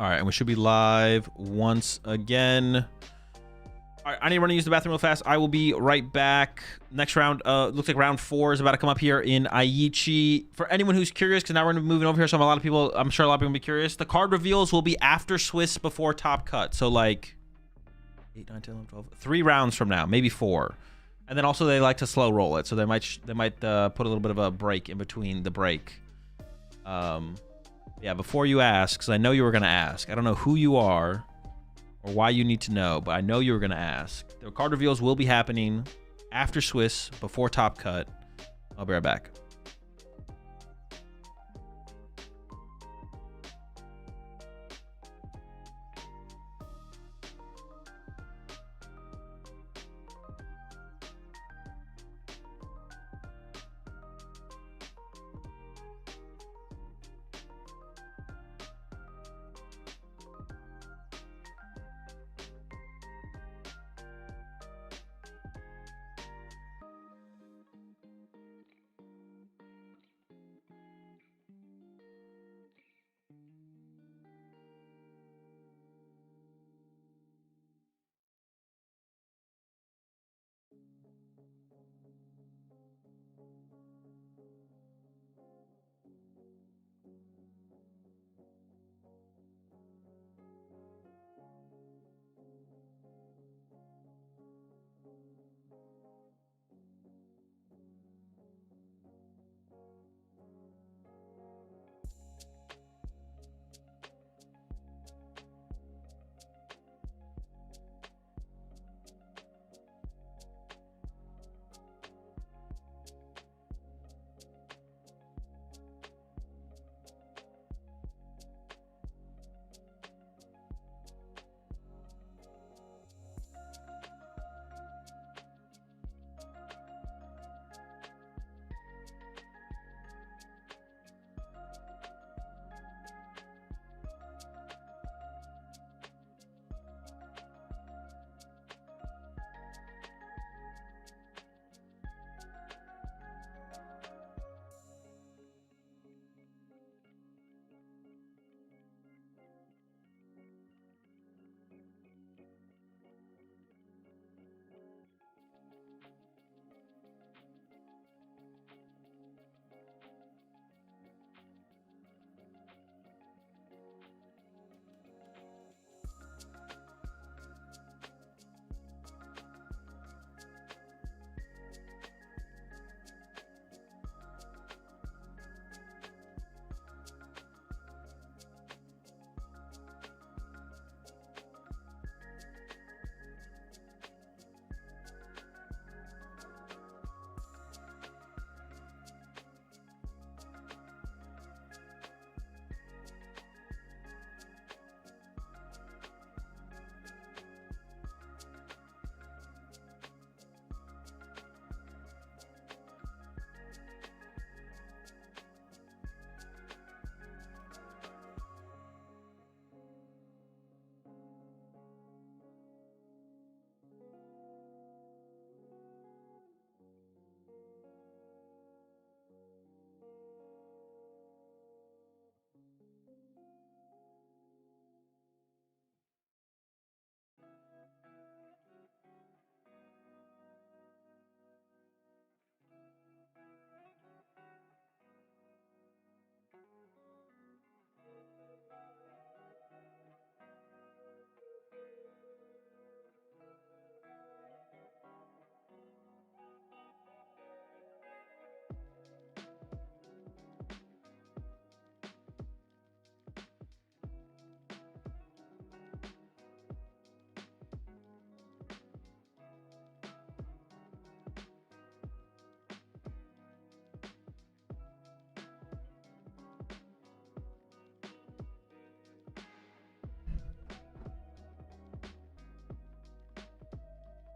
All right, and we should be live once again. All right, I need to run and use the bathroom real fast. I will be right back. Next round, looks like round 4 is about to come up here in Aichi. For anyone who's curious, because now we're moving over here, so I'm sure a lot of people will be curious. The card reveals will be after Swiss, before top cut. So like 8, 9, 10, 11, 12, 3 rounds from now, maybe 4. And then also they like to slow roll it, so they might put a little bit of a break in between the break. Yeah, before you ask, because I know you were gonna ask. I don't know who you are or why you need to know, but I know you were gonna ask. The card reveals will be happening after Swiss, before top cut. I'll be right back.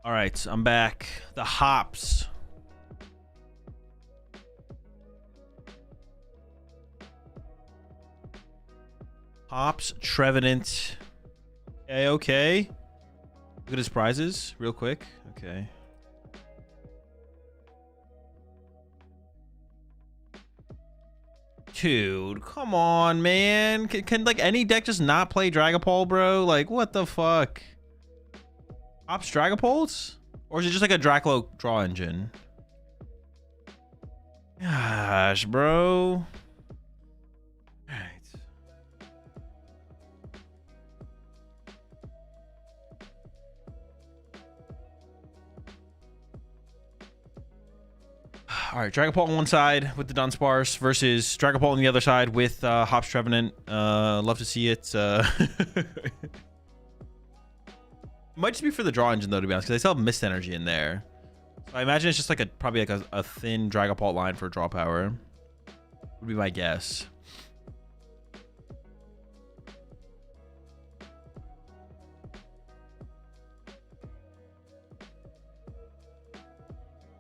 All right, I'm back. The hops. Hops, Trevenant. Okay, okay. Look at his prizes real quick. Okay. Dude, come on, man. Can like any deck just not play Dragapult, bro? Like, what the fuck? Ops Dragapults? Or is it just like a Draclo draw engine? Gosh, bro. All right, Dragapult on one side with the Dunsparce versus Dragapult on the other side with Hops Trevenant. Love to see it. Might just be for the draw engine though, to be honest, because they still have Mist Energy in there. So I imagine it's just like probably like a thin Dragapult line for draw power. Would be my guess.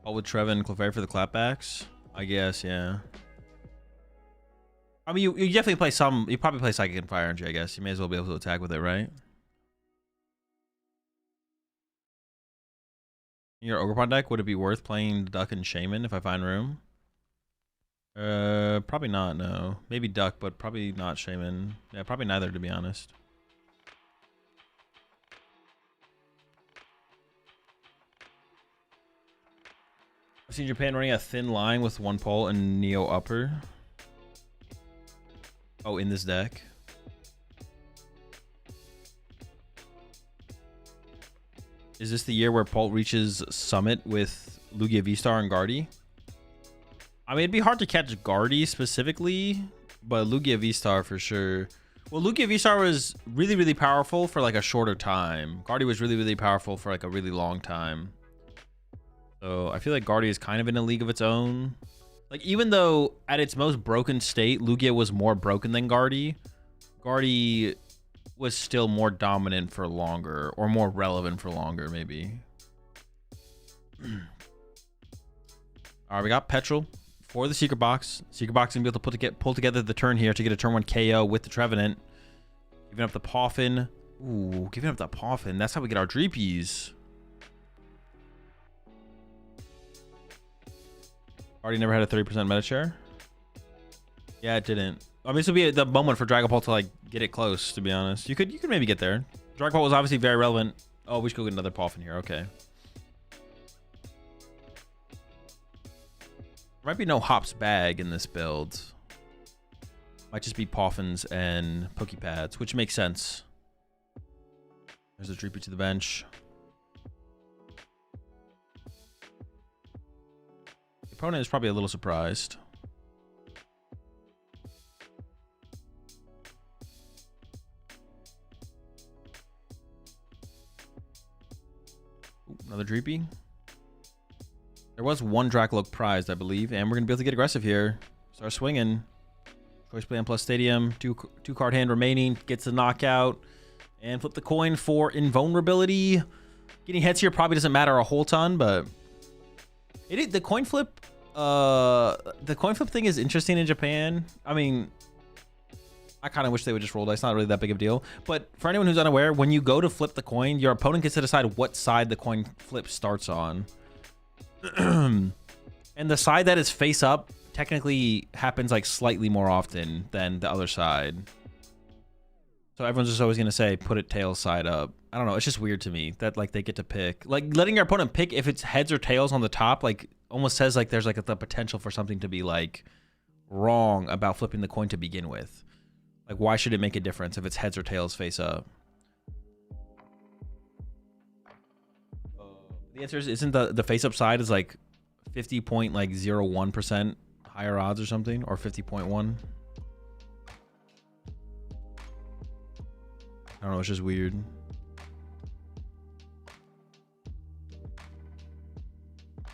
All with Trevin and Clefairy for the clapbacks, I guess. Yeah. I mean, you definitely play some. You probably play Psychic and Fire Energy. I guess you may as well be able to attack with it, right? In your Ogerpon deck, would it be worth playing Duck and Shaman if I find room? Probably not. No, maybe Duck, but probably not Shaman. Yeah, probably neither, to be honest. I've seen Japan running a thin line with one pole and Neo upper. Oh, in this deck. Is this the year where Pult reaches Summit with Lugia V-Star and Guardy? I mean, it'd be hard to catch Guardy specifically, but Lugia V-Star for sure. Well, Lugia V-Star was really, really powerful for like a shorter time. Guardy was really, really powerful for like a really long time. So I feel like Guardy is kind of in a league of its own. Like, even though at its most broken state, Lugia was more broken than Guardy, Guardy was still more dominant for longer, or more relevant for longer, maybe. All right, we got Petrel for the Secret Box. Secret Box is gonna be able to pull together the turn here to get a turn 1 KO with the Trevenant. Giving up the Poffin. Ooh, giving up the Poffin. That's how we get our Dreepies. Already never had a 30% meta share. Yeah, it didn't. I mean, this would be the moment for Dragapult to like get it close, to be honest. You could maybe get there. Dragapult was obviously very relevant. Oh, we should go get another Poffin here. Okay. There might be no Hops bag in this build. Might just be Poffins and Pokepads, which makes sense. There's a Dreepy to the bench. The opponent is probably a little surprised. Ooh, another Dreepy. There was one Dracloak prized, I believe, and we're gonna be able to get aggressive here. Start swinging. Choice Plan plus Stadium. Two card hand remaining. Gets the knockout. And flip the coin for invulnerability. Getting heads here probably doesn't matter a whole ton, but the coin flip. The coin flip thing is interesting in Japan. I mean, I kind of wish they would just roll dice. Not really that big of a deal. But for anyone who's unaware, when you go to flip the coin, your opponent gets to decide what side the coin flip starts on. And the side that is face up technically happens like slightly more often than the other side. So everyone's just always going to say, put it tail side up. I don't know. It's just weird to me that like they get to pick. Like letting your opponent pick if it's heads or tails on the top, like almost says like there's like the potential for something to be like wrong about flipping the coin to begin with. Like, why should it make a difference if it's heads or tails face up? The answer is, isn't the face up side is like 50.01% higher odds or something, or 50.1? I don't know, it's just weird.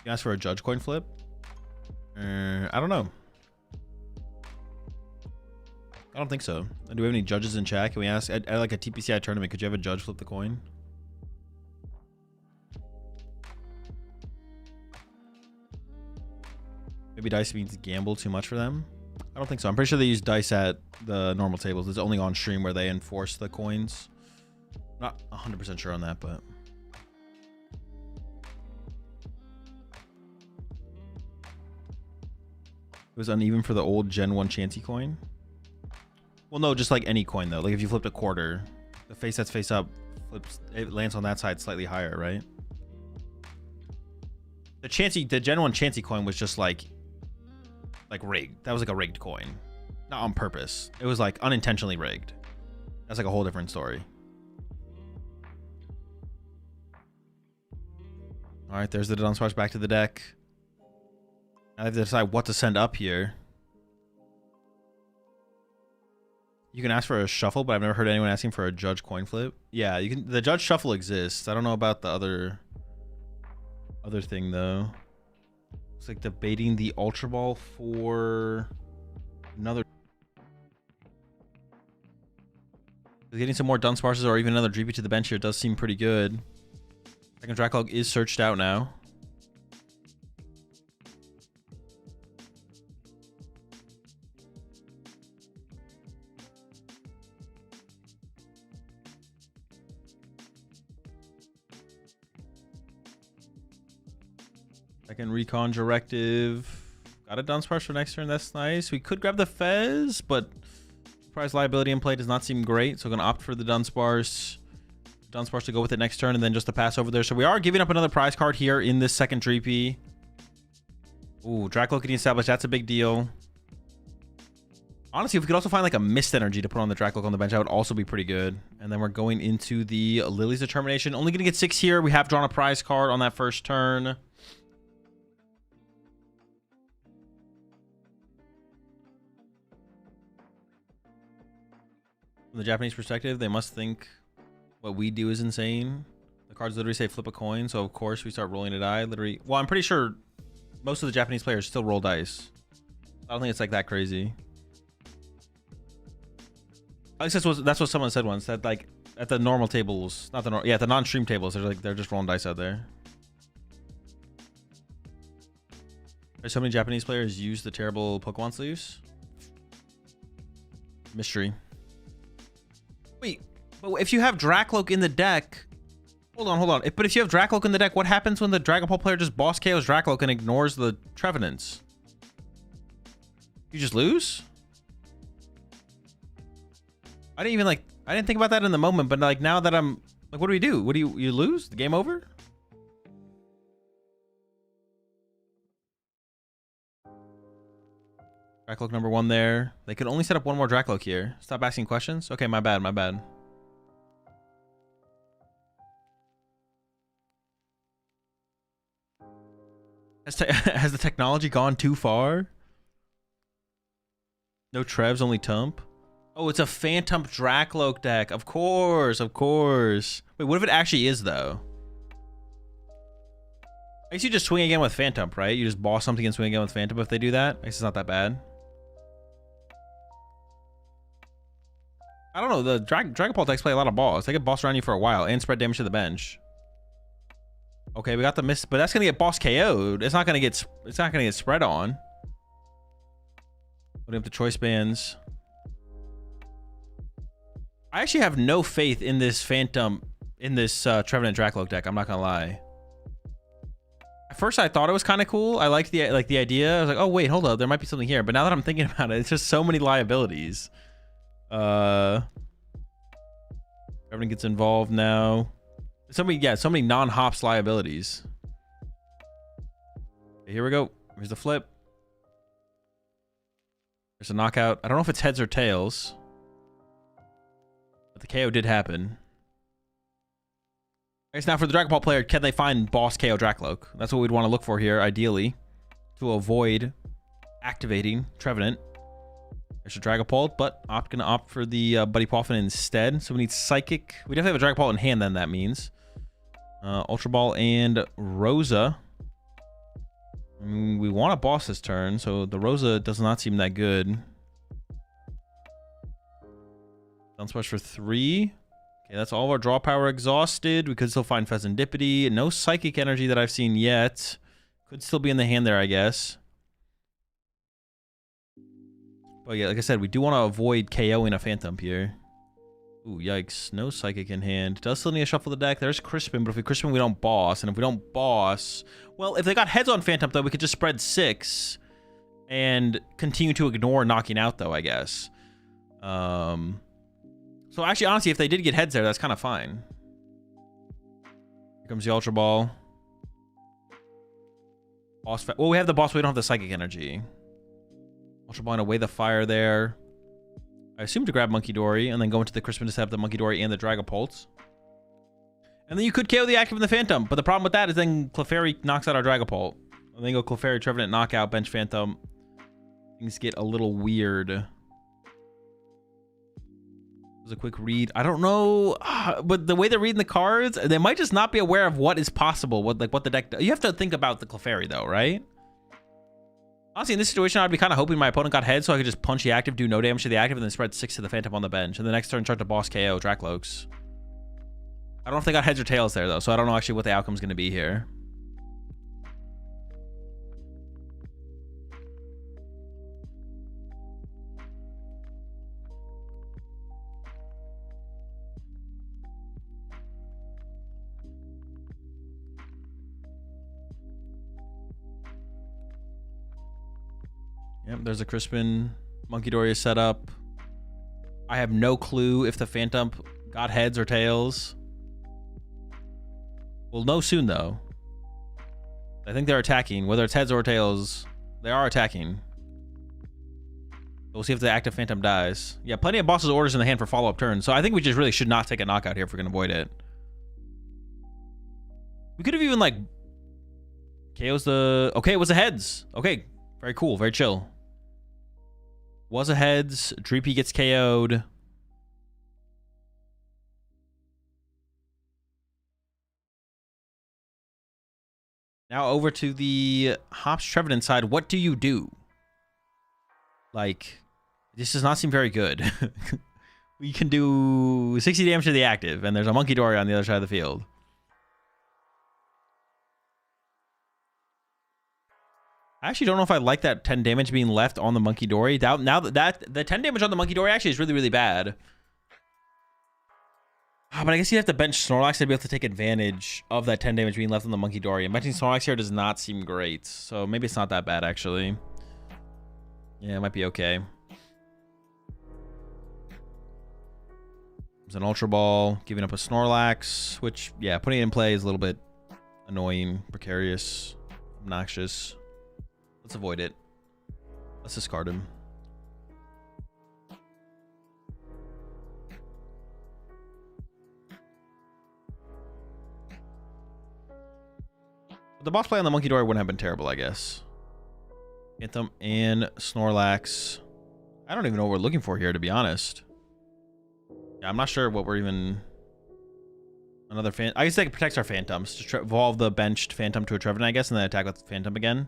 You ask for a judge coin flip? I don't know. I don't think so. Do we have any judges in chat? Can we ask at like a TPCI tournament, could you have a judge flip the coin? Maybe dice means gamble too much for them. I don't think so. I'm pretty sure they use dice at the normal tables. It's only on stream where they enforce the coins. Not 100% sure on that, but was uneven for the old Gen 1 Chansey coin. Well, no, just like any coin, though. Like if you flipped a quarter, the face that's face up flips, it lands on that side slightly higher, right? The Gen 1 Chansey coin was just like rigged. That was like a rigged coin. Not on purpose. It was like unintentionally rigged. That's like a whole different story. All right, there's the Dunsparce back to the deck. I have to decide what to send up here. You can ask for a shuffle, but I've never heard anyone asking for a judge coin flip. Yeah, you can. The judge shuffle exists. I don't know about the other thing though. It's like debating the Ultra Ball for another. Getting some more Dunsparces or even another Dreepy to the bench here does seem pretty good. Second Draclog is searched out now. Second Recon Directive. Got a Dunsparce for next turn. That's nice. We could grab the Fez, but prize liability in play does not seem great. So I'm going to opt for the Dunsparce. Dunsparce to go with it next turn and then just to pass over there. So we are giving up another prize card here in this second Dreepy. Ooh, Dracloak getting established. That's a big deal. Honestly, if we could also find like a Mist Energy to put on the Dracloak on the bench, that would also be pretty good. And then we're going into the Lily's Determination. Only going to get 6 here. We have drawn a prize card on that first turn. From the Japanese perspective, they must think what we do is insane. The cards literally say flip a coin, so of course we start rolling a die. Literally, well, I'm pretty sure most of the Japanese players still roll dice. I don't think it's like that crazy. At least that's what someone said once. That like at the normal tables, not the the non-stream tables, they're just rolling dice out there. There's so many Japanese players use the terrible Pokemon sleeves. Mystery. Wait, but if you have Dracloak in the deck, hold on. But if you have Dracloak in the deck, what happens when the Dragon Ball player just boss KOs Dracloak and ignores the Trevenants? You just lose? I didn't think about that in the moment, but like now that I'm like, what do we do? What do you lose? The game over? Dracloak number 1 there. They could only set up one more Dracloak here. Stop asking questions. Okay, my bad. Has the technology gone too far? No Trevs, only Tump. Oh, it's a Phantom Dracloak deck. Of course. Wait, what if it actually is, though? I guess you just swing again with Phantom, right? You just boss something and swing again with Phantom if they do that. I guess it's not that bad. I don't know. The Dragon Ball decks play a lot of boss. They can boss around you for a while and spread damage to the bench. Okay, we got the miss, but that's gonna get boss KO'd. It's not gonna get spread on. Putting up the choice bands. I actually have no faith in this Phantom, in this Trevenant Dracloak deck. I'm not gonna lie. At first, I thought it was kind of cool. I liked the idea. I was like, oh wait, hold up, there might be something here. But now that I'm thinking about it, it's just so many liabilities. Trevenant gets involved now. So many non-hops liabilities. Okay, here we go. Here's the flip. There's a knockout. I don't know if it's heads or tails, but the KO did happen. I guess now for the Dragon Ball player, can they find boss KO Dracloak? That's what we'd want to look for here, ideally, to avoid activating Trevenant. There's a Dragon Ball, but gonna opt for the Buddy Poffin instead. So we need Psychic. We definitely have a Dragon Ball in hand, then that means. Ultra Ball and Rosa. We want a boss this turn, so the Rosa does not seem that good. Dunsparce for 3. Okay, that's all of our draw power exhausted. We could still find Pheasantipity. No Psychic Energy that I've seen yet. Could still be in the hand there, I guess. But yeah, like I said, we do want to avoid KOing a Phantom here. Ooh, yikes. No Psychic in hand. Does still need to shuffle the deck. There's Crispin, but if we Crispin, we don't boss. And if we don't boss... Well, if they got heads on Phantom, though, we could just spread 6. and continue to ignore knocking out, though, I guess. So actually, honestly, if they did get heads there, that's kind of fine. Here comes the Ultra Ball. Boss. Well, we have the boss, but we don't have the Psychic Energy. Ultra Ball and away the fire there. I assume to grab Monkey Dory and then go into the Crispin to set up the Monkey Dory and the Dragapult. And then you could KO the active and the Phantom, but the problem with that is then Clefairy knocks out our Dragapult. And then go Clefairy, Trevenant, knockout, bench Phantom. Things get a little weird. It was a quick read. I don't know, but the way they're reading the cards, they might just not be aware of what is possible. What the deck does. You have to think about the Clefairy though, right? Honestly, in this situation, I'd be kind of hoping my opponent got head so I could just punch the active, do no damage to the active, and then spread 6 to the Phantom on the bench. And the next turn, start to boss KO Dracloaks. I don't know if they got heads or tails there, though, so I don't know actually what the outcome's going to be here. Yep, there's a Crispin. Monkey Dory is set up. I have no clue if the Phantom got heads or tails. We'll know soon, though. I think they're attacking. Whether it's heads or tails, they are attacking. We'll see if the active Phantom dies. Yeah, plenty of bosses' orders in the hand for follow-up turns. So I think we just really should not take a knockout here if we're going to avoid it. We could have even, like, KOs the... Okay, it was the heads. Okay, very cool, very chill. Was a heads. Dreepy gets KO'd. Now over to the Hops Trevenant side. What do you do? Like, this does not seem very good. We can do 60 damage to the active, and there's a Monkey Dory on the other side of the field. I actually don't know if I like that 10 damage being left on the Monkey Dory. Now that the 10 damage on the Monkey Dory actually is really, really bad. But I guess you'd have to bench Snorlax to be able to take advantage of that 10 damage being left on the Monkey Dory. And benching Snorlax here does not seem great. So maybe it's not that bad, actually. Yeah, it might be okay. There's an Ultra Ball, giving up a Snorlax, which, yeah, putting it in play is a little bit annoying, precarious, obnoxious. Let's avoid it. Let's discard him. But the boss play on the Monkey Dory wouldn't have been terrible, I guess. Phantom and Snorlax. I don't even know what we're looking for here, to be honest. Yeah, I'm not sure what we're even... Another Phantom. I guess they can protect our Phantoms. Just evolve the benched Phantom to a Trevenant, I guess, and then attack with Phantom again.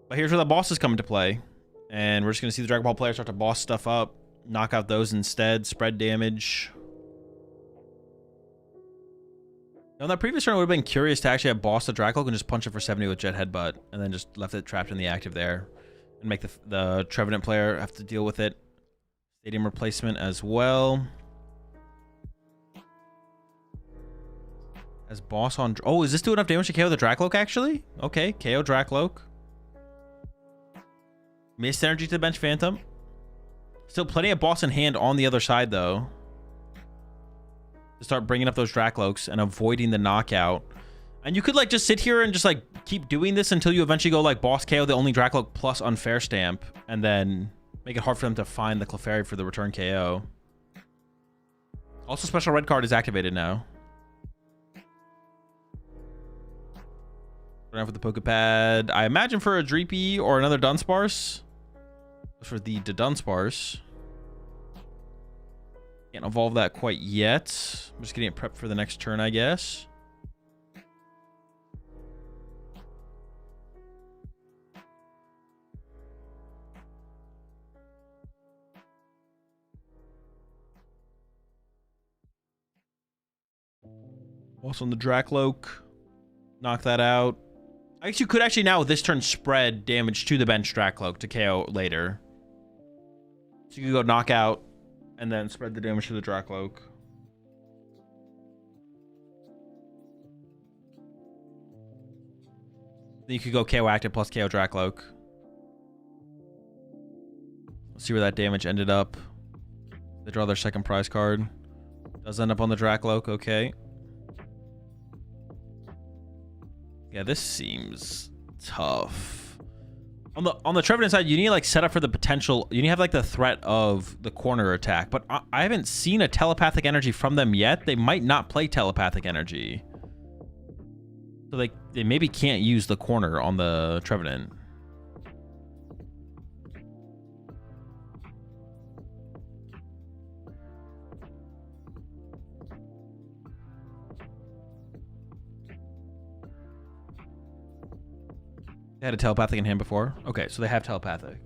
But here's where the bosses come into play. And we're just going to see the Dragon Ball players start to boss stuff up. Knock out those instead. Spread damage. On that previous turn, I would have been curious to actually have boss the Dracloak and just punch it for 70 with Jet Headbutt. And then just left it trapped in the active there. And make the Trevenant player have to deal with it. Stadium replacement as well. As boss on... Oh, is this doing enough damage to KO the Dracloak, actually? Okay, KO Dracloak. Missed energy to the bench Phantom. Still plenty of boss in hand on the other side, though. To start bringing up those Dracloaks and avoiding the knockout. And you could, like, just sit here and just, like, keep doing this until you eventually go, like, boss KO the only Dracloak plus Unfair Stamp. And then make it hard for them to find the Clefairy for the return KO. Also, special red card is activated now. With the Pokepad. I imagine for a Dreepy or another Dunsparce. For the Dunsparce. Can't evolve that quite yet. I'm just getting it prepped for the next turn, I guess. Also on the Dracloak. Knock that out. I guess you could actually now with this turn spread damage to the bench Dracloak to KO later. So you could go knockout and then spread the damage to the Dracloak. Then you could go KO active plus KO Dracloak. Let's see where that damage ended up. They draw their second prize card. Does end up on the Dracloak. Okay. Yeah, this seems tough. On the Trevenant side, you need to like set up for the potential. You need to have like the threat of the corner attack, but I haven't seen a telepathic energy from them yet. They might not play telepathic energy, so they maybe can't use the corner on the Trevenant. They had a telepathic in hand before. Okay, so they have telepathic.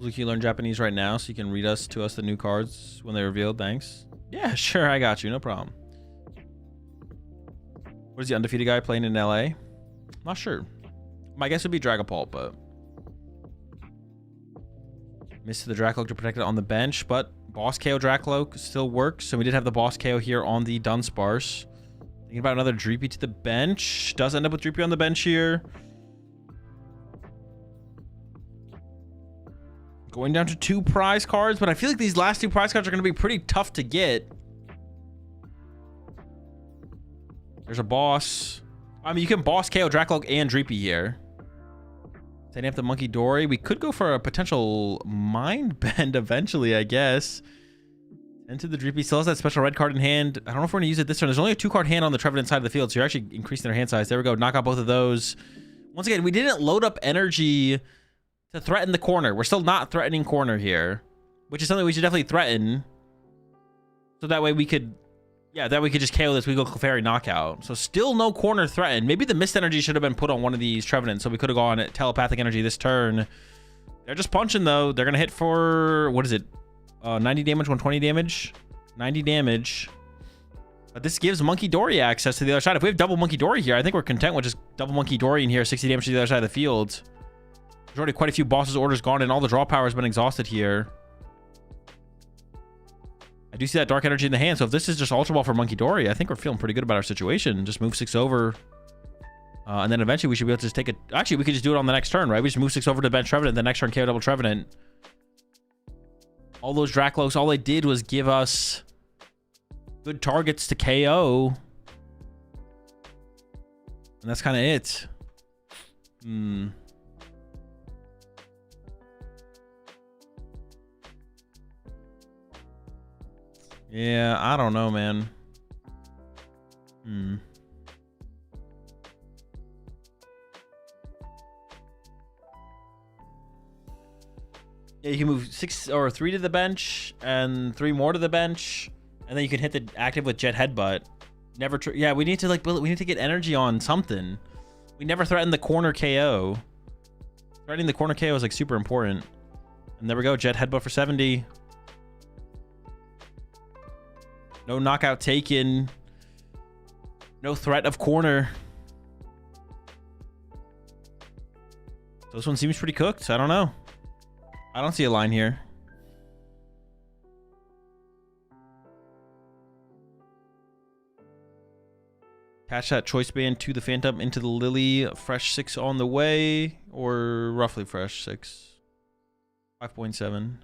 Luke, you learn Japanese right now, so you can read to us the new cards when they're revealed. Thanks. Yeah, sure, I got you. No problem. What is the undefeated guy playing in LA? Not sure. My guess would be Dragapult, but missed the Dracloak to protect it on the bench, but Boss KO Dracloak still works. So we did have the Boss KO here on the Dunsparce. Thinking about another Dreepy to the bench. Does end up with Dreepy on the bench here. Going down to 2 prize cards, but I feel like these last 2 prize cards are going to be pretty tough to get. There's a boss. I mean, you can boss KO Dracloak and Dreepy here. Setting up the Monkey Dory. We could go for a potential Mind Bend eventually, I guess. Into the Dreepy. Still has that special red card in hand. I don't know if we're going to use it this turn. There's only a 2-card hand on the Trevenant side of the field, so you're actually increasing their hand size. There we go. Knock out both of those. Once again, we didn't load up energy to threaten the corner. We're still not threatening corner here, which is something we should definitely threaten. So that way we could... Yeah, that we could just KO this. We go Clefairy knockout. So still no corner threatened. Maybe the mist energy should have been put on one of these Trevenants, so we could have gone at telepathic energy this turn. They're just punching though. They're gonna hit for what is it? 90 damage, 120 damage, 90 damage. But this gives Monkey Dory access to the other side. If we have double Monkey Dory here, I think we're content with just double Monkey Dory in here. 60 damage to the other side of the field. There's already quite a few bosses' orders gone, and all the draw power has been exhausted here. I do see that dark energy in the hand, so if this is just Ultra Ball for Monkey Dory, I think we're feeling pretty good about our situation. Just move 6 over. And then eventually we should be able to just take it. Actually, we could just do it on the next turn, right? We just move 6 over to bench Trevenant, the next turn KO double Trevenant. All those Dracloaks, all they did was give us good targets to KO. And that's kind of it. Yeah, I don't know, man. Yeah, you can move 6 or 3 to the bench and 3 more to the bench, and then you can hit the active with Jet Headbutt. Never. Yeah, we need to like build. We need to get energy on something. We never threatened the corner KO. Threatening the corner KO is like super important. And there we go, Jet Headbutt for 70. No knockout taken. No threat of corner. So this one seems pretty cooked. I don't know. I don't see a line here. Attach that choice band to the Phantom into the Lily. Fresh 6 on the way. Or roughly fresh 6. 5.7.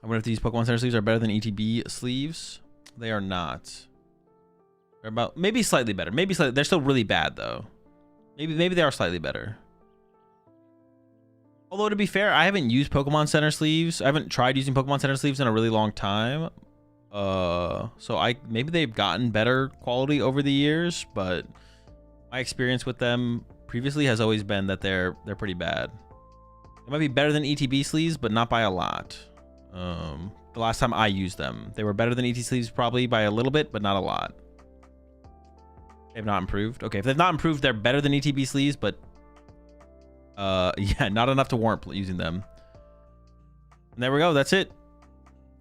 I wonder if these Pokemon Center sleeves are better than ETB sleeves. They are not. They're about maybe slightly better. Maybe slightly. They're still really bad though. Maybe they are slightly better. Although to be fair, I haven't used Pokemon Center sleeves. I haven't tried using Pokemon Center sleeves in a really long time. So maybe they've gotten better quality over the years, but my experience with them previously has always been that they're pretty bad. They might be better than ETB sleeves, but not by a lot. The last time I used them, they were better than ET sleeves probably by a little bit, but not a lot. They've not improved. Okay, if they've not improved, they're better than ETB sleeves, but yeah, not enough to warrant using them. And there we go. That's it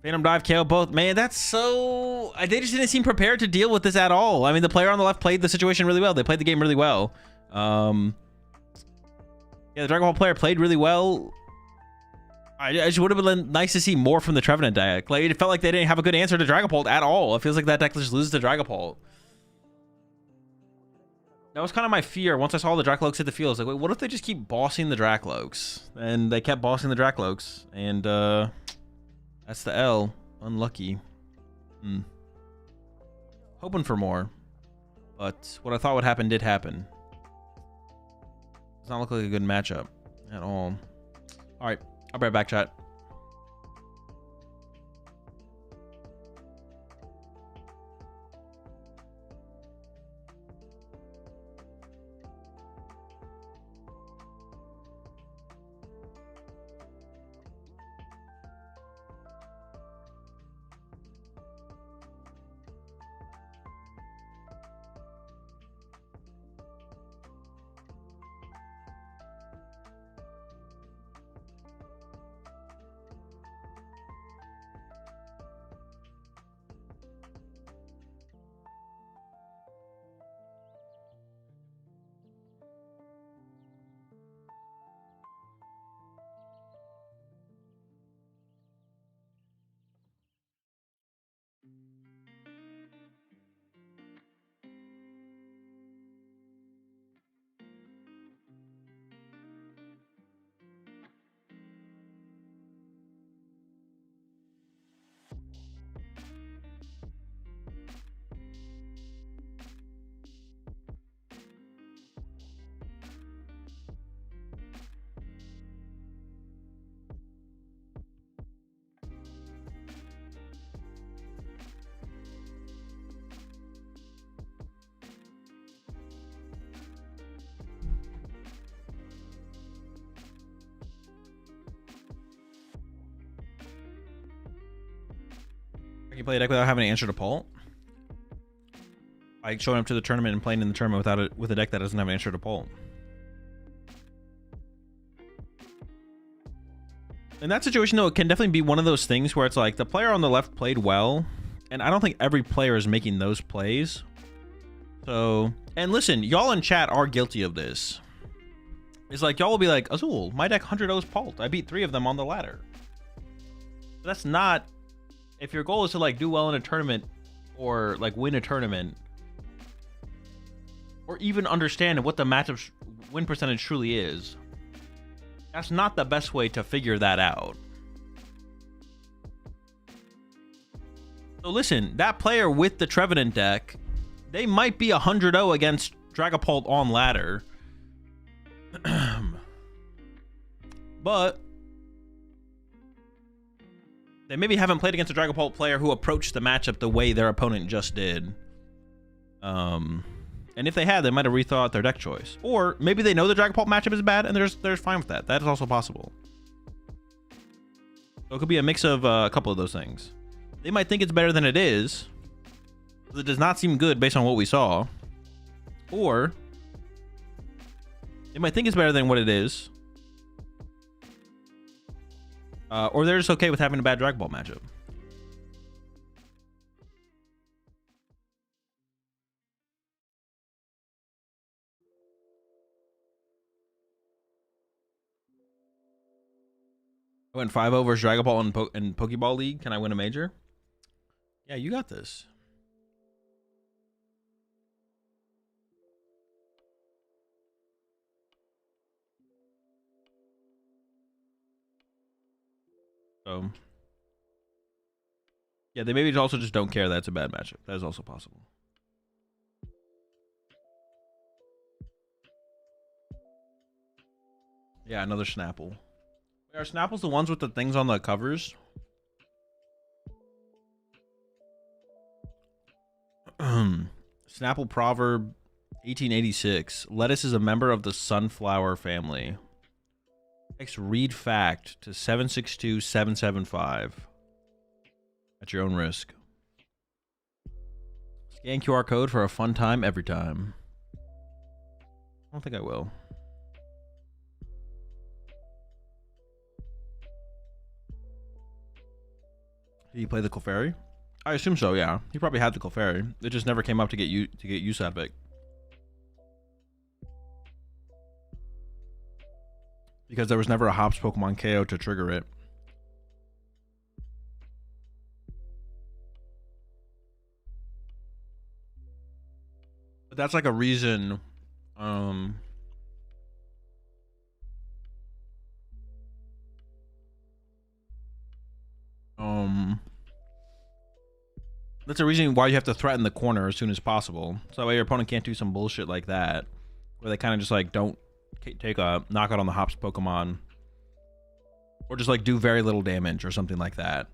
Phantom Dive, KO both. Man, that's so... They just didn't seem prepared to deal with this at all. I mean, the player on the left played the situation really well. They played the game really well. Yeah, the Dragon Ball player played really well. I just would have been nice to see more from the Trevenant deck. Like, it felt like they didn't have a good answer to Dragapult at all. It feels like that deck just loses to Dragapult. That was kind of my fear once I saw the Dracloaks hit the field. I was like, wait, what if they just keep bossing the Dracloaks? And they kept bossing the Dracloaks. And, that's the L. Unlucky. Hoping for more. But what I thought would happen did happen. Does not look like a good matchup at all. Alright, I'll be right back, chat. I can play a deck without having to answer to Paul. Like showing up to the tournament and playing in the tournament with a deck that doesn't have an answer to Paul. In that situation, though, it can definitely be one of those things where it's like the player on the left played well, and I don't think every player is making those plays. So, and listen, y'all in chat are guilty of this. It's like y'all will be like, Azul, my deck 100-0's Pult. I beat 3 of them on the ladder. But that's not... If your goal is to like do well in a tournament or like win a tournament or even understand what the matchup win percentage truly is, that's not the best way to figure that out. So listen, that player with the Trevenant deck, they might be 100-0 against Dragapult on ladder. But they maybe haven't played against a Dragapult player who approached the matchup the way their opponent just did. And if they had, they might have rethought their deck choice. Or maybe they know the Dragapult matchup is bad and they're fine with that. That is also possible. So it could be a mix of a couple of those things. They might think it's better than it is. It does not seem good based on what we saw. Or they might think it's better than what it is. Or they're just okay with having a bad Dragon Ball matchup. I went 5-0 versus Dragon Ball in Pokeball League. Can I win a major? Yeah, you got this. So, yeah, they maybe also just don't care that it's a bad matchup. That is also possible. Yeah, another Snapple. Are Snapples the ones with the things on the covers? Snapple Proverb 1886. Lettuce is a member of the sunflower family. Next, read fact to 762775. At your own risk. Scan QR code for a fun time every time. I don't think I will. Did he play the Clefairy? I assume so, yeah. He probably had the Clefairy. It just never came up to get use epic. Because there was never a Hops Pokemon KO to trigger it. But that's like a reason. That's a reason why you have to threaten the corner as soon as possible. So that way your opponent can't do some bullshit like that, where they kind of just like don't take a knockout on the Hops Pokemon, or just like do very little damage or something like that.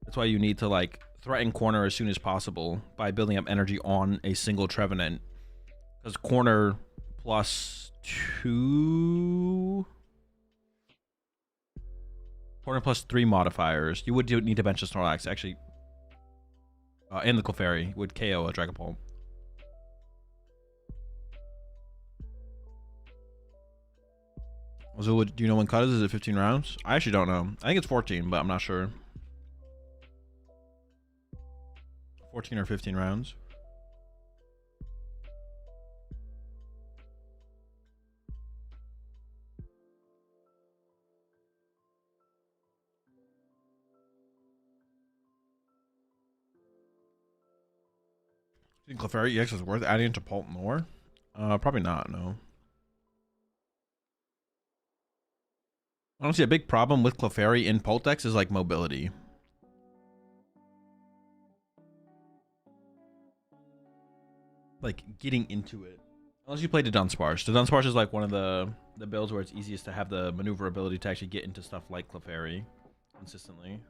That's why you need to like threaten corner as soon as possible by building up energy on a single Trevenant, because corner plus 3 modifiers. You would need to bench a Snorlax actually. And the Clefairy would KO a Dragapult. So do you know when cut is? Is it 15 rounds? I actually don't know. I think it's 14, but I'm not sure. 14 or 15 rounds. Do you think Clefairy EX is worth adding to Pult more? Probably not, no. Honestly, a big problem with Clefairy in Pult decks is like mobility. Like getting into it. Unless you play the Dunsparce. The Dunsparce is like one of the builds where it's easiest to have the maneuverability to actually get into stuff like Clefairy consistently.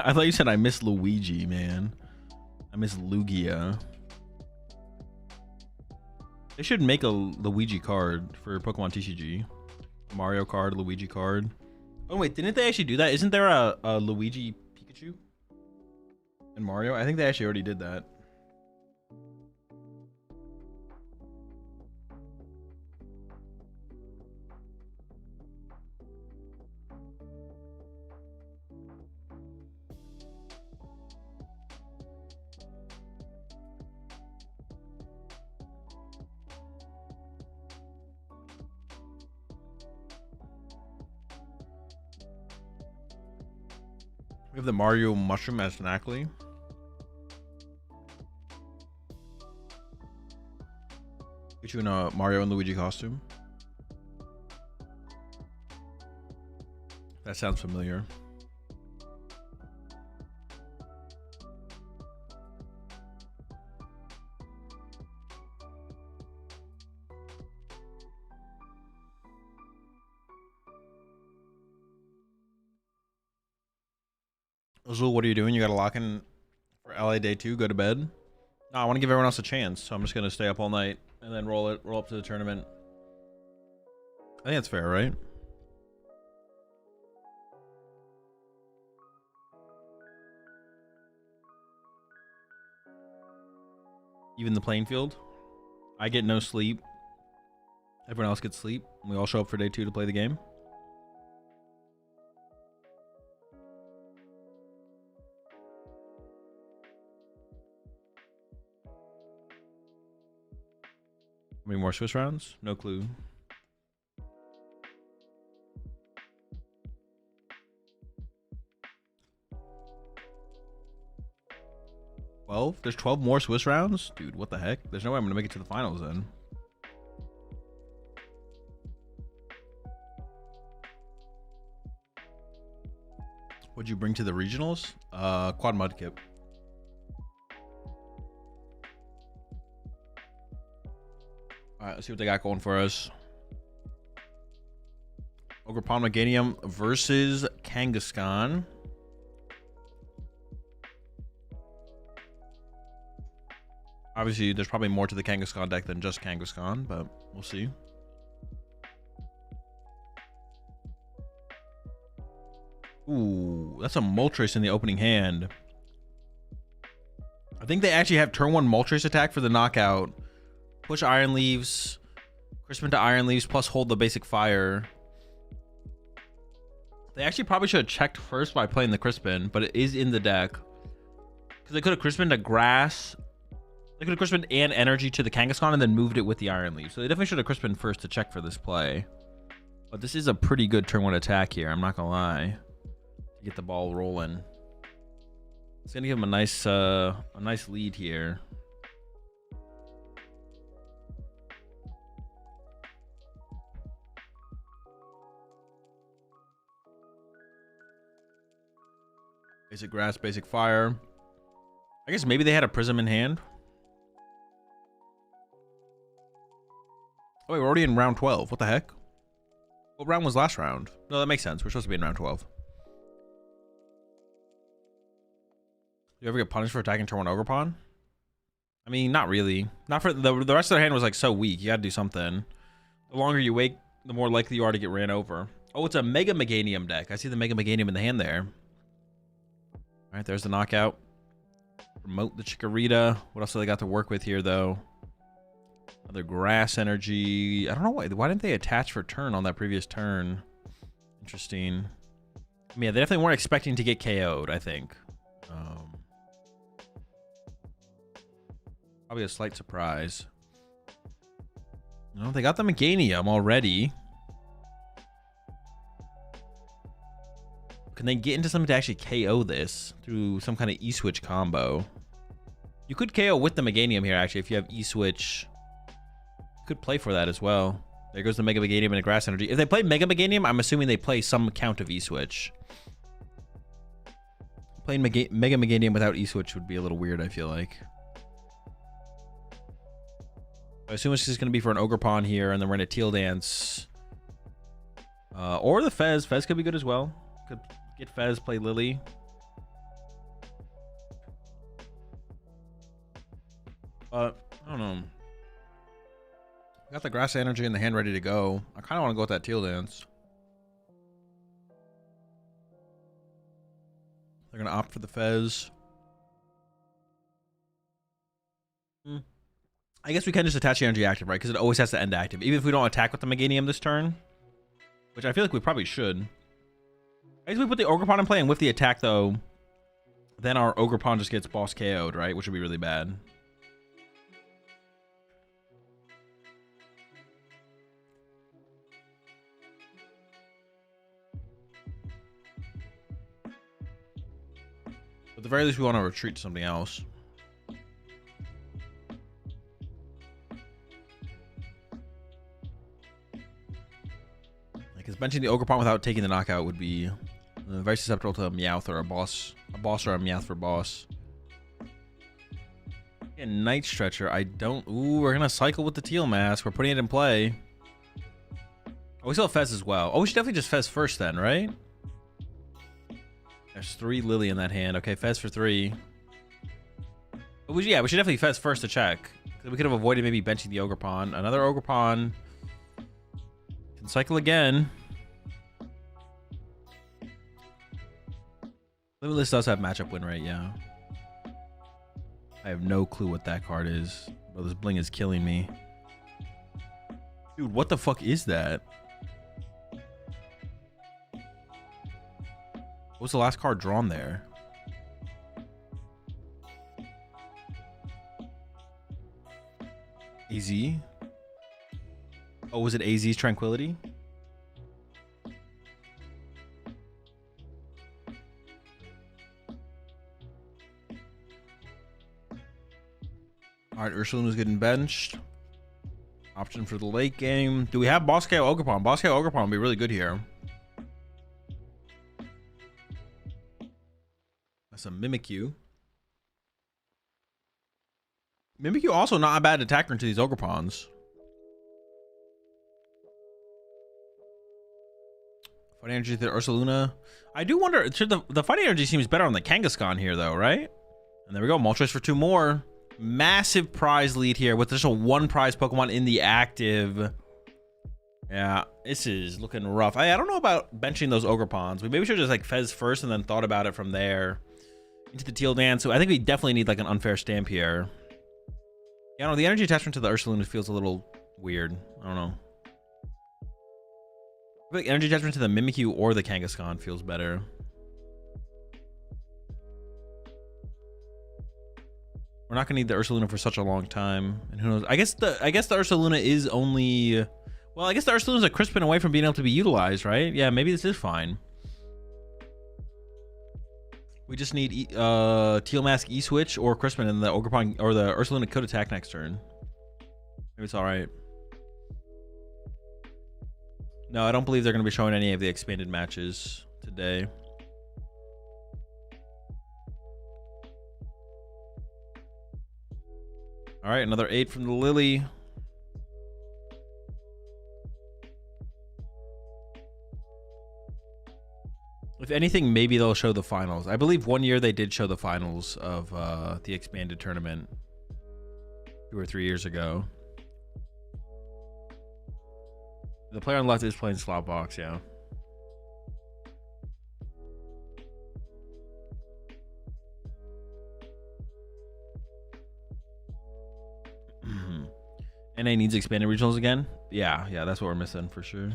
I thought you said I miss Luigi, man. I miss Lugia. They should make a Luigi card for Pokemon TCG. Mario card, Luigi card. Oh wait, didn't they actually do that? Isn't there a Luigi Pikachu in Mario? I think they actually already did that. We have the Mario Mushroom as an Ackley. Get you in a Mario and Luigi costume. That sounds familiar. Azul, what are you doing? You got to lock in for LA Day 2, go to bed? No, I want to give everyone else a chance, so I'm just going to stay up all night and then roll up to the tournament. I think that's fair, right? Even the playing field. I get no sleep. Everyone else gets sleep. We all show up for day 2 to play the game. How many more Swiss rounds? No clue. There's 12 more Swiss rounds? Dude, what the heck? There's no way I'm gonna make it to the finals then. What'd you bring to the regionals? Quad Mudkip. Alright, let's see what they got going for us. Ogerpon Meganium versus Kangaskhan. Obviously, there's probably more to the Kangaskhan deck than just Kangaskhan, but we'll see. Ooh, that's a Moltres in the opening hand. I think they actually have turn 1 Moltres attack for the knockout. Push Iron Leaves, Crispin to Iron Leaves, plus hold the basic fire. They actually probably should have checked first by playing the Crispin, but it is in the deck. Because they could have Crispin to Grass. They could have Crispin and Energy to the Kangaskhan and then moved it with the Iron Leaf. So they definitely should have Crispin first to check for this play. But this is a pretty good turn 1 attack here, I'm not going to lie. To get the ball rolling. It's going to give him a nice lead here. Basic Grass, basic Fire. I guess maybe they had a Prism in hand. Oh, wait, we're already in round 12. What the heck? What round was last round? No, that makes sense. We're supposed to be in round 12. You ever get punished for attacking turn 1 Ogerpon? I mean, not really. Not for the rest of their hand was like so weak. You gotta do something. The longer you wait, the more likely you are to get ran over. Oh, it's a Mega Meganium deck. I see the Mega Meganium in the hand there. All right, there's the knockout. Promote the Chikorita. What else do they got to work with here, though? Another Grass Energy. I don't know why didn't they attach for turn on that previous turn? Interesting. I mean, yeah, they definitely weren't expecting to get KO'd, I think. Probably a slight surprise. No, they got the Meganium already. Can they get into something to actually KO this through some kind of E-Switch combo? You could KO with the Meganium here, actually, if you have E-Switch. You could play for that as well. There goes the Mega Meganium and a Grass Energy. If they play Mega Meganium, I'm assuming they play some count of E-Switch. Playing Mega Meganium without E-Switch would be a little weird, I feel like. I assume it's just going to be for an Ogerpon here, and then we're in a Teal Dance. Or the Fez. Fez could be good as well. Could get Fez, play Lily. But, I don't know. Got the Grass Energy in the hand ready to go. I kind of want to go with that Teal Dance. They're going to opt for the Fez. I guess we can just attach the energy active, right? Because it always has to end active. Even if we don't attack with the Meganium this turn. Which I feel like we probably should. I guess we put the Ogerpon in play, and with the attack, though, then our Ogerpon just gets boss KO'd, right? Which would be really bad. At the very least, we want to retreat to something else. Because benching the Ogerpon without taking the knockout would be very susceptible to a Meowth or a boss or a Meowth for boss. Yeah, Night Stretcher. I don't. Ooh, we're gonna cycle with the Teal Mask. We're putting it in play. Oh, we still have Fez as well. Oh, we should definitely just Fez first then, right? There's 3 Lily in that hand. Okay, Fez for 3. But we should definitely Fez first to check. We could have avoided maybe benching the Ogerpon. Another Ogerpon. Can cycle again. Limitless does have matchup win rate, yeah. I have no clue what that card is. Bro, this bling is killing me. Dude, what the fuck is that? What was the last card drawn there? AZ? Oh, was it AZ's Tranquility? All right, Ursula's getting benched. Option for the late game. Do we have Boss KO Ogerpon? Boss KO Ogerpon would be really good here. That's a Mimikyu. Mimikyu also not a bad attacker into these Ogerpons. Fighting Energy to Ursaluna. I do wonder, the Fighting Energy seems better on the Kangaskhan here though, right? And there we go, Moltres for 2 more. Massive prize lead here with just a 1 prize Pokemon in the active. Yeah, this is looking rough. I don't know about benching those Ogre-Pons. We maybe should just like Fez first and then thought about it from there into the Teal Dance. So I think we definitely need like an unfair stamp here. Yeah, no, the energy attachment to the Ursaluna feels a little weird. I don't know. I feel like energy attachment to the Mimikyu or the Kangaskhan feels better. We're not gonna need the Ursaluna for such a long time, and who knows? I guess the Ursaluna is only. Well, I guess the Ursaluna's a Crispin away from being able to be utilized, right? Yeah, maybe this is fine. We just need Teal Mask E-Switch or Crispin, and the Ogre-Pon or the Ursaluna could attack next turn. Maybe it's all right. No, I don't believe they're going to be showing any of the expanded matches today. All right, another 8 from the Lily. If anything, maybe they'll show the finals. I believe one year they did show the finals of the expanded tournament 2 or 3 years ago. The player on the left is playing slot box, yeah. NA needs expanded regionals again? Yeah, that's what we're missing for sure.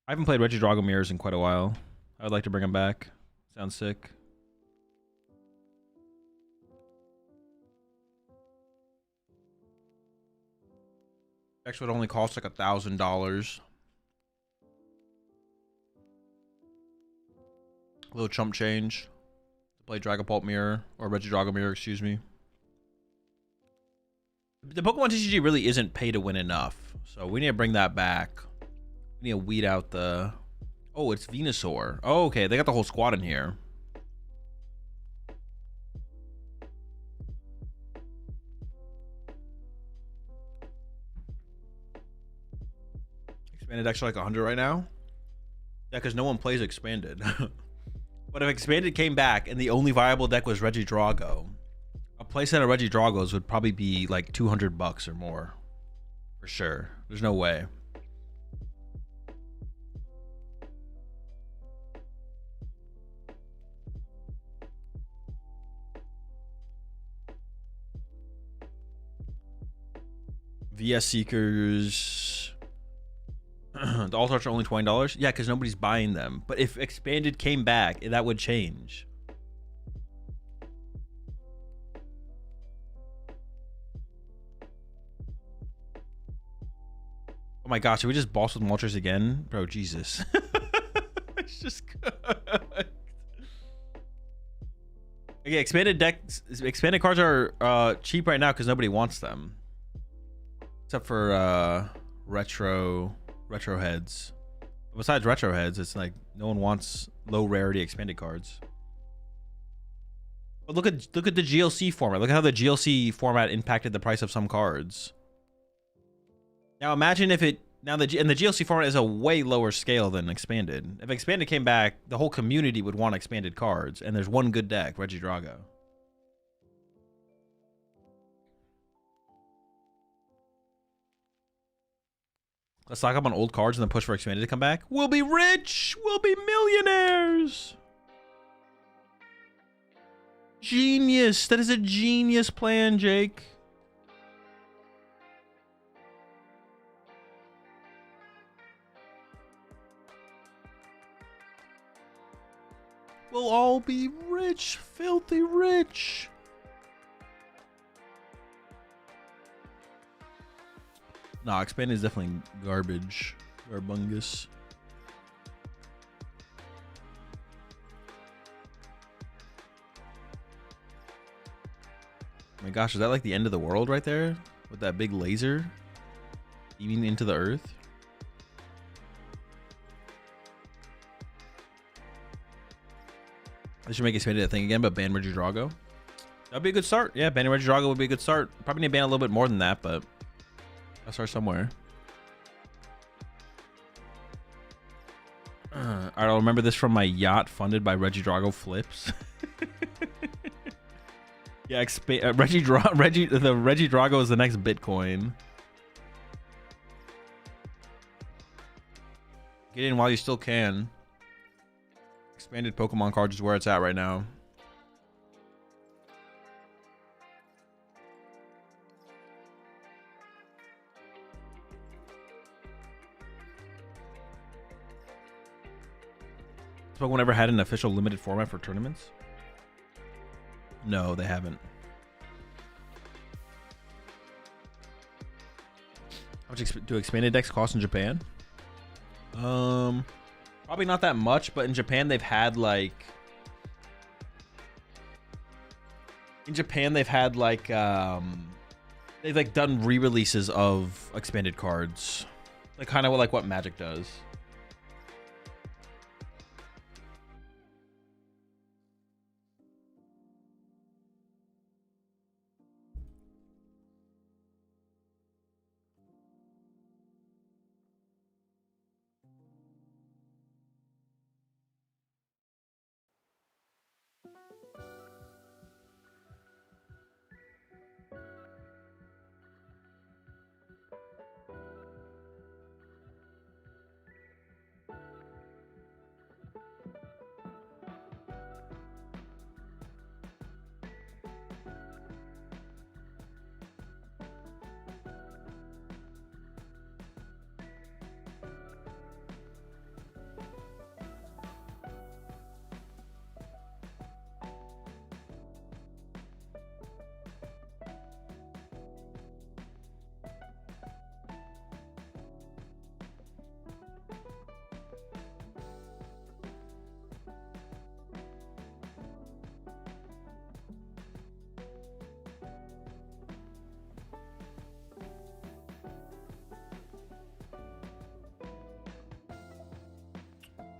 I haven't played Regidrago Mirrors in quite a while. I would like to bring him back. Sounds sick. Actually, would only cost like $1,000. A little chump change to play Dragapult Mirror or Regidrago Mirror, excuse me. The PokemonTCG really isn't pay to win enough, so we need to bring that back. We need to weed out the... Oh, it's Venusaur. Oh, okay, they got the whole squad in here. Expanded actually like 100 right now? Yeah, because no one plays Expanded. But if Expanded came back and the only viable deck was Regidrago, a playset of Regidragos would probably be like $200 or more. For sure. There's no way. VS Seekers. The All-Stars are only $20? Yeah, because nobody's buying them. But if Expanded came back, that would change. Oh my gosh, should we just boss with Moltres again? Bro, Jesus. It's just cooked. Okay, expanded cards are cheap right now because nobody wants them. Except for retro heads. Besides retro heads, it's like no one wants low rarity expanded cards. But look at the GLC format. Look at how the GLC format impacted the price of some cards. Now imagine if it and the GLC format is a way lower scale than expanded. If expanded came back, the whole community would want expanded cards, and there's one good deck, Regidrago. Let's stock up on old cards and then push for expanded to come back. We'll be rich. We'll be millionaires. Genius. That is a genius plan, Jake. We'll all be rich, filthy rich. Nah, expanded is definitely garbage. Garbungus. Oh my gosh, is that like the end of the world right there? With that big laser beaming into the earth? They should make expanded a thing again, but ban Regidrago. That'd be a good start. Yeah, banning Regidrago would be a good start. Probably need to ban a little bit more than that, but I'll start somewhere. Alright, I'll remember this from my yacht funded by Regidrago flips. Yeah, Reggie Drago is the next Bitcoin. Get in while you still can. Expanded Pokemon cards is where it's at right now. Has Pokemon ever had an official limited format for tournaments? No, they haven't. How much do expanded decks cost in Japan? Probably not that much, but in Japan they've had like they've like done re-releases of expanded cards, like kind of like what Magic does.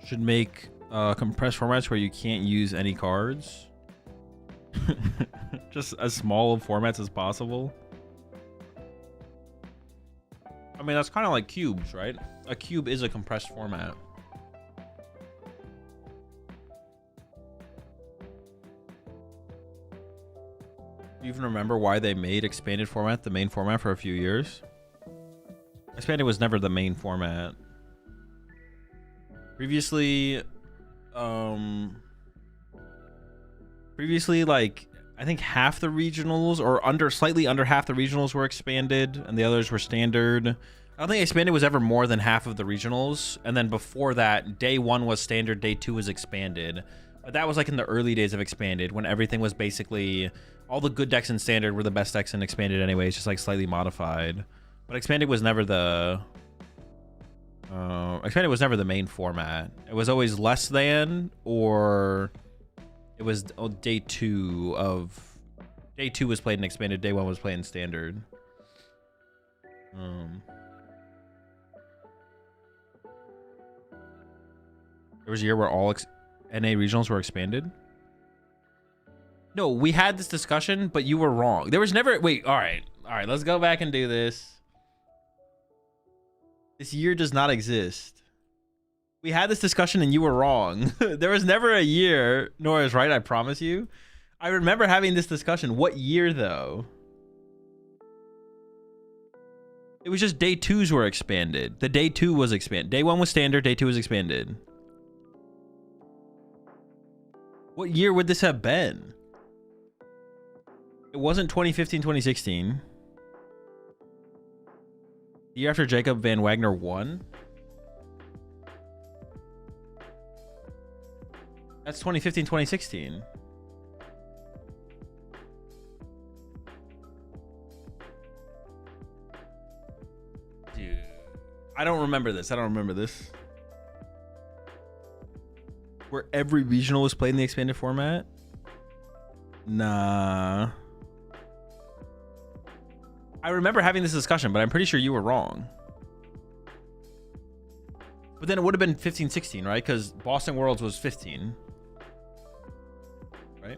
Should make compressed formats where you can't use any cards. Just as small of formats as possible. I mean, that's kind of like cubes, right? A cube is a compressed format. Do you even remember why they made expanded format the main format for a few years? Expanded was never the main format. Previously, like I think half the regionals or slightly under half the regionals were expanded and the others were standard. I don't think expanded was ever more than half of the regionals. And then before that, day 1 was standard, day 2 was expanded. But that was like in the early days of expanded when everything was basically all the good decks in standard were the best decks in expanded anyways, just like slightly modified. But expanded was never the main format. It was always less than, or it was day 2 was played in expanded, day 1 was played in standard. There was a year where all NA regionals were expanded. No, we had this discussion, but you were wrong. There was never, wait, all right, let's go back and do this. This year does not exist. We had this discussion and you were wrong. There was never a year, Nora is right, I promise you. I remember having this discussion. What year though? It was just day 2s were expanded. The day 2 was expanded. Day 1 was standard, day 2 was expanded. What year would this have been? It wasn't 2015, 2016. The year after Jacob Van Wagner won? That's 2015, 2016. Dude, I don't remember this. Where every regional was played in the expanded format? Nah. I remember having this discussion, but I'm pretty sure you were wrong. But then it would have been 15, 16, right? Because Boston Worlds was 15. Right?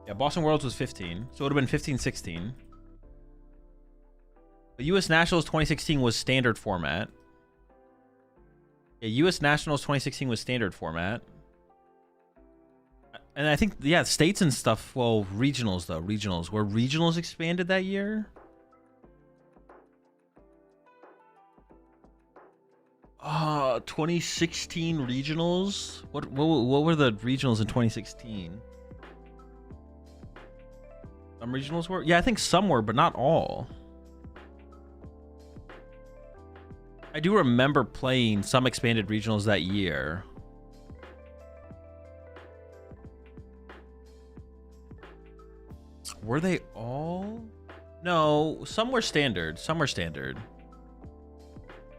Yeah, Boston Worlds was 15. So it would have been 15, 16. But US Nationals 2016 was standard format. Yeah, US Nationals 2016 was standard format. And I think, yeah, states and stuff. Well, regionals though. Regionals. Were regionals expanded that year? 2016 regionals. What were the regionals in 2016? Some regionals were. Yeah, I think some were, but not all. I do remember playing some expanded regionals that year. Were they all? No, some were standard. Some were standard.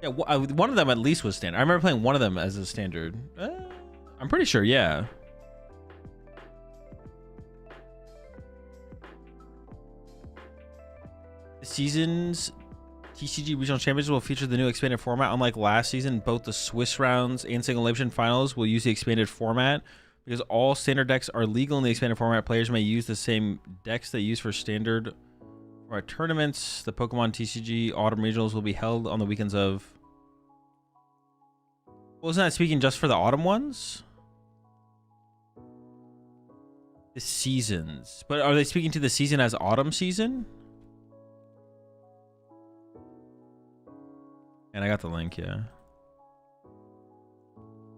Yeah, one of them at least was standard. I remember playing one of them as a standard. I'm pretty sure, yeah. The season's TCG Regional Championships will feature the new expanded format. Unlike last season, both the Swiss rounds and single elimination finals will use the expanded format. Because all standard decks are legal in the expanded format, players may use the same decks they use for standard tournaments. The PokemonTCG Autumn Regionals will be held on the weekends of... Wasn't that speaking just for the autumn ones? The seasons. But are they speaking to the season as autumn season? And I got the link, yeah.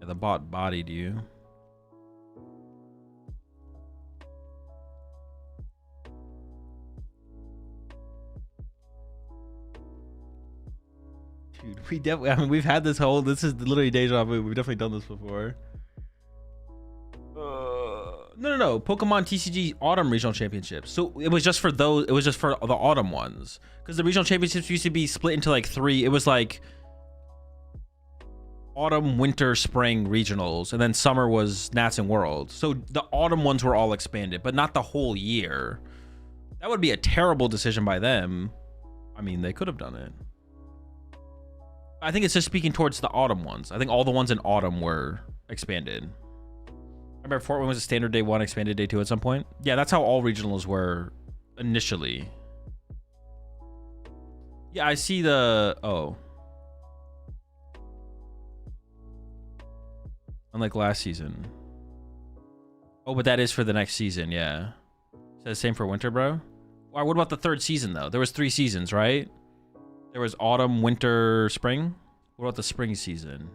Yeah, the bot bodied you. Dude, we definitely, I mean, we've had this whole, this is literally deja vu. We've definitely done this before. No. Pokemon TCG Autumn Regional Championships. So it was just for those, it was just for the autumn ones. Because the regional championships used to be split into like 3. It was like autumn, winter, spring regionals. And then summer was Nats and World. So the autumn ones were all expanded, but not the whole year. That would be a terrible decision by them. I mean, they could have done it. I think it's just speaking towards the autumn ones. I think all the ones in autumn were expanded. I remember Fort Wayne was a standard day 1, expanded day 2 at some point. Yeah, that's how all regionals were initially. Yeah, I see the... Oh. Unlike last season. Oh, but that is for the next season, yeah. Is that the same for winter, bro? Or what about the 3rd season, though? There was 3 seasons, right? There was autumn, winter, spring. What about the spring season?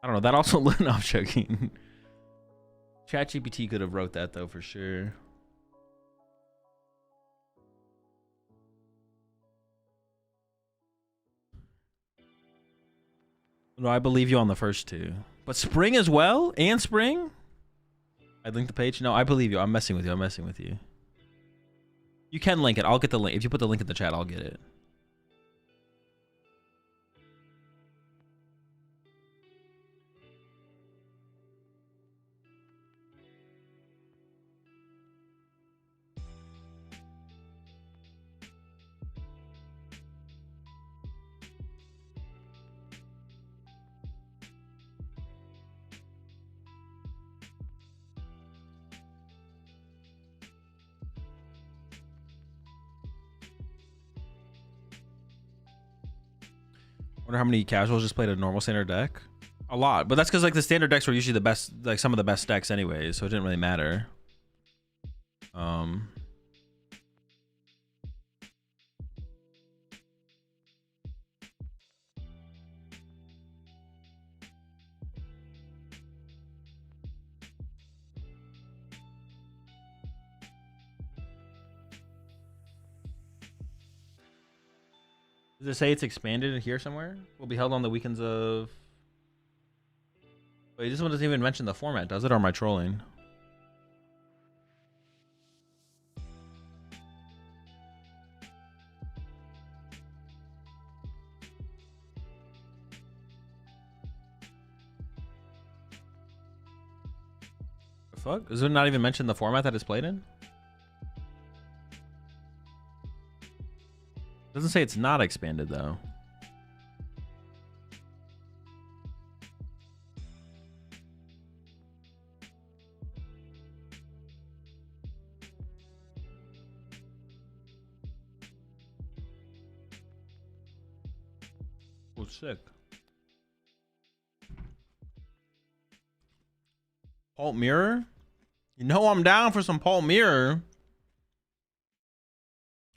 I don't know. That also... No, I'm joking. ChatGPT could have wrote that, though, for sure. No, I believe you on the first 2. But spring as well? And spring? I linked the page? No, I believe you. I'm messing with you. I'm messing with you. You can link it. I'll get the link. If you put the link in the chat, I'll get it. Wonder how many casuals just played a normal standard deck? A lot, but that's because like the standard decks were usually the best, like some of the best decks anyways, so it didn't really matter. Does it say it's expanded here somewhere? Will be held on the weekends of... Wait, this one doesn't even mention the format, does it? Or am I trolling? The fuck? Does it not even mention the format that it's played in? Doesn't say it's not expanded though. Oh, sick. Pulp Mirror? You know I'm down for some Pulp Mirror.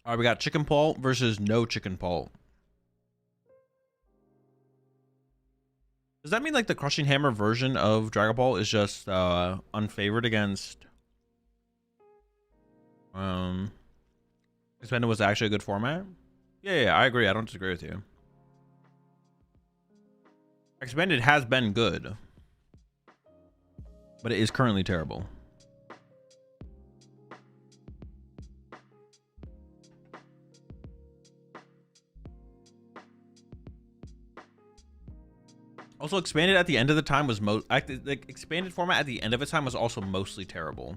All right, we got Chicken Pulp versus no Chicken Pulp. Does that mean like the Crushing Hammer version of Dragon Ball is just unfavored against Expanded was actually a good format? Yeah, I agree. I don't disagree with you. Expanded has been good, but it is currently terrible. Also, expanded at the end of the time was the expanded format at the end of its time was also mostly terrible.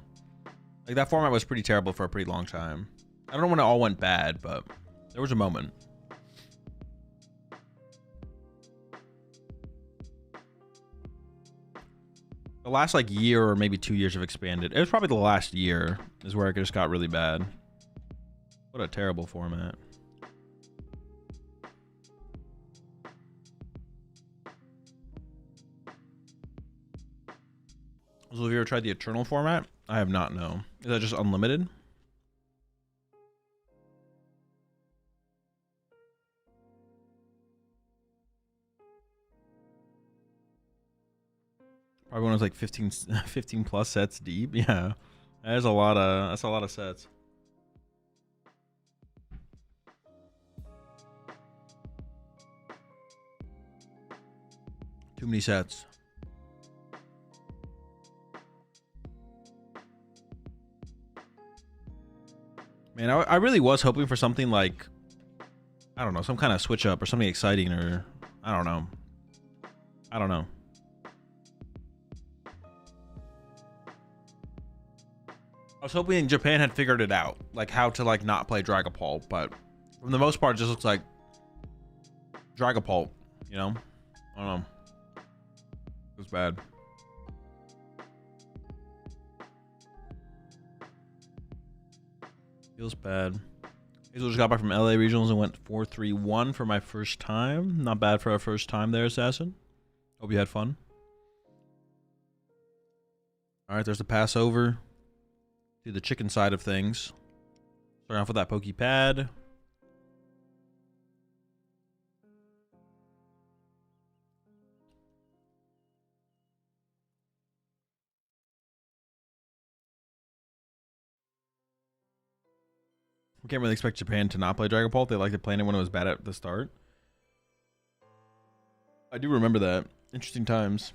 Like that format was pretty terrible for a pretty long time. I don't know when it all went bad, but there was a moment. The last like year or maybe 2 years of expanded. It was probably the last year is where it just got really bad. What a terrible format. So have you ever tried the Eternal format? I have not, no. Is that just unlimited? Probably one was like 15 plus sets deep. Yeah. That's a lot of sets. Too many sets. Man, I really was hoping for something like, I don't know, some kind of switch up or something exciting, or I don't know. I was hoping Japan had figured it out, like how to like not play Dragapult, but for the most part, it just looks like Dragapult, you know? I don't know. It was bad. Feels bad. Azul just got back from LA regionals and went 4-3-1 for my first time. Not bad for our first time there, Assassin. Hope you had fun. All right, there's the pass over to the chicken side of things. Starting off with that Poke Pad. We can't really expect Japan to not play Dragon Ball. They liked it playing it when it was bad at the start. I do remember that. Interesting times.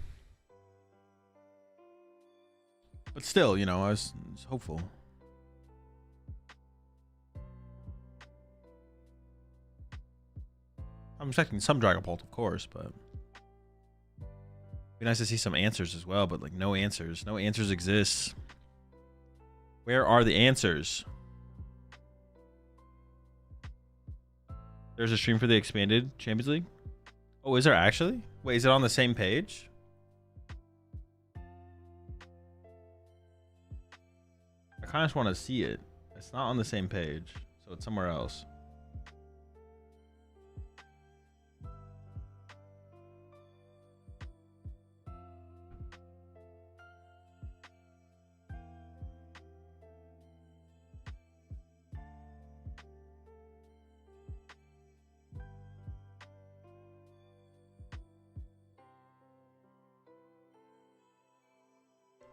But still, you know, I was hopeful. I'm expecting some Dragon Ball, of course, but it'd be nice to see some answers as well, but like no answers. No answers exist. Where are the answers? There's a stream for the expanded Champions League. Oh, is there actually? Wait, is it on the same page? I kind of just want to see it. It's not on the same page, so it's somewhere else.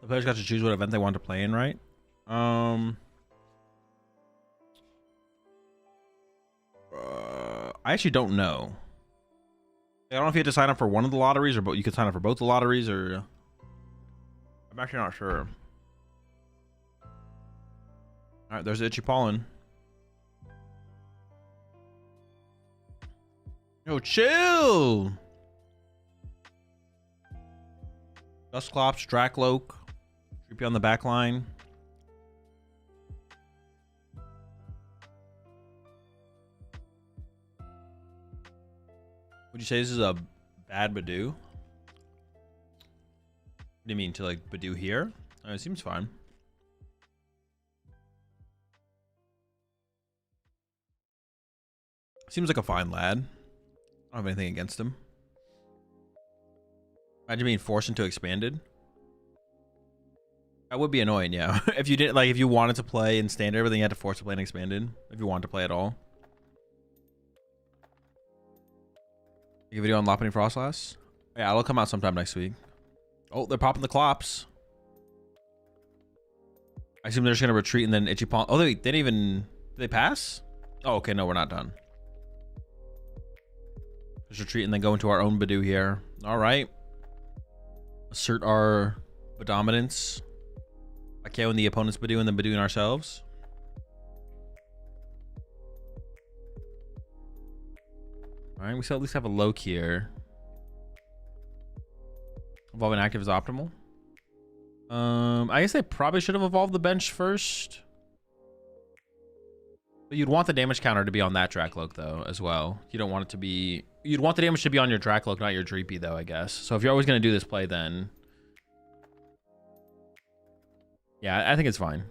The players got to choose what event they want to play in, right? I actually don't know. I don't know if you had to sign up for one of the lotteries, or you could sign up for both the lotteries, or I'm actually not sure. All right, there's Itchy Pollen. Yo, chill. Dusclops, Dracloak, Creepy on the back line. Would you say this is a bad Badoo? What do you mean, to like Badoo here? It seems fine. Seems like a fine lad. I don't have anything against him. Imagine being forced into expanded. That would be annoying, yeah. If you did, like, if you wanted to play in standard, but then you had to force to play in expanded. If you wanted to play at all. Make a video on Lopping Frostlass? Yeah, it'll come out sometime next week. Oh, they're popping the clops. I assume they're just gonna retreat and then Itchy Pawn. Oh, they didn't even. Did they pass? Oh, okay. No, we're not done. Just retreat and then go into our own Badoo here. All right. Assert our dominance by KOing the opponent's Badoo and then Badooing ourselves. All right, we still at least have a Loke here. Evolving active is optimal. I guess they probably should have evolved the bench first. But you'd want the damage counter to be on that Dracloak though, as well. You don't want it to be... You'd want the damage to be on your Dracloak, not your Dreepy though, I guess. So if you're always going to do this play, then... Yeah, I think it's fine.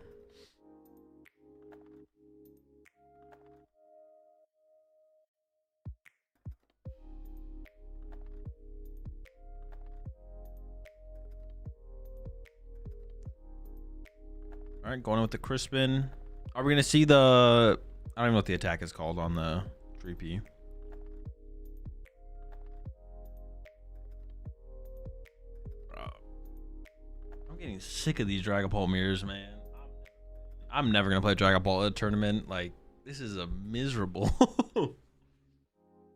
All right, going in with the Crispin. Are we going to see the... I don't even know what the attack is called on the Dreepy. I'm getting sick of these Dragapult mirrors, man. I'm never going to play Dragapult at a tournament. Like, this is a miserable...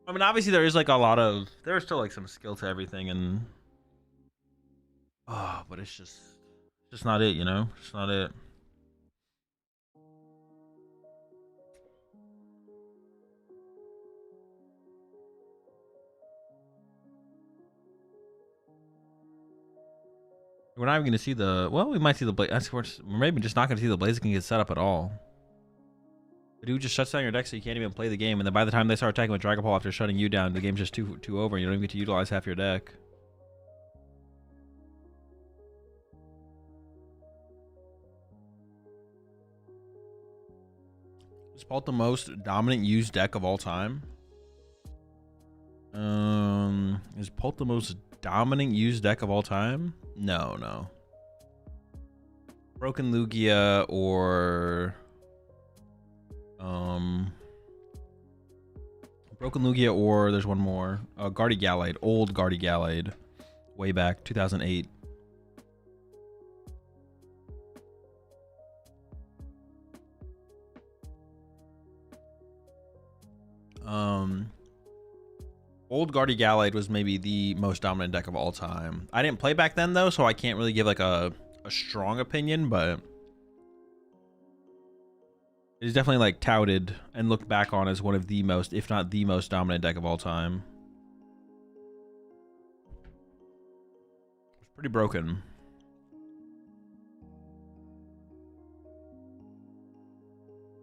I mean, obviously there is like a lot of... There's still like some skill to everything and... Oh, but it's just not it, you know? Just not it. We're not even going to see the... Well, we might see the Blaze. We're maybe just not going to see the Blaziken get set up at all. The dude just shuts down your deck so you can't even play the game. And then by the time they start attacking with Dragapult after shutting you down, the game's just too over. And you don't even get to utilize half your deck. Is Pult the most dominant used deck of all time? Is Pult the most dominant used deck of all time? No. Broken Lugia or Broken Lugia, or there's one more. Guardy Gallade, old Guardy Gallade, way back 2008. Old Guardy Gallade was maybe the most dominant deck of all time. I didn't play back then though, so I can't really give like a strong opinion, but it is definitely like touted and looked back on as one of the most, if not the most dominant deck of all time. It's pretty broken.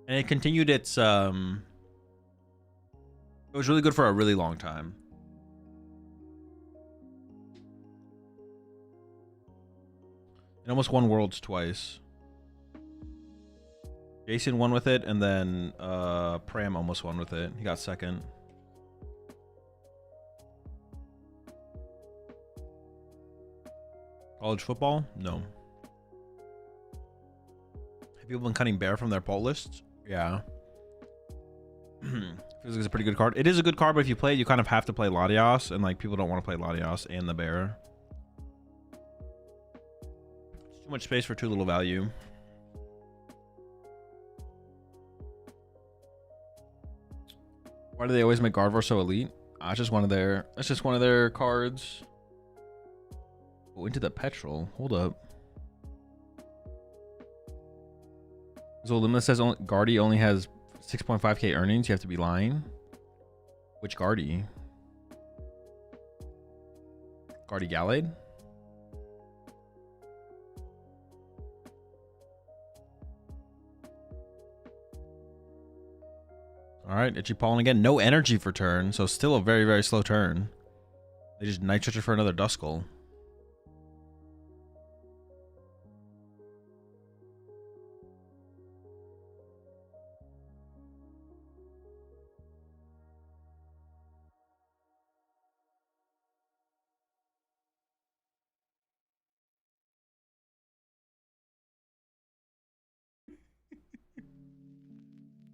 And it continued its it was really good for a really long time. It almost won Worlds twice. Jason won with it, and then Pram almost won with it. He got second. College football? No. Have people been cutting Bear from their Pult lists? Yeah. Feels like it's a pretty good card. It is a good card, but if you play it, you kind of have to play Latios, and like people don't want to play Latios and the Bear. It's too much space for too little value. Why do they always make Gardevoir so elite? That's just one of their. That's just one of their cards. Oh, into the petrol. Hold up. So Limit says Guardy only has 6.5k earnings. You have to be lying. Which Guardy? Guardy Gallade? All right, Itchy Pollen again. No energy for turn, so still a very, very slow turn. They just Night Stretcher for another Duskull.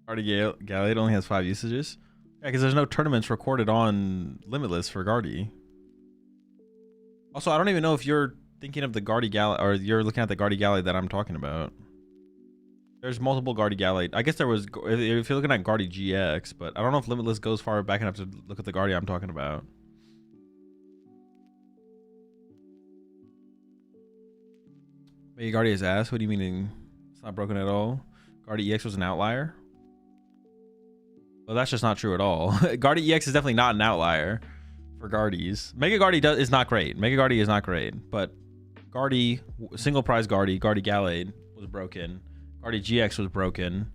Guardy Gallade only has 5 usages. Yeah, because there's no tournaments recorded on Limitless for Guardy. Also, I don't even know if you're thinking of the Guardy Gallade, or you're looking at the Guardy Gallade that I'm talking about. There's multiple Guardy Gallade. I guess there was, if you're looking at Guardy GX, but I don't know if Limitless goes far back enough to look at the Guardy I'm talking about. Wait, Guardy is ass? What do you mean it's not broken at all? Guardy EX was an outlier? Well, that's just not true at all. Guardy EX is definitely not an outlier for Guardies. Mega Guardy is not great. Mega Guardy is not great, but Guardy, single prize Guardy Gallade was broken. Guardy GX was broken.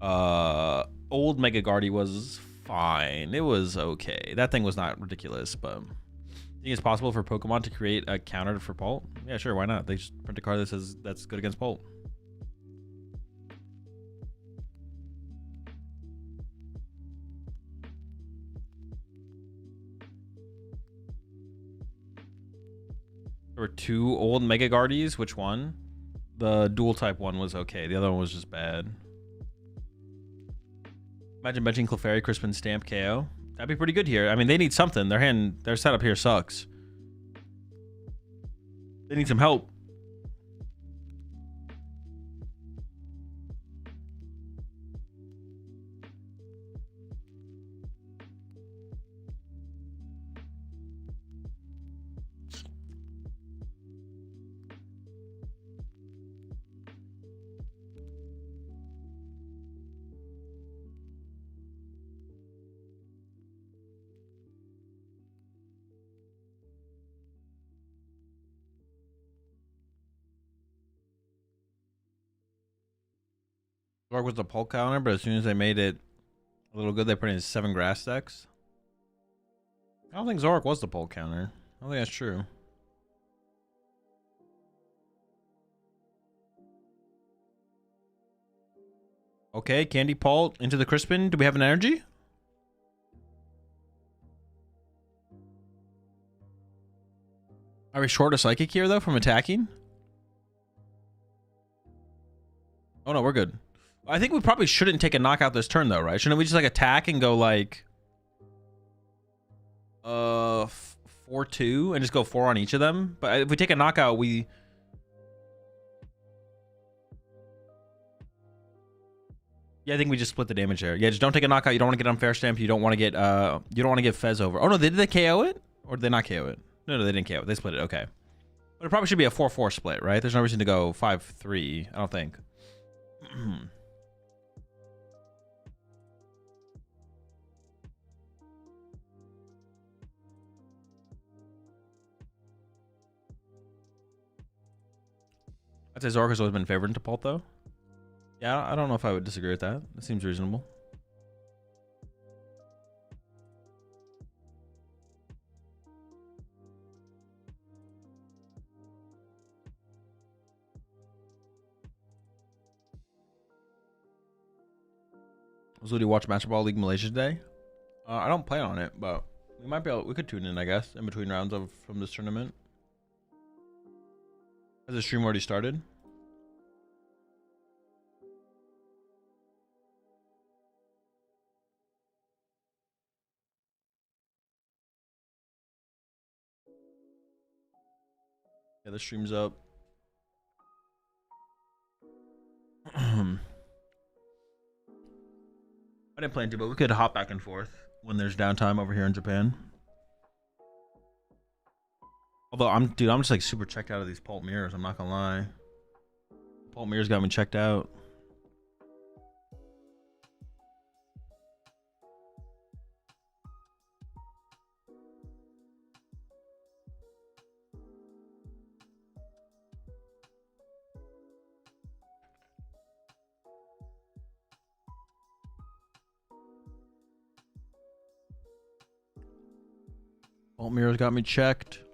Old Mega Guardy was fine. It was okay. That thing was not ridiculous, but I think it's possible for Pokemon to create a counter for Pult. Yeah, sure, why not? They just print a card that says that's good against Pult. There were 2 old Mega Guardies. Which one? The dual type one was okay. The other one was just bad. Imagine benching Clefairy, Crispin, Stamp, KO. That'd be pretty good here. I mean, they need something. Their setup here sucks. They need some help. Zork was the Pult counter, but as soon as they made it a little good, they put in 7 grass decks. I don't think Zork was the Pult counter. I don't think that's true. Okay, Candy Pult into the Crispin. Do we have an energy? Are we short a Psychic here, though, from attacking? Oh, no, we're good. I think we probably shouldn't take a knockout this turn, though, right? Shouldn't we just, like, attack and go, like... 4-2 and just go 4 on each of them? But if we take a knockout, we... Yeah, I think we just split the damage there. Yeah, just don't take a knockout. You don't want to get unfair stamp. You don't want to get Fez over. Oh, no, did they KO it? Or did they not KO it? No, they didn't KO it. They split it. Okay. But it probably should be a 4-4 split, right? There's no reason to go 5-3, I don't think. I'd say Zork has always been favored into Pult, though. Yeah, I don't know if I would disagree with that. That seems reasonable. So do you watch Master Ball League Malaysia today? I don't plan on it, but we might be able. We could tune in, I guess, in between rounds from this tournament. Has the stream already started? Yeah, the stream's up. I didn't plan to, but we could hop back and forth when there's downtime over here in Japan. Although I'm just like super checked out of these Pult mirrors. I'm not gonna lie. Pult mirrors got me checked out. Pult mirrors got me checked.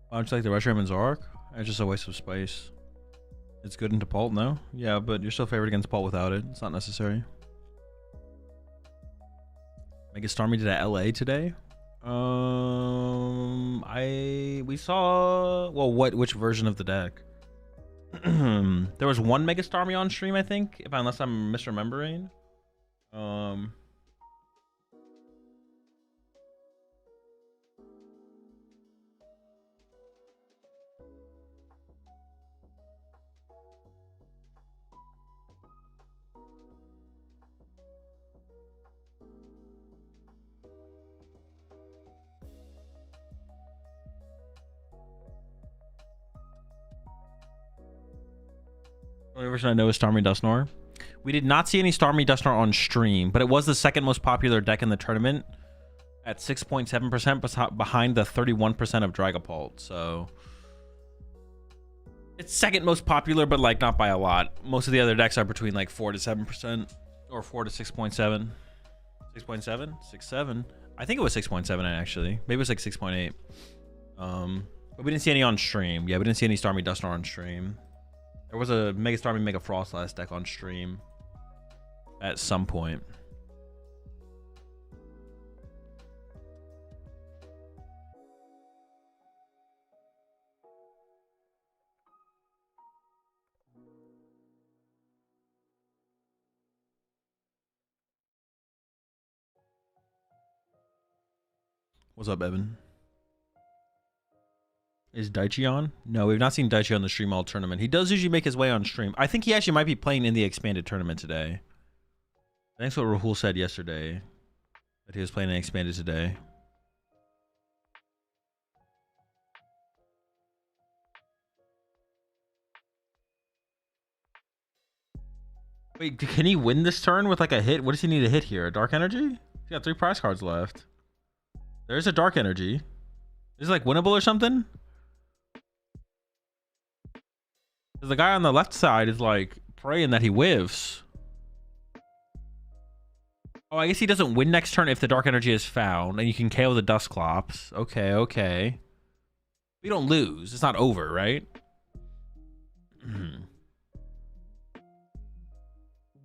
Why don't you like the Reshiram and Zork? It's just a waste of space. It's good into Pult, no? Yeah, but you're still favored against Pult without it. It's not necessary. Mega Starmie did at LA today. We saw, well, which version of the deck? There was one Mega Starmie on stream, I think, unless I'm misremembering. The only version I know is Starmie Dusknoir. We did not see any Starmie Dusknoir on stream, but it was the second most popular deck in the tournament at 6.7% behind the 31% of Dragapult. So it's second most popular, but like not by a lot. Most of the other decks are between like 4 to 7% or 4 to 6.7. 6.7? 6.7? I think it was 6.7 actually. Maybe it was like 6.8. But we didn't see any on stream. Yeah, we didn't see any Starmie Dusknoir on stream. There was a Mega Starmie Mega Frostlass deck on stream at some point. What's up, Evan? Is Daichi on? No, we've not seen Daichi on the stream all tournament. He does usually make his way on stream. I think he actually might be playing in the expanded tournament today. That's what Rahul said yesterday, that he was playing in expanded today. Wait, can he win this turn with like a hit? What does he need to hit here? A Dark Energy? He's got 3 prize cards left. There's a Dark Energy. Is it like winnable or something? The guy on the left side is like praying that he whiffs. Oh, I guess he doesn't win next turn if the Dark Energy is found, and you can KO the Dusclops. Okay, okay. We don't lose. It's not over, right?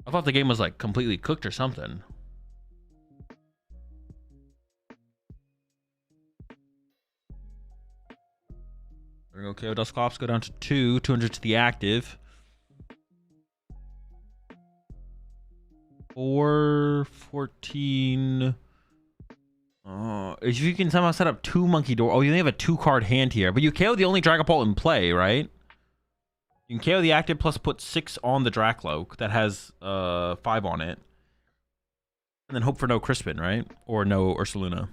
I thought the game was like completely cooked or something. There we go. KO Dusclops, go down to 2. 200 to the active. 414. If you can somehow set up 2 Monkey Door. Oh, you only have a 2-card hand here, but you KO the only Dragapult in play, right? You can KO the active plus put 6 on the Dracloak that has 5 on it, and then hope for no Crispin, right? Or no Ursaluna.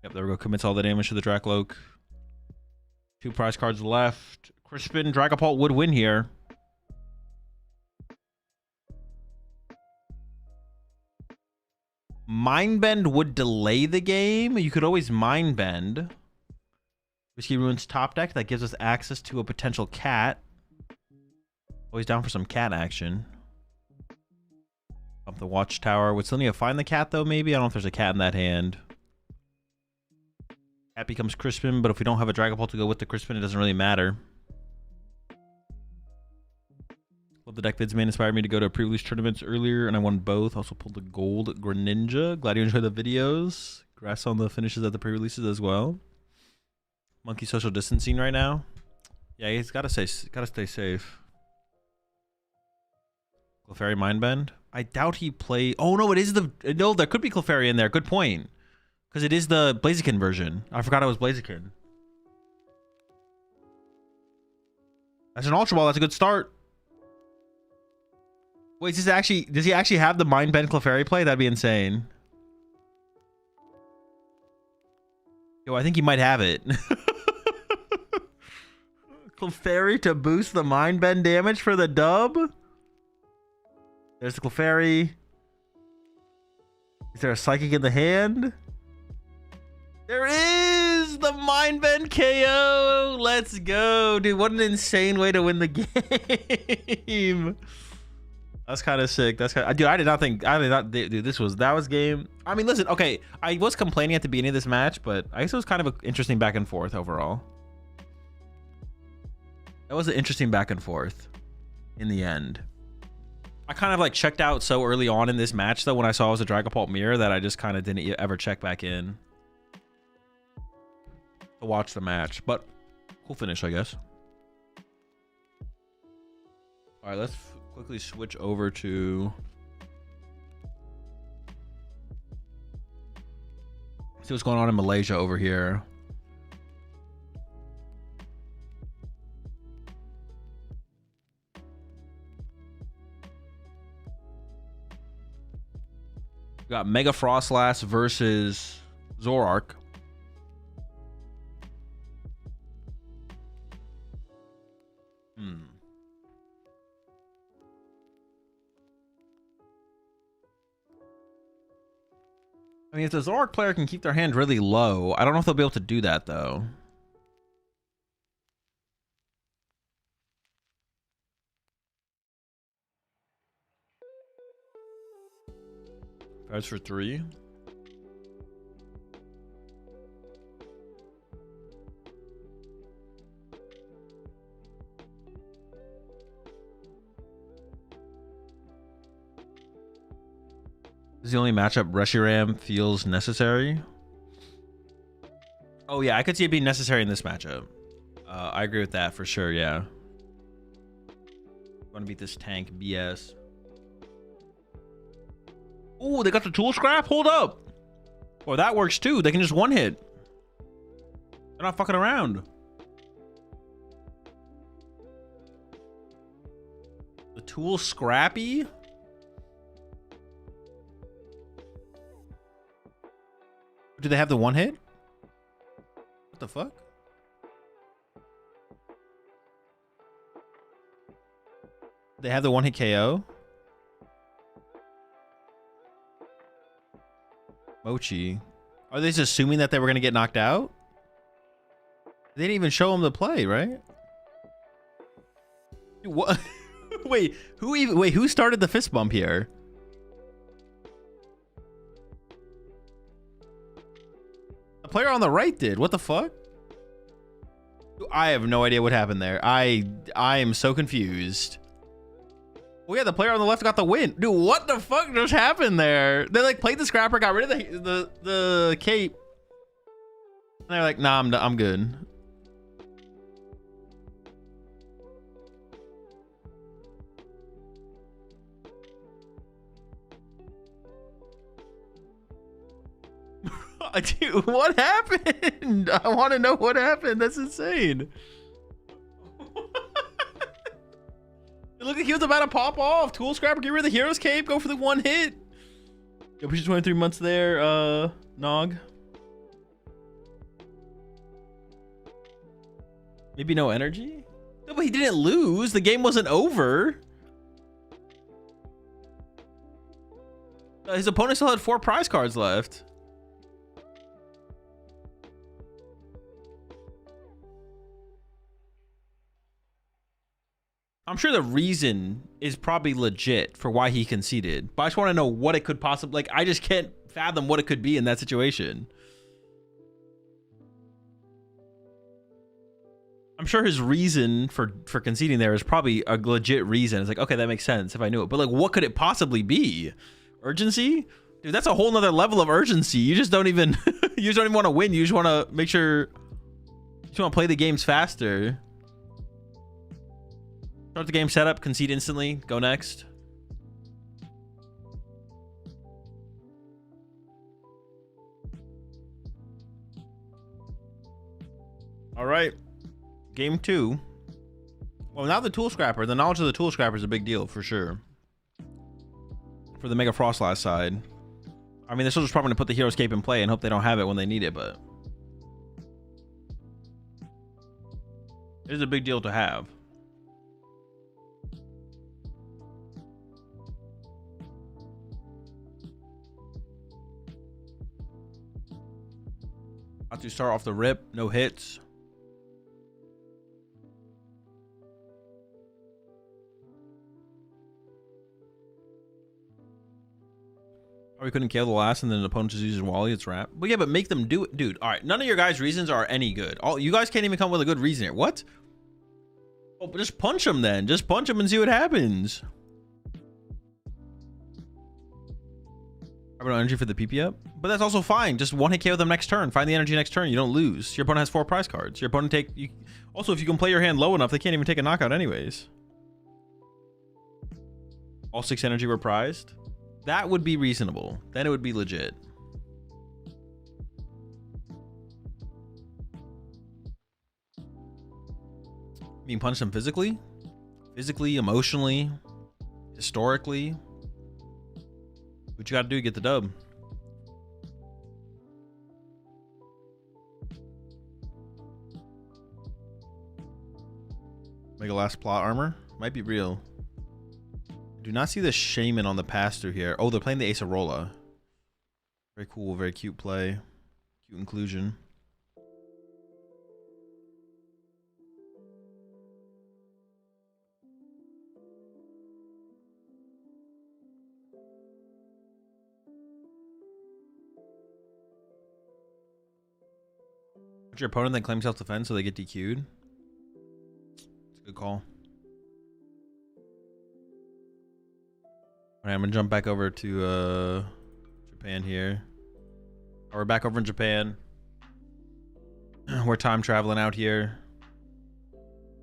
Yep, there we go. Commits all the damage to the Dracloak. 2 prize cards left. Crispin, Dragapult would win here. Mind Bend would delay the game. You could always Mind Bend. Whiskey Ruins top deck. That gives us access to a potential cat. Always down for some cat action. Up the Watchtower. Would still need to find the cat, though, maybe? I don't know if there's a cat in that hand. Cat becomes Crispin, but if we don't have a Dragapult to go with the Crispin, it doesn't really matter. Love the deck vids, man. Inspired me to go to pre-release tournaments earlier, and I won both. Also pulled the gold Greninja. Glad you enjoyed the videos. Congrats on the finishes at the pre-releases as well. Monkey social distancing right now. Yeah, he's gotta stay safe. Clefairy Mindbend. I doubt he play. Oh no, it is the no. There could be Clefairy in there. Good point. Because it is the Blaziken version. I forgot it was Blaziken. That's an Ultra Ball. That's a good start. Wait, does he actually have the Mind Bend Clefairy play? That'd be insane. Yo, I think he might have it. Clefairy to boost the Mind Bend damage for the dub. There's the Clefairy. Is there a Psychic in the hand? There is the Mind Bend KO. Let's go, dude. What an insane way to win the game. That's kind of sick. That's kind of, dude. I did not, dude. That was game. I mean, listen. Okay, I was complaining at the beginning of this match, but I guess it was kind of an interesting back and forth overall. That was an interesting back and forth in the end. I kind of like checked out so early on in this match though when I saw it was a Dragapult mirror that I just kind of didn't ever check back in. to watch the match, but we'll finish, I guess. All right, let's quickly switch over to see what's going on in Malaysia over here. We got Mega Frostlass versus Zoroark. I mean, if the Zoroark player can keep their hand really low, I don't know if they'll be able to do that, though. Price for 3. This is the only matchup Reshiram feels necessary. Oh yeah, I could see it being necessary in this matchup. I agree with that for sure, yeah. Want to beat this tank BS. Oh, they got the tool scrap? Hold up. Or that works too. They can just one hit. They're not fucking around. The tool scrappy? Do they have the one hit? What the fuck? They have the one hit KO? Mochi. Are they just assuming that they were going to get knocked out? They didn't even show them the play, right? What? Wait, who started the fist bump here? The player on the right did. What the fuck? I have no idea what happened there. I am so confused. Oh yeah, the player on the left got the win. Dude, what the fuck just happened there? They like played the scrapper, got rid of the cape. And they're like, nah, I'm good. Dude, what happened? I want to know what happened. That's insane. Look, he was about to pop off. Tool scrapper, get rid of the hero's cape, go for the one hit. Yo, push 23 months there, Nog. Maybe no energy? No, but he didn't lose. The game wasn't over. His opponent still had 4 prize cards left. I'm sure the reason is probably legit for why he conceded, but I just want to know what it could possibly, like, I just can't fathom what it could be in that situation. I'm sure his reason for conceding there is probably a legit reason. It's like, okay, that makes sense if I knew it, but like, what could it possibly be? Urgency? Dude, that's a whole nother level of urgency. You just don't even, you just don't even want to win. You just want to make sure, you just want to play the games faster. Start the game setup, concede instantly, go next. All right, game 2. Well, now the tool scrapper, the knowledge of the tool scrapper is a big deal for sure. For the Mega Frostlass side. I mean, this was just probably going to put the hero's cape in play and hope they don't have it when they need it, but it is a big deal to have. About to start off the rip, no hits. Or we couldn't kill the last and then the opponent just uses Wally, it's wrap. But yeah, but make them do it. Dude, all right, none of your guys' reasons are any good. All you guys can't even come with a good reason here. What? Oh, but just punch him then. Just punch him and see what happens. Carbon energy for the PP up. But that's also fine. Just one hit KO them next turn. Find the energy next turn. You don't lose. Your opponent has 4 prize cards. Your opponent also, if you can play your hand low enough, they can't even take a knockout anyways. All 6 energy were prized. That would be reasonable. Then it would be legit. You mean punch them physically? Physically, emotionally, historically. What you gotta do to get the dub. Make a last plot armor. Might be real. Do not see the shaman on the pass through here. Oh, they're playing the Acerola. Very cool, very cute play. Cute inclusion. Your opponent then claims self-defense so they get DQ'd. It's a good call. Alright, I'm gonna jump back over to Japan here. We're back over in Japan. We're time traveling out here.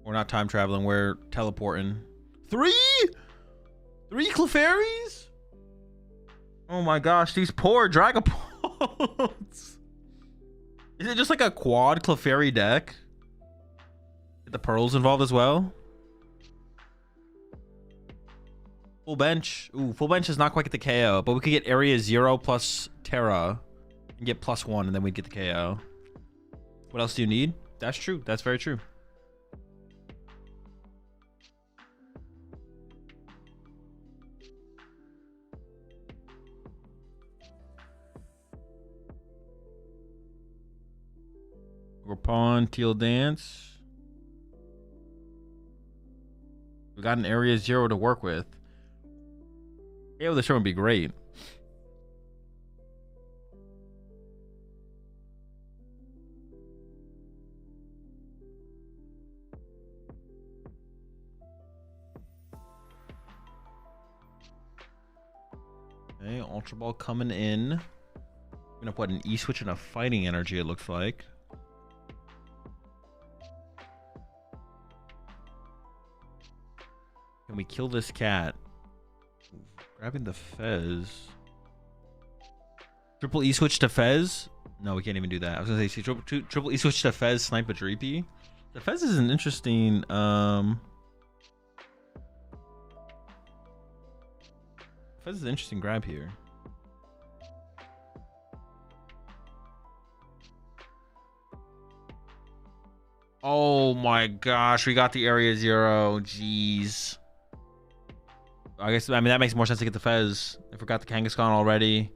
We're not time traveling, we're teleporting. 3 Clefairies? Oh my gosh, these poor Dragapults. Is it just like a quad Clefairy deck? Get the pearls involved as well? Full bench. Ooh, full bench is not quite get the KO, but we could get area 0 plus Terra and get +1, and then we'd get the KO. What else do you need? That's true. That's very true. Pawn, teal dance. We got an area 0 to work with. Yeah, well, the show would be great. Okay, Ultra Ball coming in. We're gonna put an E-switch and a fighting energy, it looks like. Can we kill this cat? Grabbing the Fez. Triple E-switch to Fez? No, we can't even do that. I was gonna say triple E-switch to Fez, snipe a Dreepy. The Fez is an interesting Fez is an interesting grab here. Oh my gosh, we got the area 0. Jeez. I guess, I mean, that makes more sense to get the Fez. I forgot the Kangaskhan already.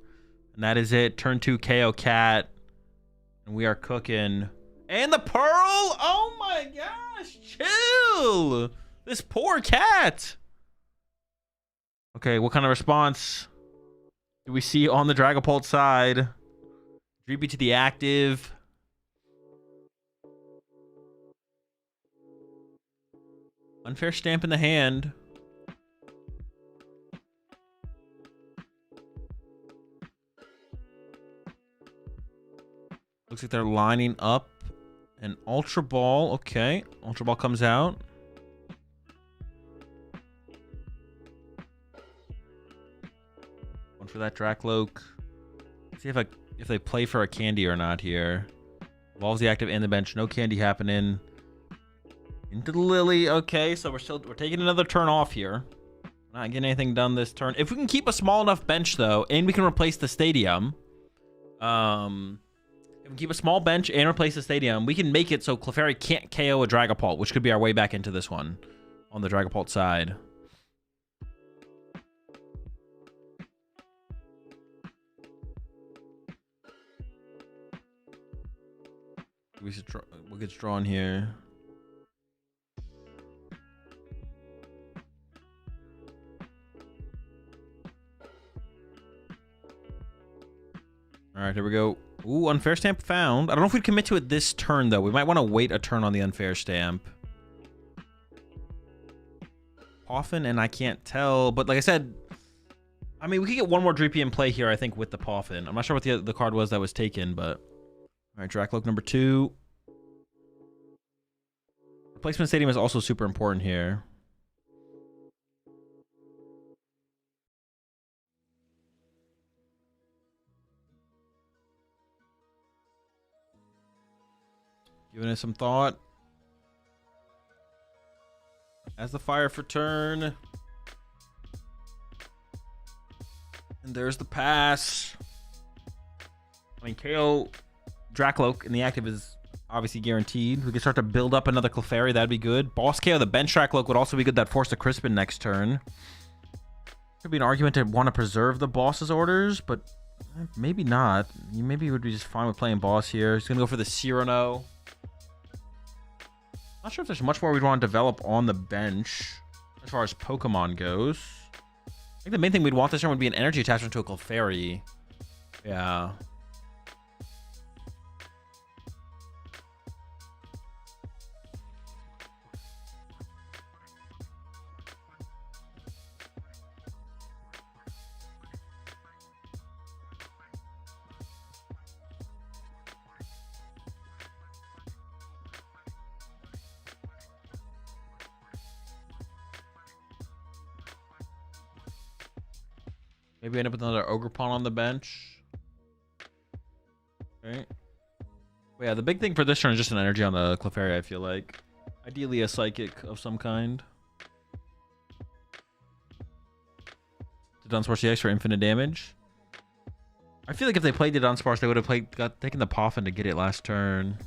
And that is it. Turn 2 KO cat. And we are cooking. And the Pearl! Oh my gosh! Chill! This poor cat! Okay, what kind of response do we see on the Dragapult side? Dreepy to the active. Unfair stamp in the hand. Looks like they're lining up an Ultra Ball. Okay, Ultra Ball comes out. One for that Dracloak. Let's see if they play for a candy or not here. Involves the active and the bench. No candy happening. Into the Lily. Okay, so we're taking another turn off here. Not getting anything done this turn. If we can keep a small enough bench though, and we can replace the stadium. If we keep a small bench and replace the stadium, we can make it so Clefairy can't KO a Dragapult, which could be our way back into this one on the Dragapult side. What gets drawn here? All right, here we go. Ooh, unfair stamp found. I don't know if we'd commit to it this turn, though. We might want to wait a turn on the unfair stamp. Coffin, and I can't tell. But like I said, I mean, we could get one more Dreepy in play here, I think, with the Poffin. I'm not sure what the card was that was taken, but... All right, Dracloak number 2. Replacement Stadium is also super important here. Giving it some thought. As the fire for turn. And there's the pass. I mean, KO Dracloak in the active is obviously guaranteed. We can start to build up another Clefairy. That'd be good. Boss KO the bench Dracloak would also be good. That force the Crispin next turn. Could be an argument to want to preserve the boss's orders, but maybe not. Maybe you would be just fine with playing boss here. He's going to go for the Cyrano. Not sure if there's much more we'd want to develop on the bench as far as Pokemon goes. I think the main thing we'd want this turn would be an energy attachment to a Clefairy. Yeah. Maybe end up with another Ogerpon on the bench. Right. But yeah, the big thing for this turn is just an energy on the Clefairy, I feel like. Ideally a Psychic of some kind. To Dunsparce EX for infinite damage. I feel like if they played the Dunsparce, they would have taken the Poffin to get it last turn.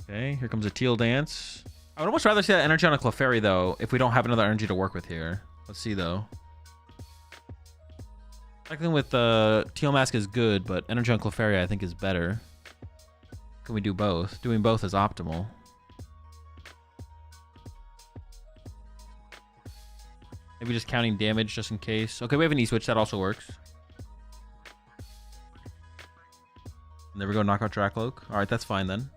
Okay, here comes a Teal Dance. I would almost rather see that energy on a Clefairy, though, if we don't have another energy to work with here. Let's see, though. Cycling with Teal Mask is good, but energy on Clefairy I think is better. Can we do both? Doing both is optimal. Maybe just counting damage just in case. Okay, we have an E-Switch. That also works. And there we go. Knockout Dracloak. All right, that's fine then.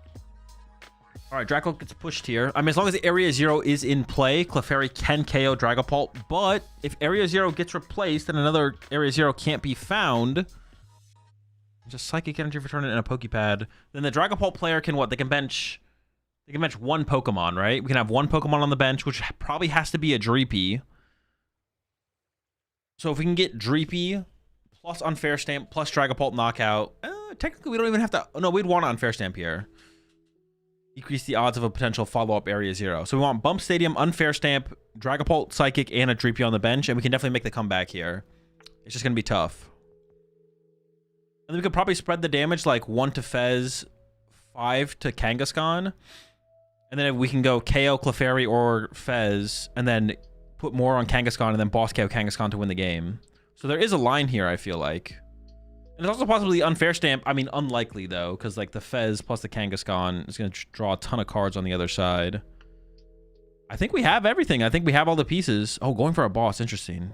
All right, Dracloak gets pushed here. I mean, as long as Area 0 is in play, Clefairy can KO Dragapult. But if Area 0 gets replaced and another Area 0 can't be found, just Psychic Energy for turn and a Pokepad, then the Dragapult player can what? They can bench one Pokemon, right? We can have one Pokemon on the bench, which probably has to be a Dreepy. So if we can get Dreepy plus Unfair Stamp plus Dragapult Knockout, technically we don't even have to... No, we'd want Unfair Stamp here. Decrease the odds of a potential follow-up Area 0. So we want Bump Stadium, Unfair Stamp, Dragapult, Psychic, and a Dreepy on the bench, and we can definitely make the comeback here. It's just going to be tough. And then we could probably spread the damage like 1 to Fez, 5 to Kangaskhan. And then we can go KO Clefairy or Fez, and then put more on Kangaskhan, and then boss KO Kangaskhan to win the game. So there is a line here, I feel like. And it's also possibly Unfair Stamp. I mean, unlikely, though, because, like, the Fez plus the Kangaskhan is going to draw a ton of cards on the other side. I think we have everything. I think we have all the pieces. Oh, going for a boss. Interesting.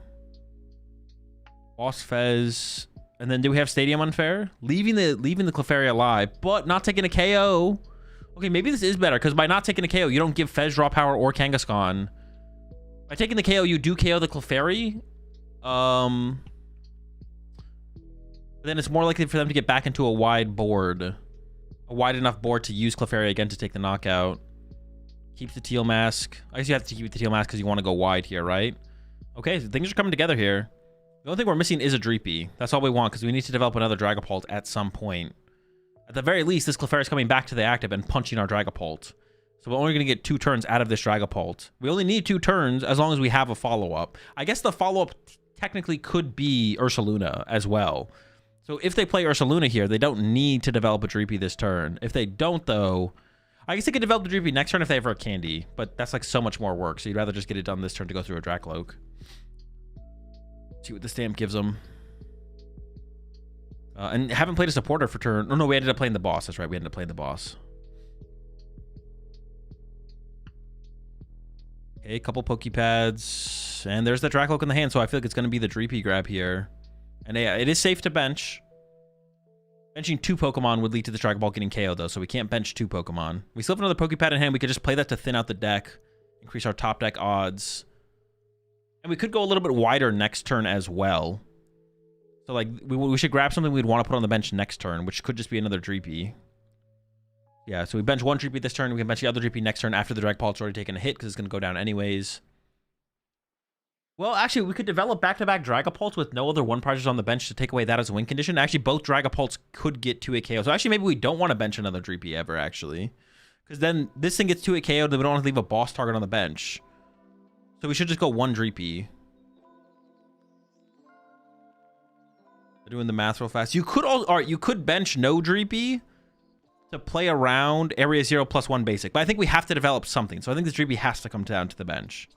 Boss, Fez. And then do we have Stadium Unfair? Leaving the Clefairy alive, but not taking a KO. Okay, maybe this is better, because by not taking a KO, you don't give Fez draw power or Kangaskhan. By taking the KO, you do KO the Clefairy. Then it's more likely for them to get back into a wide board. A wide enough board to use Clefairy again to take the knockout. Keep the Teal Mask. I guess you have to keep the Teal Mask because you want to go wide here, right? Okay, so things are coming together here. The only thing we're missing is a Dreepy. That's all we want because we need to develop another Dragapult at some point. At the very least, this Clefairy is coming back to the active and punching our Dragapult. So we're only going to get 2 turns out of this Dragapult. We only need 2 turns as long as we have a follow-up. I guess the follow-up technically could be Ursaluna as well. So if they play Ursaluna here, they don't need to develop a Dreepy this turn. If they don't, though, I guess they could develop the Dreepy next turn if they have a Candy, but that's like so much more work. So you'd rather just get it done this turn to go through a Dracloak. See what the stamp gives them. And haven't played a supporter for turn. Oh, no, we ended up playing the boss. That's right. We ended up playing the boss. Okay, a couple Pokepads. And there's the Dracloak in the hand, so I feel like it's going to be the Dreepy grab here. And yeah, it is safe to bench. Benching 2 Pokemon would lead to the Dragapult getting KO, though, so we can't bench 2 Pokemon. We still have another Pokepad in hand. We could just play that to thin out the deck, increase our top deck odds. And we could go a little bit wider next turn as well. So, like, we should grab something we'd want to put on the bench next turn, which could just be another Dreepy. Yeah, so we bench one Dreepy this turn. We can bench the other Dreepy next turn after the Dragapult's already taken a hit because it's going to go down anyways. Well, actually, we could develop back-to-back Dragapults with no other one-prizers on the bench to take away that as a win condition. Actually, both Dragapults could get 2-hit KO. So actually, maybe we don't want to bench another Dreepy ever, actually. Because then this thing gets 2-hit KO, then we don't want to leave a boss target on the bench. So we should just go one Dreepy. Doing the math real fast. You could you could bench no Dreepy to play around area 0 plus 1 basic, but I think we have to develop something. So I think this Dreepy has to come down to the bench.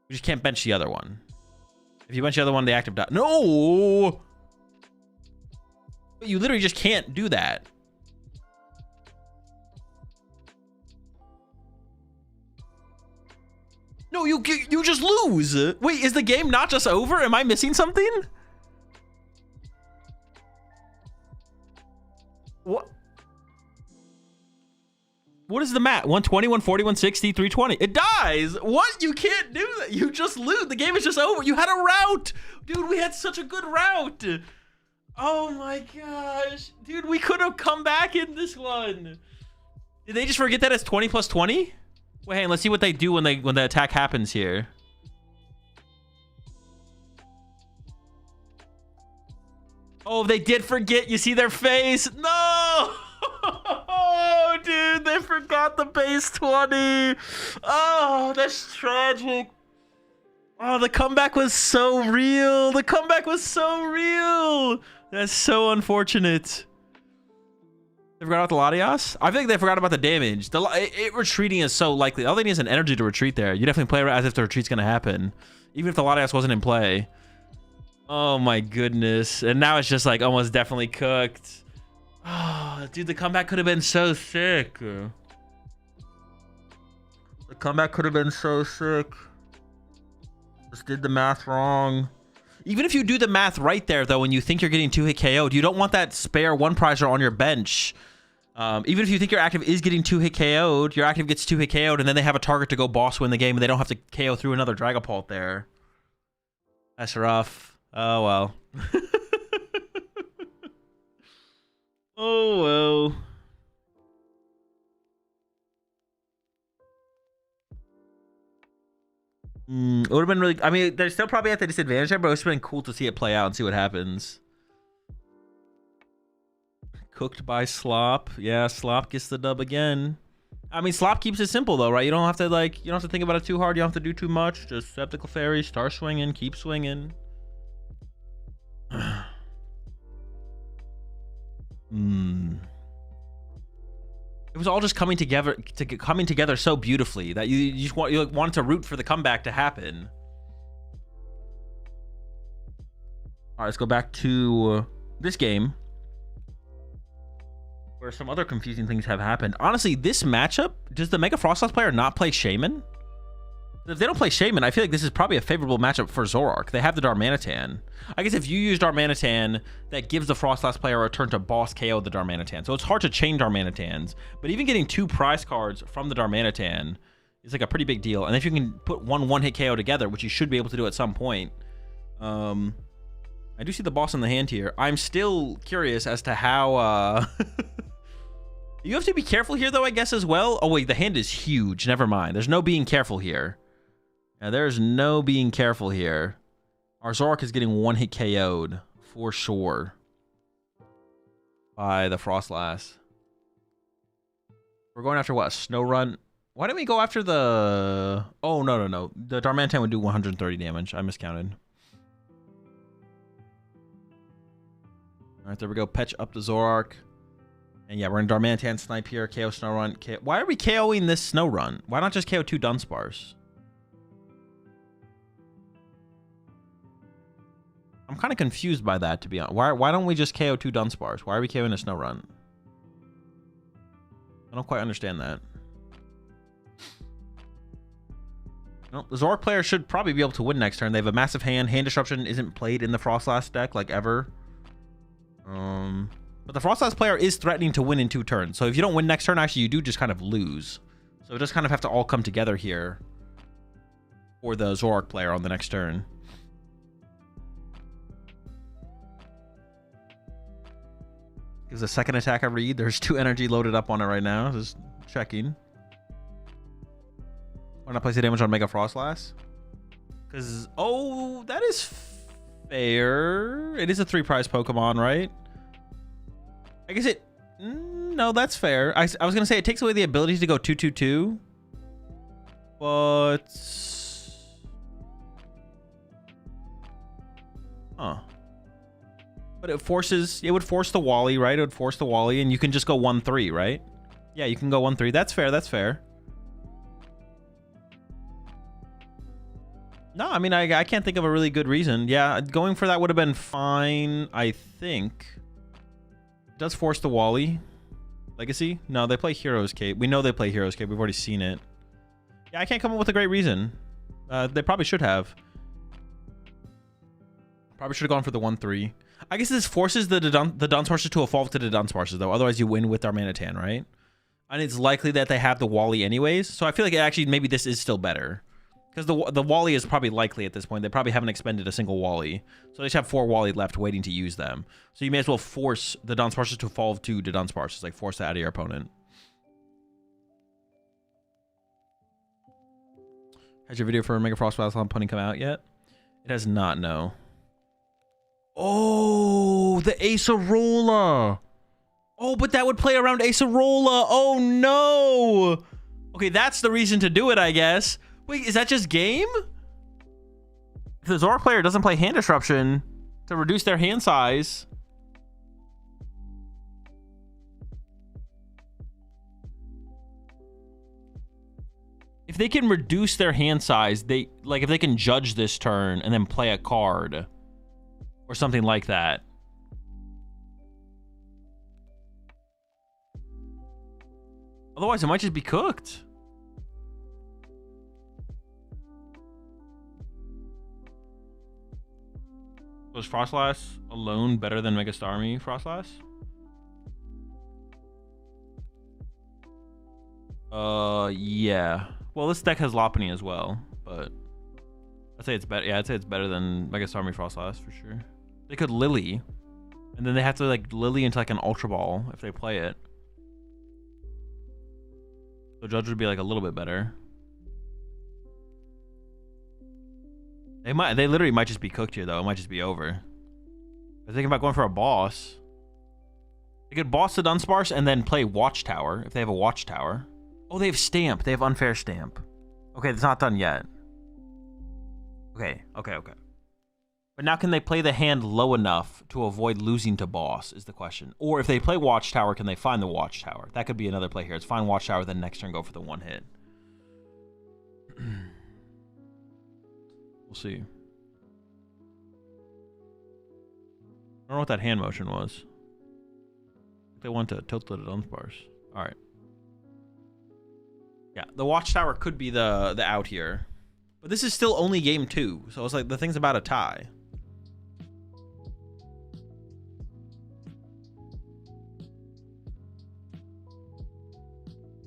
We just can't bench the other one. If you bench the other one, the active die. No! You literally just can't do that. No, you just lose. Wait, is the game not just over? Am I missing something? What? What is the mat? 120, 140, 160, 320. It dies. What? You can't do that. You just lose. The game is just over. You had a route. Dude, we had such a good route. Oh my gosh. Dude, we could have come back in this one. Did they just forget that it's 20 plus 20? Wait, hey, let's see what they do when the attack happens here. Oh, they did forget. You see their face? No! Oh, dude, they forgot the base 20. Oh, that's tragic. Oh, the comeback was so real. The comeback was so real. That's so unfortunate. They forgot about the Latias? I think they forgot about the damage. It retreating is so likely. All they need is an energy to retreat there. You definitely play it as if the retreat's going to happen. Even if the Latias wasn't in play. Oh my goodness. And now it's just like almost definitely cooked. Oh, dude, the comeback could have been so sick. The comeback could have been so sick. Just did the math wrong. Even if you do the math right there, though, and you think you're getting 2-hit KO'd, you don't want that spare one prizer on your bench. Even if you think your active is getting 2-hit KO'd, your active gets 2-hit KO'd, and then they have a target to go boss win the game, and they don't have to KO through another Dragapult there. That's rough. Oh, well. Oh, well. It would have been really... I mean, they're still probably at the disadvantage there, but it would have been cool to see it play out and see what happens. Cooked by Slop. Yeah, Slop gets the dub again. I mean, Slop keeps it simple, though, right? You don't have to, like... You don't have to think about it too hard. You don't have to do too much. Just Sceptical Fairy, start swinging, keep swinging. It was all just coming together so beautifully that you just wanted to root for the comeback to happen. All right, let's go back to this game where some other confusing things have happened. Honestly, this matchup, does the Mega Frostlass player not play Shaman? If they don't play Shaman, I feel like this is probably a favorable matchup for Zoroark. They have the Darmanitan. I guess if you use Darmanitan, that gives the Frostlass player a turn to boss KO the Darmanitan. So it's hard to chain Darmanitans. But even getting 2 prize cards from the Darmanitan is like a pretty big deal. And if you can put one-hit KO together, which you should be able to do at some point. I do see the boss in the hand here. I'm still curious as to how... You have to be careful here, though, I guess, as well. Oh, wait, the hand is huge. Never mind. There's no being careful here. Now, there's no being careful here. Our Zoroark is getting one-hit KO'd for sure by the Frostlass. We're going after what? Snow Run? Why didn't we go after the... Oh, no. The Darmanitan would do 130 damage. I miscounted. All right, there we go. Petch up the Zoroark. And yeah, we're in Darmanitan snipe here. KO Snow Run. Why are we KOing this Snow Run? Why not just KO 2 Dunsparce? I'm kind of confused by that, to be honest. Why don't we just KO 2 Dunsparce? Why are we KOing a Snow Run? I don't quite understand that. Well, the Zoroark player should probably be able to win next turn. They have a massive hand. Hand Disruption isn't played in the Frostlass deck, like, ever. But the Frostlass player is threatening to win in 2 turns. So if you don't win next turn, actually, you do just kind of lose. So it just kind of have to all come together here. for the Zoroark player on the next turn. Gives a second attack a read. There's 2 energy loaded up on it right now. Just checking. Why not place the damage on Mega Frostlass? Because, oh, that is fair. It is a 3-prize Pokemon, right? I guess it... no, that's fair. I was going to say it takes away the ability to go 2/2/2. But... huh. But it forces... it would force the Wally, right? It would force the Wally, and you can just go 1/3, right? Yeah, you can go 1/3. That's fair, that's fair. No, I mean, I can't think of a really good reason. Yeah, going for that would have been fine, I think. It does force the Wally. Legacy? No, they play Hero's Cape. We know they play Hero's Cape. We've already seen it. Yeah, I can't come up with a great reason. They probably should have. Probably should have gone for the 1/3. I guess this forces the Dunsparces to evolve to the Dunsparces, though. Otherwise, you win with Darmanitan, right? And it's likely that they have the Wally anyways. So I feel like it actually, maybe this is still better. Because the Wally is probably likely at this point. They probably haven't expended a single Wally. So they just have 4 Wally left waiting to use them. So you may as well force the Dunsparces to evolve to the Dunsparces. Like, force that out of your opponent. Has your video for Mega Frost Battle Pony come out yet? It has not, no. Oh, the Acerola. Oh, but that would play around Acerola. Oh, no. Okay, that's the reason to do it, I guess. Wait, is that just game? If the Zoroark player doesn't play Hand Disruption to reduce their hand size... if they can reduce their hand size, they like if they can judge this turn and then play a card or something like that. Otherwise, it might just be cooked. Was Frostlass alone better than Mega Starmie Frostlass? Yeah. Well, this deck has Lopunny as well, but I'd say it's better. Yeah, I'd say it's better than Mega Starmie Frostlass for sure. They could Lily, and then they have to like Lily into like an Ultra Ball if they play it. So Judge would be like a little bit better. They literally might just be cooked here though. It might just be over. They're thinking about going for a boss. They could boss the Dunsparce and then play Watchtower if they have a Watchtower. Oh, they have Stamp. They have Unfair Stamp. Okay, it's not done yet. Okay. But now can they play the hand low enough to avoid losing to boss is the question. Or if they play Watchtower, can they find the Watchtower? That could be another play here. It's find Watchtower, then next turn go for the 1-hit. We'll see. I don't know what that hand motion was. They want to tilt the Dunsparce. Alright. Yeah, the Watchtower could be the out here. But this is still only game 2, so it's like the thing's about a tie.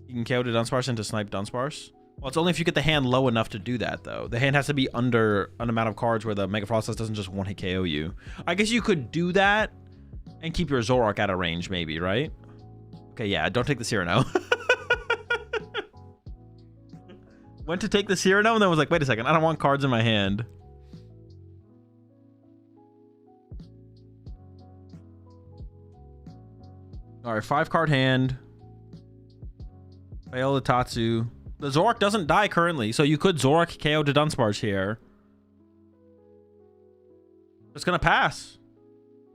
You can KO the Dunsparce into snipe Dunsparce. Well, it's only if you get the hand low enough to do that, though. The hand has to be under an amount of cards where the Mega Frostlass doesn't just one-hit KO you. I guess you could do that and keep your Zoroark out of range, maybe, right? Okay, yeah, don't take the Cyrano. Went to take the Cyrano and then was like, wait a second, I don't want cards in my hand. Alright, 5-card hand. Fail the Tatsu. The Zoroark doesn't die currently, so you could Zoroark KO to Dunsparce here. It's gonna pass.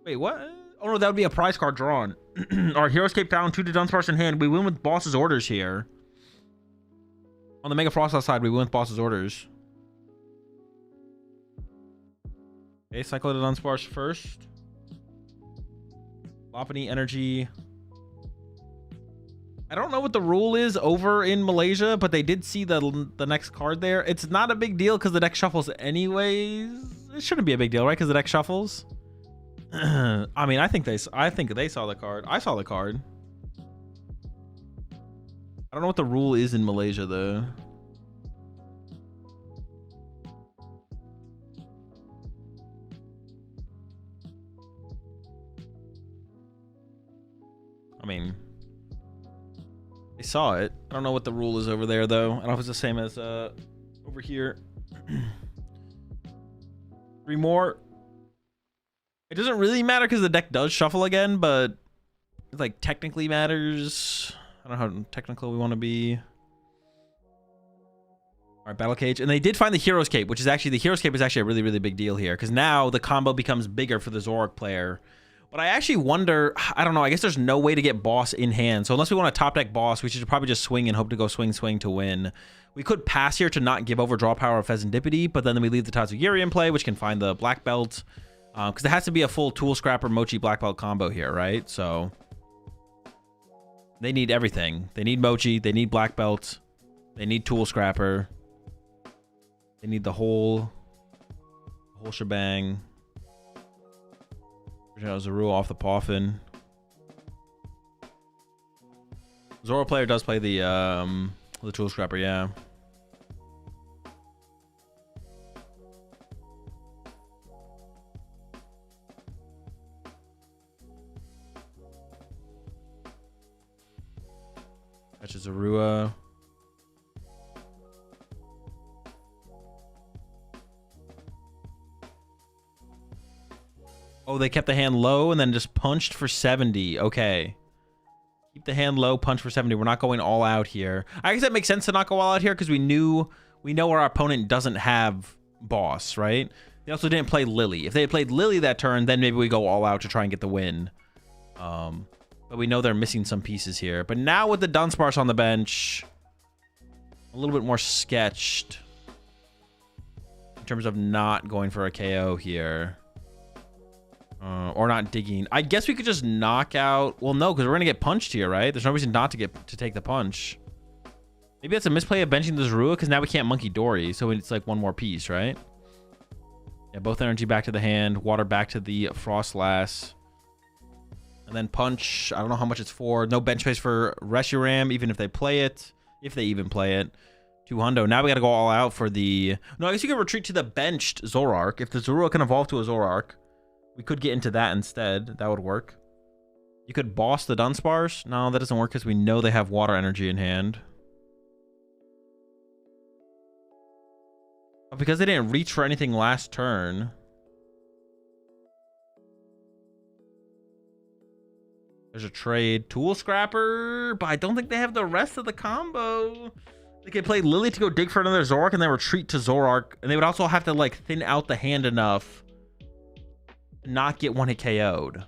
Wait, what? Oh no, that would be a prize card drawn. Alright, Hero's Cape down, 2 to Dunsparce in hand. We win with Boss's Orders here. On the Mega Frostlass side, we win with Boss's Orders. Okay, cycle to Dunsparce first. Lopunny Energy. I don't know what the rule is over in Malaysia, but they did see the next card there. It's not a big deal because the deck shuffles anyways. It shouldn't be a big deal, right? Because the deck shuffles. I mean, I think they saw the card. I saw the card. I don't know what the rule is in Malaysia though. I saw it. I don't know what the rule is over there, though. I don't know if it's the same as over here. 3 more. It doesn't really matter because the deck does shuffle again, but it, like, technically matters. I don't know how technical we want to be. All right, Battle Cage. And they did find the Hero's Cape, which is actually... The Hero's Cape is actually a really, really big deal here because now the combo becomes bigger for the Zoroark player. But I actually wonder... I don't know. I guess there's no way to get Boss in hand. So unless we want to top deck Boss, we should probably just swing and hope to go swing to win. We could pass here to not give over draw power of Pheasantipity, but then we leave the Tatsugiri in play, which can find the Black Belt. Because there has to be a full Tool Scrapper Mochi Black Belt combo here, right? So they need everything. They need Mochi. They need Black Belt. They need Tool Scrapper. They need the whole shebang. Zorua off the Poffin. Zoro player does play the Tool Scrapper, yeah. That's Zorua. Oh, they kept the hand low and then just punched for 70. Okay. Keep the hand low, punch for 70. We're not going all out here. I guess that makes sense to not go all out here because we know our opponent doesn't have Boss, right? They also didn't play Lily. If they had played Lily that turn, then maybe we go all out to try and get the win. But we know they're missing some pieces here. But now with the Dunsparce on the bench, a little bit more sketched in terms of not going for a KO here. Or not digging. I guess we could just knock out... Well, no, because we're going to get punched here, right? There's no reason not to take the punch. Maybe that's a misplay of benching the Zorua, because now we can't Monkey Dory, so it's like one more piece, right? Yeah, both energy back to the hand, water back to the Frostlass. And then punch. I don't know how much it's for. No bench space for Reshiram, even if they play it. If they even play it. 200. Now we got to go all out for the... No, I guess you could retreat to the benched Zoroark. If the Zorua can evolve to a Zoroark, we could get into that instead. That would work. You could boss the Dunsparce. No, that doesn't work because we know they have water energy in hand. But because they didn't reach for anything last turn. There's a trade. Tool Scrapper. But I don't think they have the rest of the combo. They could play Lily to go dig for another Zoroark and then retreat to Zoroark. And they would also have to like thin out the hand enough not get one hit KO'd.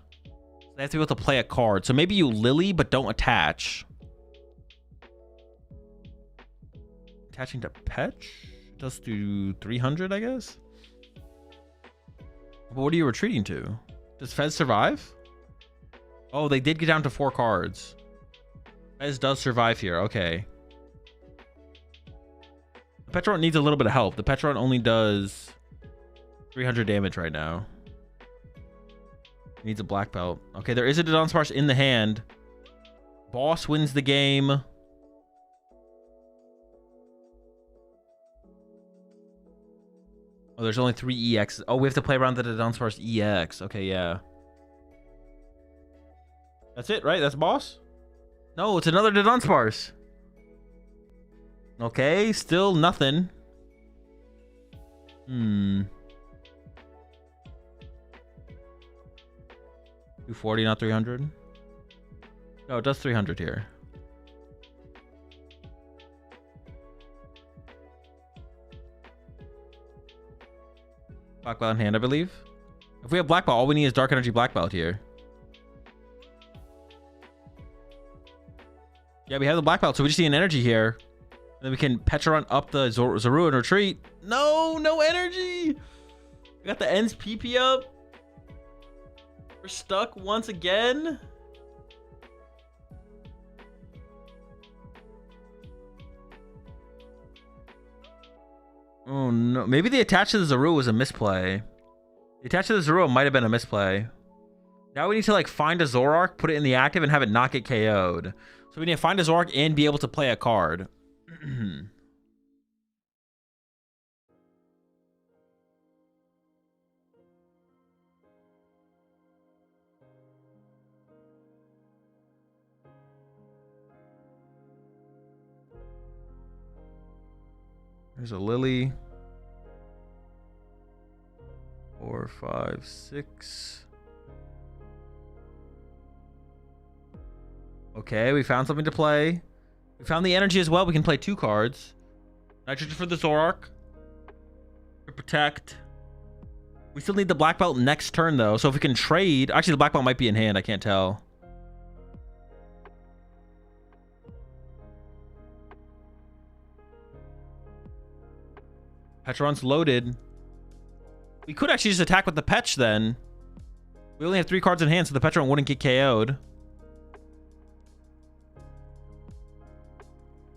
They have to be able to play a card. So maybe you Lily, but don't attach. Attaching to Petch? Does do 300, I guess? But what are you retreating to? Does Fez survive? Oh, they did get down to 4 cards. Fez does survive here. Okay. The Petron needs a little bit of help. The Petron only does 300 damage right now. Needs a black belt. Okay, there is a Dunsparce in the hand. Boss wins the game. Oh, there's only 3 EXs. Oh, we have to play around the Dunsparce EX. Okay, yeah. That's it, right? That's boss? No, it's another Dunsparce. Okay, still nothing. 240, not 300. No, it does 300 here. Black belt in hand, I believe. If we have black belt, all we need is dark energy black belt here. Yeah, we have the black belt, so we just need an energy here. And then we can Petron up the Zorua and retreat. No, no energy. We got the ends PP up. We're stuck once again. Oh no. Maybe the attach to the Zorua was a misplay. The attach to the Zorua might have been a misplay. Now we need to like find a Zoroark, put it in the active, and have it not get KO'd. So we need to find a Zoroark and be able to play a card. There's a Lily. 4, 5, 6. Okay, we found something to play. We found the energy as well. We can play 2 cards. Nitrogen for the Zoroark. To protect. We still need the black belt next turn, though. So if we can trade... Actually, the black belt might be in hand. I can't tell. Petron's loaded. We could actually just attack with the Petch, then. We only have 3 cards in hand, so the Petron wouldn't get KO'd.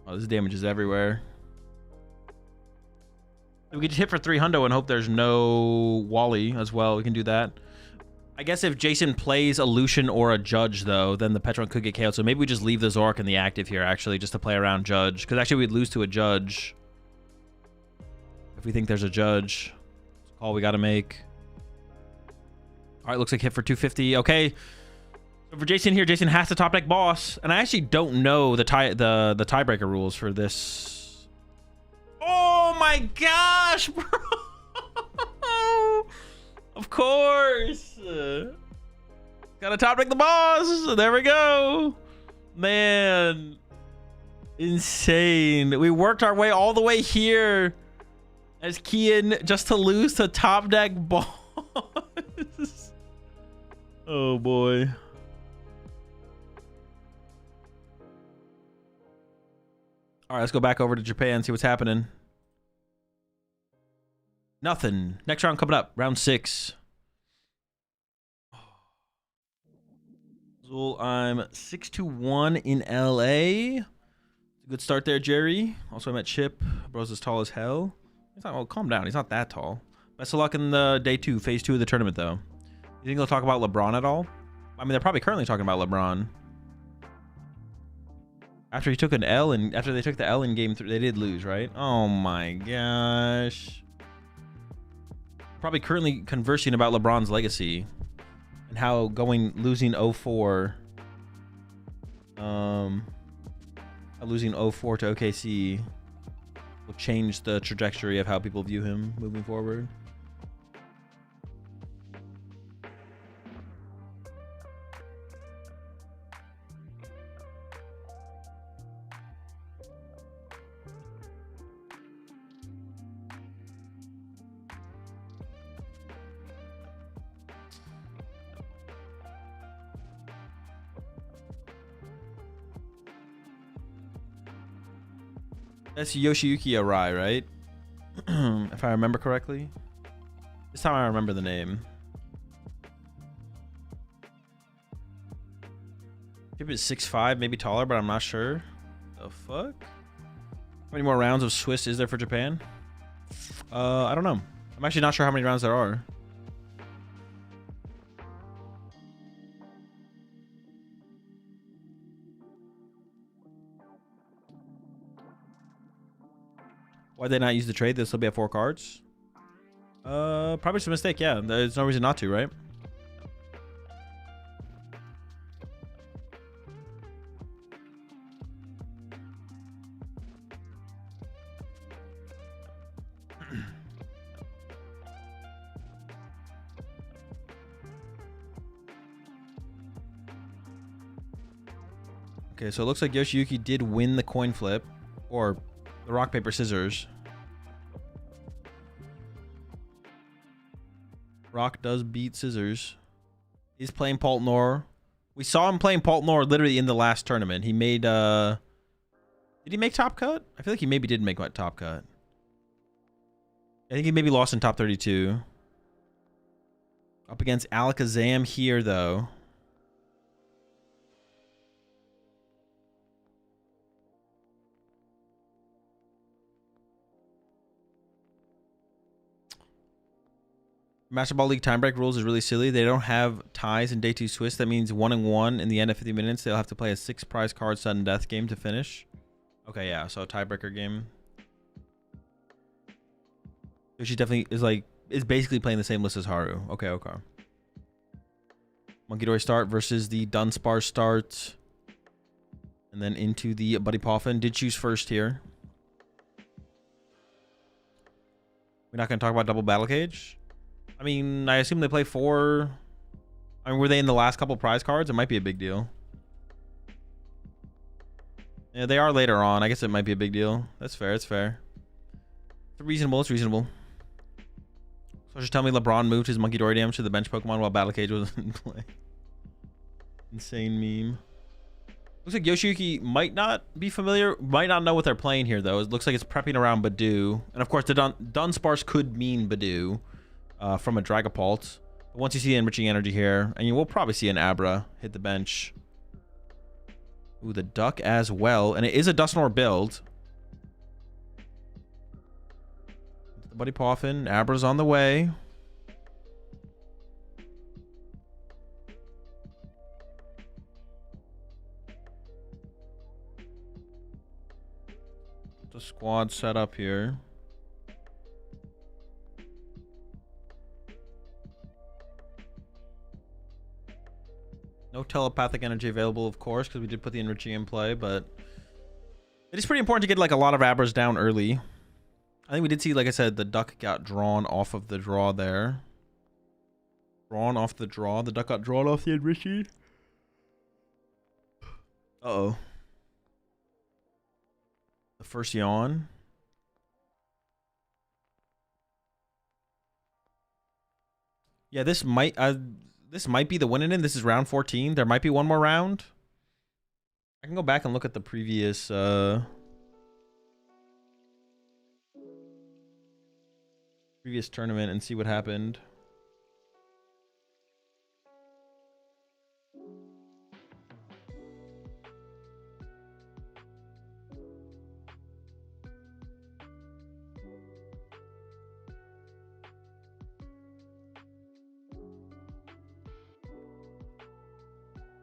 Oh, this damage is everywhere. We could just hit for 300 and hope there's no Wally as well. We can do that. I guess if Jason plays a Lucian or a Judge, though, then the Petron could get KO'd. So maybe we just leave the Zoroark in the active here, actually, just to play around Judge. Because actually, we'd lose to a Judge. If we think there's a Judge. It's a call we got to make. All right, looks like hit for 250. Okay. So for Jason here, Jason has to top deck boss. And I actually don't know the tiebreaker rules for this. Oh my gosh, bro. Of course. Gotta top deck the boss. There we go. Man. Insane. We worked our way all the way here as Kian just to lose to top deck boss. Oh boy. All right, let's go back over to Japan, see what's happening. Nothing. Next round coming up, round 6. Azul, I'm 6-1 in LA. Good start there, Jerry. Also, I met Chip. Bro's as tall as hell. He's not, well, calm down. He's not that tall. Best of luck in the day 2, phase 2 of the tournament, though. You think they'll talk about LeBron at all? I mean, they're probably currently talking about LeBron. After he took an L, and after they took the L in game 3, they did lose, right? Oh my gosh. Probably currently conversing about LeBron's legacy and how losing 0-4, losing 0-4 to OKC will change the trajectory of how people view him moving forward. That's Yoshiyuki Arai, right? If I remember correctly. This time I remember the name. Maybe it's 6'5", maybe taller, but I'm not sure. The fuck? How many more rounds of Swiss is there for Japan? I don't know. I'm actually not sure how many rounds there are. Why'd they not use the trade? They'll still be at 4 cards. Probably just a mistake. Yeah, there's no reason not to, right? Okay, so it looks like Yoshiyuki did win the coin flip, or the rock, paper, scissors. Rock does beat scissors. He's playing Paltnor. We saw him playing Paltnor literally in the last tournament. He made, did he make top cut? I feel like he maybe did make what top cut. I think he maybe lost in top 32. Up against Alakazam here, though. Master Ball League time break rules is really silly. They don't have ties in day 2 Swiss. That means 1-1 in the end of 50 minutes. They'll have to play a 6 prize card sudden death game to finish. Okay, yeah. So tiebreaker game. She definitely is basically playing the same list as Haru. Okay, okay. Monkey Dory start versus the Dunsparce start. And then into the Buddy Poffin. Did choose first here. We're not going to talk about double battle cage. I mean, I assume they play 4. I mean, were they in the last couple prize cards? It might be a big deal. Yeah, they are later on. I guess it might be a big deal. That's fair. It's fair. It's reasonable. It's reasonable. So just tell me LeBron moved his Monkey Dory damage to the bench Pokemon while Battle Cage was in play. Insane meme. Looks like Yoshiyuki might not be familiar, might not know what they're playing here, though. It looks like it's prepping around Badoo. And, of course, the Dunsparce could mean Badoo from a Dragapult. But once you see the Enriching Energy here, and you will probably see an Abra hit the bench. Ooh, the Duck as well. And it is a Dusknoir build. The Buddy Poffin. Abra's on the way. The squad set up here. No telepathic energy available, of course, because we did put the Enriching in play, but it is pretty important to get like a lot of Abras down early. I think we did see, like I said, the Duck got drawn off of the draw there. Drawn off the draw. The Duck got drawn off the Enriching. Uh-oh. The first yawn. Yeah, this might be the winning in. This is round 14. There might be one more round. I can go back and look at the previous tournament and see what happened.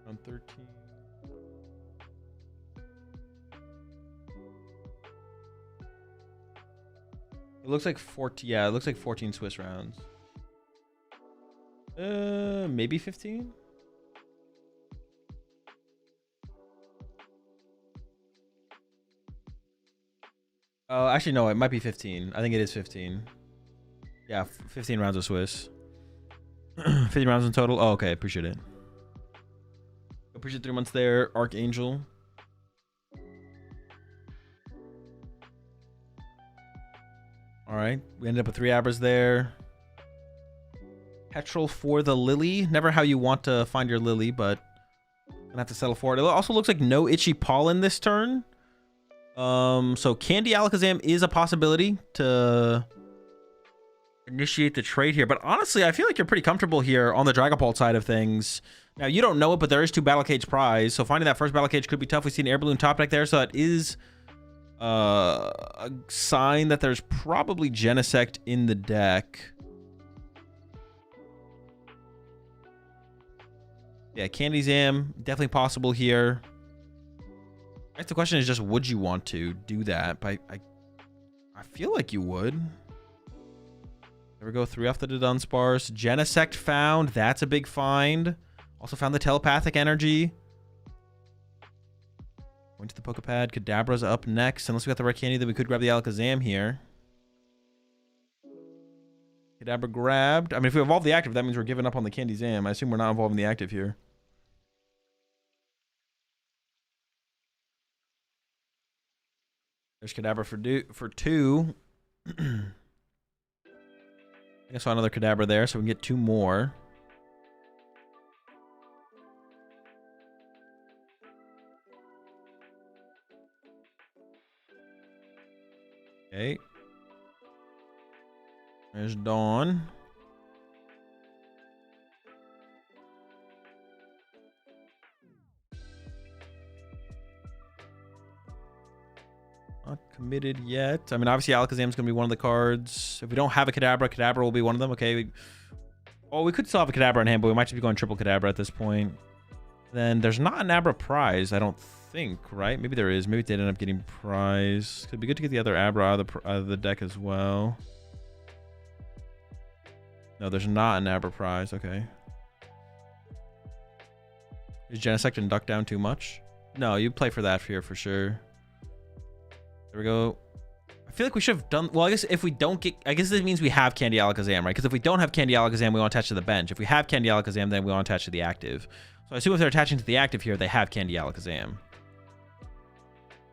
Round 13. It looks like 14. Yeah, it looks like 14 Swiss rounds. Maybe 15. Oh, actually, no, it might be 15. I think it is 15. Yeah, 15 rounds of Swiss. 15 rounds in total. Oh, okay. Appreciate it. Appreciate 3 months there, Archangel. All right, we ended up with 3 Abras there. Petrol for the Lily. Never how you want to find your Lily, but gonna have to settle for it. It also looks like no Itchy Pollen this turn. So Candy Alakazam is a possibility to initiate the trade here. But honestly, I feel like you're pretty comfortable here on the Dragapult side of things. Now, you don't know it, but there is 2 Battle Cage prize. So finding that first Battle Cage could be tough. We see an Air Balloon top deck there. So that is a sign that there's probably Genesect in the deck. Yeah, Candy Zam, definitely possible here. I guess the question is just, would you want to do that? But I feel like you would. There we go, 3 off the Dunsparce. Genesect found. That's a big find. Also found the Telepathic Energy. Going to the Pokepad. Kadabra's up next. Unless we got the right candy, then we could grab the Alakazam here. Kadabra grabbed. I mean, if we evolve the active, that means we're giving up on the Candy Zam. I assume we're not evolving the active here. There's Kadabra for 2. I saw another Kadabra there, so we can get 2 more. Okay. There's Dawn. Not committed yet. I mean, obviously Alakazam is going to be one of the cards. If we don't have a Kadabra, Kadabra will be one of them. Okay. We could still have a Kadabra in hand, but we might just be going triple Kadabra at this point. Then there's not an Abra prize, I don't think, right? Maybe there is. Maybe they ended up getting prize. Could be good to get the other Abra out of the deck as well. No, there's not an Abra prize. Okay. Is Genesect and Duck down too much? No, you play for that here for sure. There we go. I feel like we should have done... Well, I guess if we don't get... I guess this means we have Candy Alakazam, right? Because if we don't have Candy Alakazam, we want to attach to the bench. If we have Candy Alakazam, then we want to attach to the active. So I assume if they're attaching to the active here, they have Candy Alakazam.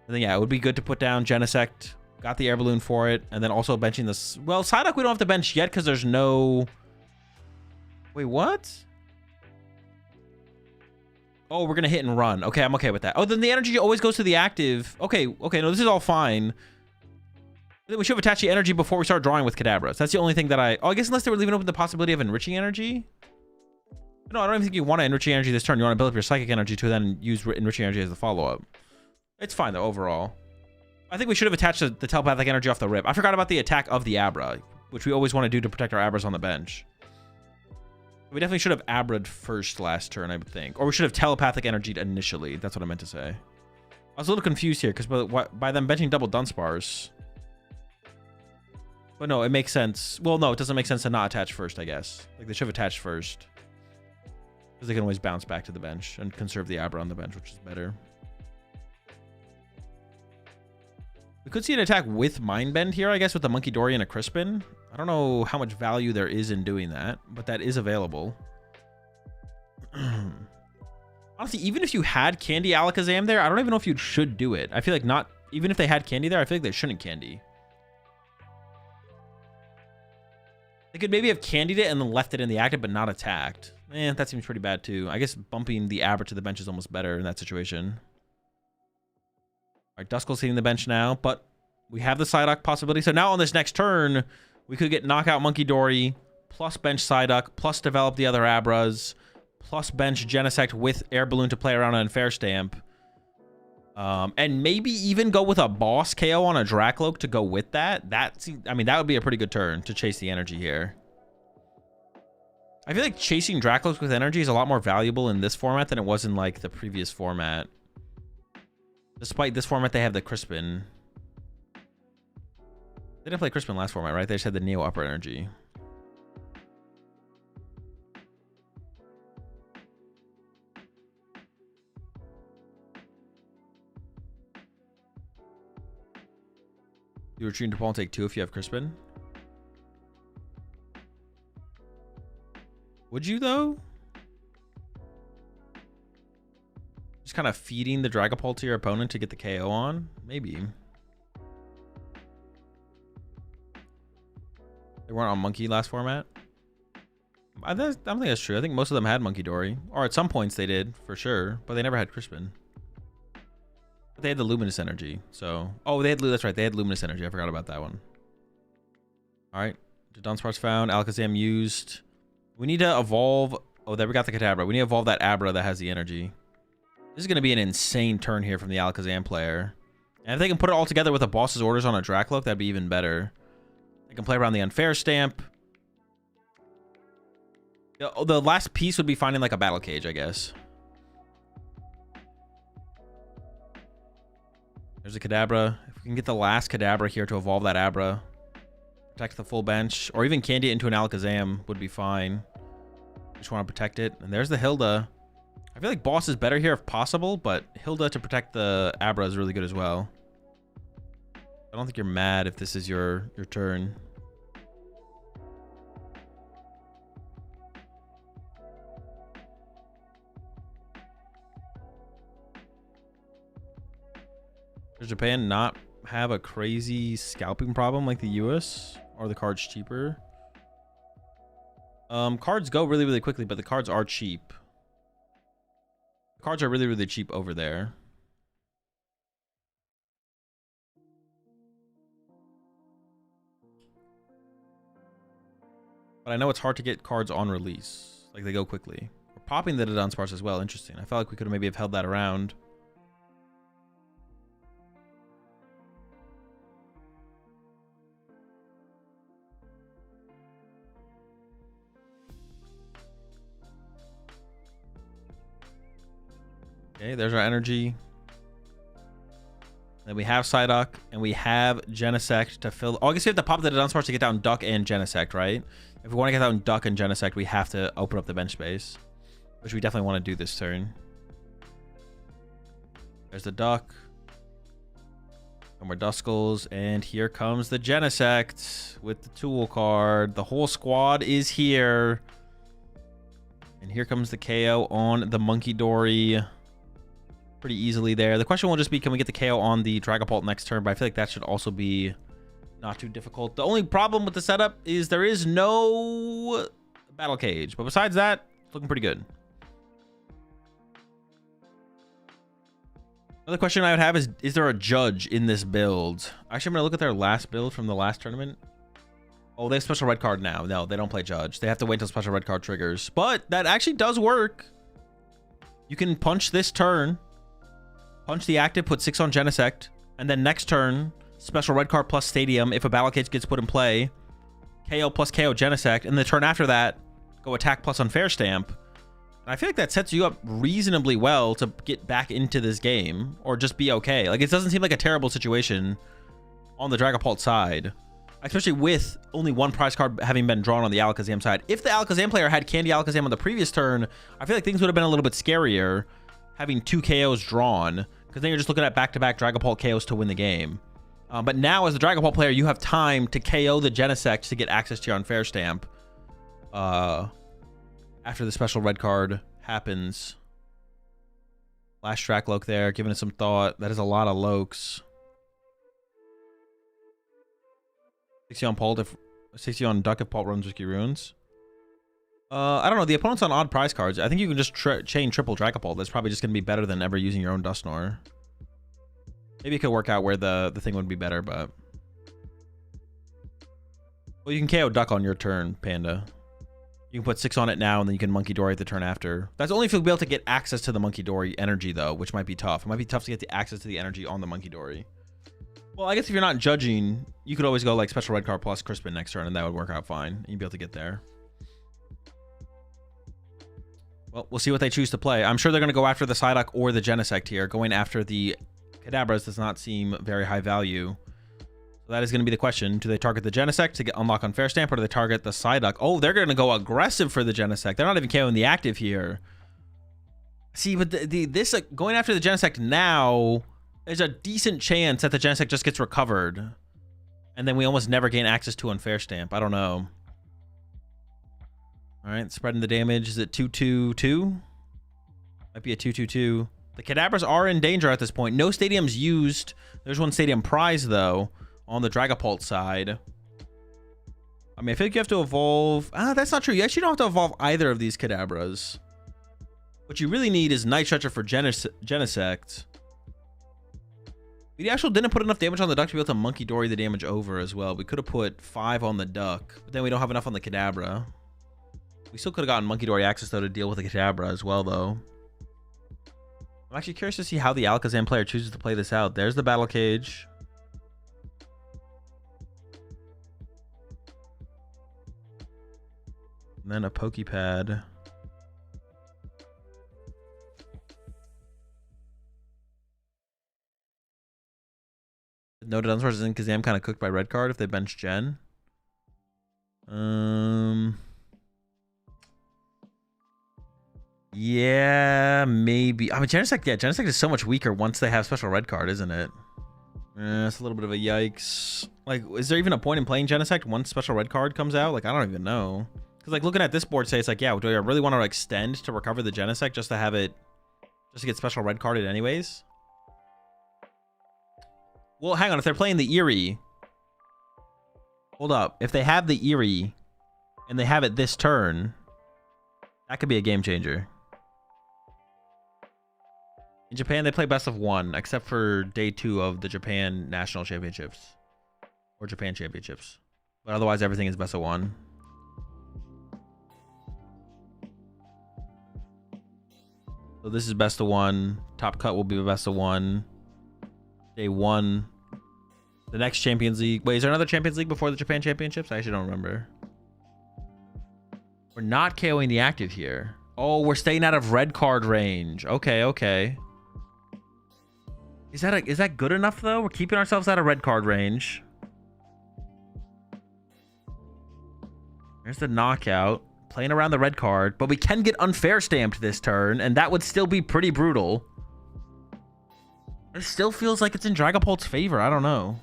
And then, yeah, it would be good to put down Genesect. Got the Air Balloon for it. And then also benching this... Well, Psyduck we don't have to bench yet because there's no... Wait, what? Oh, we're going to hit and run. Okay, I'm okay with that. Oh, then the energy always goes to the active. Okay, no, this is all fine. We should have attached the energy before we start drawing with Kadabras. That's the only thing that I... Oh, I guess unless they were leaving open the possibility of enriching energy. No, I don't even think you want to enriching energy this turn. You want to build up your psychic energy to then use enriching energy as the follow-up. It's fine, though, overall. I think we should have attached the telepathic energy off the rip. I forgot about the attack of the Abra, which we always want to do to protect our Abras on the bench. We definitely should have Abra'd first last turn, I would think. Or we should have telepathic energied initially. That's what I meant to say. I was a little confused here, because by them benching double Dunsparce... But no, it makes sense. Well, no, it doesn't make sense to not attach first, I guess. Like, they should have attached first. Because they can always bounce back to the bench and conserve the Abra on the bench, which is better. We could see an attack with Mind Bend here, I guess, with the Monkey Dory and a Crispin. I don't know how much value there is in doing that, but that is available. Honestly, even if you had Candy Alakazam there, I don't even know if you should do it. I feel like not... Even if they had Candy there, I feel like they shouldn't Candy. They could maybe have candied it and then left it in the active, but not attacked. That seems pretty bad, too. I guess bumping the Abra to the bench is almost better in that situation. All right, Duskull's hitting the bench now, but we have the Psyduck possibility. So now on this next turn, we could get Knockout Monkey Dory, plus bench Psyduck, plus develop the other Abras, plus bench Genesect with Air Balloon to play around on Fair Stamp. And maybe even go with a boss KO on a Dracloak to go with that. I mean, that would be a pretty good turn to chase the energy here. I feel like chasing Dracloaks with energy is a lot more valuable in this format than it was in, like, the previous format. Despite this format, they have the Crispin. They didn't play Crispin last format, right? They just had the Neo Upper Energy. You retreat into Paul and take 2 if you have Crispin. Would you, though? Just kind of feeding the Dragapult to your opponent to get the KO on? Maybe. They weren't on Monkey last format? I don't think that's true. I think most of them had Monkey Dory. Or at some points they did, for sure. But they never had Crispin. They had the Luminous Energy, so... Oh, that's right. They had Luminous Energy. I forgot about that one. Alright. Dunsparce found. Alakazam used. We need to evolve... Oh, there we got the Kadabra. We need to evolve that Abra that has the energy. This is going to be an insane turn here from the Alakazam player. And if they can put it all together with a boss's orders on a Dracloak, that'd be even better. They can play around the Unfair Stamp. The last piece would be finding, like, a Battle Cage, I guess. There's a Kadabra. If we can get the last Kadabra here to evolve that Abra, protect the full bench, or even candy it into an Alakazam would be fine. Just want to protect it. And there's the Hilda. I feel like boss is better here if possible, but Hilda to protect the Abra is really good as well. I don't think you're mad if this is your turn. Does Japan not have a crazy scalping problem like the US? Or the cards cheaper? Cards go really, really quickly, but the cards are cheap. The cards are really, really cheap over there. But I know it's hard to get cards on release. Like, they go quickly. We're popping the Dunsparce as well. Interesting. I felt like we could have maybe have held that around. Okay, there's our energy. Then we have Psyduck, and we have Genesect to fill... Oh, I guess we have to pop the Dunsparce to get down Duck and Genesect, right? If we want to get down Duck and Genesect, we have to open up the bench space. Which we definitely want to do this turn. There's the Duck. No more Duskulls, and here comes the Genesect with the tool card. The whole squad is here. And here comes the KO on the Monkey Dory. Pretty easily there. The question will just be, can we get the KO on the Dragapult next turn? But I feel like that should also be not too difficult. The only problem with the setup is there is no battle cage. But besides that, it's looking pretty good. Another question I would have is there a judge in this build? Actually, I'm going to look at their last build from the last tournament. Oh, they have special red card now. No, they don't play judge. They have to wait until special red card triggers. But that actually does work. You can punch this turn. Punch the active, put 6 on Genesect. And then next turn, special red card plus Stadium if a battle cage gets put in play. KO plus KO Genesect. And the turn after that, go attack plus Unfair Stamp. I feel like that sets you up reasonably well to get back into this game or just be okay. Like, it doesn't seem like a terrible situation on the Dragapult side, especially with only one prize card having been drawn on the Alakazam side. If the Alakazam player had Candy Alakazam on the previous turn, I feel like things would have been a little bit scarier having 2 KOs drawn, because then you're just looking at back-to-back Dragapult KOs to win the game. But now, as the Dragapult player, you have time to KO the Genesect to get access to your Unfair Stamp. After the special red card happens. Last track Loke there, giving it some thought. That is a lot of Lokes. 60 on Pult if 60 on Duck if Pult runs Risky Runes. I don't know. The opponent's on odd prize cards. I think you can just chain triple Dragapult. That's probably just going to be better than ever using your own Dusknoir. Maybe it could work out where the thing would be better, but... Well, you can KO Duck on your turn, Panda. You can put 6 on it now, and then you can Monkey Dory at the turn after. That's only if you'll be able to get access to the Monkey Dory energy, though, which might be tough. It might be tough to get the access to the energy on the Monkey Dory. Well, I guess if you're not judging, you could always go like Special Red Card plus Crispin next turn, and that would work out fine. You'd be able to get there. Well, we'll see what they choose to play. I'm sure they're going to go after the Psyduck or the Genesect here. Going after the Kadabras does not seem very high value. So that is going to be the question. Do they target the Genesect to unlock Unfair Stamp, or do they target the Psyduck? Oh, they're going to go aggressive for the Genesect. They're not even KOing the active here. See, but this going after the Genesect now, there's a decent chance that the Genesect just gets recovered. And then we almost never gain access to Unfair Stamp. I don't know. All right, spreading the damage. Is it 2-2-2? Might be a 2-2-2. The Kadabras are in danger at this point. No stadiums used. There's one stadium prize, though, on the Dragapult side. I mean, I feel like you have to evolve. That's not true. You actually don't have to evolve either of these Kadabras. What you really need is Night Stretcher for Genesect. We actually didn't put enough damage on the Duck to be able to Monkey Dory the damage over as well. We could have put 5 on the Duck, but then we don't have enough on the Kadabra. We still could have gotten Monkey Dory access, though, to deal with the Kadabra as well, though. I'm actually curious to see how the Alakazam player chooses to play this out. There's the Battle Cage. And then a Pokepad. Noted Dunsparce is in Kazam kind of cooked by red card if they bench Gen. Yeah, maybe. I mean, Genesect is so much weaker once they have special red card, isn't it? It's a little bit of a yikes. Like, is there even a point in playing Genesect once special red card comes out? Like, I don't even know. Because, like, looking at this board, say it's like, yeah, do I really want to extend to recover the Genesect just to have it, just to get special red carded anyways? Well, hang on. If they're playing the Eerie, hold up. If they have the Eerie and they have it this turn, that could be a game changer. In Japan, they play best of 1, except for day 2 of the Japan National Championships or Japan Championships. But otherwise, everything is best of 1. So this is best of 1. Top cut will be the best of 1. Day 1. The next Champions League. Wait, is there another Champions League before the Japan Championships? I actually don't remember. We're not KOing the active here. Oh, we're staying out of red card range. Okay, okay. Is that good enough, though? We're keeping ourselves out of red card range. There's the knockout. Playing around the red card. But we can get Unfair Stamped this turn, and that would still be pretty brutal. It still feels like it's in Dragapult's favor. I don't know.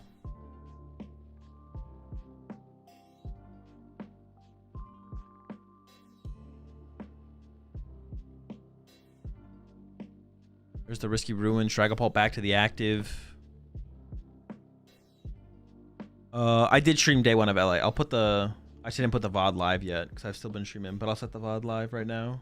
There's the Risky Ruins. Dragapult back to the active. I did stream day 1 of LA. I'll put the... I actually didn't put the VOD live yet because I've still been streaming, but I'll set the VOD live right now.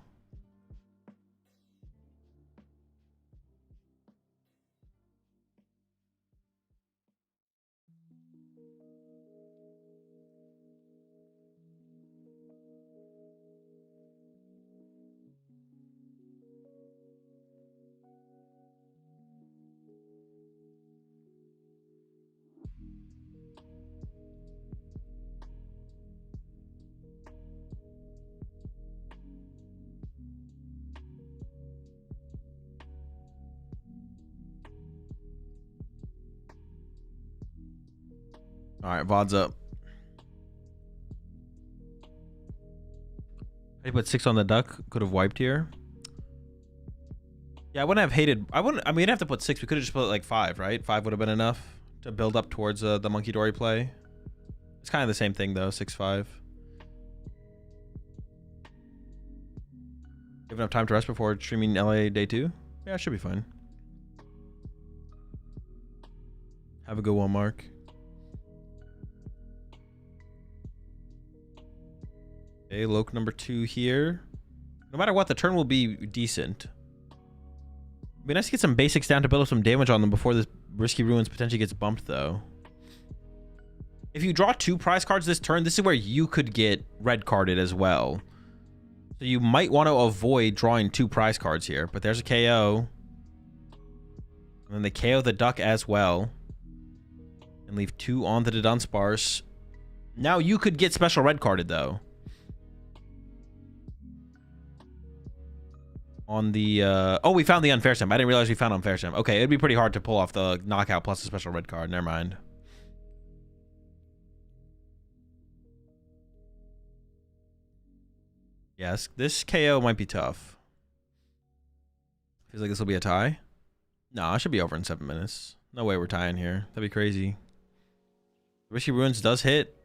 All right, VOD's up. I put 6 on the duck. Could have wiped here. Yeah, I wouldn't have hated. I mean, we didn't have to put 6. We could have just put like 5, right? 5 would have been enough to build up towards the Monkey Dory play. It's kind of the same thing though. 6-5. Give enough time to rest before streaming LA day 2. Yeah, it should be fine. Have a good one, Mark. Okay, Loke number 2 here. No matter what, the turn will be decent. It'd be nice to get some basics down to build up some damage on them before this Risky Ruins potentially gets bumped, though. If you draw 2 prize cards this turn, this is where you could get red carded as well. So you might want to avoid drawing 2 prize cards here. But there's a KO. And then they KO the duck as well. And leave 2 onto the Dunsparce. Now you could get special red carded, though. On the oh, we found the unfair stamp. I didn't realize we found unfair stamp. Okay, it'd be pretty hard to pull off the knockout plus a special red card. Never mind. Yes, this KO might be tough. Feels like this will be a tie. No, it should be over in 7 minutes. No way we're tying here. That'd be crazy. Risky Ruins does hit.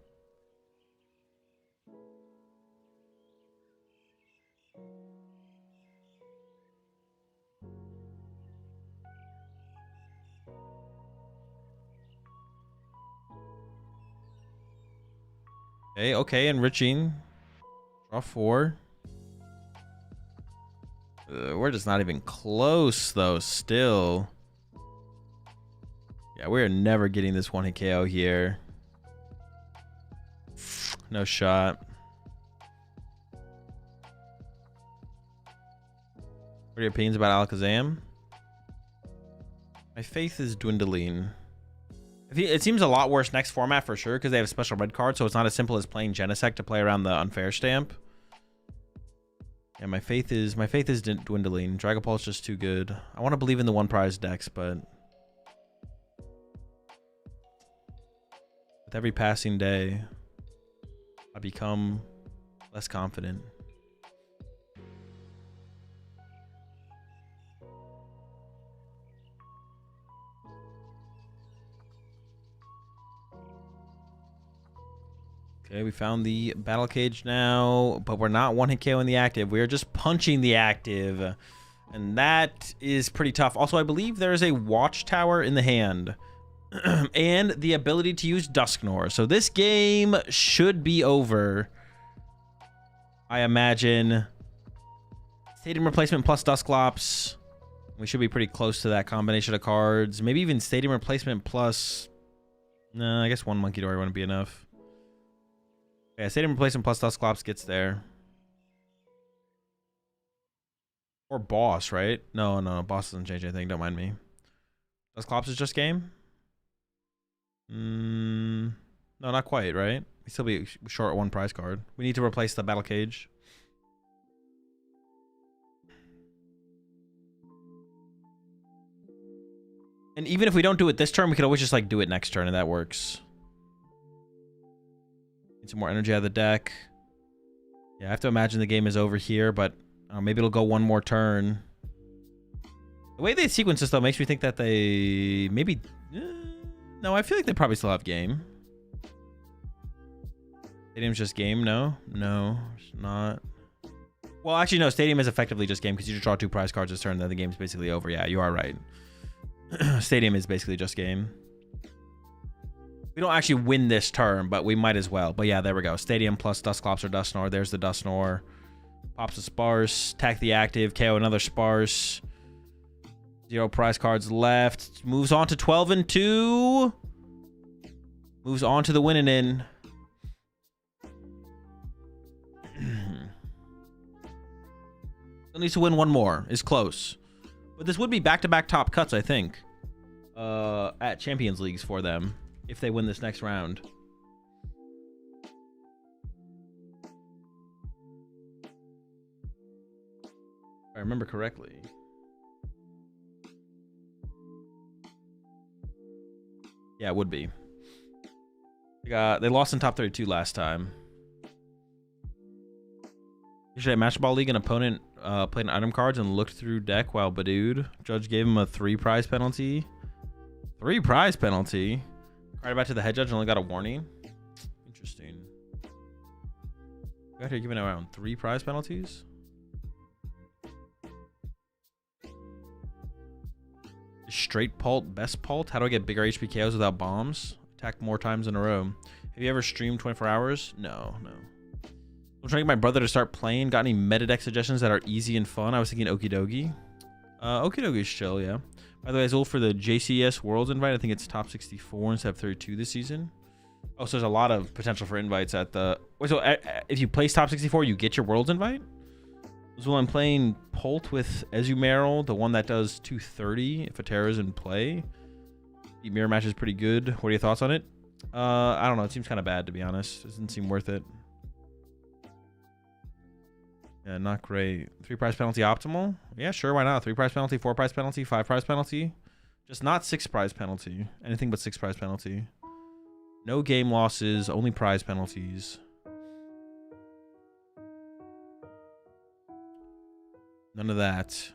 Okay, enriching. Draw 4. We're just not even close, though, still. Yeah, we're never getting this 1-hit KO here. No shot. What are your opinions about Alakazam? My faith is dwindling. It seems a lot worse next format for sure because they have a special red card, so it's not as simple as playing Genesect to play around the unfair stamp. Yeah, my faith is dwindling. Dragapult's just too good. I want to believe in the 1 prize decks, but with every passing day, I become less confident. Okay, we found the battle cage now, but we're not 1-hit KO in the active. We are just punching the active, and that is pretty tough. Also, I believe there is a watchtower in the hand and the ability to use Dusknoir. So this game should be over, I imagine. Stadium Replacement plus Dusclops. We should be pretty close to that combination of cards. Maybe even Stadium Replacement plus... No, I guess 1 Monkey Dory wouldn't be enough. Yeah, Stadium Replacement plus Dusclops gets there. Or Boss, right? No, Boss doesn't change anything. Don't mind me. Dusclops is just game? No, not quite, right? We still be short 1 prize card. We need to replace the battle cage. And even if we don't do it this turn, we could always just like do it next turn, and that works. Need some more energy out of the deck. Yeah, I have to imagine the game is over here, but maybe it'll go 1 more turn. The way they sequence this, though, makes me think that they maybe... no, I feel like they probably still have game. Stadium's just game? No? No, it's not. Well, actually, no. Stadium is effectively just game because you just draw 2 prize cards this turn, then the game's basically over. Yeah, you are right. Stadium is basically just game. We don't actually win this turn, but we might as well. But yeah, there we go. Stadium plus Dusclops or Dusknoir. There's the Dusknoir. Pops a Sparse. Attack the active. KO another Sparse. 0 prize cards left. Moves on to 12 and 2. Moves on to the winning in. Still needs to win 1 more. Is close. But this would be back-to-back top cuts, I think. At Champions Leagues for them. If they win this next round. If I remember correctly. Yeah, it would be. They lost in top 32 last time. Usually at Match Ball League, an opponent played item cards and looked through deck while Badooed. Judge gave him a 3 prize penalty. 3 prize penalty? Right back to the head judge and only got a warning. Interesting. Got here giving around 3 prize penalties. Straight pult, best pult. How do I get bigger HP KOs without bombs? Attack more times in a row. Have you ever streamed 24 hours? No. I'm trying to get my brother to start playing. Got any meta deck suggestions that are easy and fun? I was thinking Okidogi. Okidogi's chill, yeah. By the way, Azul, for the JCS Worlds invite, I think it's top 64 instead of 32 this season. Oh, so there's a lot of potential for invites at the... Wait, so if you place top 64, you get your Worlds invite? Azul, I'm playing Pult with Ezumeral, the one that does 230 if a Terra is in play. The mirror match is pretty good. What are your thoughts on it? I don't know. It seems kind of bad, to be honest. It doesn't seem worth it. Yeah, not great. 3 prize penalty optimal? Yeah, sure, why not? 3 prize penalty, 4 prize penalty, 5 prize penalty. Just not 6 prize penalty. Anything but 6 prize penalty. No game losses, only prize penalties. None of that.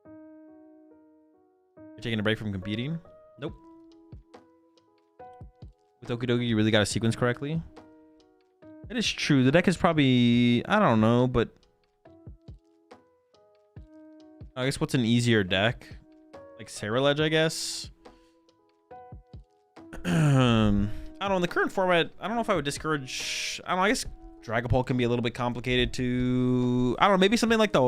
You're taking a break from competing? Nope. With Okidogi, you really got to sequence correctly. It is true. The deck is probably... I don't know, but... I guess what's an easier deck? Like Saraledge, I guess? I don't know. In the current format, I don't know if I would discourage... I don't know. I guess Dragapult can be a little bit complicated to... I don't know. Maybe something like the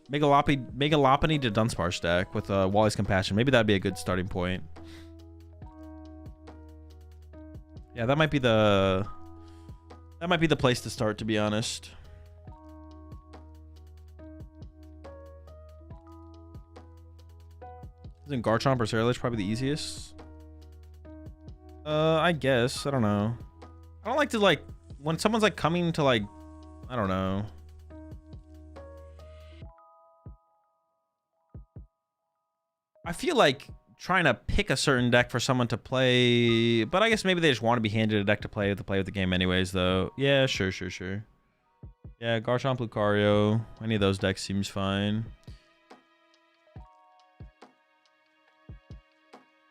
Megalopony to Dunsparce deck with Wally's Compassion. Maybe that'd be a good starting point. Yeah, that might be the... That might be the place to start, to be honest. Isn't Garchomp or Saraledge probably the easiest? I guess. I don't know. I don't like to, like, when someone's, like, coming to, like, I don't know. I feel like trying to pick a certain deck for someone to play, but I guess maybe they just want to be handed a deck to play with the game anyways, though. Yeah, sure. Yeah, Garchomp, Lucario, any of those decks seems fine.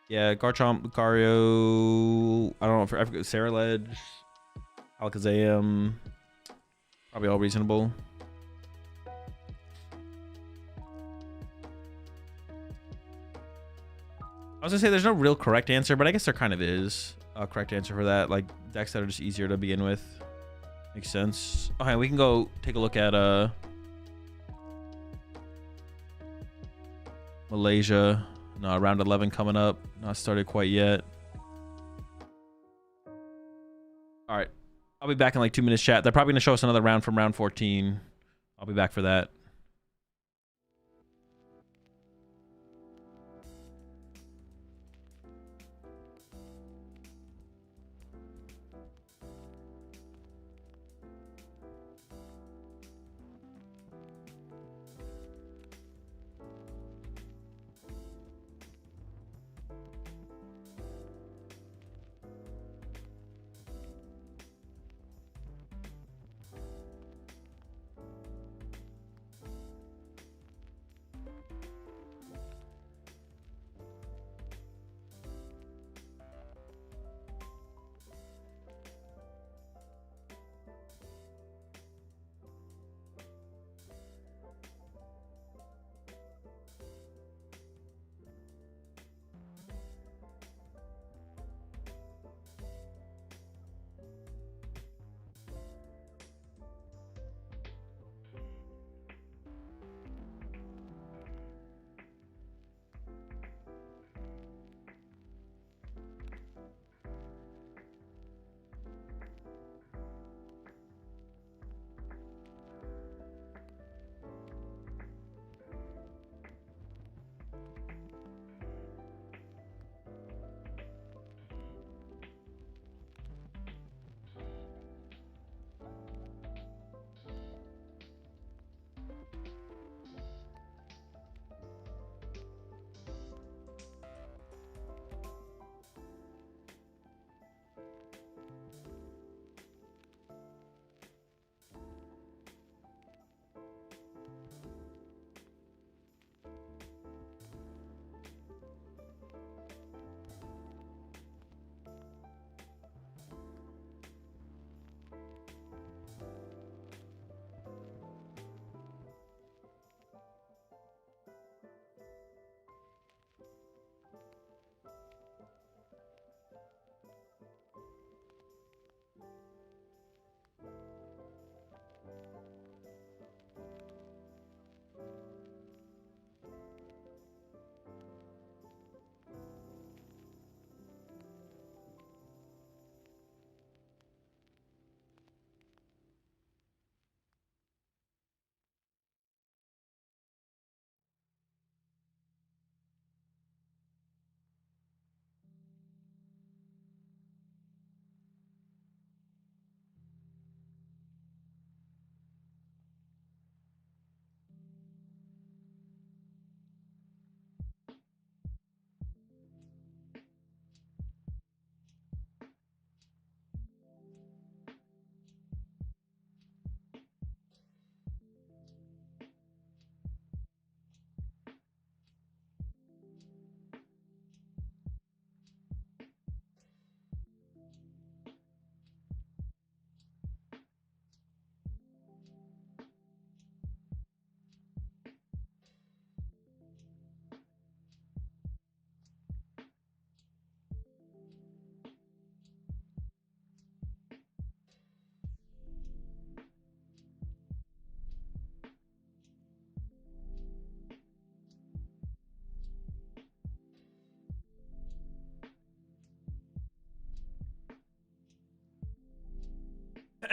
Yeah, Garchomp, Lucario, I don't know, I forget, Saraledge, Alakazam, probably all reasonable. I was gonna say there's no real correct answer, but I guess there kind of is a correct answer for that. Like decks that are just easier to begin with. Makes sense. Okay, we can go take a look at Malaysia. No, round 11 coming up. Not started quite yet. All right, I'll be back in like 2 minutes, chat. They're probably gonna show us another round from round 14. I'll be back for that.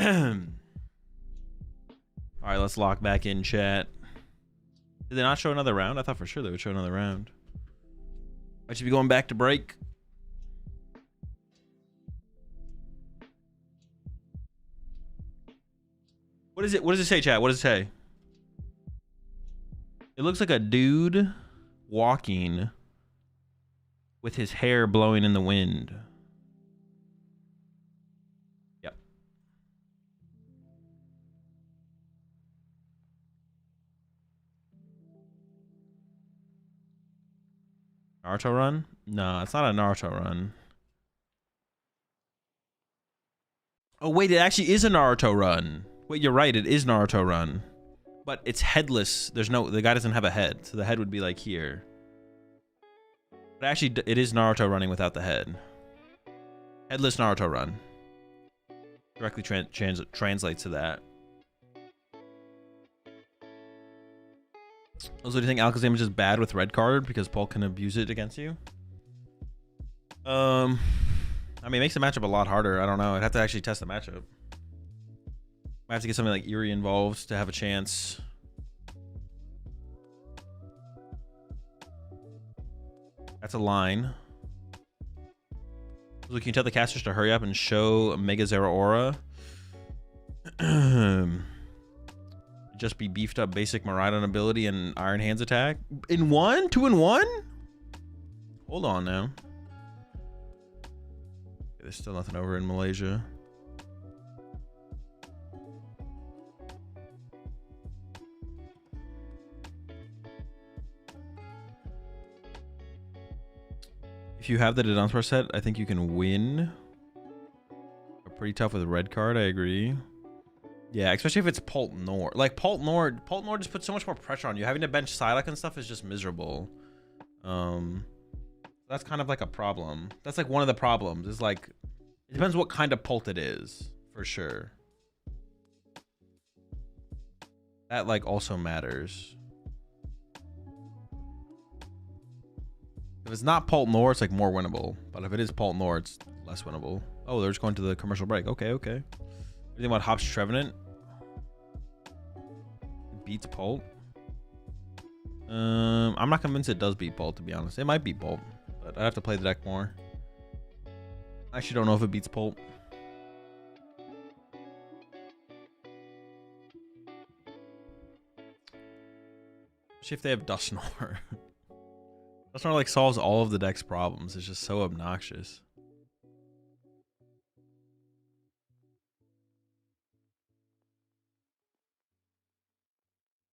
All right, let's lock back in, chat. Did they not show another round? I thought for sure they would show another round. I should be going back to break. What is it? What does it say, chat? What does it say? It looks like a dude walking with his hair blowing in the wind. Yep. Naruto run? No, it's not a Naruto run. Oh, wait, it actually is a Naruto run. Wait, you're right. It is Naruto run. But it's headless. There's no, the guy doesn't have a head. So the head would be like here. But actually, it is Naruto running without the head. Headless Naruto run. Directly translates to that. Also, do you think Alakazam is just bad with red card because Paul can abuse it against you? I mean, it makes the matchup a lot harder. I don't know. I'd have to actually test the matchup. I have to get something like Eerie involved to have a chance. That's a line. So can you tell the casters to hurry up and show Mega Zeraora? Just be beefed up basic Miraidon ability and Iron Hands attack? In one? 2 in 1? Hold on now. There's still nothing over in Malaysia. If you have the Dunsparce set, I think you can win. Pretty tough with a red card, I agree. Yeah, especially if it's Pult Nord. Like Pult Nord just puts so much more pressure on you. Having to bench Psylocke and stuff is just miserable. That's kind of like a problem. That's like one of the problems. Is like, it depends what kind of Pult it is, for sure. That like also matters. If it's not Pult Nord, it's like more winnable. But if it is Pult Nord, it's less winnable. Oh, they're just going to the commercial break. Okay, okay. What do you think about Hops Trevenant? It beats Pult. I'm not convinced it does beat Pult, to be honest. It might beat Pult, but I'd have to play the deck more. I actually don't know if it beats Pult. Especially if they have Dusknoir. Dusknoir like solves all of the deck's problems. It's just so obnoxious.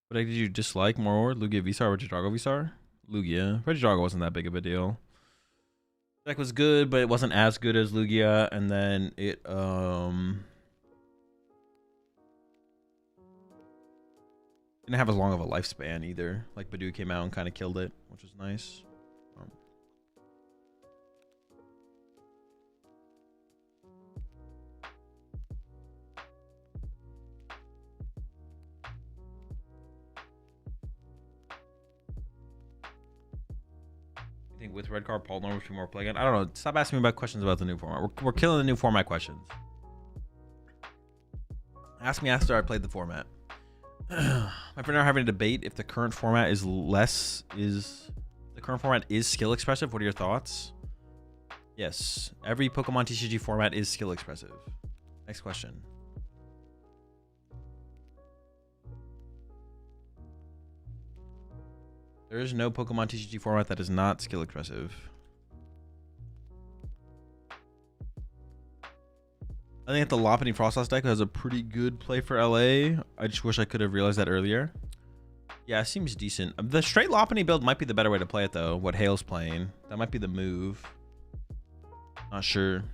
What deck did you dislike more? Lugia Visar or Regidrago Visar? Lugia. Regidrago wasn't that big of a deal. The deck was good, but it wasn't as good as Lugia, and then it didn't have as long of a lifespan either. Like Badoo came out and kind of killed it, which was nice. I think with red card, Paul Norman should be more play again. I don't know. Stop asking me about questions about the new format. We're killing the new format questions. Ask me after I played the format. My friend and I are having a debate if the current format is skill expressive. What are your thoughts? Yes, every Pokemon TCG format is skill expressive. Next question. There is no Pokemon TCG format that is not skill expressive. I think that the Lopunny Frostlass deck has a pretty good play for LA. I just wish I could have realized that earlier. Yeah, it seems decent. The straight Lopunny build might be the better way to play it, though. What Hale's playing. That might be the move. Not sure.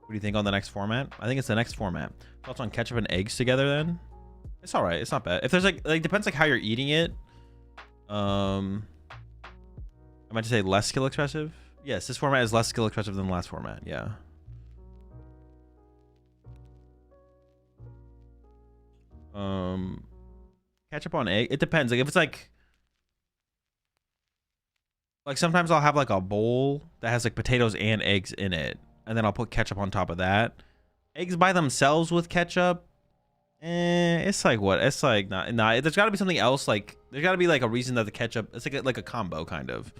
What do you think on the next format? I think it's the next format. Thoughts on ketchup and eggs together then? It's all right. It's not bad. If there's like depends like how you're eating it. I meant to say less skill expressive. Yes, this format is less skill expressive than the last format. Yeah. Ketchup on egg. It depends. Like if it's like Like sometimes I'll have like a bowl that has like potatoes and eggs in it, and then I'll put ketchup on top of that. Eggs by themselves with ketchup, it's like what? It's like nah. There's got to be something else. Like there's got to be like a reason that the ketchup. It's like a combo kind of.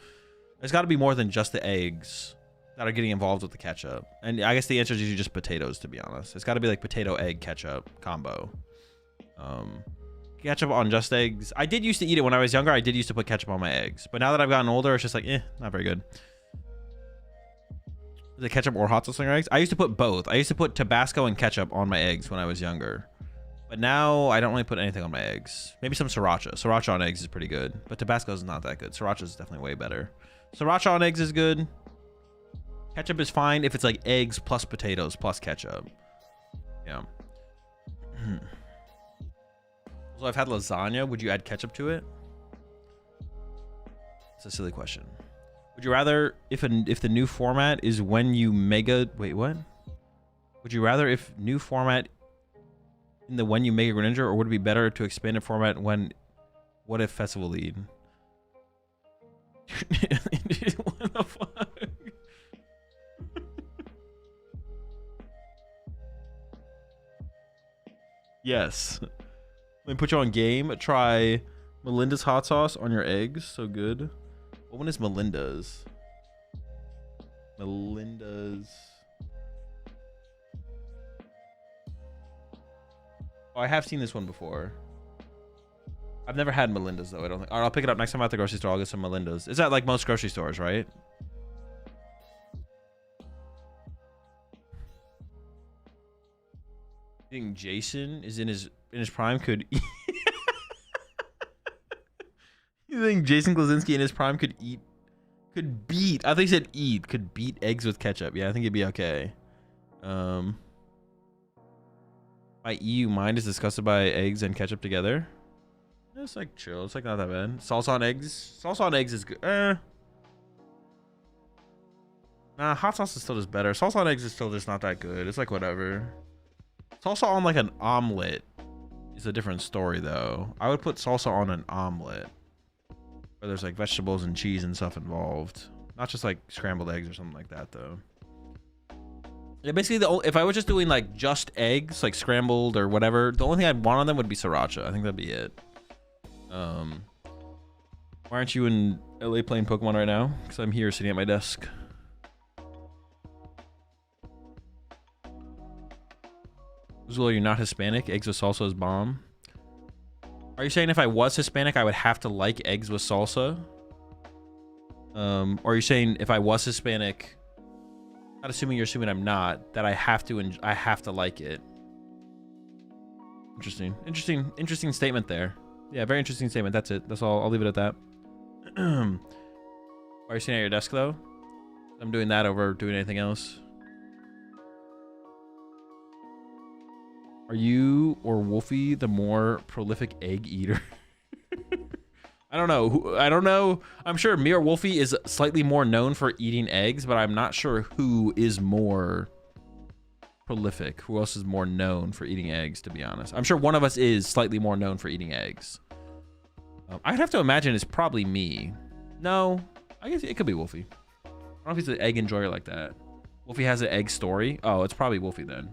There's got to be more than just the eggs that are getting involved with the ketchup. And I guess the answer is usually just potatoes, to be honest. It's got to be like potato egg ketchup combo. Ketchup on just eggs. I did used to eat it when I was younger. I did used to put ketchup on my eggs, but now that I've gotten older, it's just like not very good. Is it ketchup or hot sauce on your eggs? I used to put both. I used to put Tabasco and ketchup on my eggs when I was younger, but now I don't really put anything on my eggs. Maybe some sriracha. Sriracha on eggs is pretty good, but Tabasco is not that good. Sriracha is definitely way better. Sriracha on eggs is good. Ketchup is fine if it's like eggs plus potatoes plus ketchup. Yeah. So I've had lasagna. Would you add ketchup to it? It's a silly question. Would you rather if the new format is when you mega wait what? Would you rather if new format in the when you mega Greninja, or would it be better to expand a format when what if festival lead? What the fuck? Yes. Let me put you on game. Try Melinda's hot sauce on your eggs. So good. What one is Melinda's? Melinda's. Oh, I have seen this one before. I've never had Melinda's though. I don't think. All right, I'll pick it up next time I'm at the grocery store. I'll get some Melinda's. Is that like most grocery stores, right? I think Jason is in his prime could. You think Jason Glazinski in his prime could beat? I think he said eat. Could beat eggs with ketchup. Yeah, I think it'd be okay. My EU mind is disgusted by eggs and ketchup together. It's like chill. It's like not that bad. Salsa on eggs. Salsa on eggs is good. Nah, hot sauce is still just better. Salsa on eggs is still just not that good. It's like whatever. Salsa on like an omelet is a different story though. I would put salsa on an omelet where there's like vegetables and cheese and stuff involved. Not just like scrambled eggs or something like that though. Yeah, basically if I was just doing like just eggs, like scrambled or whatever, the only thing I'd want on them would be sriracha. I think that'd be it. Why aren't you in LA playing Pokemon right now? Because I'm here sitting at my desk. Well, you're not Hispanic. Eggs with salsa is bomb. Are you saying if I was Hispanic, I would have to like eggs with salsa? Or are you saying if I was Hispanic, not assuming you're assuming I'm not, that I have to like it? Interesting statement there. Yeah, very interesting statement. That's it. That's all. I'll leave it at that. Are you sitting at your desk though? I'm doing that over doing anything else. Are you or Wolfie the more prolific egg eater? I don't know. I'm sure me or Wolfie is slightly more known for eating eggs, but I'm not sure who is more prolific. Who else is more known for eating eggs, to be honest? I'm sure one of us is slightly more known for eating eggs. I'd have to imagine it's probably me. No, I guess it could be Wolfie. I don't know if he's an egg enjoyer like that. Wolfie has an egg story. Oh, it's probably Wolfie then.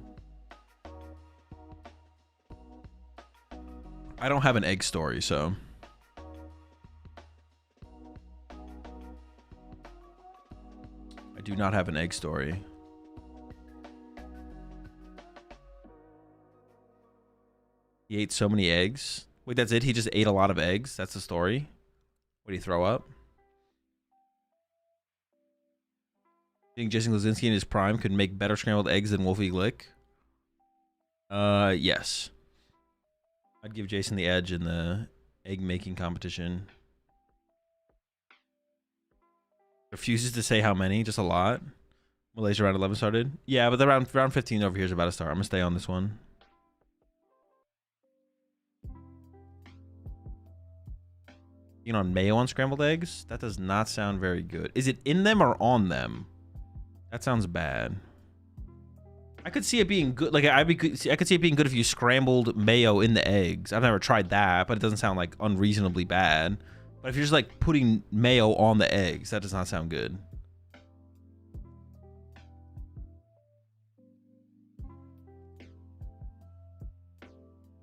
I don't have an egg story, so. I do not have an egg story. He ate so many eggs. Wait, that's it? He just ate a lot of eggs? That's the story? What, did he throw up? You think Jason Glazinski in his prime could make better scrambled eggs than Wolfie Glick? Yes. I'd give Jason the edge in the egg making competition. Refuses to say how many, just a lot. Malaysia round 11 started. Yeah, but the round 15 over here is about to start. I'm gonna stay on this one. You know, on mayo on scrambled eggs? That does not sound very good. Is it in them or on them? That sounds bad. I could see it being good. Like I could see it being good if you scrambled mayo in the eggs. I've never tried that, but it doesn't sound like unreasonably bad. But if you're just like putting mayo on the eggs, that does not sound good.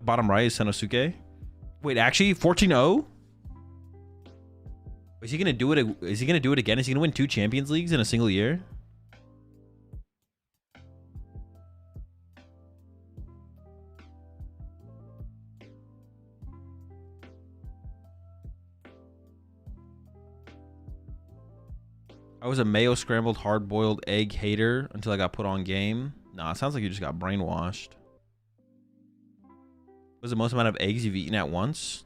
Bottom right is Sanosuke. Wait, actually 14-0? Is he gonna do it? Is he gonna do it again? Is he gonna win 2 Champions Leagues in a single year? I was a mayo scrambled hard-boiled egg hater until I got put on game. Nah, it sounds like you just got brainwashed. What was the most amount of eggs you've eaten at once?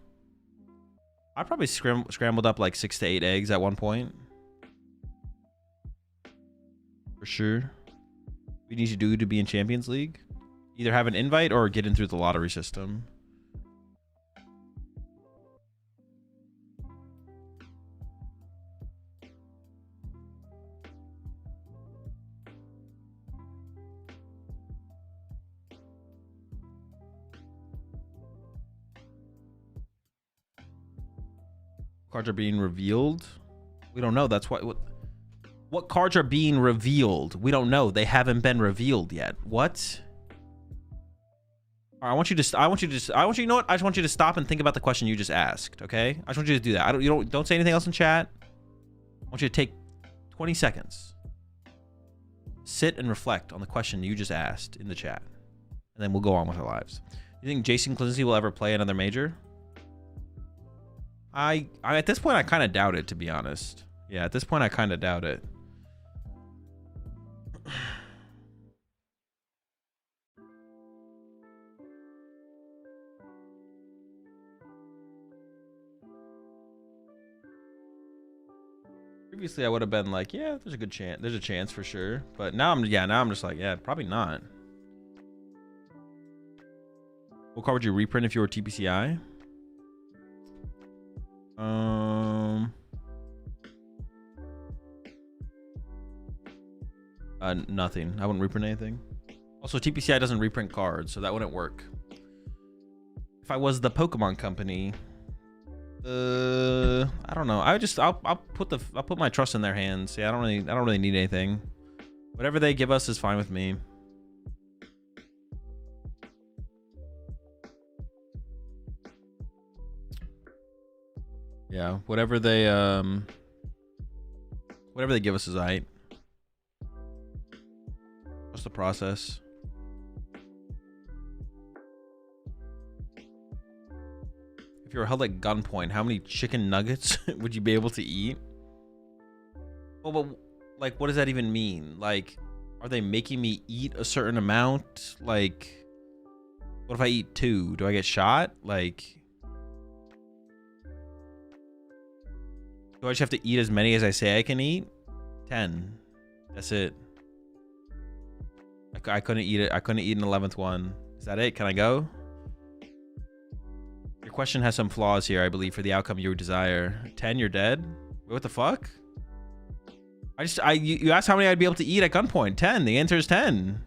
I probably scrambled up like 6 to 8 eggs at one point. For sure. We need to do to be in Champions League. Either have an invite or get in through the lottery system. Cards are being revealed. We don't know. That's what cards are being revealed? We don't know. They haven't been revealed yet. What? All right, I want you, you know what? I just want you to stop and think about the question you just asked. Okay? I just want you to do that. Don't say anything else in chat. I want you to take 20 seconds. Sit and reflect on the question you just asked in the chat, and then we'll go on with our lives. You think Jason Clincy will ever play another major? I at this point I kind of doubt it, to be honest. Yeah, at this point I kind of doubt it. Previously I would have been like, yeah, there's a good chance. There's a chance for sure. But now I'm just like, yeah, probably not. What card would you reprint if you were TPCI? Nothing. I wouldn't reprint anything. Also, TPCI doesn't reprint cards, so that wouldn't work. If I was the Pokemon company, I don't know. I'll put my trust in their hands. Yeah, I don't really need anything. Whatever they give us is fine with me. Yeah, whatever they give us is alright. What's the process? If you were held at gunpoint, how many chicken nuggets would you be able to eat? Well, but like, what does that even mean? Like, are they making me eat a certain amount? Like, what if I eat 2? Do I get shot? Like, do I just have to eat as many as I say I can eat? 10. That's it. I couldn't eat it. I couldn't eat an 11th one. Is that it? Can I go? Your question has some flaws here, I believe, for the outcome you desire. 10, you're dead? Wait, what the fuck? You asked how many I'd be able to eat at gunpoint. 10. The answer is 10.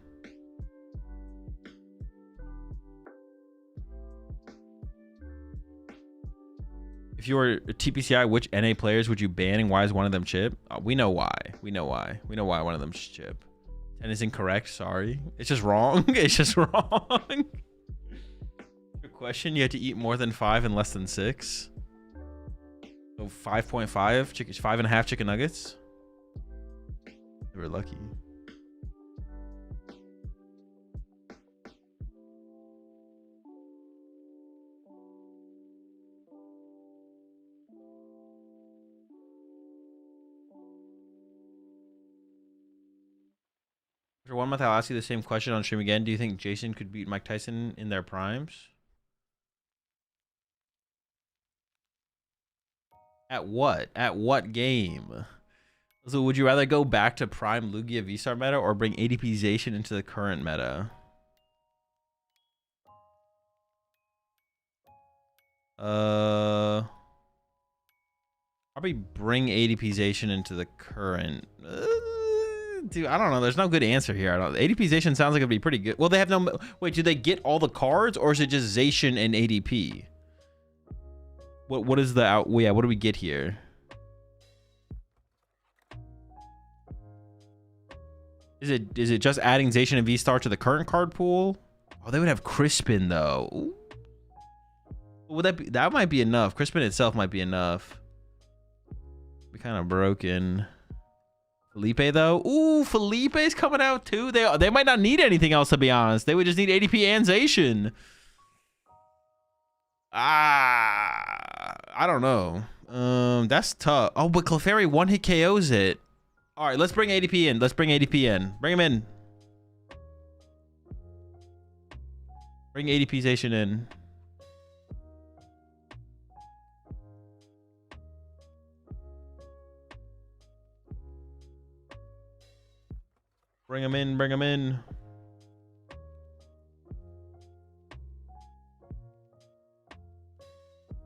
If you were a TPCI, which NA players would you ban and why is one of them Chip? We know why. We know why one of them's Chip. 10 is incorrect. Sorry. It's just wrong. It's just wrong. Your question, you had to eat more than 5 and less than 6. So 5.5 5.5 chicken nuggets. They were lucky. For 1 month, I'll ask you the same question on stream again. Do you think Jason could beat Mike Tyson in their primes? At what? At what game? So would you rather go back to prime Lugia V-Star meta or bring ADPization into the current meta? Probably bring ADPization into the current. Dude, I don't know. There's no good answer here. ADPization sounds like it'd be pretty good. Well, they have no. Wait, do they get all the cards or is it just Zation and ADP? What is the out? Well, yeah, what do we get here? Is it just adding Zacian and V-Star to the current card pool? Oh, they would have Crispin though. Ooh. Would that be? That might be enough. Crispin itself might be enough. Be kind of broken. Felipe though. Ooh, Felipe's coming out too. They might not need anything else, to be honest. They would just need ADP and Zacian. I don't know. That's tough. Oh, but Clefairy one hit KOs it. All right, let's bring ADP in. Let's bring ADP in. Bring him in. Bring ADP Zacian in. Bring him in. Bring him in.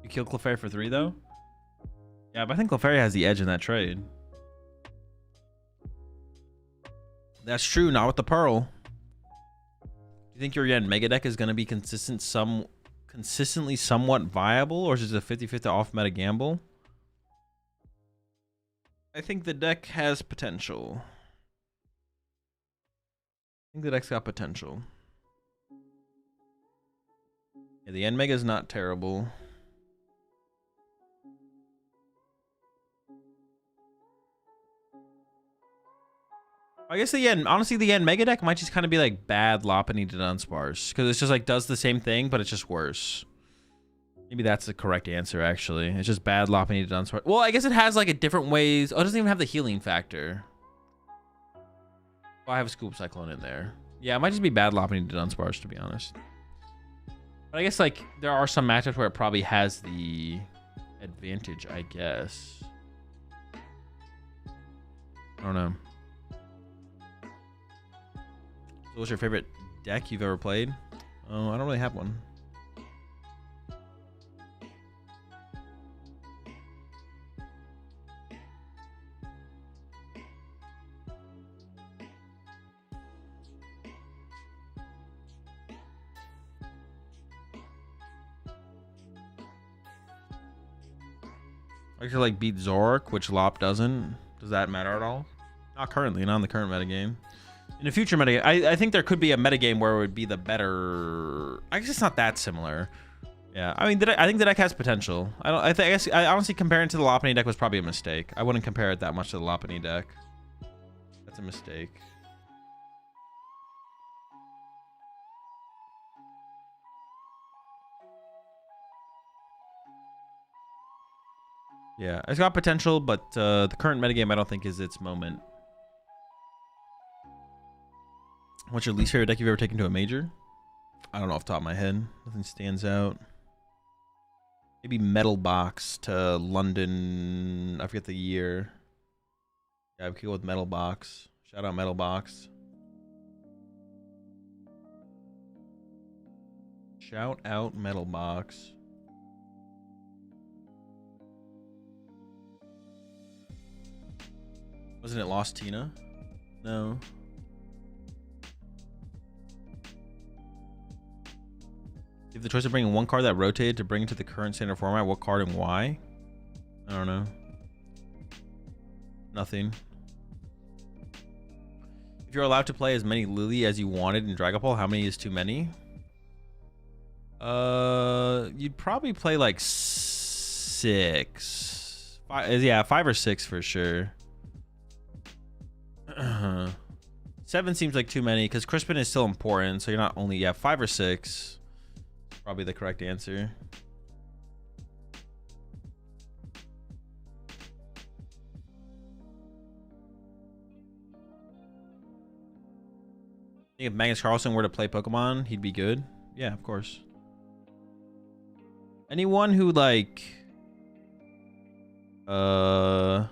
You kill Clefairy for 3 though? Yeah, but I think Clefairy has the edge in that trade. That's true, not with the Pearl. Do you think your Yen Mega Deck is going to be consistently somewhat viable, or is it a 50-50 off meta gamble? I think the deck has potential. I think the deck's got potential. Yeah, the Yen Mega is not terrible. I guess the Yen, honestly, the Yen Mega Deck might just kind of be like bad Lopunny to Dunsparce, because it's just like does the same thing, but it's just worse. Maybe that's the correct answer, actually. It's just bad Lopunny to Dunsparce. Well, I guess it has like a different ways. Oh, it doesn't even have the healing factor. Oh, I have a Scoop Cyclone in there. Yeah, it might just be bad Lopunny to Dunsparce, to be honest. But I guess like there are some matchups where it probably has the advantage, I guess. I don't know. So what's your favorite deck you've ever played? Oh, I don't really have one. I could like beat Zork, which Lop doesn't. Does that matter at all? Not currently, not in the current metagame. In a future metagame, I think there could be a metagame where it would be the better. I guess it's not that similar. Yeah, I mean, I think the deck has potential. I guess I honestly comparing to the Lopunny deck was probably a mistake. I wouldn't compare it that much to the Lopunny deck. That's a mistake. Yeah, it's got potential, but the current metagame I don't think is its moment. What's your least favorite deck you've ever taken to a major? I don't know off the top of my head. Nothing stands out. Maybe Metal Box to London. I forget the year. Yeah, we could go with Metal Box. Shout out Metal Box. Shout out Metal Box. Wasn't it Lost Tina? No. If the choice of bringing one card that rotated to bring it to the current standard format, what card and why? I don't know. Nothing. If you're allowed to play as many Lily as you wanted in Dragon Ball, how many is too many? You'd probably play like 6. Yeah, 5 or 6 for sure. 7 seems like too many because Crispin is still important, so you're not only 5 or 6. Probably the correct answer. I think if Magnus Carlsen were to play Pokemon, he'd be good. Yeah, of course. Anyone who like I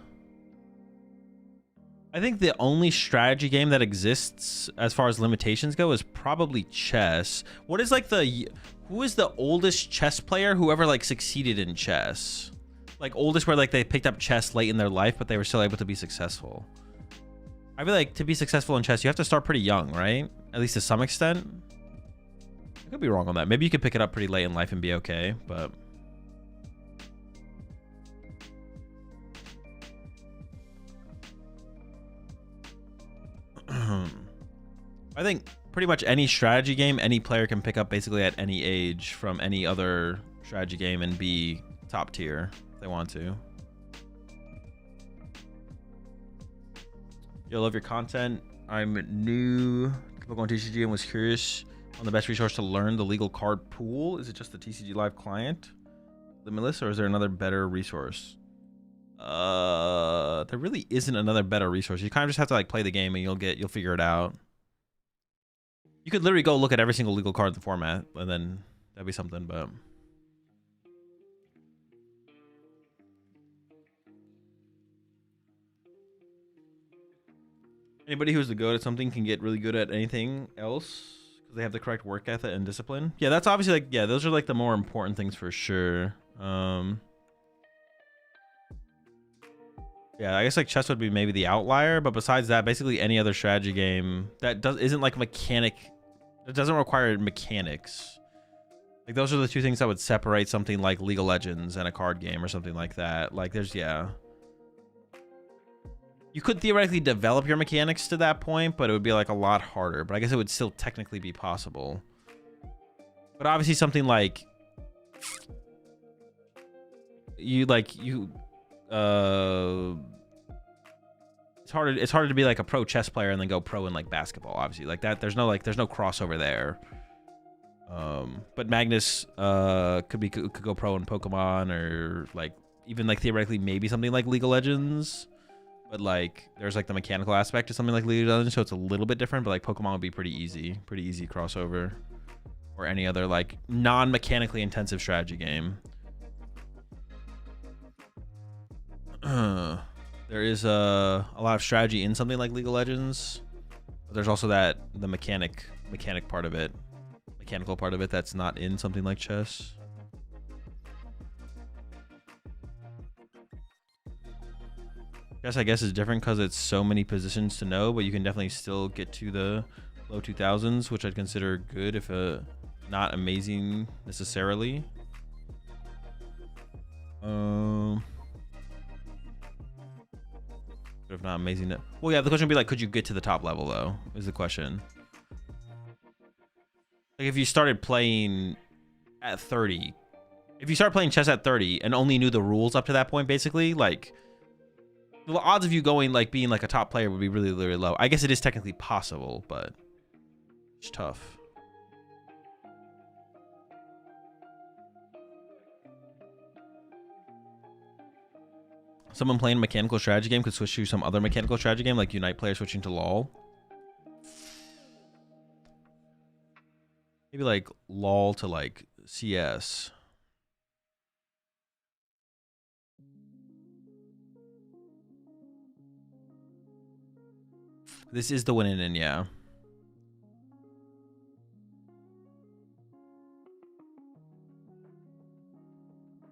think the only strategy game that exists as far as limitations go is probably chess. What is like who is the oldest chess player who ever like succeeded in chess? Like oldest where like they picked up chess late in their life, but they were still able to be successful. I feel like to be successful in chess, you have to start pretty young, right? At least to some extent. I could be wrong on that. Maybe you could pick it up pretty late in life and be okay, but I think pretty much any strategy game, any player can pick up basically at any age from any other strategy game and be top tier if they want to. Yo, love your content. I'm new to PokemonTCG and was curious on the best resource to learn the legal card pool. Is it just the TCG Live client, Limitless, or is there another better resource? There really isn't another better resource. You kind of just have to like play the game and you'll figure it out. You could literally go look at every single legal card in the format, and then that'd be something, but... Anybody who's the goat at something can get really good at anything else because they have the correct work ethic and discipline. Yeah, that's obviously like, yeah, those are like the more important things for sure. Yeah, I guess like chess would be maybe the outlier, but besides that, basically any other strategy game that isn't like mechanic, it doesn't require mechanics. Like those are the two things that would separate something like League of Legends and a card game or something like that. Like there's, yeah. You could theoretically develop your mechanics to that point, but it would be like a lot harder. But I guess it would still technically be possible. But obviously something like it's harder to be like a pro chess player and then go pro in like basketball, obviously. Like that there's no crossover there. But Magnus could go pro in Pokemon, or like even like theoretically maybe something like League of Legends. But like there's like the mechanical aspect to something like League of Legends, so it's a little bit different, but like Pokemon would be pretty easy crossover, or any other like non-mechanically intensive strategy game. There is a lot of strategy in something like League of Legends, but there's also the mechanical part of it that's not in something like chess. Chess, I guess, is different because it's so many positions to know, but you can definitely still get to the low 2000s, which I'd consider good, if not amazing necessarily. If not amazing. Well, yeah, the question would be like, could you get to the top level though? Is the question. Like if you started playing at 30, if you start playing chess at 30 and only knew the rules up to that point, basically, like the odds of you going like being like a top player would be really, really low. I guess it is technically possible, but it's tough. Someone playing a mechanical strategy game could switch to some other mechanical strategy game, like Unite player switching to LoL. Maybe like LoL to like CS. This is the winning in, yeah.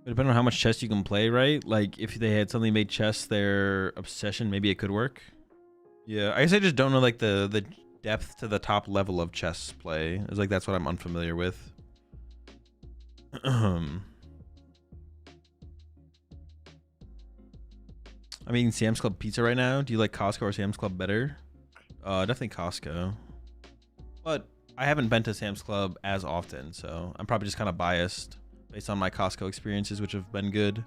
But depending on how much chess you can play, right? Like if they had suddenly made chess their obsession, maybe it could work. Yeah, I guess I just don't know like the depth to the top level of chess play. It's like that's what I'm unfamiliar with. I'm eating Sam's Club pizza right now. Do you like Costco or Sam's Club better? Definitely Costco. But I haven't been to Sam's Club as often, so I'm probably just kind of biased based on my Costco experiences, which have been good.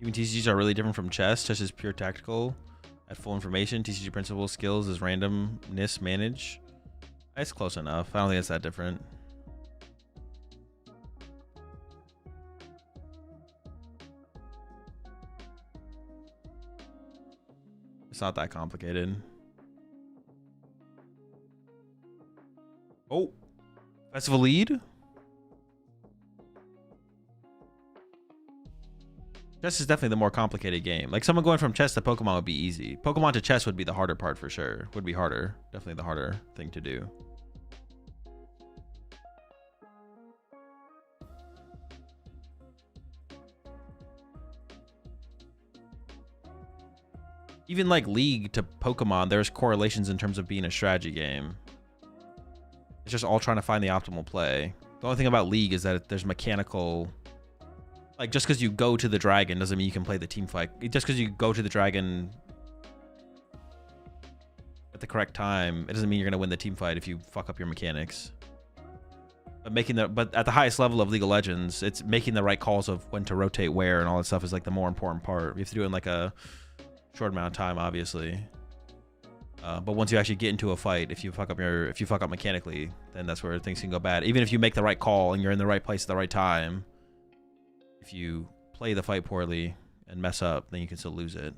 Even TCGs are really different from chess. Chess is pure tactical at full information. TCG principles, skills is randomness manage. It's close enough. I don't think it's that different. It's not that complicated. Oh, festival lead. Chess is definitely the more complicated game. Like someone going from chess to Pokemon would be easy. Pokemon to chess would be the harder part for sure. Would be harder. Definitely the harder thing to do. Even like League to Pokemon, there's correlations in terms of being a strategy game. It's just all trying to find the optimal play. The only thing about League is that there's mechanical... Like, just because you go to the dragon doesn't mean you can play the team fight. Just because you go to the dragon at the correct time, it doesn't mean you're going to win the team fight if you fuck up your mechanics. But at the highest level of League of Legends, it's making the right calls of when to rotate where and all that stuff is like the more important part. You have to do it in like a short amount of time, obviously. But once you actually get into a fight, if you fuck up mechanically, then that's where things can go bad. Even if you make the right call and you're in the right place at the right time, if you play the fight poorly and mess up, then you can still lose it.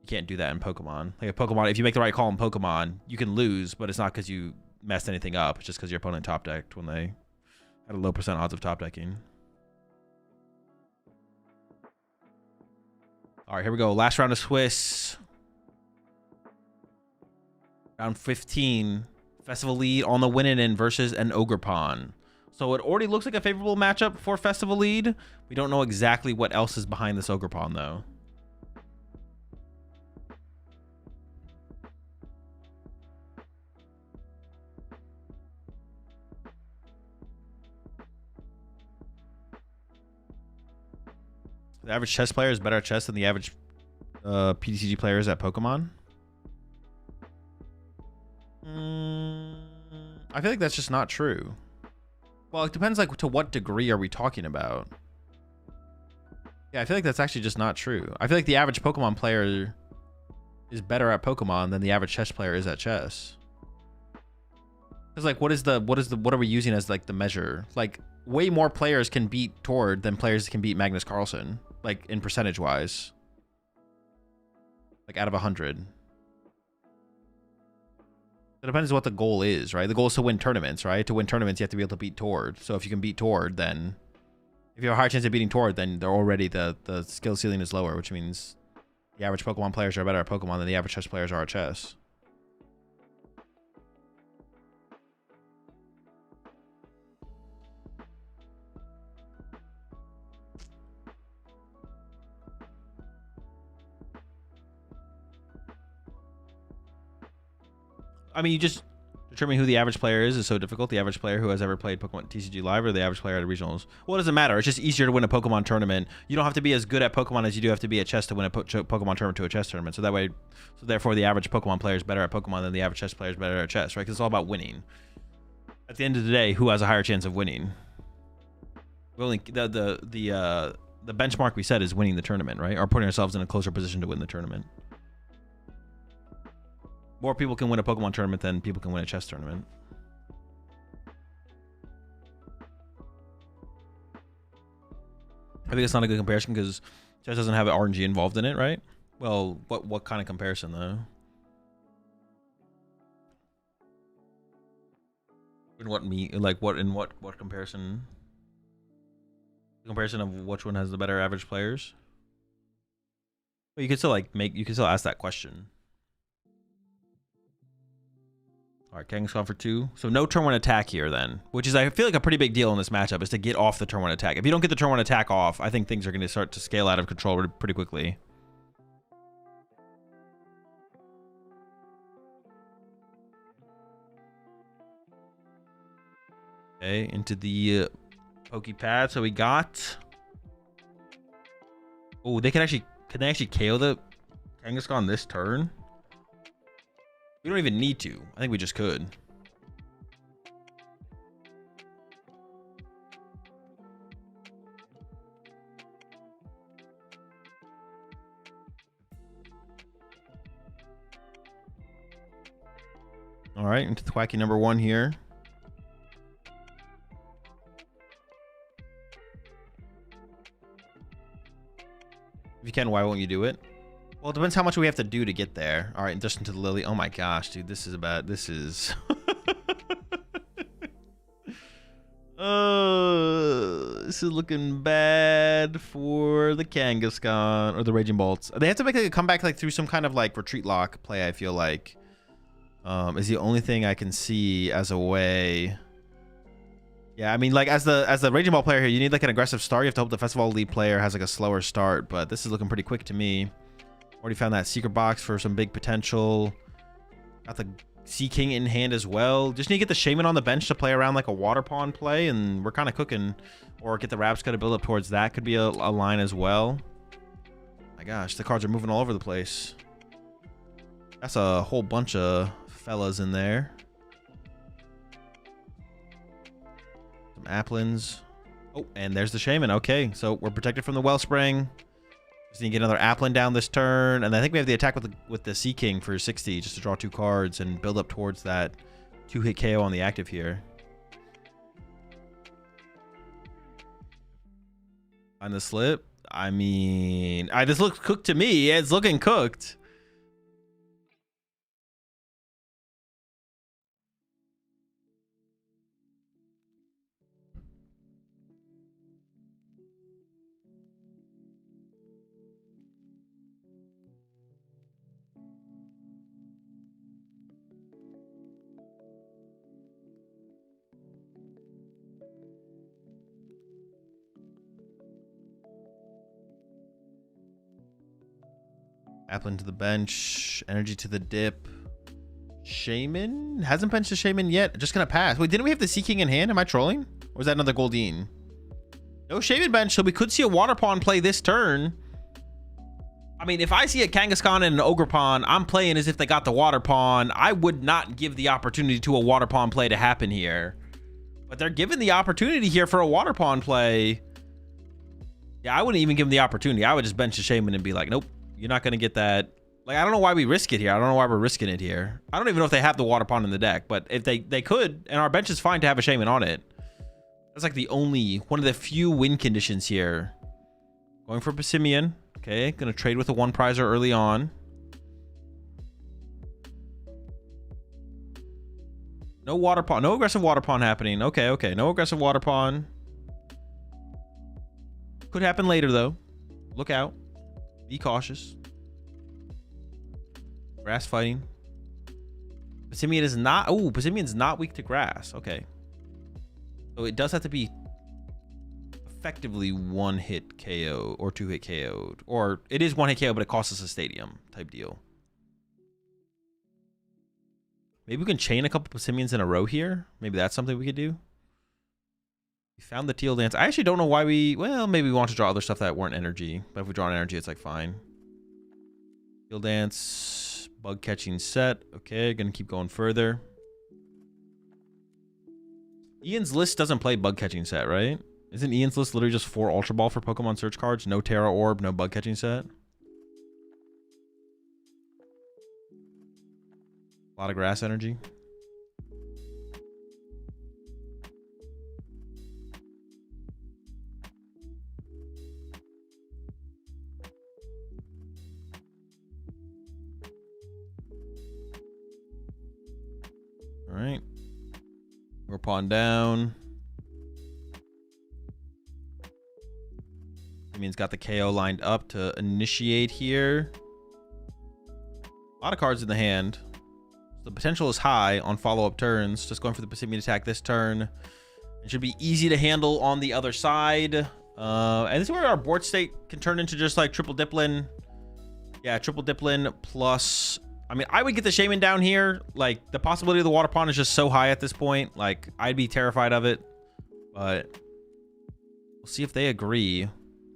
You can't do that in Pokemon. Like a Pokemon, if you make the right call in Pokemon, you can lose, but it's not because you messed anything up. It's just because your opponent top decked when they had a low % odds of top decking. All right, here we go. Last round of Swiss. Round 15. Festival lead on the Winnin' versus an Ogerpon. So it already looks like a favorable matchup for Festival lead. We don't know exactly what else is behind this Ogerpon, though. The average chess player is better at chess than the average PTCG players at Pokemon. I feel like that's just not true. Well, it depends, like, to what degree are we talking about? Yeah, I feel like that's actually just not true. I feel like the average Pokemon player is better at Pokemon than the average chess player is at chess. Because, like, what are we using as, like, the measure? Like, way more players can beat Tord than players can beat Magnus Carlsen, like, in percentage-wise. Like, out of 100. It depends on what the goal is, right? The goal is to win tournaments, right? To win tournaments, you have to be able to beat Tord. So if you can beat Tord, then... If you have a higher chance of beating Tord, then they're already... The skill ceiling is lower, which means the average Pokemon players are better at Pokemon than the average chess players are at chess. I mean, you just determining who the average player is so difficult. The average player who has ever played PokemonTCG Live or the average player at regionals. Well, it doesn't matter. It's just easier to win a Pokemon tournament. You don't have to be as good at Pokemon as you do have to be at chess to win a Pokemon tournament to a chess tournament. So that way, therefore, the average Pokemon player is better at Pokemon than the average chess player is better at chess, right? Because it's all about winning. At the end of the day, who has a higher chance of winning? The benchmark we set is winning the tournament, right? Or putting ourselves in a closer position to win the tournament. More people can win a Pokemon tournament than people can win a chess tournament. I think it's not a good comparison because chess doesn't have RNG involved in it, right? Well, what kind of comparison though? In what comparison? The comparison of which one has the better average players? But you could still you could still ask that question. All right, Kangaskhan for 2. So no turn 1 attack here then, which is, I feel like, a pretty big deal in this matchup is to get off the turn 1 attack. If you don't get the turn 1 attack off, I think things are going to start to scale out of control pretty quickly. Okay, into the Pokepad. So we got... Oh, can they actually KO the Kangaskhan this turn? We don't even need to. I think we just could. All right, into the Thwacky number 1 here. If you can, why won't you do it? Well, it depends how much we have to do to get there. All right, just into the Lily. Oh my gosh, dude, this is about. This is. This is looking bad for the Kangaskhan or the Raging Bolts. They have to make like a comeback like through some kind of like retreat lock play. I feel like is the only thing I can see as a way. Yeah, I mean, like as the Raging Ball player here, you need like an aggressive start. You have to hope the Festival lead player has like a slower start, but this is looking pretty quick to me. Already found that secret box for some big potential. Got the Sea King in hand as well. Just need to get the Shaman on the bench to play around like a Water Pawn play, and we're kind of cooking. Or get the Rapska to build up towards that. Could be a line as well. My gosh, the cards are moving all over the place. That's a whole bunch of fellas in there. Some Applins. Oh, and there's the Shaman. Okay, so we're protected from the Wellspring. Just need to get another Applin down this turn. And I think we have the attack with the Sea King for 60, just to draw 2 cards and build up towards that 2-hit KO on the active here. On the slip. I mean, this looks cooked to me. It's looking cooked. Applin to the bench. Energy to the dip. Shaman? Hasn't benched a Shaman yet. Just gonna pass. Wait, didn't we have the Sea King in hand? Am I trolling? Or was that another Goldeen? No Shaman bench, so we could see a Water Pawn play this turn. I mean, if I see a Kangaskhan and an Ogre Pawn, I'm playing as if they got the Water Pawn. I would not give the opportunity to a Water Pawn play to happen here. But they're given the opportunity here for a Water Pawn play. Yeah, I wouldn't even give them the opportunity. I would just bench a Shaman and be like, nope. You're not going to get that. Like, I don't know why we risk it here. I don't know why we're risking it here. I don't even know if they have the Water Pawn in the deck, but if they could, and our bench is fine to have a Shaman on it. That's like the only, one of the few win conditions here. Going for Passimian. Okay, going to trade with a 1-prizer early on. No Water Pawn. No aggressive Water Pawn happening. Okay, okay. No aggressive Water Pawn. Could happen later, though. Look out. Be cautious. Grass fighting. Passimian is not... Oh, Passimian's not weak to grass. Okay. So it does have to be effectively 1-hit KO or 2-hit KO'd. Or it is 1-hit KO, but it costs us a stadium type deal. Maybe we can chain a couple Passimians in a row here. Maybe that's something we could do. We found the Teal Dance. I actually don't know why we... Well, maybe we want to draw other stuff that weren't energy. But if we draw an energy, it's like fine. Teal Dance. Bug catching set. Okay, gonna keep going further. Ian's list doesn't play bug catching set, right? Isn't Ian's list literally just 4 Ultra Ball for Pokemon search cards? No Terra Orb, no bug catching set? A lot of grass energy. All right. We're pawn down. Means got the KO lined up to initiate here. A lot of cards in the hand. The potential is high on follow-up turns. Just going for the Passimian attack this turn. It should be easy to handle on the other side. And this is where our board state can turn into just like triple Diplin. Yeah, triple Diplin plus... I mean, I would get the Shaman down here. Like, the possibility of the Water Pawn is just so high at this point. Like, I'd be terrified of it. But we'll see if they agree.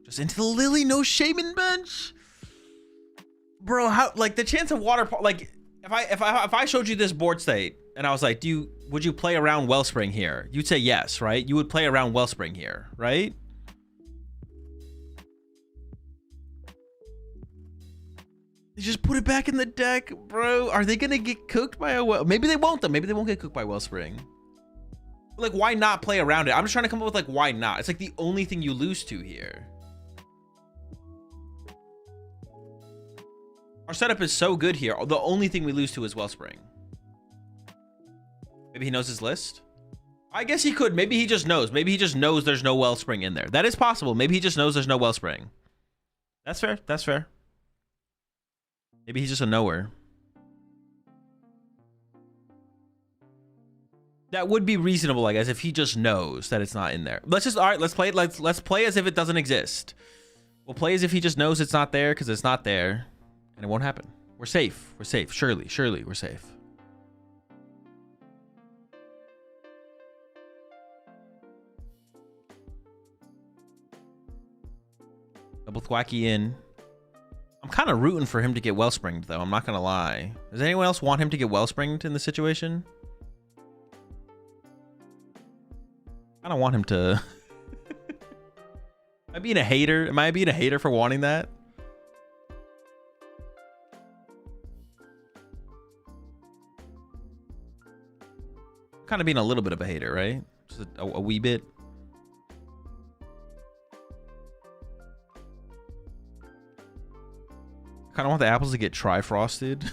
Just into the Lily, no Shaman bench. Bro, how, like, the chance of Water Pawn... Like, if I showed you this board state, and I was like, would you play around Wellspring here? You'd say yes, right? You would play around Wellspring here, right? They just put it back in the deck, bro. Are they gonna get cooked by a well? Maybe they won't, though. Maybe they won't get cooked by Wellspring. Like, why not play around it? I'm just trying to come up with, like, why not? It's like the only thing you lose to here. Our setup is so good here. The only thing we lose to is Wellspring. Maybe he knows his list. I guess he could. Maybe he just knows. Maybe he just knows there's no Wellspring in there. That is possible. Maybe he just knows there's no Wellspring. That's fair. That's fair. Maybe he's just a knower. That would be reasonable, I guess, if he just knows that it's not in there. Let's just, all right, let's play it. Let's play as if it doesn't exist. We'll play as if he just knows it's not there because it's not there. And it won't happen. We're safe. We're safe. Surely, surely we're safe. Double Thwacky in. I'm kind of rooting for him to get Wellspringed, though. I'm not going to lie. Does anyone else want him to get Wellspringed in this situation? I don't want him to... Am I being a hater? Am I being a hater for wanting that? Kind of being a little bit of a hater, right? Just a wee bit. I kind of want the apples to get tri-frosted.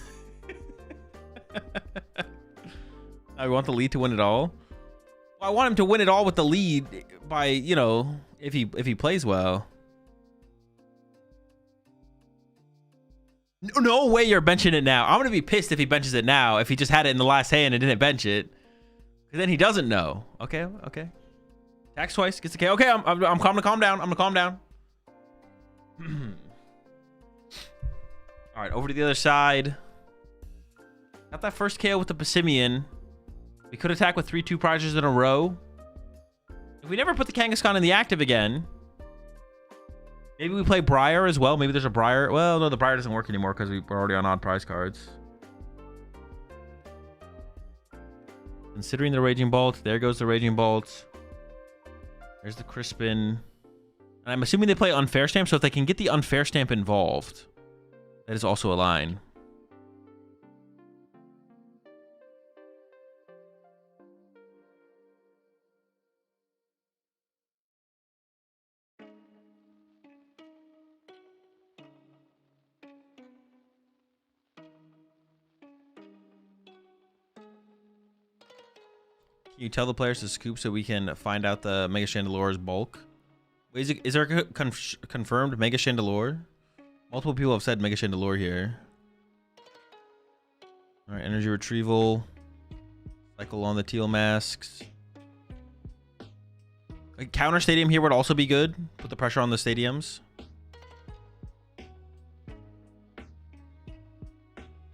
I want the lead to win it all. Well, I want him to win it all with the lead by, you know, if he plays well. No way you're benching it now. I'm gonna be pissed if he benches it now. If he just had it in the last hand and didn't bench it. Then he doesn't know. Okay, okay. Attacks twice, gets the K. Okay, I'm gonna calm down. I'm gonna calm down. All right, over to the other side. Got that first KO with the Passimian. We could attack with 3-2 prizes in a row. If we never put the Kangaskhan in the active again, maybe we play Briar as well. Maybe there's a Briar. Well, no, the Briar doesn't work anymore because we're already on odd prize cards. Considering the Raging Bolt. There goes the Raging Bolt. There's the Crispin. And I'm assuming they play Unfair Stamp, so if they can get the Unfair Stamp involved, that is also a line. Can you tell the players to scoop so we can find out the Mega Chandelore's bulk? Wait, is there a confirmed Mega Chandelure? Multiple people have said Mega Chandelure here. All right, energy retrieval. Cycle on the teal masks. A counter stadium here would also be good. Put the pressure on the stadiums.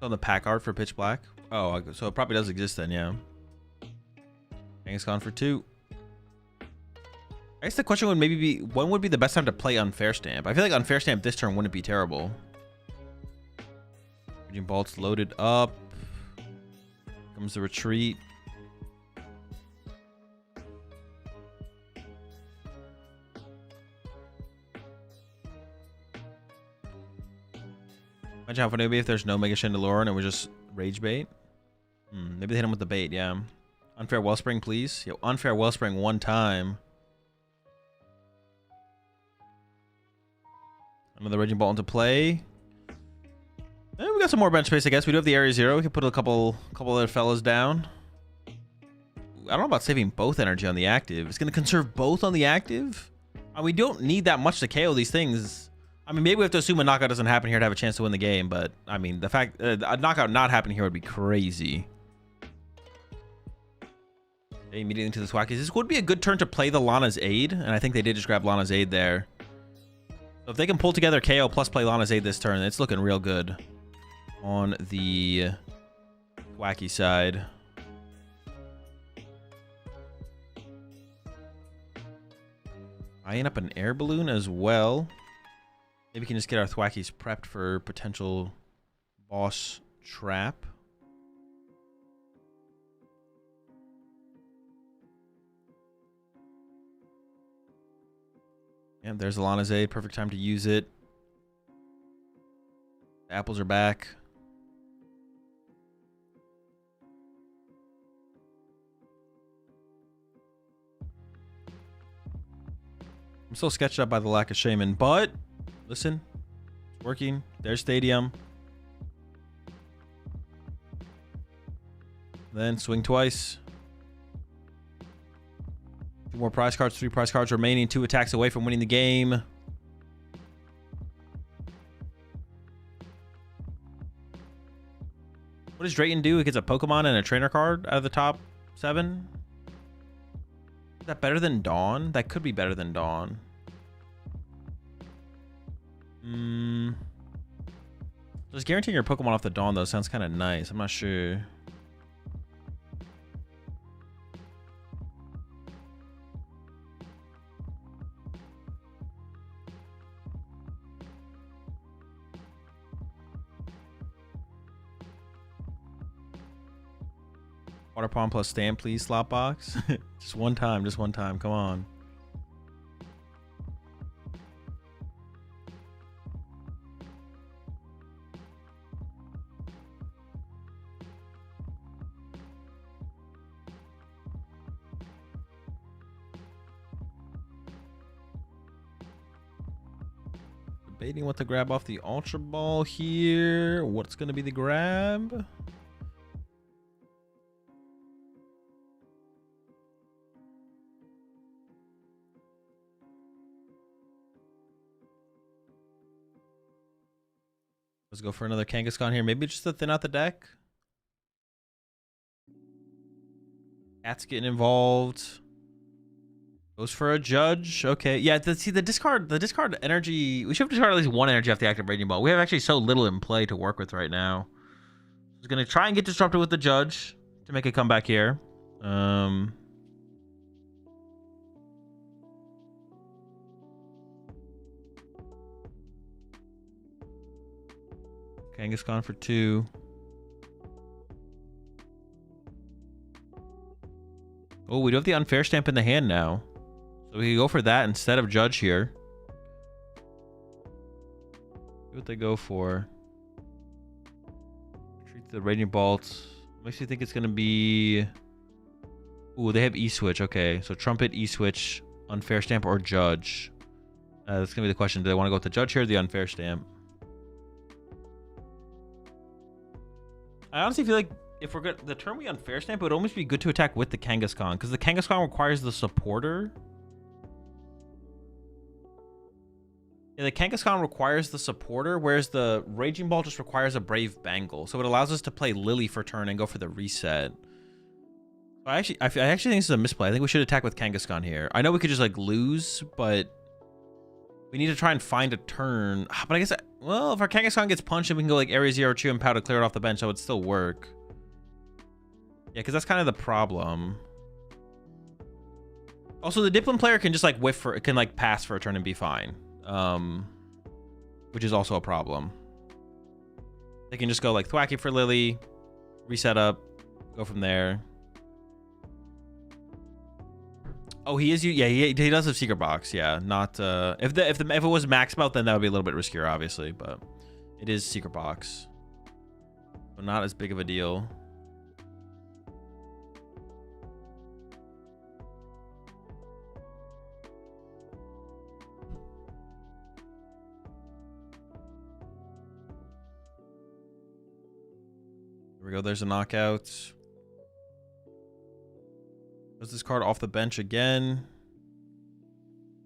On the pack art for Pitch Black. Oh, so it probably does exist then, yeah. Kangaskhan for 2. I guess the question would maybe be, when would be the best time to play Unfair Stamp? I feel like Unfair Stamp this turn wouldn't be terrible. Raging Bolt's loaded up. Comes the retreat. Imagine how funny it would be if there's no Mega Chandelure and it was just Rage Bait. Maybe they hit him with the bait, yeah. Unfair Wellspring, please. Yo, Unfair Wellspring one time. Another Raging Bolt into play. And we got some more bench space, I guess. We do have the Area 0. We can put a couple other fellas down. I don't know about saving both energy on the active. It's going to conserve both on the active? We don't need that much to KO these things. I mean, maybe we have to assume a knockout doesn't happen here to have a chance to win the game. But, I mean, the fact a knockout not happening here would be crazy. Immediately into the Swackies. This would be a good turn to play the Lana's Aid, and I think they did just grab Lana's Aid there. So if they can pull together KO plus play Lana's Aid this turn, it's looking real good on the Wacky side. Eyeing up an air balloon as well. Maybe we can just get our Thwackies prepped for potential boss trap. And there's Alana's Aid. Perfect time to use it. The apples are back. I'm still sketched up by the lack of Shaman, but listen, it's working. There's Stadium. Then swing twice. 2 more prize cards, 3 prize cards remaining, 2 attacks away from winning the game. What does Drayton do? He gets a Pokemon and a trainer card out of the top 7. Is that better than Dawn? That could be better than Dawn. Just guaranteeing your Pokemon off the Dawn, though, sounds kind of nice. I'm not sure. Water Palm plus stamp, please, slot box. Just one time, come on. Debating what to grab off the Ultra Ball here. What's going to be the grab? Let's go for another Kangaskhan here. Maybe just to thin out the deck. Cat's getting involved. Goes for a Judge. Okay. Yeah, see the discard energy. We should have discarded at least one energy off the active Raging Ball. We have actually so little in play to work with right now. I was gonna try and get disrupted with the Judge to make a comeback here. Kangaskhan for 2. Oh, we do have the Unfair Stamp in the hand now. So we can go for that instead of Judge here. See what they go for. Treat the Raging Bolt. Makes me think it's going to be... Ooh, they have E-Switch. Okay, so Trumpet, E-Switch, Unfair Stamp, or Judge. That's going to be the question. Do they want to go with the Judge here or the Unfair Stamp? I honestly feel like if we're good, the turn we Unfair Stamp, it would almost be good to attack with the Kangaskhan, because the Kangaskhan requires the supporter. Yeah, the Kangaskhan requires the supporter, whereas the Raging Ball just requires a Brave Bangle. So it allows us to play Lily for turn and go for the reset. I actually think this is a misplay. I think we should attack with Kangaskhan here. I know we could just like lose, but we need to try and find a turn. But I guess, well, if our Kangaskhan gets punched and we can go like Area 0, Chew and Pow to clear it off the bench, that would still work. Yeah, because that's kind of the problem. Also, the Dipplin player can just like whiff for, it can like pass for a turn and be fine. Which is also a problem. They can just go like Thwacky for Lily, reset up, go from there. Oh, he is. Yeah, he does have Secret Box. Yeah, not if it was Max Belt, then that would be a little bit riskier, obviously. But it is Secret Box, so not as big of a deal. There we go. There's a knockout. Does this card off the bench again?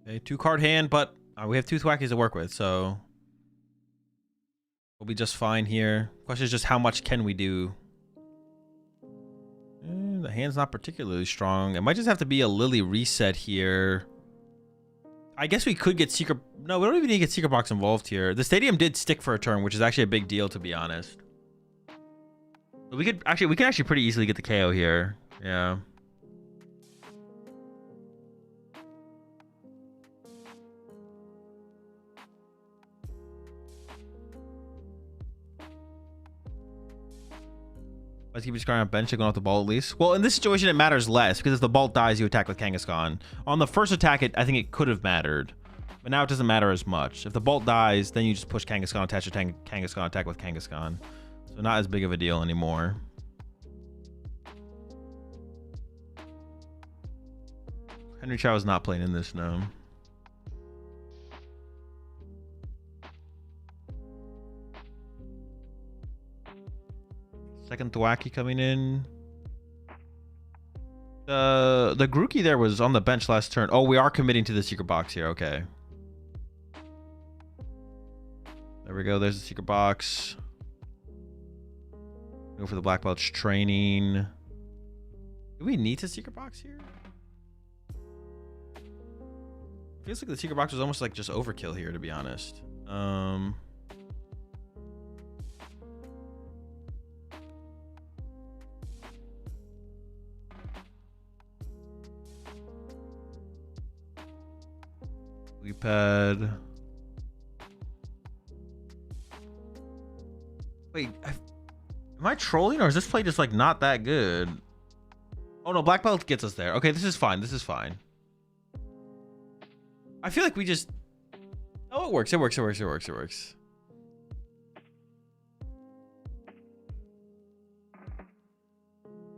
Okay, 2-card hand, but we have 2 Thwackies to work with, so we'll be just fine here. Question is just how much can we do? The hand's not particularly strong. It might just have to be a Lily reset here. I guess we could get Secret... No, we don't even need to get Secret Box involved here. The Stadium did stick for a turn, which is actually a big deal, to be honest. We can actually pretty easily get the KO here. Yeah. Let's keep discarding on bench, going off the ball at least. Well, in this situation, it matters less because if the ball dies, you attack with Kangaskhan. On the first attack, I think it could have mattered, but now it doesn't matter as much. If the bolt dies, then you just push Kangaskhan, attach your Kangaskhan, attack with Kangaskhan. So not as big of a deal anymore. Henry Chow is not playing in this, no. Second Thwacky coming in. The Grookey there was on the bench last turn. Oh, we are committing to the Secret Box here. Okay. There we go. There's the Secret Box. Go for the Black Belt's training. Do we need to Secret Box here? Feels like the Secret Box was almost like just overkill here, to be honest. Pad. Wait, am I trolling or is this play just like not that good? Oh no, black belt gets us there. Okay, this is fine. This is fine. I feel like we just... Oh, it works. It works. It works. It works. It works.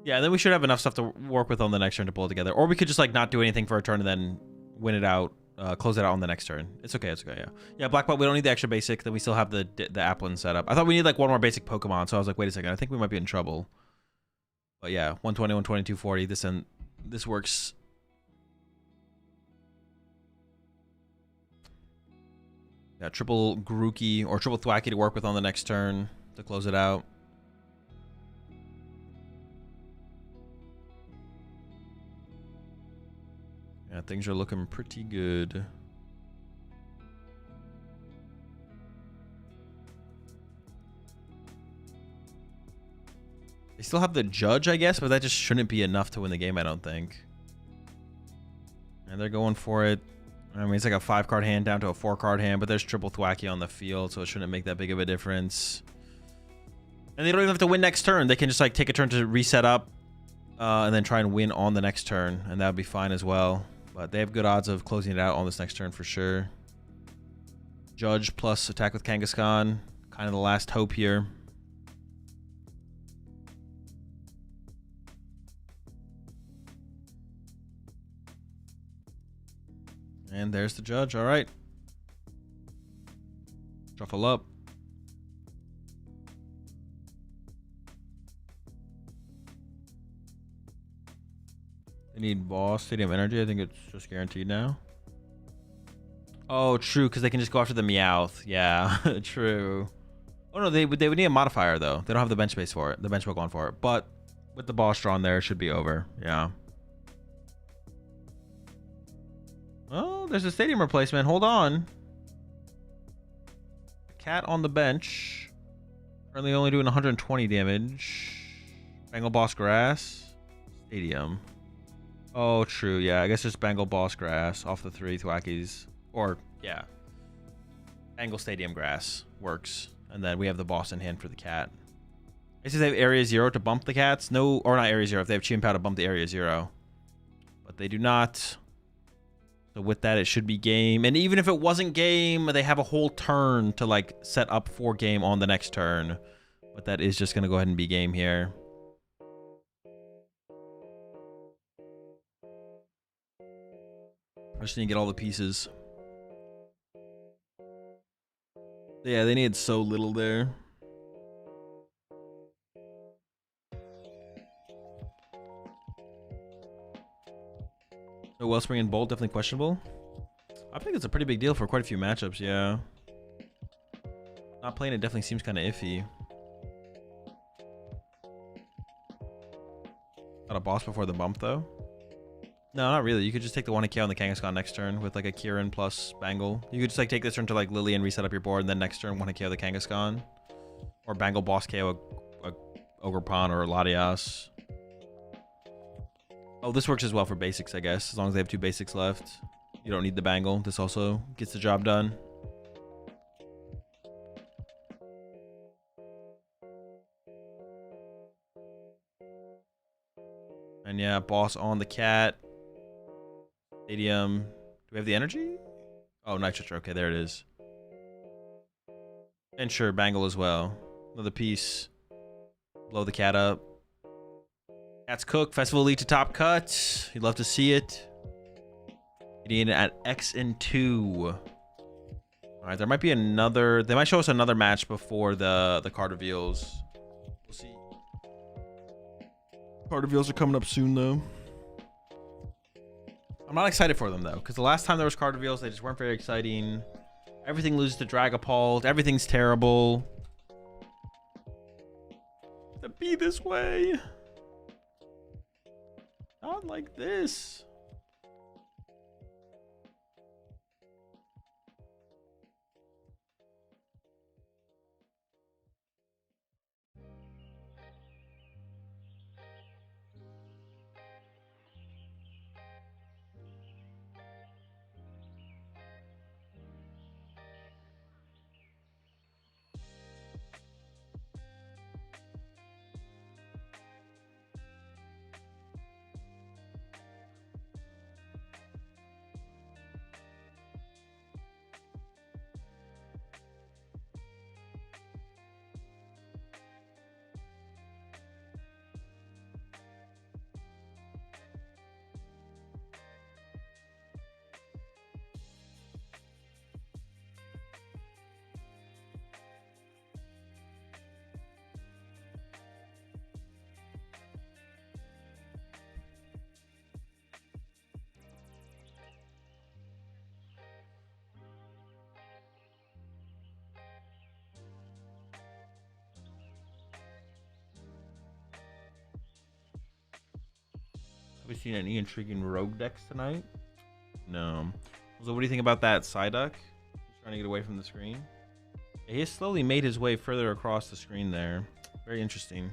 Yeah, then we should have enough stuff to work with on the next turn to pull it together. Or we could just like not do anything for a turn and then win it out, close it out on the next turn. It's okay. It's okay. Yeah. Yeah, black belt. We don't need the extra basic. Then we still have the Applin set up. I thought we need like one more basic Pokemon. So I was like, wait a second. I think we might be in trouble. But yeah, 120, 120, 240. This works. Yeah, triple Grookey or triple Thwacky to work with on the next turn to close it out. Yeah, things are looking pretty good. They still have the Judge, I guess, but that just shouldn't be enough to win the game, I don't think. And they're going for it. I mean, it's like a 5-card hand down to a 4-card hand, but there's triple Thwacky on the field, so it shouldn't make that big of a difference. And they don't even have to win next turn. They can just like take a turn to reset up and then try and win on the next turn, and that would be fine as well. But they have good odds of closing it out on this next turn for sure. Judge plus attack with Kangaskhan, kind of the last hope here. And there's the Judge. All right. Shuffle up. They need Boss Stadium Energy. I think it's just guaranteed now. Oh, true, because they can just go after the Meowth. Yeah, true. Oh, no, they would need a modifier, though. They don't have the bench space for it. The bench Pokemon for it. But with the boss drawn there, it should be over. Yeah. Oh, there's a stadium replacement. Hold on. Cat on the bench. Currently only doing 120 damage. Bengal Boss Grass. Stadium. Oh, true. Yeah, I guess just Bengal Boss Grass off the 3 Thwackies. Or, yeah. Bengal Stadium Grass works. And then we have the boss in hand for the cat. I guess they have Area 0 to bump the cats. No, or not Area 0. If they have Chimpao to bump the Area 0. But they do not. So with that, it should be game. And even if it wasn't game, they have a whole turn to like set up for game on the next turn. But that is just going to go ahead and be game here. I just need to get all the pieces. Yeah, they needed so little there. No Wellspring and Bolt, definitely questionable. I think it's a pretty big deal for quite a few matchups, yeah. Not playing it definitely seems kind of iffy. Got a boss before the bump, though. No, not really. You could just take the 1k on the Kangaskhan next turn with like a Kieran plus Bangle. You could just like take this turn to like Lily and reset up your board, and then next turn 1k the Kangaskhan. Or Bangle boss KO a Ogerpon or a Latias. Oh, this works as well for basics, I guess. As long as they have 2 basics left. You don't need the Bangle. This also gets the job done. And yeah, boss on the cat. Stadium. Do we have the energy? Oh, Nitro. Okay, there it is. And sure, Bangle as well. Another piece. Blow the cat up. Cat's cooked. Festival Elite to top cut. You'd love to see it. Getting it at X and 2. All right, there might be another. They might show us another match before the card reveals. We'll see. Card reveals are coming up soon, though. I'm not excited for them, though, because the last time there was card reveals, they just weren't very exciting. Everything loses to Dragapult. Everything's terrible. To be this way. Not like this. Have we seen any intriguing rogue decks tonight? No. So what do you think about that Psyduck? He's trying to get away from the screen. He has slowly made his way further across the screen there. Very interesting.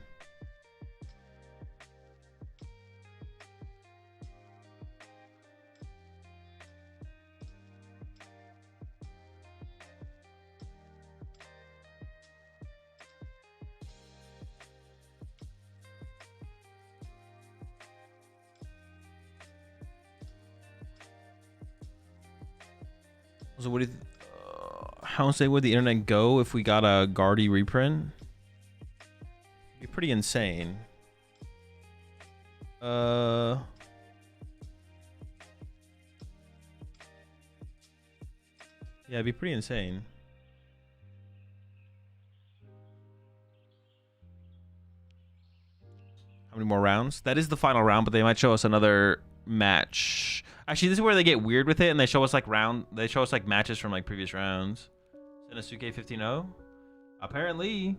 So what do you how say would the internet go if we got a Guardy reprint? It'd be pretty insane. Yeah, it'd be pretty insane. How many more rounds? That is the final round, but they might show us another match. Actually, this is where they get weird with it, and they show us like matches from like previous rounds. Senosuke 15-0. Apparently,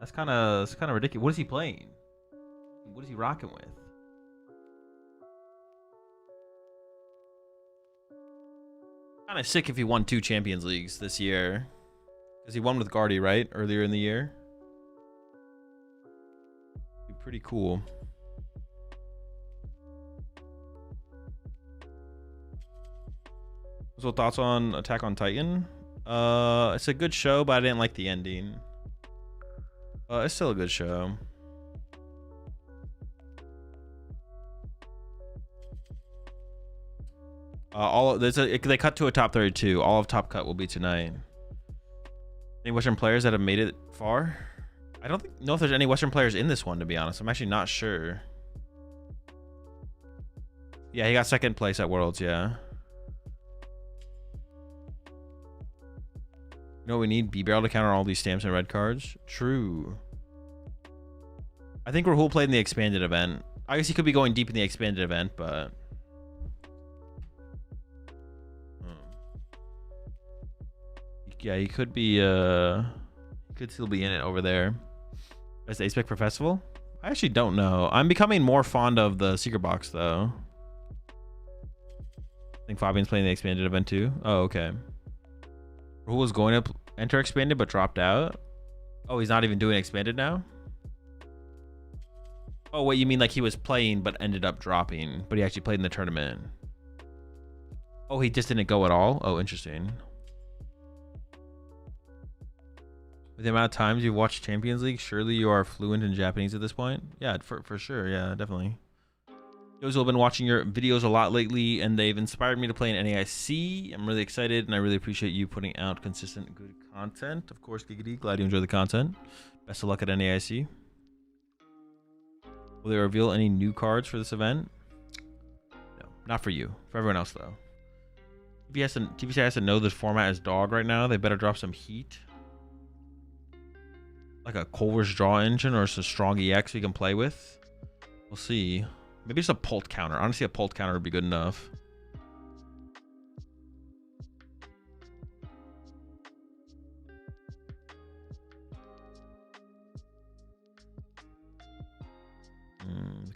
that's kind of ridiculous. What is he playing? What is he rocking with? Kind of sick if he won 2 Champions Leagues this year, because he won with Guardy, right, earlier in the year. Be pretty cool. So thoughts on Attack on Titan? It's a good show, but I didn't like the ending. It's still a good show. They cut to a top 32. All of Top Cut will be tonight. Any Western players that have made it far? I don't know if there's any Western players in this one, to be honest. I'm actually not sure. Yeah, he got 2nd place at Worlds, yeah. You know what we need? B-Barrel to counter all these stamps and red cards. True. I think Rahul played in the expanded event. I guess he could be going deep in the expanded event, but... yeah, he could be, he could still be in it over there. Is the Ace-Spec for Festival? I actually don't know. I'm becoming more fond of the Secret Box, though. I think Fabian's playing the expanded event, too. Oh, okay. Who was going to enter expanded but dropped out? Oh, he's not even doing expanded now? Oh, wait, you mean like he was playing but ended up dropping, but he actually played in the tournament? Oh, he just didn't go at all? Oh, interesting. With the amount of times you've watched Champions League, surely you are fluent in Japanese at this point? Yeah, for sure. Yeah, definitely. Those who have been watching your videos a lot lately, and they've inspired me to play in NAIC. I'm really excited, and I really appreciate you putting out consistent, good content. Of course, Giggity, glad you enjoy the content. Best of luck at NAIC. Will they reveal any new cards for this event? No, not for you. For everyone else, though. TBC has to know this format is dog right now. They better drop some heat. Like a Culver's Draw Engine or just a strong EX we can play with. We'll see. Maybe just a Pult counter. Honestly, a Pult counter would be good enough.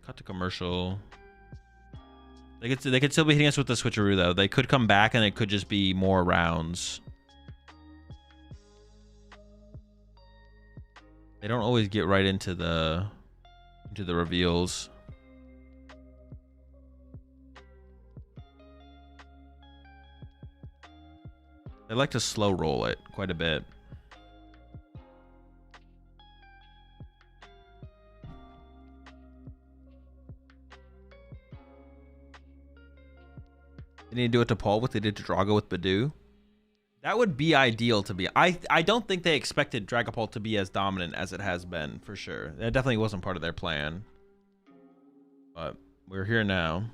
Cut to commercial. They could still be hitting us with the switcheroo, though. They could come back and it could just be more rounds. They don't always get right into the reveals. They like to slow roll it quite a bit. They need to do it to Paul what they did to Drago with Badu. That would be ideal to be. I don't think they expected Dragapult to be as dominant as it has been, for sure. That definitely wasn't part of their plan. But we're here now.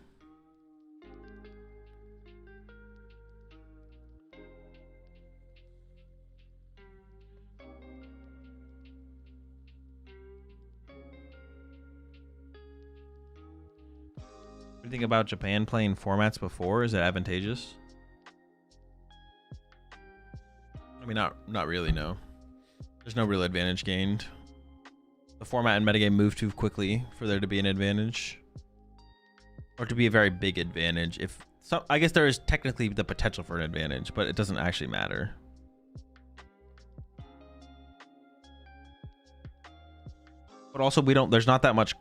What do you think about Japan playing formats before? Is it advantageous? I mean, not really, no. There's no real advantage gained. The format and metagame move too quickly for there to be an advantage. Or to be a very big advantage. If some, I guess there is technically the potential for an advantage, but it doesn't actually matter. But also there's not that much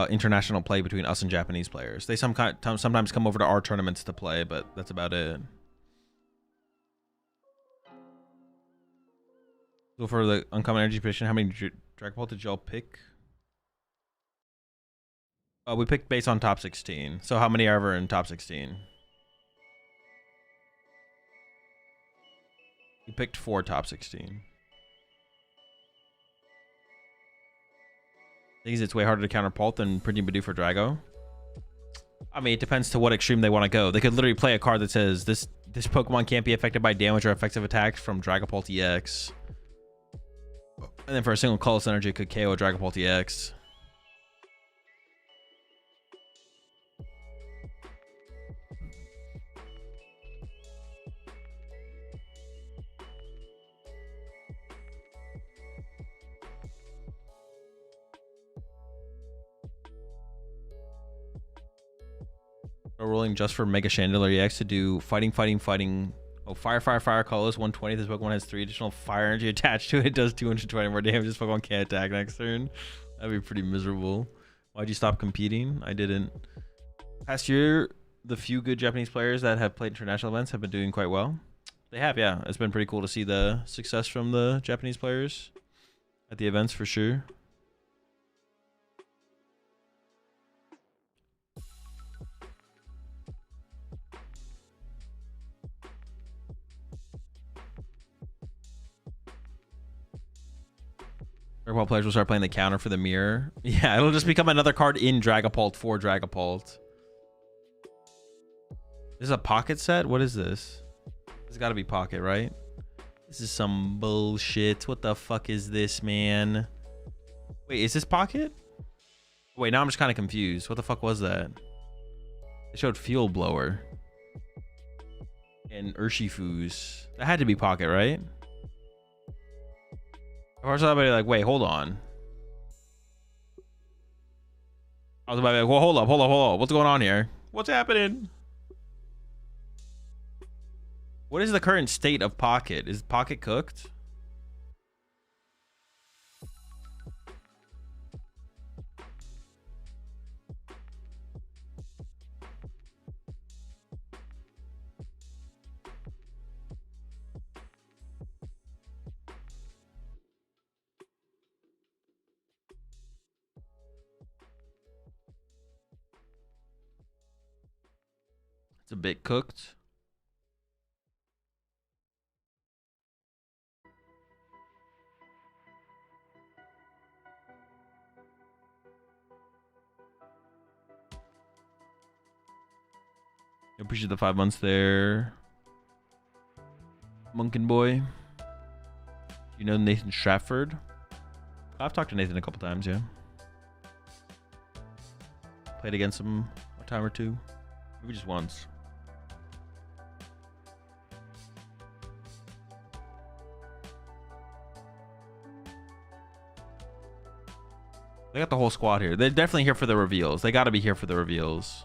international play between us and Japanese players. They sometimes come over to our tournaments to play, but that's about it. So for the uncommon energy position, how many Dragon Ball did y'all pick? We picked based on top 16. So how many are ever in top 16? We picked 4 top 16. Things it's way harder to counter Pult than Printing Badu for Drago. I mean, it depends to what extreme they want to go. They could literally play a card that says this Pokemon can't be affected by damage or effective attacks from Dragapult EX. And then for a single colorless energy, it could KO Dragapult EX. Rolling just for Mega Chandelier EX to do fighting. Oh, fire colorless 120. This Pokemon has 3 additional fire energy attached to it. It does 220 more damage. This Pokemon can't attack next turn. That'd be pretty miserable. Why'd you stop competing? I didn't. Past year, the few good Japanese players that have played international events have been doing quite well. They have, yeah. It's been pretty cool to see the success from the Japanese players at the events for sure. Dragapult players will start playing the counter for the mirror. Yeah, it'll just become another card in Dragapult for Dragapult. This is a pocket set? What is this? It's got to be pocket, right? This is some bullshit. What the fuck is this, man? Wait, is this pocket? Wait, now I'm just kind of confused. What the fuck was that? They showed Fuel Blower. And Urshifu's. That had to be pocket, right? Or somebody like, wait, hold on. I was about to be like, well, hold up. What's going on here? What's happening? What is the current state of Pocket? Is Pocket cooked? It's a bit cooked. I appreciate the 5 months there. Monkin Boy. You know Nathan Stratford? I've talked to Nathan a couple times, yeah. Played against him a time or two. Maybe just once. They got the whole squad here. They're definitely here for the reveals. They got to be here for the reveals.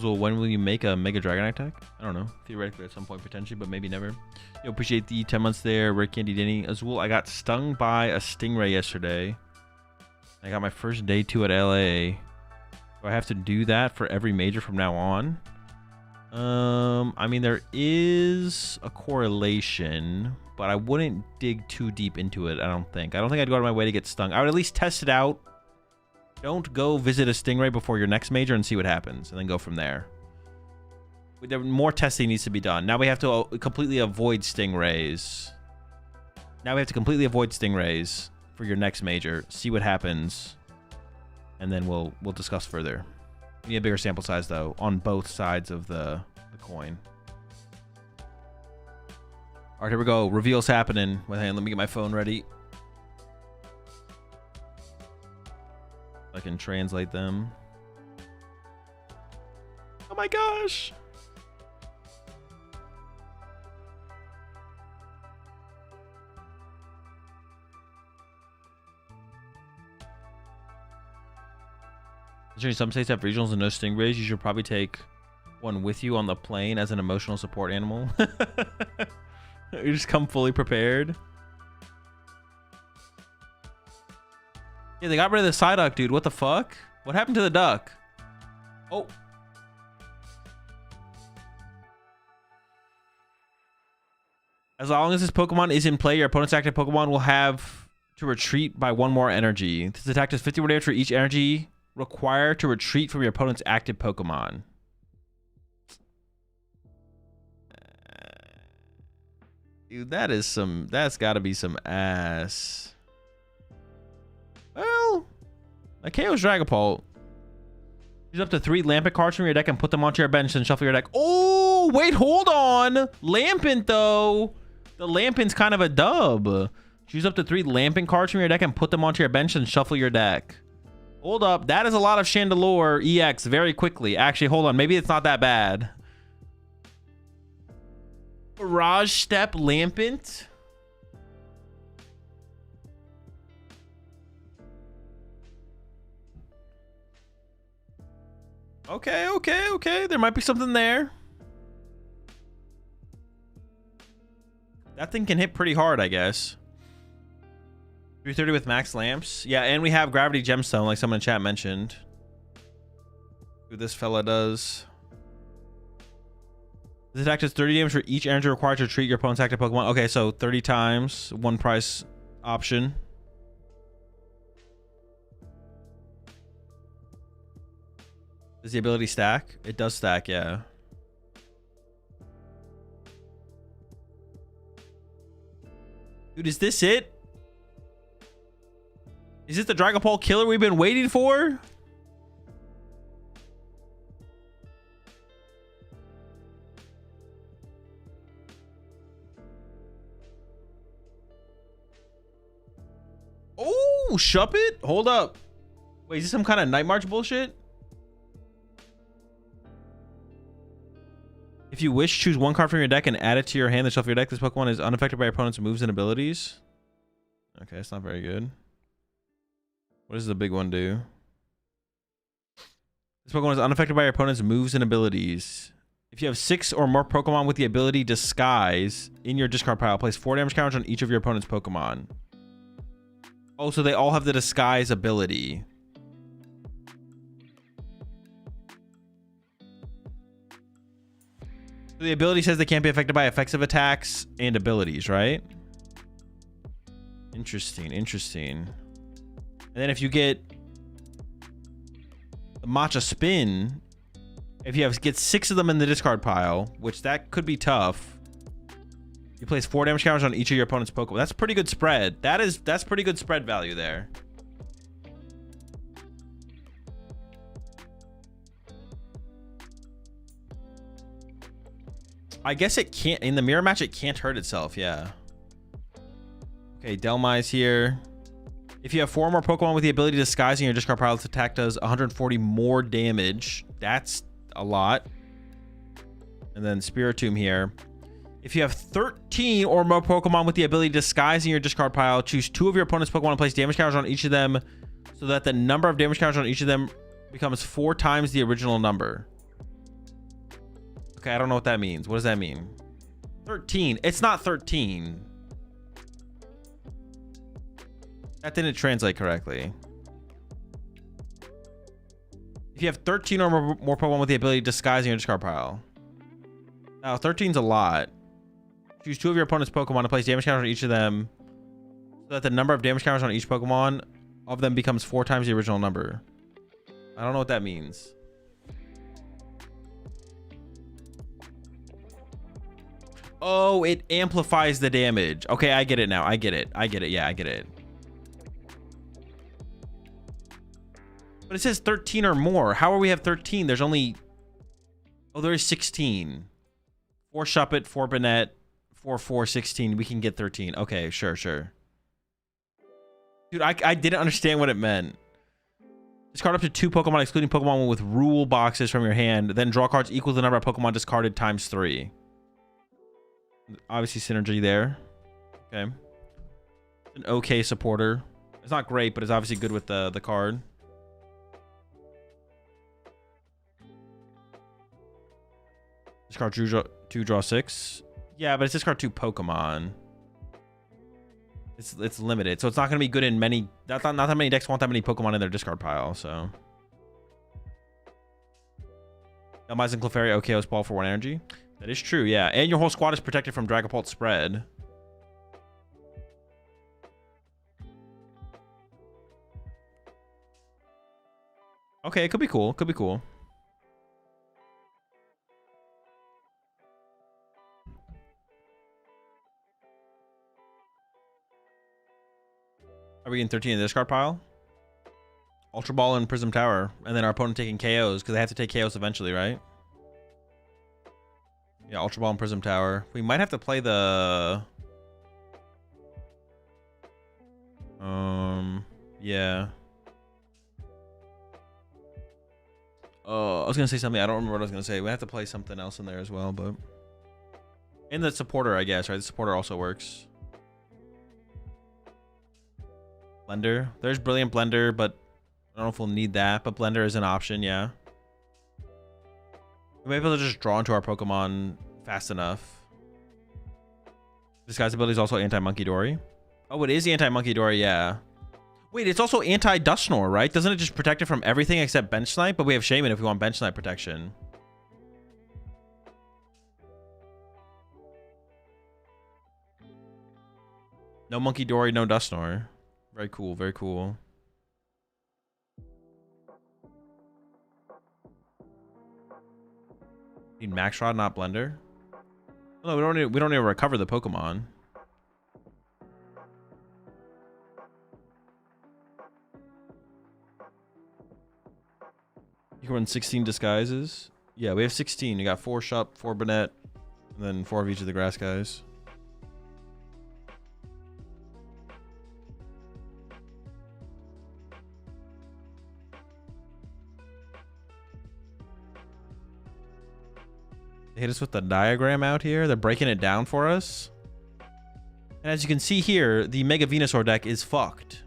So when will you make a Mega Dragonite attack? I don't know. Theoretically at some point potentially, but maybe never. You appreciate the 10 months there. Red Candy Denny. Azul, I got stung by a stingray yesterday. I got my first day 2 at LA. Do I have to do that for every major from now on? I mean, there is a correlation, but I wouldn't dig too deep into it, I don't think. I don't think I'd go out of my way to get stung. I would at least test it out. Don't go visit a stingray before your next major and see what happens, and then go from there. More testing needs to be done. Now we have to completely avoid stingrays. For your next major, see what happens, and then we'll discuss further. We need a bigger sample size though on both sides of the coin. All right, here we go. Reveals happening. Wait, hang on, let me get my phone ready. I can translate them. my gosh. Considering some states have regionals and no stingrays, you should probably take one with you on the plane as an emotional support animal. You just come fully prepared. Yeah, they got rid of the Psyduck, dude. What the fuck? What happened to the duck? Oh. As long as this Pokemon is in play, your opponent's active Pokemon will have to retreat by 1 more energy. This attack does 50 more damage for each energy required to retreat from your opponent's active Pokemon. Dude, that's gotta be some ass. Well, a KO's Dragapult. Use up to 3 Lampent cards from your deck and put them onto your bench and shuffle your deck. Oh, wait, hold on. Lampent, though. The Lampent's kind of a dub. Choose up to 3 Lampent cards from your deck and put them onto your bench and shuffle your deck. Hold up. That is a lot of Chandelure EX very quickly. Actually, hold on. Maybe it's not that bad. Barrage Step Lampent. Okay. There might be something there. That thing can hit pretty hard, I guess. 330 with max lamps. Yeah, and we have Gravity Gemstone, like someone in chat mentioned. Who this fella does. This attack does 30 damage for each energy required to treat your opponent's active Pokemon. Okay, so 30 times, 1 price option. Does the ability stack? It does stack, yeah. Dude, is this it? Is this the Dragapult killer we've been waiting for? Oh, Shuppet? Hold up. Wait, is this some kind of Night March bullshit? If you wish, choose 1 card from your deck and add it to your hand and shuffle your deck. This Pokemon is unaffected by your opponent's moves and abilities. Okay, it's not very good. What does the big one do? This Pokemon is unaffected by your opponent's moves and abilities. If you have 6 or more Pokemon with the ability Disguise in your discard pile, place 4 damage counters on each of your opponent's Pokemon. Oh, so they all have the Disguise ability. So the ability says they can't be affected by effective attacks and abilities, right? Interesting. And then if you get the Matcha Spin, if you get 6 of them in the discard pile, which that could be tough, you place 4 damage counters on each of your opponent's Pokemon. That's pretty good spread. That's pretty good spread value there. I guess it can't, in the mirror match, it can't hurt itself, yeah. Okay, Delmai's here. If you have 4 more Pokemon with the ability Disguise in your discard pile, this attack does 140 more damage. That's a lot. And then Spiritomb here. If you have 13 or more Pokemon with the ability Disguise in your discard pile, choose 2 of your opponent's Pokemon and place damage counters on each of them so that the number of damage counters on each of them becomes 4 times the original number. Okay, I don't know what that means. What does that mean? 13. It's not 13. That didn't translate correctly. If you have 13 or more Pokemon with the ability Disguise in your discard pile. Now, 13's a lot. Choose 2 of your opponent's Pokemon and place damage counters on each of them so that the number of damage counters on each Pokemon of them becomes 4 times the original number. I don't know what that means. Oh, it amplifies the damage. Okay, I get it now. I get it. Yeah, I get it. But it says 13 or more. How are we have 13? There's only... Oh, there is 16. 4 Shuppet, 4 Banette, 4, 16. We can get 13. Okay, sure. Dude, I didn't understand what it meant. Discard up to 2 Pokemon, excluding Pokemon with rule boxes from your hand. Then draw cards equal to the number of Pokemon discarded times 3. Obviously, synergy there. Okay. An okay supporter. It's not great, but it's obviously good with the card. Discard 2, draw 6. Yeah, but it's discard 2 Pokemon. It's limited, so it's not going to be good in many. Not that many decks want that many Pokemon in their discard pile. So, Elmaizen, Clefairy, OKO's Ball for 1 energy. That is true, yeah. And your whole squad is protected from Dragapult spread. Okay, it could be cool. Could be cool. Are we getting 13 in the discard pile? Ultra Ball and Prism Tower. And then our opponent taking KOs, because they have to take KOs eventually, right? Yeah, Ultra Ball and Prism Tower. We might have to play the... yeah. I was going to say something. I don't remember what I was going to say. We have to play something else in there as well, but... And the supporter, I guess, right? The supporter also works. Blender. There's Brilliant Blender, but I don't know if we'll need that. But Blender is an option, yeah. We may be able to just draw into our Pokemon fast enough. Disguise ability is also anti-Monkey Dory. Oh, it is anti-Monkey Dory, yeah. Wait, it's also anti-Dusknoir, right? Doesn't it just protect it from everything except Bench Snipe? But we have Shaman if we want Bench Snipe protection. No Monkey Dory, no Dusknoir. Very cool, very cool. Need Max Rod, not Blender. No, we don't need to recover the Pokemon. You can run 16 disguises. Yeah, we have 16. You got 4 Shup, 4 Banette, and then 4 of each of the grass guys. They hit us with the diagram out here. They're breaking it down for us. And as you can see here, the Mega Venusaur deck is fucked.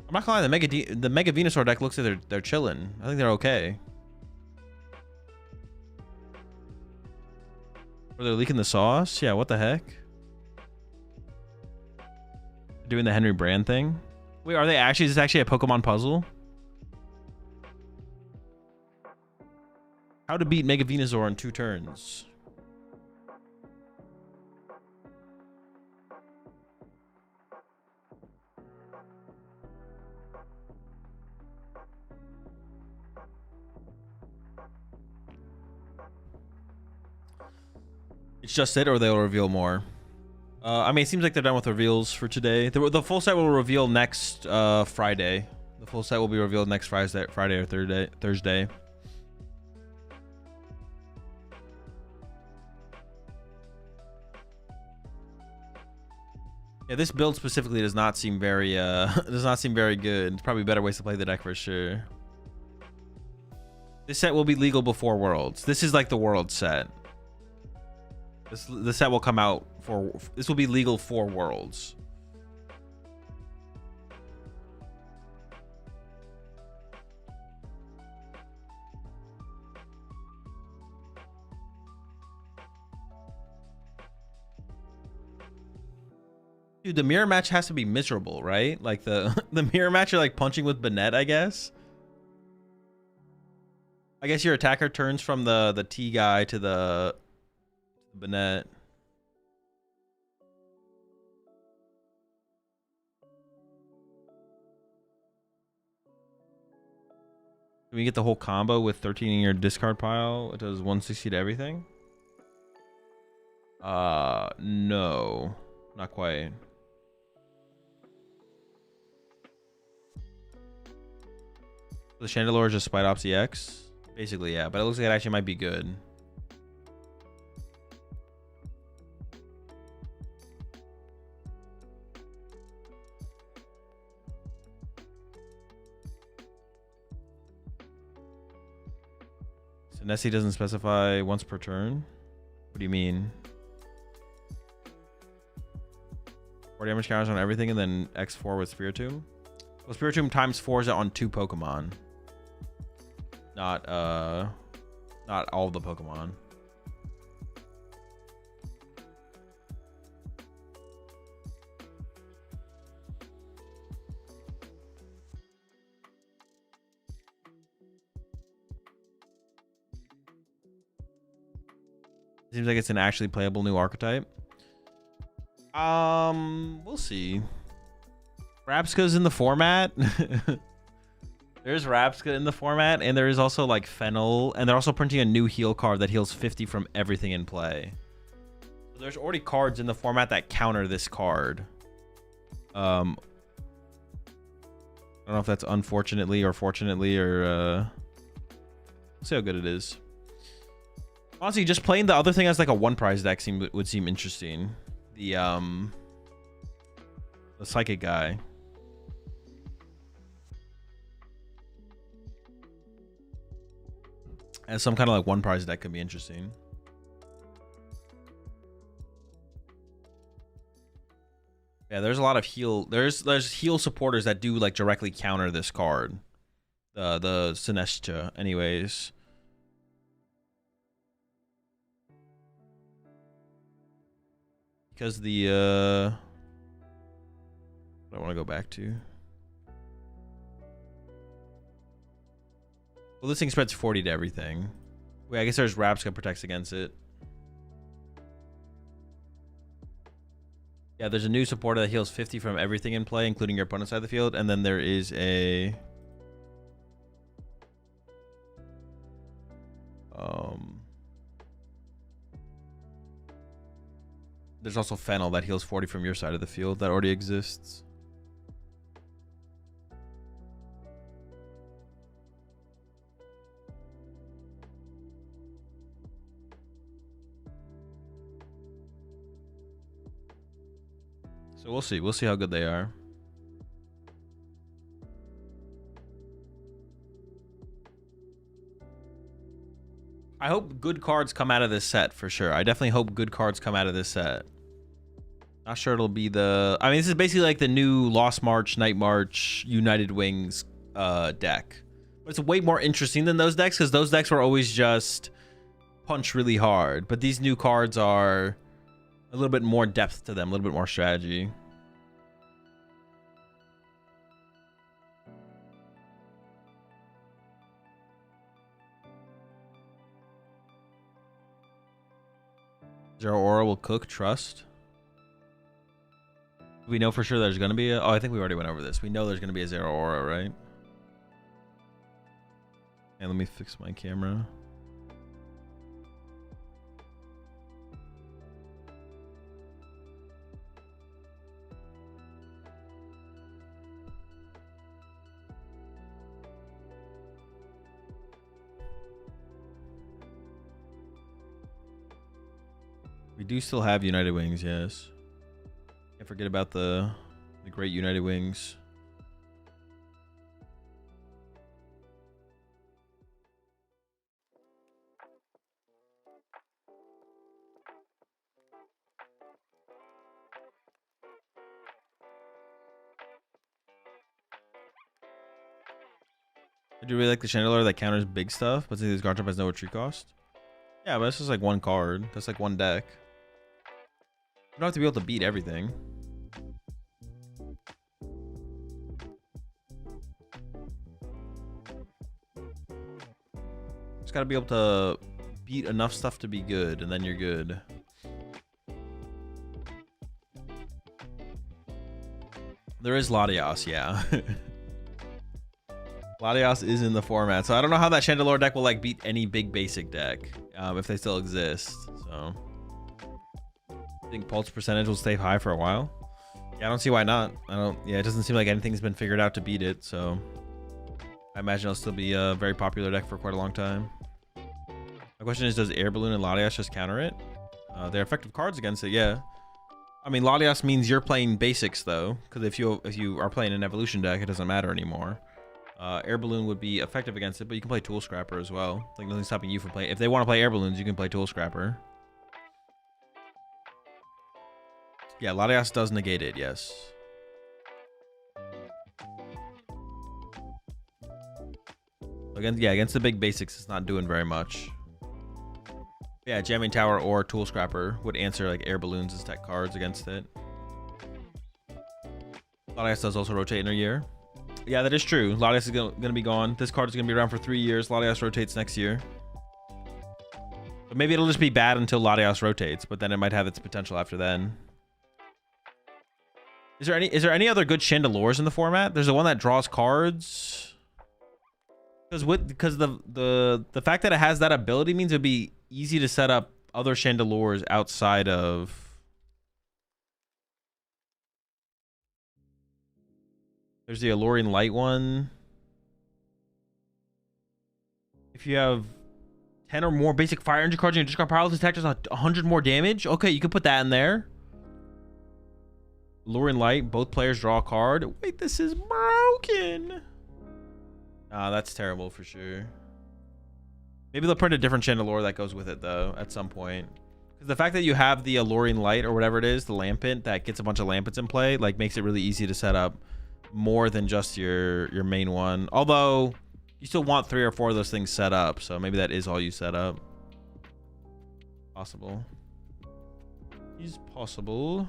I'm not gonna lie, the Mega Venusaur deck looks like they're chilling. I think they're okay. Or they're leaking the sauce? Yeah, what the heck? Doing the Henry Brand thing? Wait, are they actually? Is this actually a Pokemon puzzle? How to beat Mega Venusaur in 2 turns. It's just it, or they'll reveal more. I mean, it seems like they're done with reveals for today. The full set will reveal next Friday. The full set will be revealed next Friday or Thursday. Yeah, this build specifically does not seem very good. There's probably better ways to play the deck for sure. This set will be legal before Worlds. This is like the World set. The set will come out for... This will be legal for Worlds. Dude, the mirror match has to be miserable, right? Like the mirror match, you're like punching with Banette, I guess. I guess your attacker turns from the T guy to the Banette. Can we get the whole combo with 13 in your discard pile? It does 160 to everything? No. Not quite. The Chandelure is just Spite Ops EX? Basically, yeah. But it looks like it actually might be good. Nessie doesn't specify once per turn. What do you mean? 4 damage counters on everything and then X4 with Spiritomb? Well, Spiritomb times 4 is on 2 Pokemon. Not all of the Pokemon. Seems like it's an actually playable new archetype. We'll see. Rapska's in the format. There's Rapska in the format, and there is also like Fennel, and they're also printing a new heal card that heals 50 from everything in play. So there's already cards in the format that counter this card. I don't know if that's unfortunately or fortunately or we'll see how good it is. Honestly, just playing the other thing as like a 1 prize deck would seem interesting. The psychic guy. As some kind of like 1 prize deck could be interesting. Yeah, there's a lot of heal. There's heal supporters that do like directly counter this card. The Sinestia, anyways. Because the I want to go back to. Well, this thing spreads 40 to everything. Wait, I guess there's Rapska protects against it. Yeah, there's a new supporter that heals 50 from everything in play, including your opponent's side of the field. And then there is a... There's also Fennel that heals 40 from your side of the field that already exists. So we'll see. We'll see how good they are. I hope good cards come out of this set for sure. I definitely hope good cards come out of this set. Not sure it'll be the... I mean, this is basically like the new Lost March, Night March, United Wings deck. But it's way more interesting than those decks because those decks were always just punch really hard. But these new cards are a little bit more depth to them, a little bit more strategy. Zero Aura will cook, trust. We know for sure there's going to be a... Oh, I think we already went over this. We know there's going to be a Zero Aura, right? And let me fix my camera. We do still have United Wings, yes. Can't forget about the great United Wings. I do really like the Chandelier that counters big stuff, but since this card trap has no retreat cost. Yeah, but that's just like 1 card. That's like 1 deck. You don't have to be able to beat everything. Just gotta be able to beat enough stuff to be good, and then you're good. There is Latias, yeah. Latias is in the format, so I don't know how that Chandelier deck will like beat any big basic deck, if they still exist. So I think pulse percentage will stay high for a while. Yeah, I don't see why not. Yeah, it doesn't seem like anything's been figured out to beat it, so I imagine it'll still be a very popular deck for quite a long time. My question is, does Air Balloon and Latias just counter it? They're effective cards against it, yeah. I mean, Latias means you're playing basics though, because if you are playing an evolution deck, it doesn't matter anymore. Air Balloon would be effective against it, but you can play Tool Scrapper as well. Like, nothing's stopping you from playing. If they want to play Air Balloons, you can play Tool Scrapper. Yeah, Latias does negate it, yes. Against the big basics, it's not doing very much. Yeah, Jamming Tower or Tool Scrapper would answer like Air Balloons as tech cards against it. Latias does also rotate in a year. Yeah, that is true. Latias is going to be gone. This card is going to be around for 3 years. Latias rotates next year. But maybe it'll just be bad until Latias rotates, but then it might have its potential after then. Is there any other good Chandelures in the format? There's the one that draws cards. Because the fact that it has that ability means it'd be easy to set up other Chandelures outside of. There's the Alluring Light one. If you have 10 or more basic fire engine cards and your discard powerless attack does 100 more damage, okay, you can put that in there. Alluring Light, both players draw a card. Wait, this is broken. Ah, that's terrible for sure. Maybe they'll print a different Chandelure that goes with it though at some point. Because the fact that you have the Alluring Light or whatever it is, the Lampent that gets a bunch of Lampents in play, like makes it really easy to set up more than just your main one. Although you still want 3 or 4 of those things set up, so maybe that is all you set up. Possible. Is possible.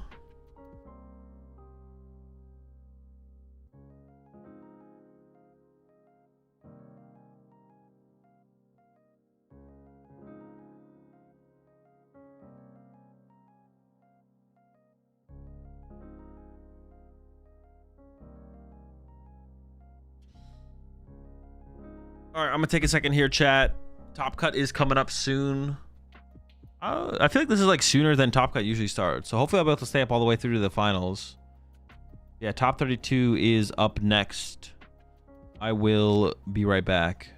All right, I'm gonna take a second here, chat. Top Cut is coming up soon. I feel like this is like sooner than Top Cut usually starts, so hopefully I'll be able to stay up all the way through to the finals. Yeah, Top 32 is up next. I will be right back.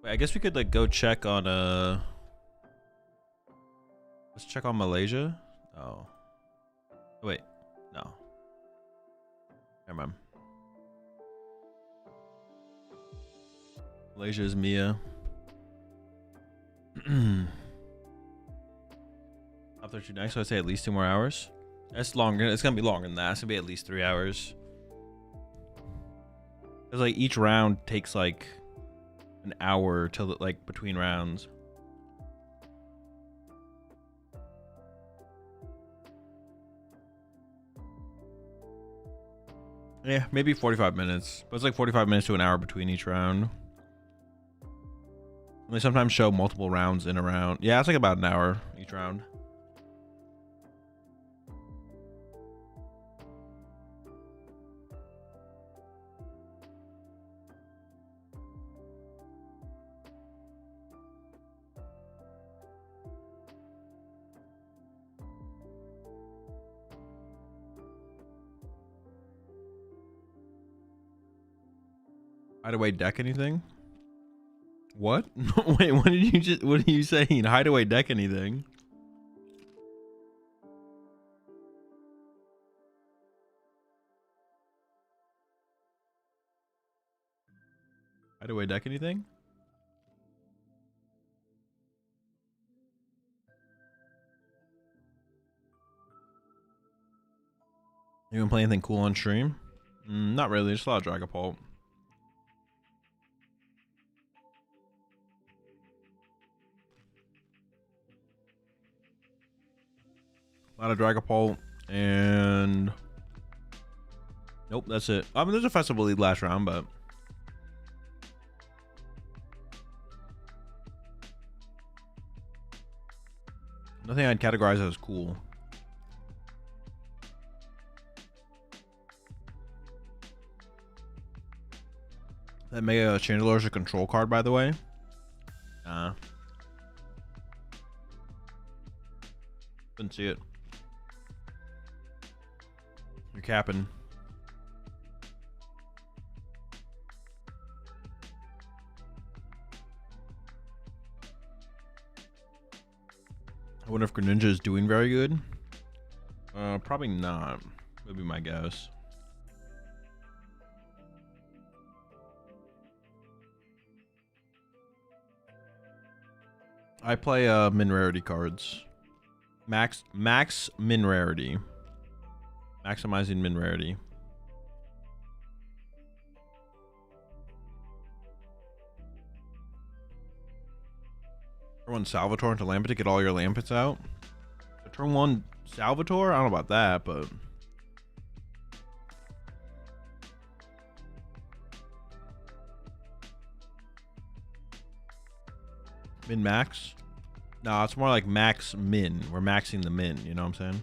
Wait, I guess we could like go check on let's check on Malaysia. Oh. Wait. No. Never mind. Malaysia is Mia. Up there too next, so I'd say at least 2 more hours. That's longer. It's gonna be longer than that. It's gonna be at least 3 hours. Cause like each round takes like an hour till like between rounds. Yeah, maybe 45 minutes. But it's like 45 minutes to an hour between each round. And they sometimes show multiple rounds in a round. Yeah, it's like about an hour each round. Hideaway deck anything? What? Wait, what are you saying? Hideaway deck anything? Hideaway deck anything? You gonna play anything cool on stream? Not really, just a lot of Dragapult. A lot of Dragapult and nope, that's it. I mean, there's a Festival League last round, but nothing I'd categorize as cool. That Mega Chandelure is a control card, by the way. Couldn't see it. You're capping. I wonder if Greninja is doing very good. Probably not. Would be my guess. I play min rarity cards. Max min rarity. Maximizing min rarity. Turn 1 Salvatore into Lampent to get all your Lampents out. So turn 1 Salvatore? I don't know about that, but min max? No, it's more like max min. We're maxing the min, you know what I'm saying?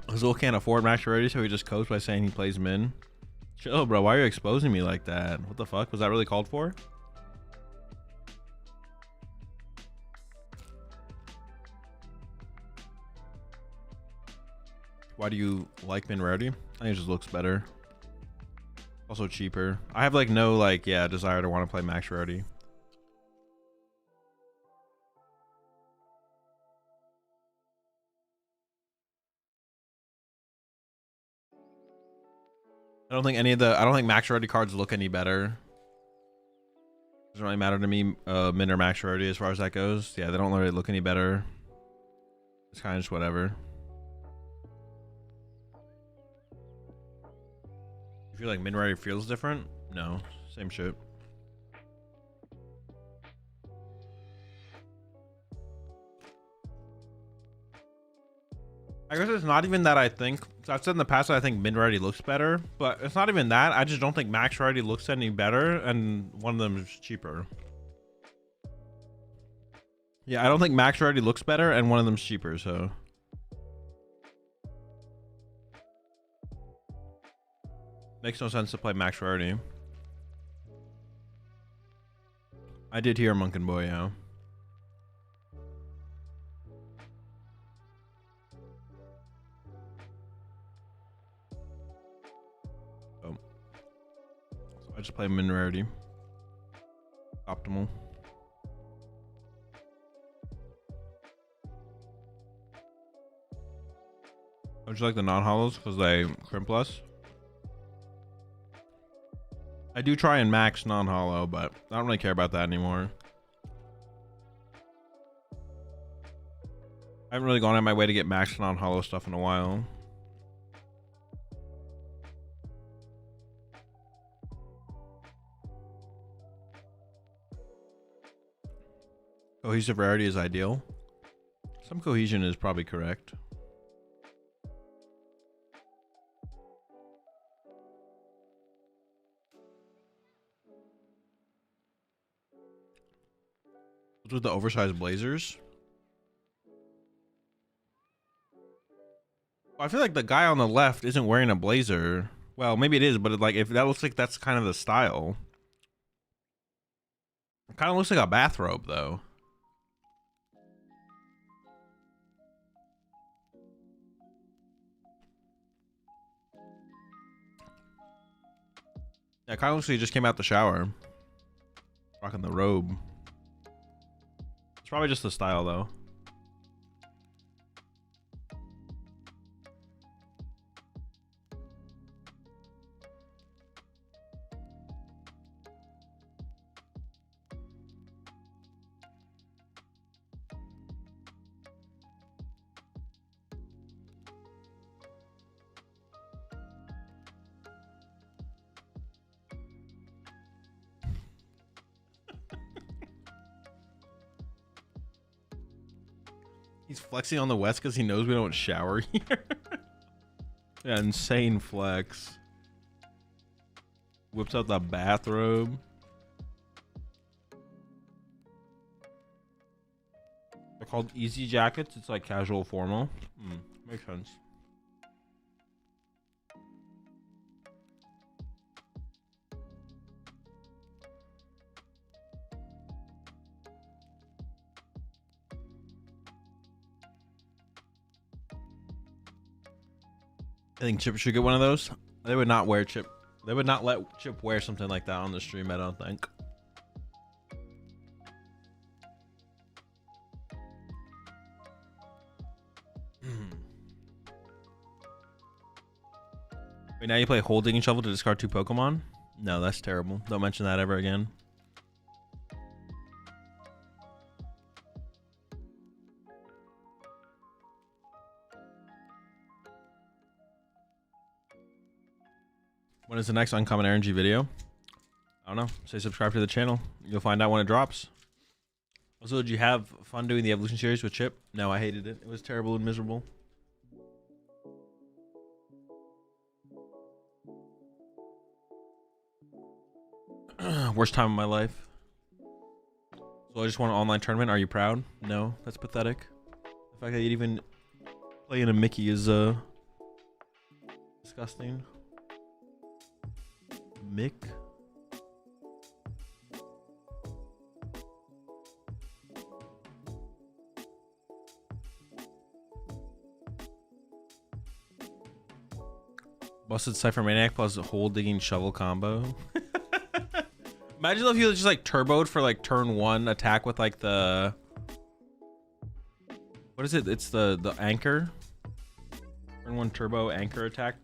Azul can't afford max rarity, so he just copes by saying he plays min. Chill, bro. Why are you exposing me like that? What the fuck? Was that really called for? Why do you like min rarity? I think it just looks better. Also cheaper. I have like no like desire to want to play max rarity. I don't think max rarity cards look any better. Doesn't really matter to me, min or max rarity as far as that goes. Yeah, they don't really look any better. It's kind of just whatever. You feel like min rarity feels different? No, same shit. I guess it's not even that I think. I've said in the past that I think min rarity looks better, but it's not even that. I just don't think max rarity looks any better, and one of them is cheaper. Yeah, I don't think max rarity looks better, and one of them's cheaper, so. Makes no sense to play max rarity. I did hear Monkin Boy, yeah. I just play min rarity. Optimal. Don't you like the non-hollows because they crimp less? I do try and max non-hollow, but I don't really care about that anymore. I haven't really gone out my way to get max non-hollow stuff in a while. Cohesive rarity is ideal. Some cohesion is probably correct. What's with the oversized blazers? Well, I feel like the guy on the left isn't wearing a blazer. Well, maybe it is, but like if that looks like that's kind of the style. It kind of looks like a bathrobe though. Yeah, it kind of looks like he just came out the shower. Rocking the robe. It's probably just the style though. He's flexing on the West because he knows we don't shower here. Yeah, insane flex. Whips out the bathrobe. They're called easy jackets. It's like casual formal. Makes sense. I think Chip should get one of those. They would not wear Chip. They would not let Chip wear something like that on the stream, I don't think. Wait, now you play Hole Digging Shovel to discard 2 Pokemon? No, that's terrible. Don't mention that ever again. When is the next Uncommon Energy video? I don't know. Say subscribe to the channel. You'll find out when it drops. Also, did you have fun doing the evolution series with Chip? No, I hated it. It was terrible and miserable. Worst time of my life. So I just won an online tournament. Are you proud? No, that's pathetic. The fact that you'd even play in a Mickey is disgusting. Mick. Busted Cypher Maniac plus Hole Digging Shovel combo. Imagine if you just like turboed for like turn 1 attack with like the, what is it? It's the anchor. Turn 1 turbo anchor attack.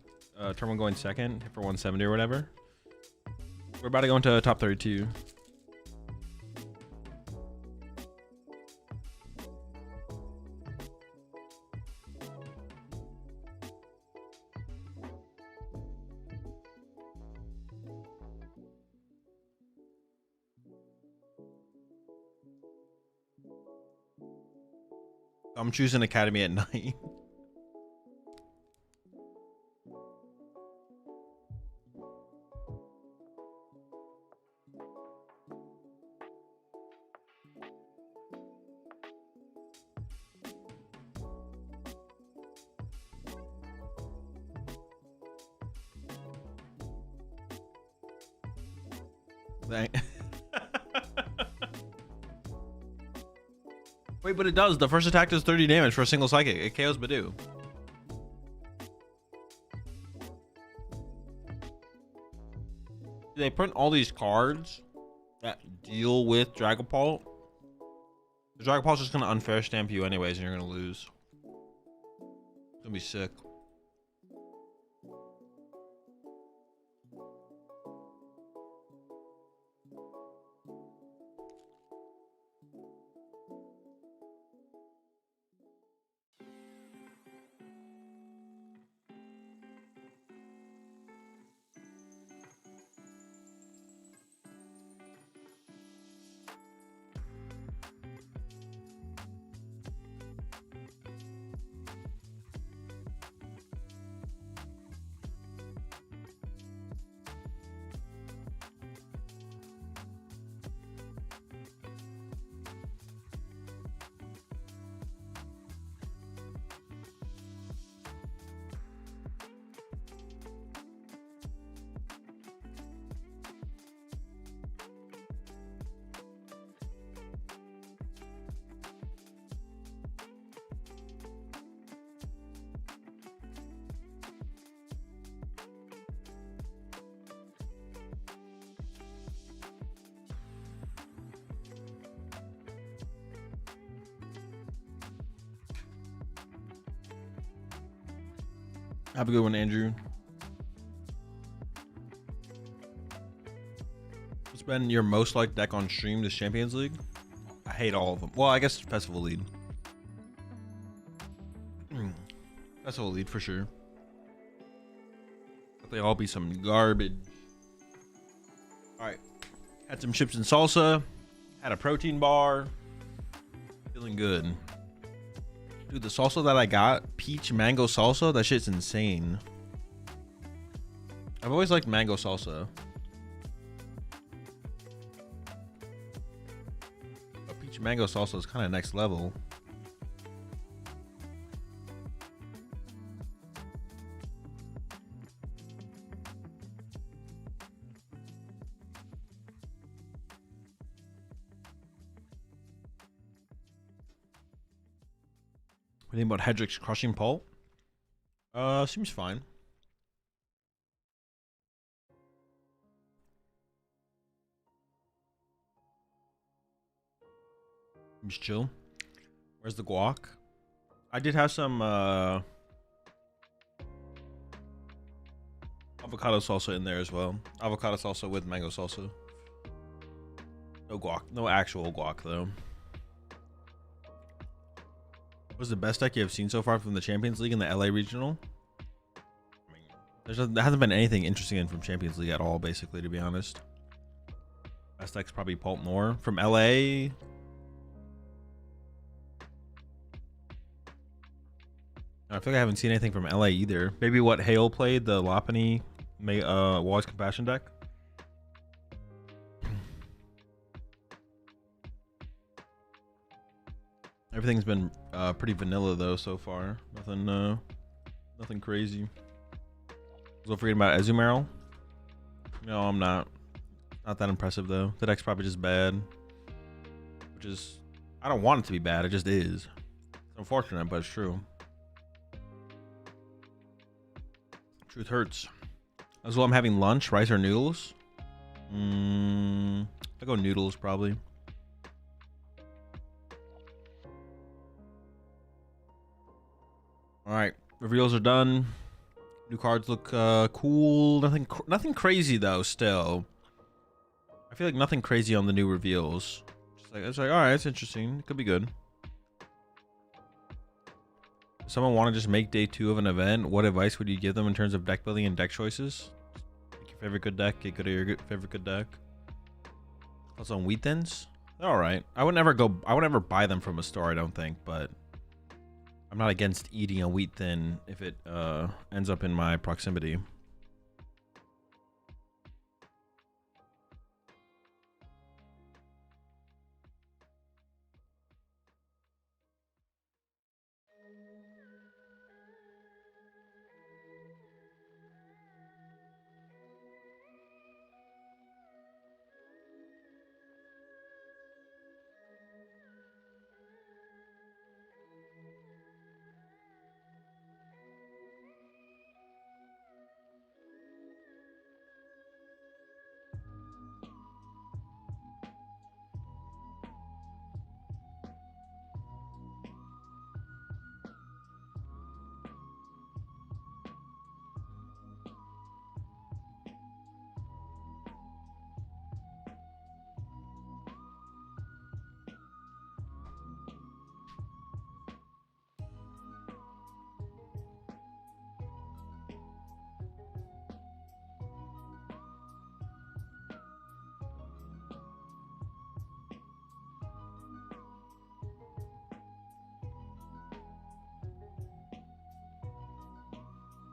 Turn 1 going second, hit for 170 or whatever. We're about to go into top 32. I'm choosing Academy at night. Wait, but it does. The first attack does 30 damage for a single psychic. It KOs Badoo. They print all these cards that deal with Dragon Ball. The Dragon Ball's just gonna unfair stamp you anyways, and you're gonna lose. It's gonna be sick. Have a good one, Andrew. What's been your most liked deck on stream this Champions League? I hate all of them. Well, I guess Festival Lead. Festival Lead for sure. But they all be some garbage. Alright. Had some chips and salsa. Had a protein bar. Feeling good. Dude, the salsa that I got, peach mango salsa, that shit's insane. I've always liked mango salsa. But peach mango salsa is kind of next level. What do you think about Hedrick's crushing pulp? Seems fine. Seems chill. Where's the guac? I did have some avocado salsa in there as well. Avocado salsa with mango salsa. No guac. No actual guac though. What's the best deck you have seen so far from the Champions League and the LA Regional? I mean, there hasn't been anything interesting in from Champions League at all, basically, to be honest. Best deck's probably Pulp Noir. From LA... I feel like I haven't seen anything from LA either. Maybe what Hale played, the Lopunny Wall's Compassion deck. Everything's been pretty vanilla though so far. Nothing crazy. Was I forgetting about Azumarill? No, I'm not. Not that impressive though. The deck's probably just bad. Which is, I don't want it to be bad. It just is. It's unfortunate, but it's true. Truth hurts. As well, I'm having lunch. Rice or noodles? I go noodles probably. All right, reveals are done. New cards look cool. Nothing crazy though. Still, I feel like nothing crazy on the new reveals. It's like all right, it's interesting. It could be good. If someone want to just make day 2 of an event, what advice would you give them in terms of deck building and deck choices? Pick your favorite good deck. Get good at your favorite good deck. Thoughts on wheat thins? They're all right. I would never buy them from a store. I don't think, but. I'm not against eating a wheat thin if it ends up in my proximity.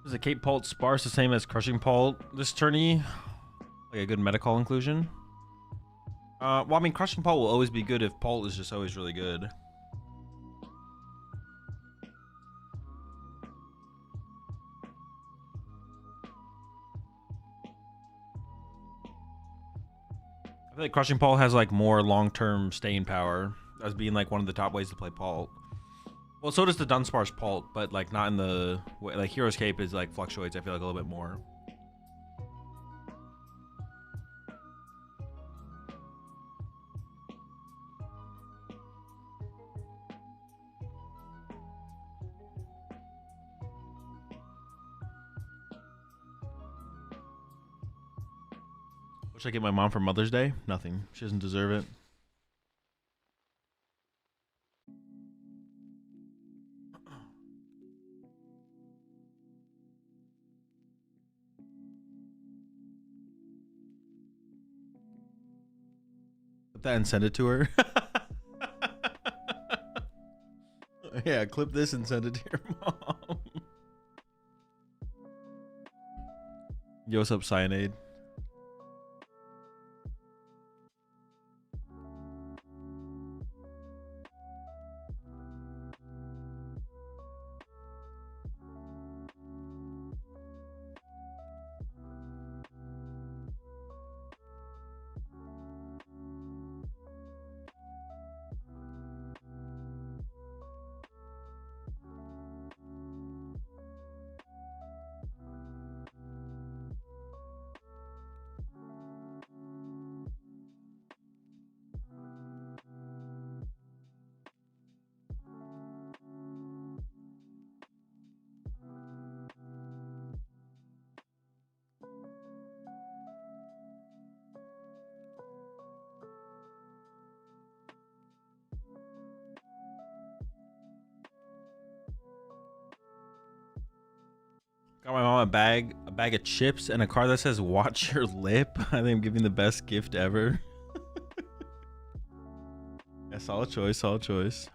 Is a Cape Pult sparse the same as Crushing Pult this tourney? Like a good meta call inclusion? Well, I mean, Crushing Pult will always be good if Pult is just always really good. I feel like Crushing Pult has like more long-term staying power as being like one of the top ways to play Pult. Well, so does the Dunsparce Pult, but like not in the way, like Hero's Cape is like fluctuates, I feel like a little bit more. What should I get my mom for Mother's Day? Nothing. She doesn't deserve it. Put that and send it to her. Yeah, clip this and send it to your mom. Yo, what's up, Cyanide? Got my mom a bag of chips and a card that says "Watch your lip." I think I'm giving the best gift ever. Yeah, solid choice, solid choice.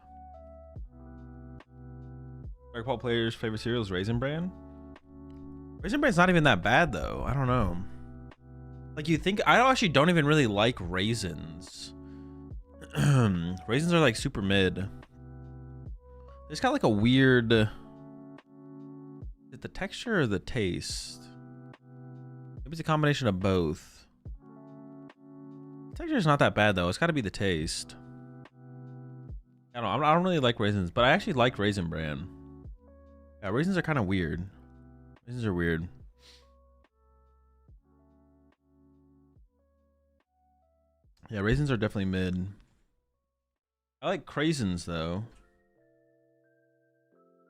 Dark Pulp players' favorite cereal is Raisin Bran. Raisin Bran's not even that bad though. I don't know. Like you think, I actually don't even really like raisins. Raisins are like super mid. It's got like a weird. Is it the texture or the taste? Maybe it's a combination of both. The texture is not that bad though. It's got to be the taste. I don't really like raisins, but I actually like Raisin Bran. Yeah, raisins are kind of weird. Raisins are weird. Yeah, raisins are definitely mid. I like craisins though.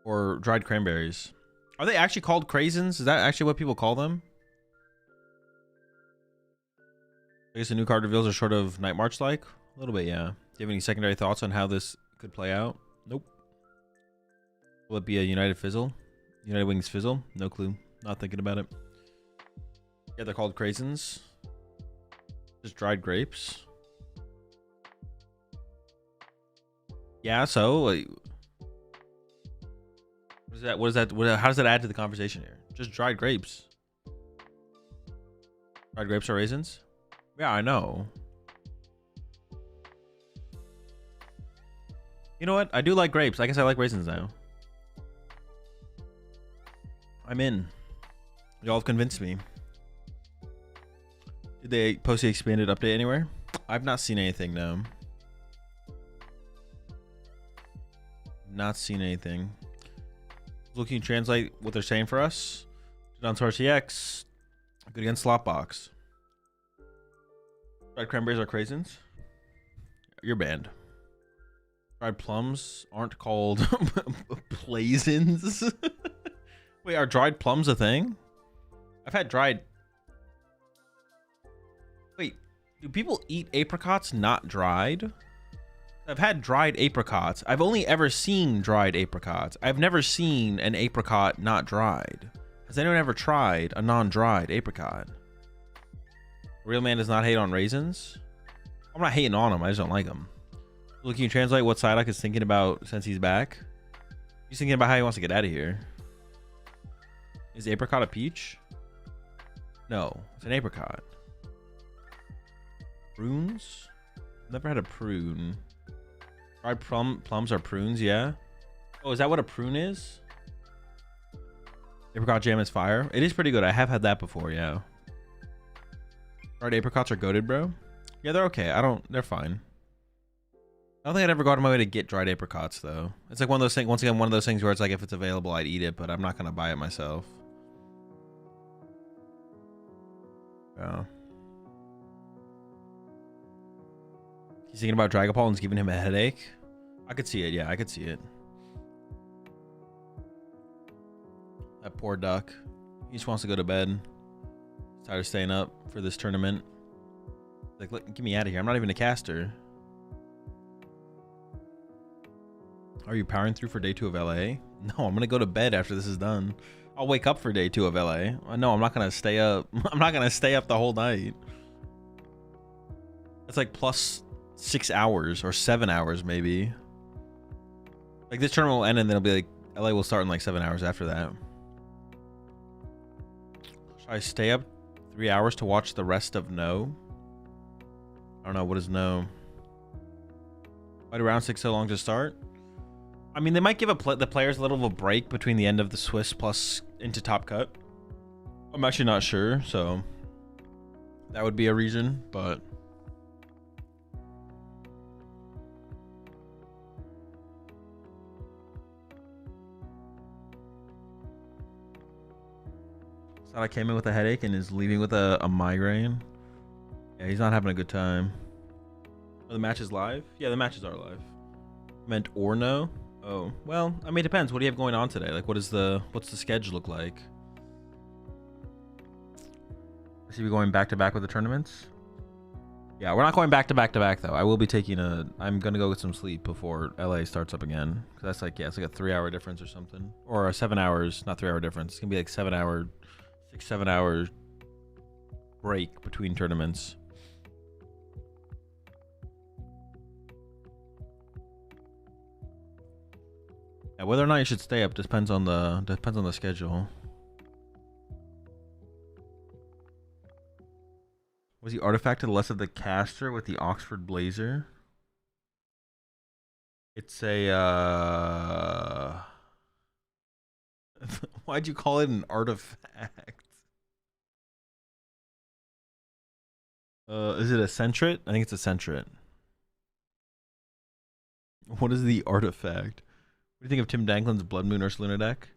Or dried cranberries. Are they actually called craisins? Is that actually what people call them? I guess the new card reveals are sort of Night March like. A little bit, yeah. Do you have any secondary thoughts on how this could play out? Nope. Will it be a United Fizzle? United Wings Fizzle? No clue. Not thinking about it. Yeah, they're called craisins. Just dried grapes. Yeah, so what is that? How does that add to the conversation here? Just dried grapes. Dried grapes are raisins? Yeah, I know. You know what? I do like grapes. I guess I like raisins now. I'm in. Y'all have convinced me. Did they post the expanded update anywhere? I've not seen anything, no. Not seen anything. Looking to translate what they're saying for us. Dunsparce TX. Good against Slotbox. Dried cranberries are craisins. You're banned. Dried plums aren't called plaisins. Wait, are dried plums a thing? I've had dried. Wait, do people eat apricots not dried? I've had dried apricots. I've only ever seen dried apricots. I've never seen an apricot not dried. Has anyone ever tried a non-dried apricot? Real man does not hate on raisins. I'm not hating on them. I just don't like them. Look, can you translate what Psyduck is thinking about since he's back? He's thinking about how he wants to get out of here. Is apricot a peach? No, it's an apricot. Prunes? Never had a prune. Dried plums are prunes, yeah. Oh, is that what a prune is? Apricot jam is fire. It is pretty good. I have had that before, yeah. Dried apricots are goated, bro. Yeah, they're okay. They're fine. I don't think I'd ever go out of my way to get dried apricots, though. It's like one of those things, once again, one of those things where it's like, if it's available, I'd eat it, but I'm not going to buy it myself. Yeah. He's thinking about Dragapult and it's giving him a headache. I could see it. Yeah, I could see it. That poor duck. He just wants to go to bed. He's tired of staying up for this tournament. Like, look, get me out of here. I'm not even a caster. Are you powering through for day 2 of LA? No, I'm going to go to bed after this is done. I'll wake up for day 2 of LA. No, I'm not going to stay up. I'm not going to stay up the whole night. It's like plus 6 hours or 7 hours, maybe. Like, this tournament will end and then it'll be like, LA will start in like 7 hours after that. Should I stay up 3 hours to watch the rest of No? I don't know. What is No? Why do round 6 so long to start? I mean, they might give the players a little of a break between the end of the Swiss plus into Top Cut. I'm actually not sure, so that would be a reason, but I came in with a headache and is leaving with a migraine. Yeah, he's not having a good time. Oh, the match is live? Yeah, the matches are live. Meant or no? Oh, well, I mean, it depends. What do you have going on today? Like, what's the schedule look like? Is he going back to back with the tournaments? Yeah, we're not going back to back though. I will be taking I'm gonna go get some sleep before LA starts up again. Cause that's like, yeah, it's like a 3-hour difference or something, or a 7 hours, not 3-hour difference. It's gonna be like 7 hour break between tournaments. Yeah, whether or not you should stay up depends on the schedule. Was he artifacted less of the caster with the Oxford Blazer? It's a why'd you call it an artifact? Is it a Sentret? I think it's a Sentret. What is the artifact? What do you think of Tim Danklin's Blood Moon Ursaluna deck?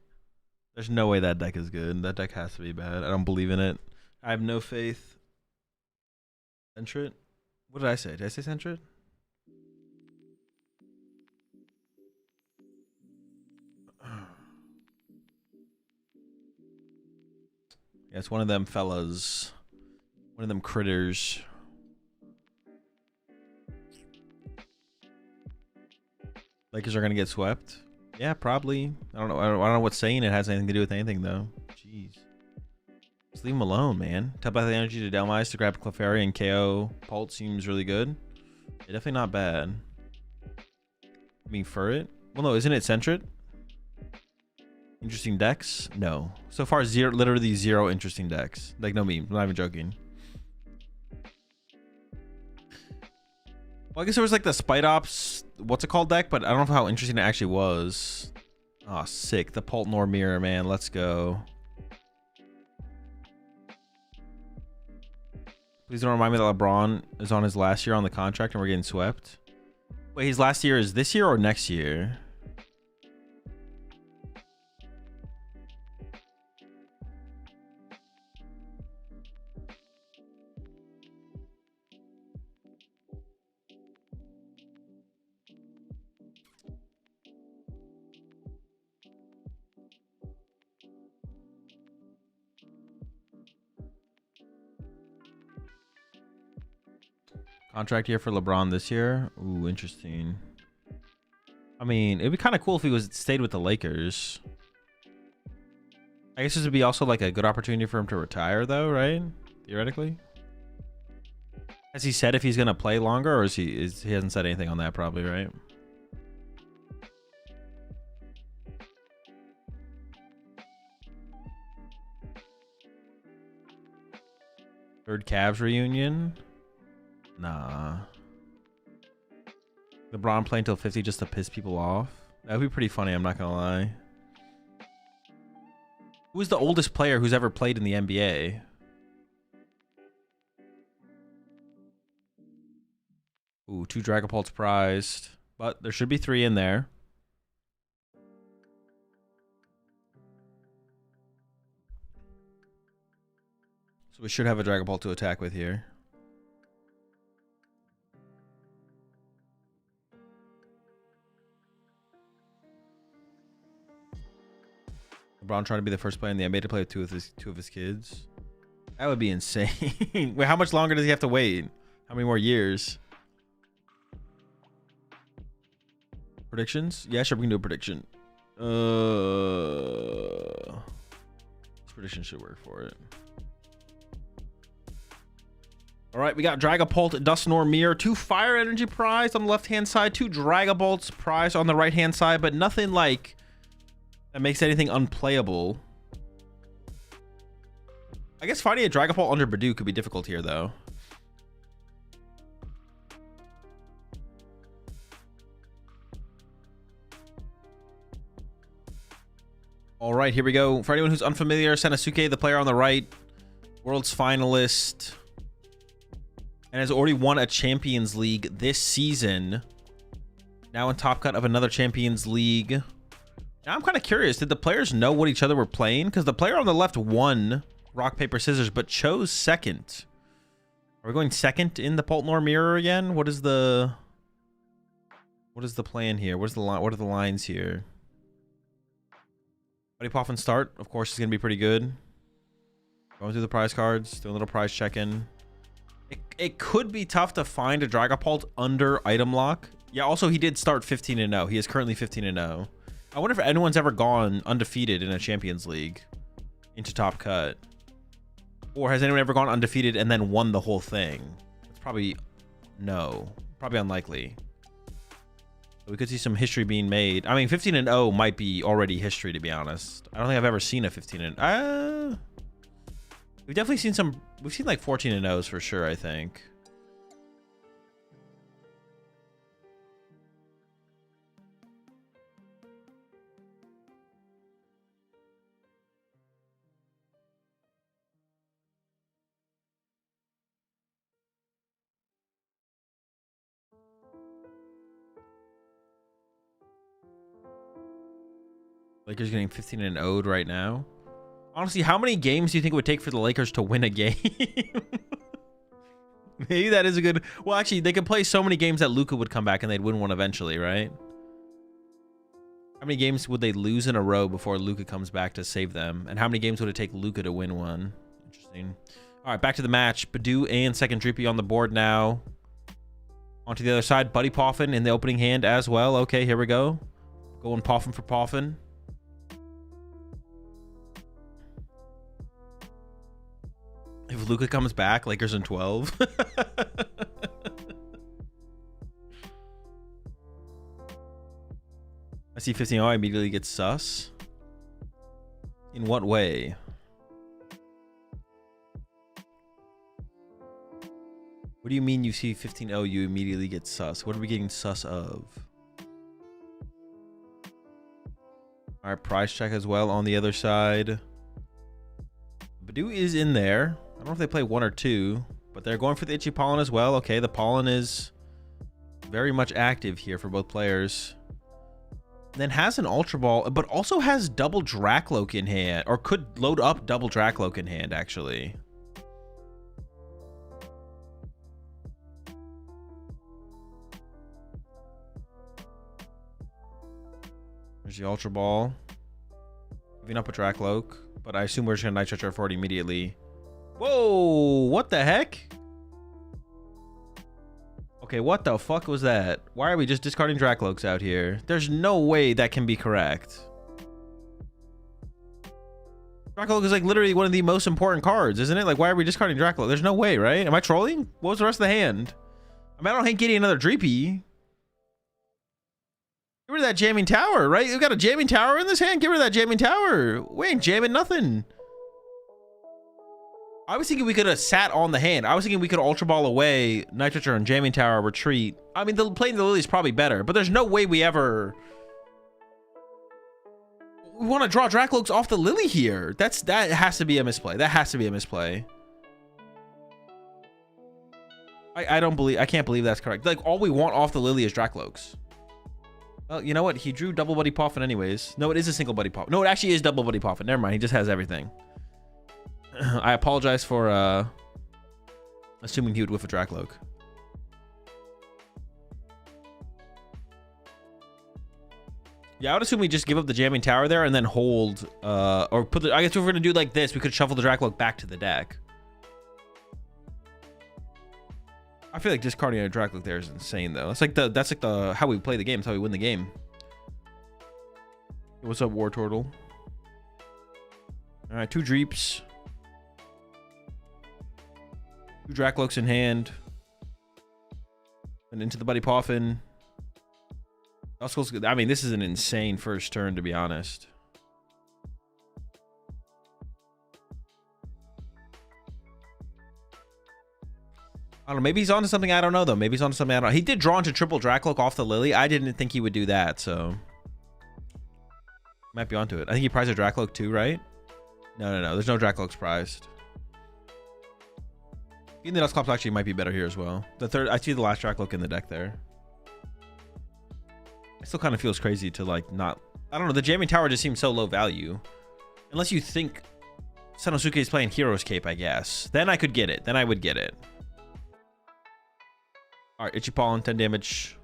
There's no way that deck is good. That deck has to be bad. I don't believe in it. I have no faith. Sentret? What did I say? Did I say Sentret? Yeah, it's one of them fellas. One of them critters. Lakers are gonna get swept. Yeah, probably. I don't know. I don't know what saying it has anything to do with anything though. Jeez. Just leave him alone, man. Telepathic energy to Delmise to grab Clefairy and KO Pult seems really good. Yeah, definitely not bad. I mean, for it. Well, no, isn't it Sentret? Interesting decks? No. So far, literally zero interesting decks. Like, no meme. I'm not even joking. Well, I guess there was like the Spite Ops, what's it called deck, but I don't know how interesting it actually was. Oh, sick. The Poltnor Mirror, man. Let's go. Please don't remind me that LeBron is on his last year on the contract and we're getting swept. Wait, his last year is this year or next year? Contract year for LeBron this year? Ooh, interesting. I mean, it'd be kind of cool if he stayed with the Lakers. I guess this would be also like a good opportunity for him to retire though, right? Theoretically. Has he said if he's gonna play longer, or he hasn't said anything on that probably, right? Third Cavs reunion? Nah. LeBron playing till 50 just to piss people off? That would be pretty funny, I'm not gonna lie. Who's the oldest player who's ever played in the NBA? Ooh, 2 Dragapults prized. But there should be 3 in there. So we should have a Dragapult to attack with here. LeBron trying to be the first player in the NBA to play with two of his kids. That would be insane. Wait, how much longer does he have to wait? How many more years? Predictions? Yeah, sure, we can do a prediction. This prediction should work for it. All right, we got Dragapult, Dusknoir Mirror, 2 Fire Energy prize on the left-hand side, 2 Dragapults prize on the right-hand side, but nothing like that makes anything unplayable. I guess finding a Dragapult under Badoo could be difficult here, though. All right, here we go. For anyone who's unfamiliar, Sanosuke, the player on the right, world's finalist, and has already won a Champions League this season. Now in top cut of another Champions League. Now I'm kind of curious, did the players know what each other were playing? Because the player on the left won rock, paper, scissors, but chose second. Are we going second in the Dusknoir Mirror again? What is the plan here? What are the lines here? Buddy Poffin start, of course, is going to be pretty good. Going through the prize cards, doing a little prize check-in. It could be tough to find a Dragapult under item lock. Yeah, also he did start 15-0. He is currently 15-0. I wonder if anyone's ever gone undefeated in a Champions League into top cut. Or has anyone ever gone undefeated and then won the whole thing? It's probably no. Probably unlikely. We could see some history being made. I mean, 15-0 might be already history, to be honest. I don't think I've ever seen a 15-0. We've definitely seen some. We've seen like 14-0s for sure, I think. Lakers getting 15-0'd right now. Honestly, how many games do you think it would take for the Lakers to win a game? Maybe that is a good... Well, actually, they could play so many games that Luka would come back and they'd win one eventually, right? How many games would they lose in a row before Luka comes back to save them? And how many games would it take Luka to win one? Interesting. All right, back to the match. Badoo and second Drippy on the board now. Onto the other side. Buddy Poffin in the opening hand as well. Okay, here we go. Going Poffin for Poffin. If Luka comes back, Lakers in 12. I see 15-0, I immediately get sus. In what way? What do you mean you see 15-0, you immediately get sus? What are we getting sus of? All right, prize check as well on the other side. Badoo is in there. I don't know if they play 1 or 2, but they're going for the Aichi Pollen as well. Okay, the Pollen is very much active here for both players. Then has an Ultra Ball, but also has double Dracloak in hand, or could load up double Dracloak in hand, actually. There's the Ultra Ball. Giving up a Dracloak, but I assume we're just going to Nitro Charge for it immediately. Whoa, what the heck? Okay, what the fuck was that? Why are we just discarding Dracloaks out here? There's no way that can be correct. Dracloak is like literally one of the most important cards, isn't it? Like, why are we discarding Dracloak? There's no way, right? Am I trolling? What was the rest of the hand? I mean, I don't hate getting another Dreepy. Get rid of that Jamming Tower, right? We've got a Jamming Tower in this hand. Get rid of that Jamming Tower. We ain't jamming nothing. I was thinking we could have sat on the hand. I was thinking we could Ultra Ball away, Nitro and Jamming Tower, retreat. I mean, playing the Lily is probably better, but there's no way we ever... We want to draw Dracloaks off the Lily here. That has to be a misplay. That has to be a misplay. I can't believe that's correct. Like, all we want off the Lily is Dracloaks. Well, you know what? He drew double Buddy Poffin anyways. No, it is a single Buddy Poffin. No, it actually is double Buddy Poffin. Never mind. He just has everything. I apologize for assuming he would whiff a Dracloak. Yeah, I would assume we just give up the Jamming Tower there and then hold, or put the... I guess if we're going to do like this, we could shuffle the Dracloak back to the deck. I feel like discarding a Dracloak there is insane, though. That's like the how we play the game. That's how we win the game. Hey, what's up, War Turtle? All right, 2 Dreeps. 2 Dracloaks in hand. And into the Buddy Poffin. I mean, this is an insane first turn, to be honest. I don't know. Maybe he's onto something I don't know, though. Maybe he's onto something I don't know. He did draw into triple Dracloak off the Lily. I didn't think he would do that, so... Might be onto it. I think he prized a Dracloak too, right? No. There's no Dracloaks prized. Even the Dusclops actually might be better here as well. The third... I see the last Dracloak in the deck there. It still kind of feels crazy to, like, not... I don't know. The Jamming Tower just seems so low value. Unless you think Sanosuke is playing Hero's Cape, I guess. Then I could get it. Then I would get it. All right, Itchy Pollen, 10 damage.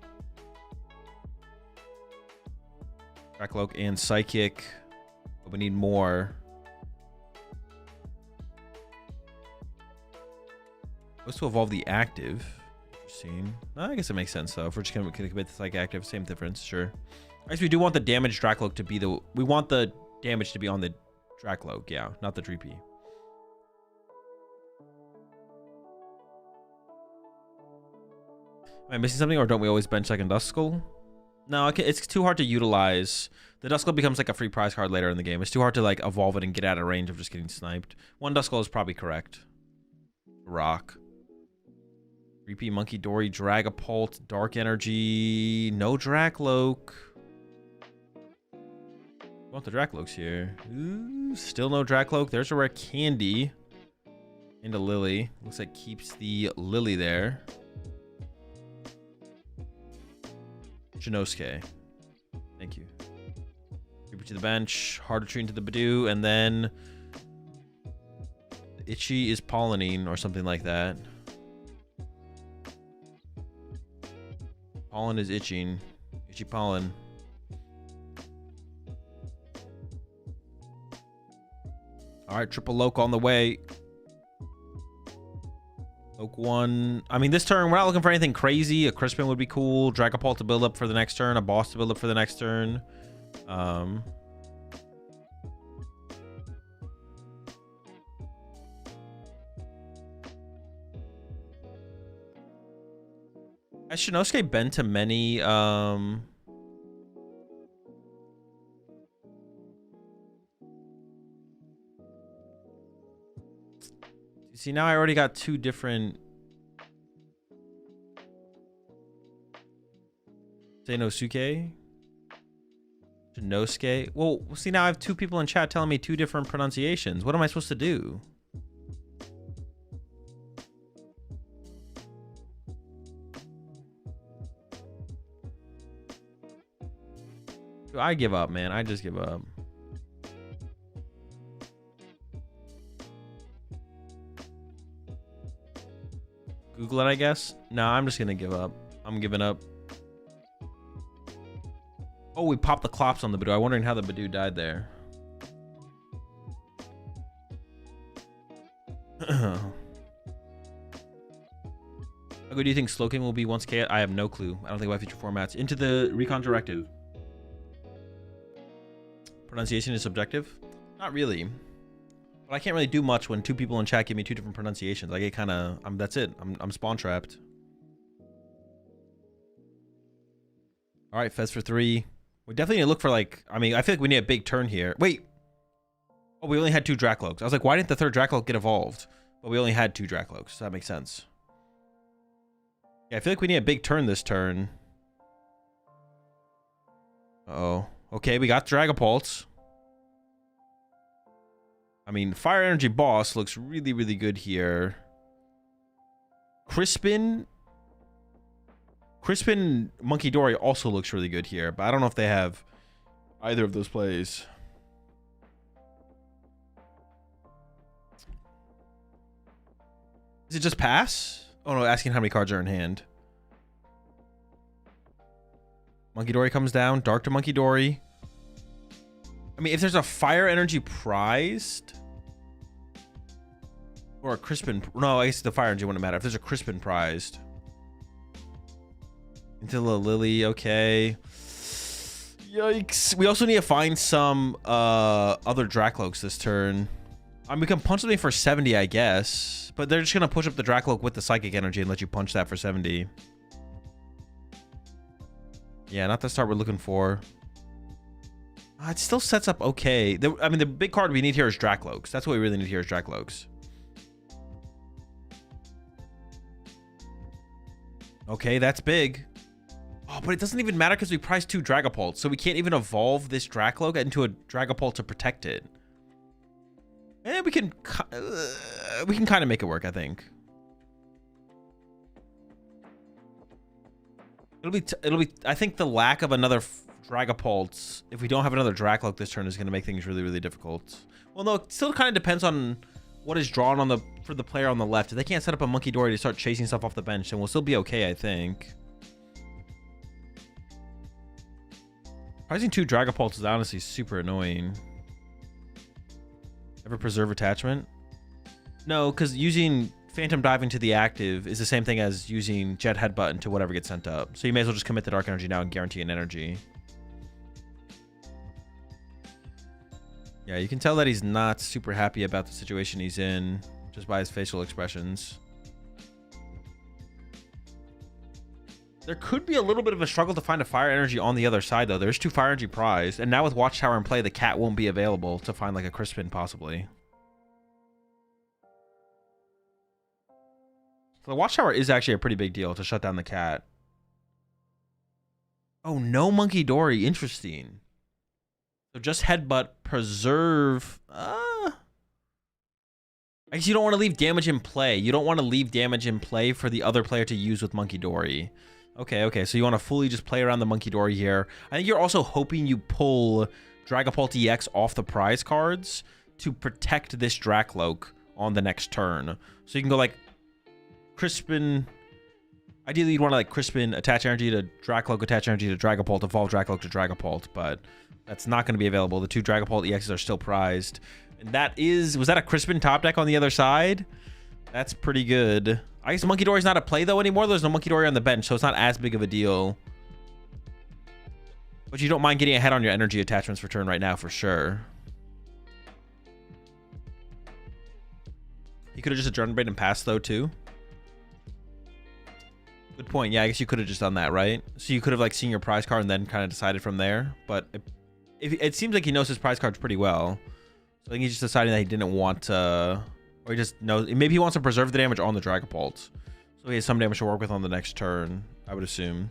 Dracloak and Psychic. But we need more. Supposed to evolve the active. Interesting. I guess it makes sense, though. If we're just going to commit to Psychic active, same difference, sure. I guess we do want the damaged Dracloak to be the... We want the damage to be on the Dracloak, yeah, not the Dreepy. Am I missing something, or don't we always bench like a Duskull? No, it's too hard to utilize. The Duskull becomes like a free prize card later in the game. It's too hard to like evolve it and get out of range of just getting sniped. 1 Duskull is probably correct. Rock. Repeat Monkey Dory, Dragapult, Dark Energy. No Dracloak. I want the Dracloaks here. Ooh, still no Dracloak. There's a rare Candy. And a Lily. Looks like keeps the Lily there. Shinosuke. Thank you. Creeper to the bench. Hard Retreat into the Badoo. And then... Itchy is Pollenine or something like that. Pollen is itching. Itchy Pollen. Alright, triple Loke on the way. Loke 1. I mean, this turn, we're not looking for anything crazy. A Crispin would be cool. Dragapult to build up for the next turn. A Boss to build up for the next turn. Has Shinosuke been to many... See, now I already got 2 different... Sanosuke? Shinosuke? Well, see, now I have 2 people in chat telling me 2 different pronunciations. What am I supposed to do? I give up, man. I just give up. Google it, I guess. No, I'm just gonna give up. I'm giving up. Oh, we popped the Clops on the Badoo. I'm wondering how the Badoo died there. How good do you think Slowking will be once K? I have no clue. I don't think about future formats. Into the Recon Directive. Pronunciation is subjective? Not really. But I can't really do much when 2 people in chat give me 2 different pronunciations. I get kind of... that's it. I'm spawn trapped. All right, Fez for 3. We definitely need to look for, like... I mean, I feel like we need a big turn here. Wait. Oh, we only had 2 Dracloaks. I was like, why didn't the 3rd Dracloak get evolved? but we only had 2 Dracloaks, so that makes sense. Yeah, I feel like we need a big turn this turn. Uh-oh. Okay, we got Dragapults. I mean, Fire Energy Boss looks really, really good here. Crispin Monkey Dory also looks really good here, but I don't know if they have either of those plays. Is it just pass? Oh no, asking how many cards are in hand. Monkey Dory comes down. Dark to Monkey Dory. I mean, if there's a Fire Energy prized... Or a Crispin... No, I guess the Fire Energy wouldn't matter. If there's a Crispin prized... Into the Lily, okay. Yikes. We also need to find some other Dracloaks this turn. I mean, we can punch something for 70, I guess. But they're just going to push up the Dracloak with the Psychic Energy and let you punch that for 70. Yeah, not the start we're looking for. It still sets up okay. I mean, the big card we need here is Dracloaks. That's what we really need here is Dracloaks. Okay, that's big. Oh, but it doesn't even matter because we priced 2 Dragapults, so we can't even evolve this Dracloak into a Dragapult to protect it. And we can kind of make it work, I think. It'll be. I think the lack of another Dragapult, if we don't have another Dracloak this turn, is going to make things really, really difficult. Well, no, it still kind of depends on what is drawn on for the player on the left. If they can't set up a Monkey Dory to start chasing stuff off the bench, then we'll still be okay, I think. Pricing 2 Dragapults is honestly super annoying. Ever preserve attachment? No, because using Phantom Dive into the active is the same thing as using Jet Headbutt into whatever gets sent up. So you may as well just commit the Dark Energy now and guarantee an energy. Yeah, you can tell that he's not super happy about the situation he's in just by his facial expressions. There could be a little bit of a struggle to find a Fire Energy on the other side, though. There's 2 Fire Energy prized, and now with Watchtower in play, the cat won't be available to find like a Crispin, possibly. So the Watchtower is actually a pretty big deal to shut down the cat. Oh, no Monkey Dory. Interesting. So just Headbutt, preserve. I guess you don't want to leave damage in play. You don't want to leave damage in play for the other player to use with Monkey Dory. Okay, so you want to fully just play around the Monkey Dory here. I think you're also hoping you pull Dragapult EX off the prize cards to protect this Dracloak on the next turn. So you can go like Crispin. Ideally, you'd want to like Crispin, attach energy to Dracloak, attach energy to Dragapult, evolve Dracloak to Dragapult, but that's not going to be available. The 2 Dragapult EXs are still prized. And was that a Crispin top deck on the other side? That's pretty good. I guess Monkey Dory's not a play though anymore. There's no Monkey Dory on the bench, so it's not as big of a deal. But you don't mind getting ahead on your energy attachments for turn right now for sure. You could have just adjourned bait and passed though too. Good point. Yeah, I guess you could have just done that, right? So you could have like seen your prize card and then kind of decided from there. But it seems like he knows his prize cards pretty well. So I think he's just deciding that he didn't want to, or he just knows, maybe he wants to preserve the damage on the Dragapult. So he has some damage to work with on the next turn, I would assume.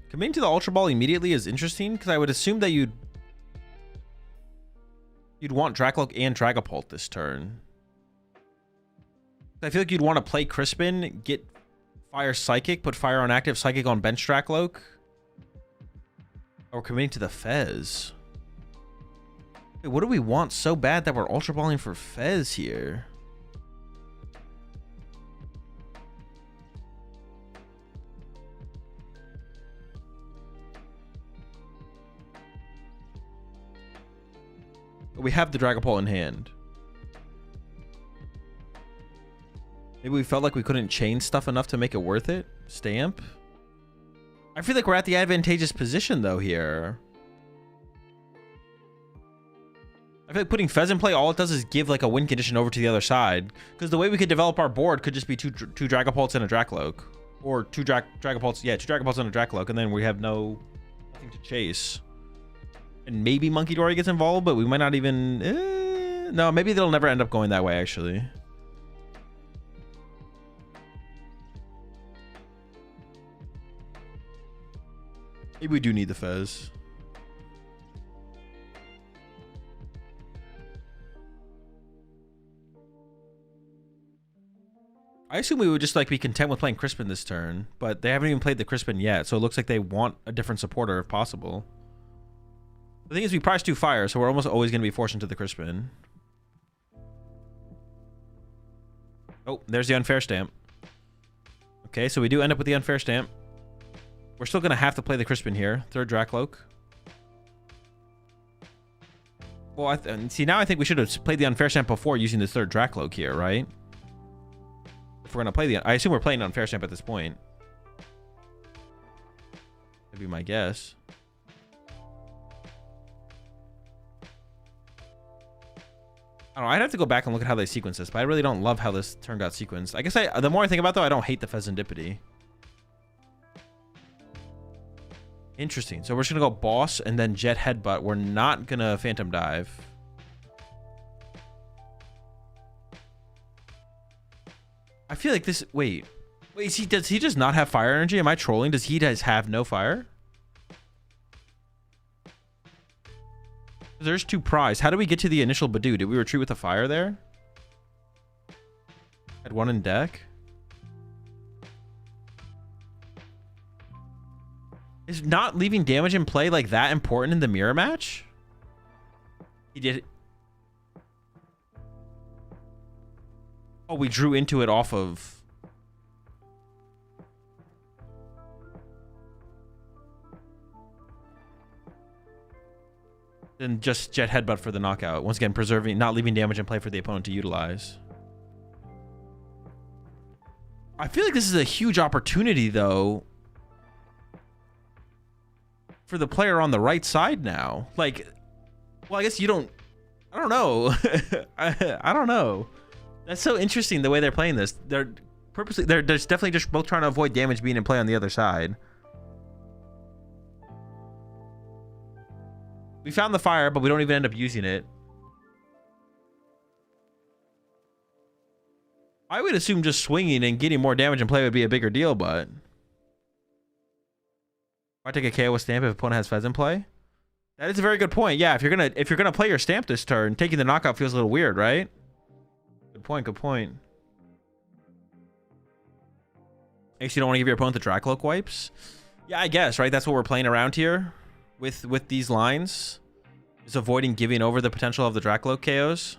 Committing to the Ultra Ball immediately is interesting because I would assume that you'd want Dracloak and Dragapult this turn. I feel like you'd want to play Crispin, get Fire Psychic, put Fire on active, Psychic on bench Dracloak. Or committing to the Fez. Wait, what do we want so bad that we're Ultra Balling for Fez here? We have the Dragapult in hand. Maybe we felt like we couldn't chain stuff enough to make it worth it. Stamp. I feel like we're at the advantageous position though here. I feel like putting Fez in play, all it does is give like a win condition over to the other side. Because the way we could develop our board could just be two Dragapults and a Dracloak. Or two Dragapults, yeah, 2 Dragapults and a Dracloak, and then we have nothing to chase. And maybe Monkey Dory gets involved, but we might not even... no, maybe they'll never end up going that way, actually. Maybe we do need the Fez. I assume we would just like be content with playing Crispin this turn, but they haven't even played the Crispin yet, so it looks like they want a different supporter if possible. The thing is, we price 2 fire, so we're almost always going to be forced into the Crispin. Oh, there's the unfair stamp. Okay, so we do end up with the unfair stamp. We're still going to have to play the Crispin here. 3rd Drakloak. Well, see, now I think we should have played the unfair stamp before using the 3rd Drakloak here, right? If we're going to play the... I assume we're playing unfair stamp at this point. That'd be my guess. I don't know. I'd have to go back and look at how they sequence this, but I really don't love how this turn got sequenced. I guess the more I think about it, though, I don't hate the Pheasantipity. Interesting. So we're just going to go Boss and then Jet Headbutt. We're not going to Phantom Dive. I feel like this... Wait, does he just not have fire energy? Am I trolling? Does he have no fire? There's 2 prize. How do we get to the initial Badoo? Did we retreat with a fire there? Had 1 in deck. Is not leaving damage in play like that important in the mirror match? He did... Oh, we drew into it off of... Then just Jet Headbutt for the knockout. Once again, not leaving damage in play for the opponent to utilize. I feel like this is a huge opportunity, though, for the player on the right side now. Like, well, I guess you don't... I don't know. I don't know. That's so interesting the way they're playing this. They're definitely just both trying to avoid damage being in play on the other side. We found the fire, but we don't even end up using it. I would assume just swinging and getting more damage in play would be a bigger deal, but... I take a KO with Stamp if opponent has Fez in play? That is a very good point. Yeah, if you're gonna play your Stamp this turn, taking the knockout feels a little weird, right? Good point, good point. I guess you don't want to give your opponent the Drakloak wipes? Yeah, I guess, right? That's what we're playing around here with these lines. Is avoiding giving over the potential of the Drakloak KOs.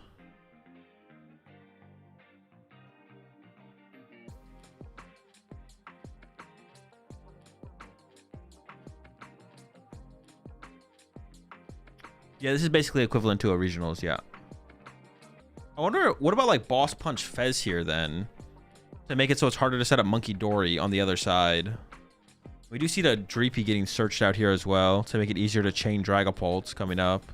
Yeah, this is basically equivalent to a regionals, yeah. I wonder, what about like Boss Punch Fez here then? To make it so it's harder to set up Monkey Dory on the other side. We do see the Dreepy getting searched out here as well to make it easier to chain Dragapults coming up.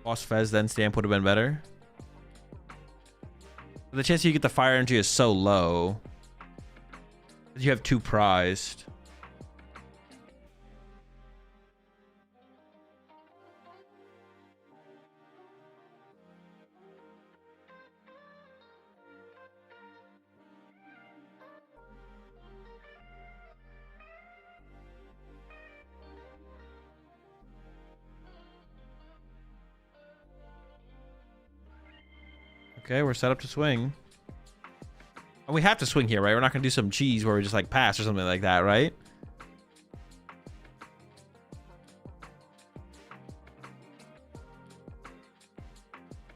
Boss Fez then Stamp would have been better. The chance you get the fire energy is so low. You have 2 prized. Okay, we're set up to swing. And we have to swing here, right? We're not going to do some cheese where we just like pass or something like that, right?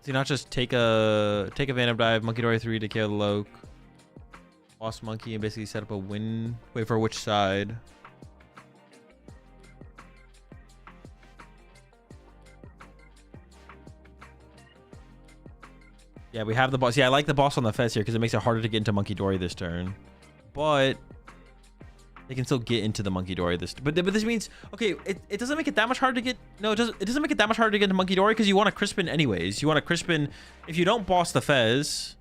So you not just take a Phantom Dive, Monkey Dory 3 to KO the Loke, Boss Monkey, and basically set up a win. Wait for which side? Yeah, we have the boss. Yeah, I like the boss on the Fez here because it makes it harder to get into Monkey Dory this turn. But They can still get into the Monkey Dory. But this means, okay, it doesn't make it that much hard to get. No, it doesn't make it that much harder to get into Monkey Dory because you want a Crispin anyways. You want a Crispin if you don't boss the Fez.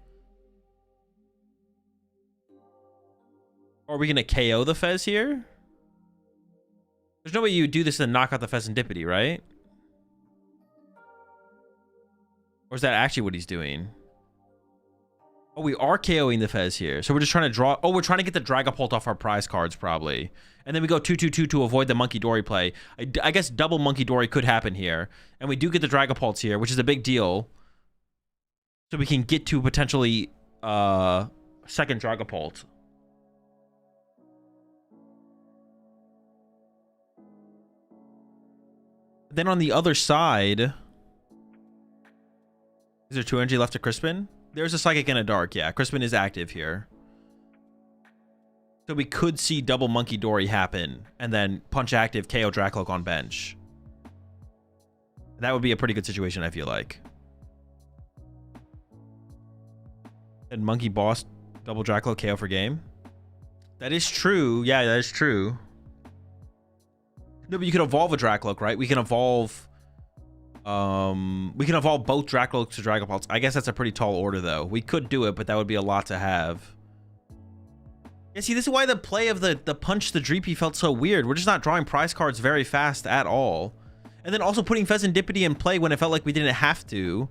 Are we gonna KO the Fez here? There's no way you do this and knock out the Pheasantipity, right? Or is that actually what he's doing? Oh, we are KOing the Fez here. So we're just trying to draw. Oh, we're trying to get the Dragapult off our prize cards, probably. And then we go 2/2/2 to avoid the Monkey Dory play. I guess double Monkey Dory could happen here. And we do get the Dragapults here, which is a big deal. So we can get to potentially second Dragapult. Then on the other side, is there 2 energy left to Crispin? There's a Psychic and a Dark. Yeah, Crispin is active here. So we could see double Monkey Dory happen and then punch active, KO Dracloak on bench. That would be a pretty good situation, I feel like. And Monkey Boss, double Dracloak, KO for game. That is true. Yeah, that is true. No, but you can evolve a Dracloak, right? We can evolve both Dracloaks to Dragapults. I guess that's a pretty tall order though. We could do it, but that would be a lot to have. Yeah, see, this is why the play of the punch the Dreepy felt so weird. We're just not drawing prize cards very fast at all. And then also putting Pheasantipity in play when it felt like we didn't have to.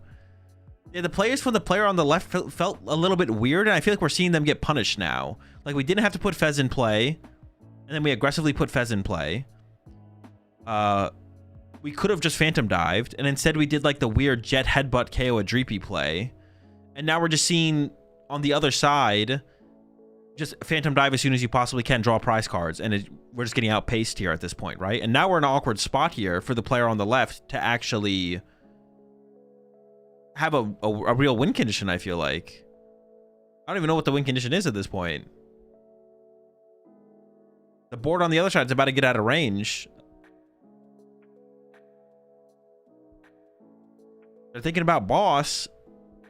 Yeah, the players from the player on the left felt a little bit weird, and I feel like we're seeing them get punished now. Like, we didn't have to put Fez in play, and then we aggressively put Fez in play. We could have just Phantom Dived, and instead we did like the weird Jet Headbutt KO a Dreepy play. And now we're just seeing on the other side, just Phantom Dive as soon as you possibly can, draw prize cards, and we're just getting outpaced here at this point, right? And now we're in an awkward spot here for the player on the left to actually have a real win condition, I feel like. I don't even know what the win condition is at this point. The board on the other side is about to get out of range. They're thinking about Boss.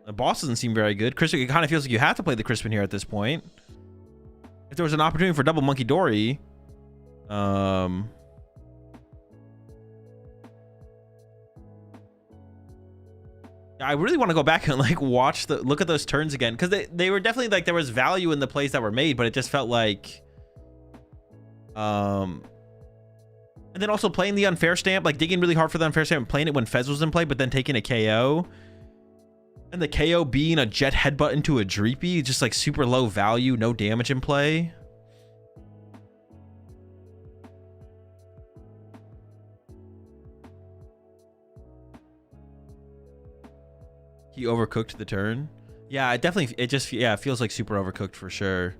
The Boss doesn't seem very good. Crispin, it kind of feels like you have to play the Crispin here at this point. If there was an opportunity for double Monkey Dory, I really want to go back and like look at those turns again, because they were definitely like, there was value in the plays that were made, but it just felt like and then also playing the unfair stamp, like digging really hard for the unfair stamp and playing it when Fez was in play, but then taking a KO. And the KO being a Jet Headbutt into a Dreepy, just like super low value, no damage in play. He overcooked the turn. Yeah, it feels like super overcooked for sure.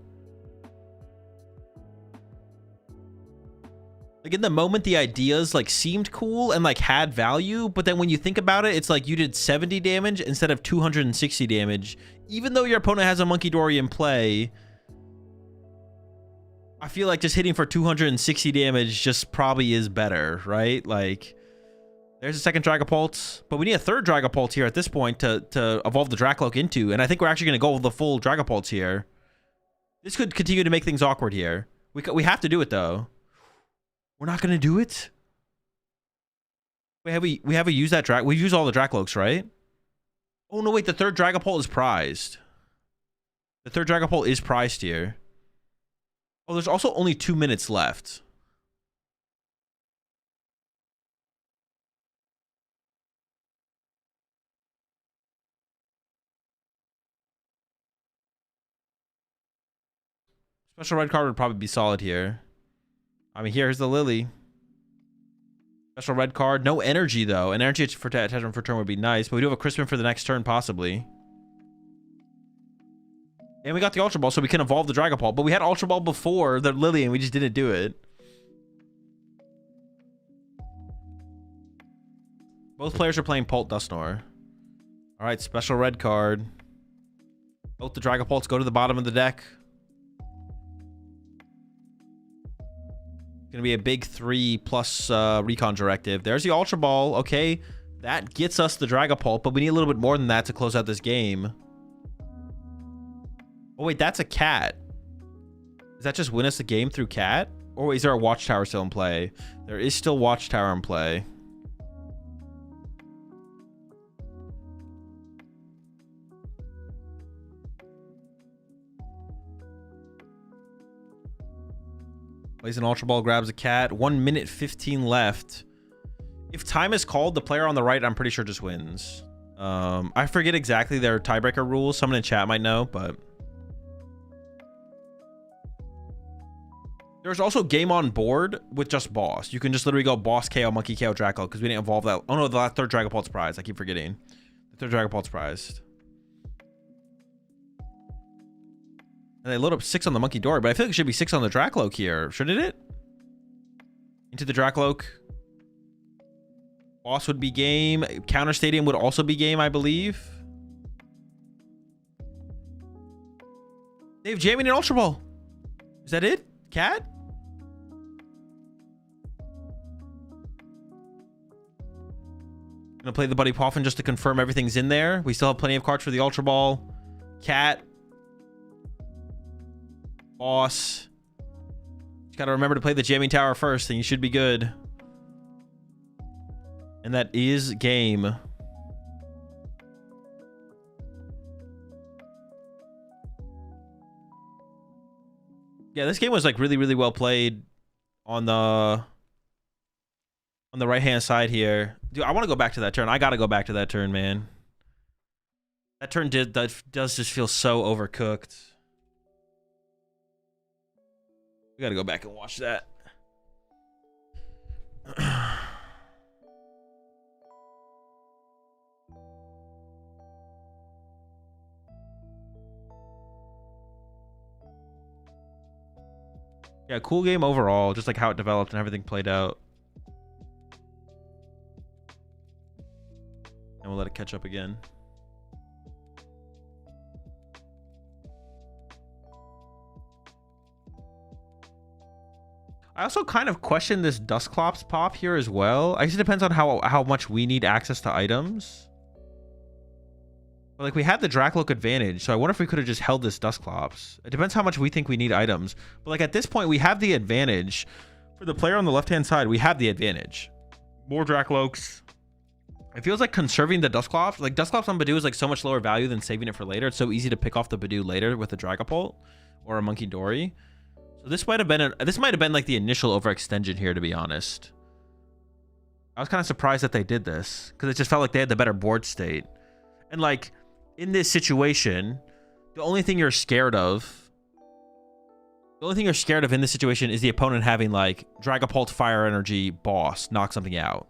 Like in the moment, the ideas like seemed cool and like had value, but then when you think about it, it's like you did 70 damage instead of 260 damage. Even though your opponent has a Monkey Dory in play, I feel like just hitting for 260 damage just probably is better, right? Like, there's a second Dragapult, but we need a third Dragapult here at this point to evolve the Dracloak into, and I think we're actually going to go with the full Dragapults here. This could continue to make things awkward here. We have to do it though. We're not gonna do it. Wait, we haven't used that drag. We've used all the Dracloaks, right? Oh no, wait. The third Dragapult is prized. The third Dragapult is prized here. Oh, there's also only 2 minutes left. Special red card would probably be solid here. I mean, here's the Lily. Special red card. No energy, though. An energy for attachment for turn would be nice, but we do have a Crispin for the next turn, possibly. And we got the Ultra Ball, so we can evolve the Dragapult. But we had Ultra Ball before the Lily, and we just didn't do it. Both players are playing Pult Dustnor. All right, special red card. Both the Dragapults go to the bottom of the deck. Gonna be a big 3+ recon directive. There's the Ultra Ball. Okay, that gets us the Dragapult, but we need a little bit more than that to close out this game. Oh wait, that's a cat. Does that just win us the game through Cat? Or is there a Watchtower still in play? There is still Watchtower in play. Plays an Ultra Ball, grabs a Cat. 1 minute 15 left. If time is called, the player on the right, I'm pretty sure just wins. I forget exactly their tiebreaker rules. Someone in chat might know, but... There's also game on board with just boss. You can just literally go boss KO, monkey KO, Draco, because we didn't evolve that. Oh no, the third Dragapult's prized. I keep forgetting. The third Dragapult's prized. And they load up 6 on the Monkey Dory, but I feel like it should be 6 on the Dracloak here. Shouldn't it? Into the Dracloak. Boss would be game. Counter Stadium would also be game, I believe. They have jamming and Ultra Ball. Is that it? Cat? Gonna play the Buddy Poffin just to confirm everything's in there. We still have plenty of cards for the Ultra Ball. Cat. Boss. Just gotta remember to play the Jamming Tower first, and you should be good. And that is game. Yeah, this game was like really, really well played on the right hand side here. Dude, I want to go back to that turn. I gotta go back to that turn, man. That turn does just feel so overcooked. We gotta go back and watch that. Yeah, cool game overall, just like how it developed and everything played out. And we'll let it catch up again. I also kind of question this Dusclops pop here as well. I guess it depends on how much we need access to items. But like we had the Dracloak advantage, so I wonder if we could have just held this Dusclops. It depends how much we think we need items. But like at this point, we have the advantage. For the player on the left-hand side, we have the advantage. More Dracloaks. It feels like conserving the Dusclops. Like Dusclops on Badoo is like so much lower value than saving it for later. It's so easy to pick off the Badoo later with a Dragapult or a Monkey Dory. So this might have been like the initial overextension here, to be honest. I was kind of surprised that they did this because it just felt like they had the better board state. And like in this situation, the only thing you're scared of in this situation is the opponent having like Dragapult, Fire Energy, Boss, knock something out.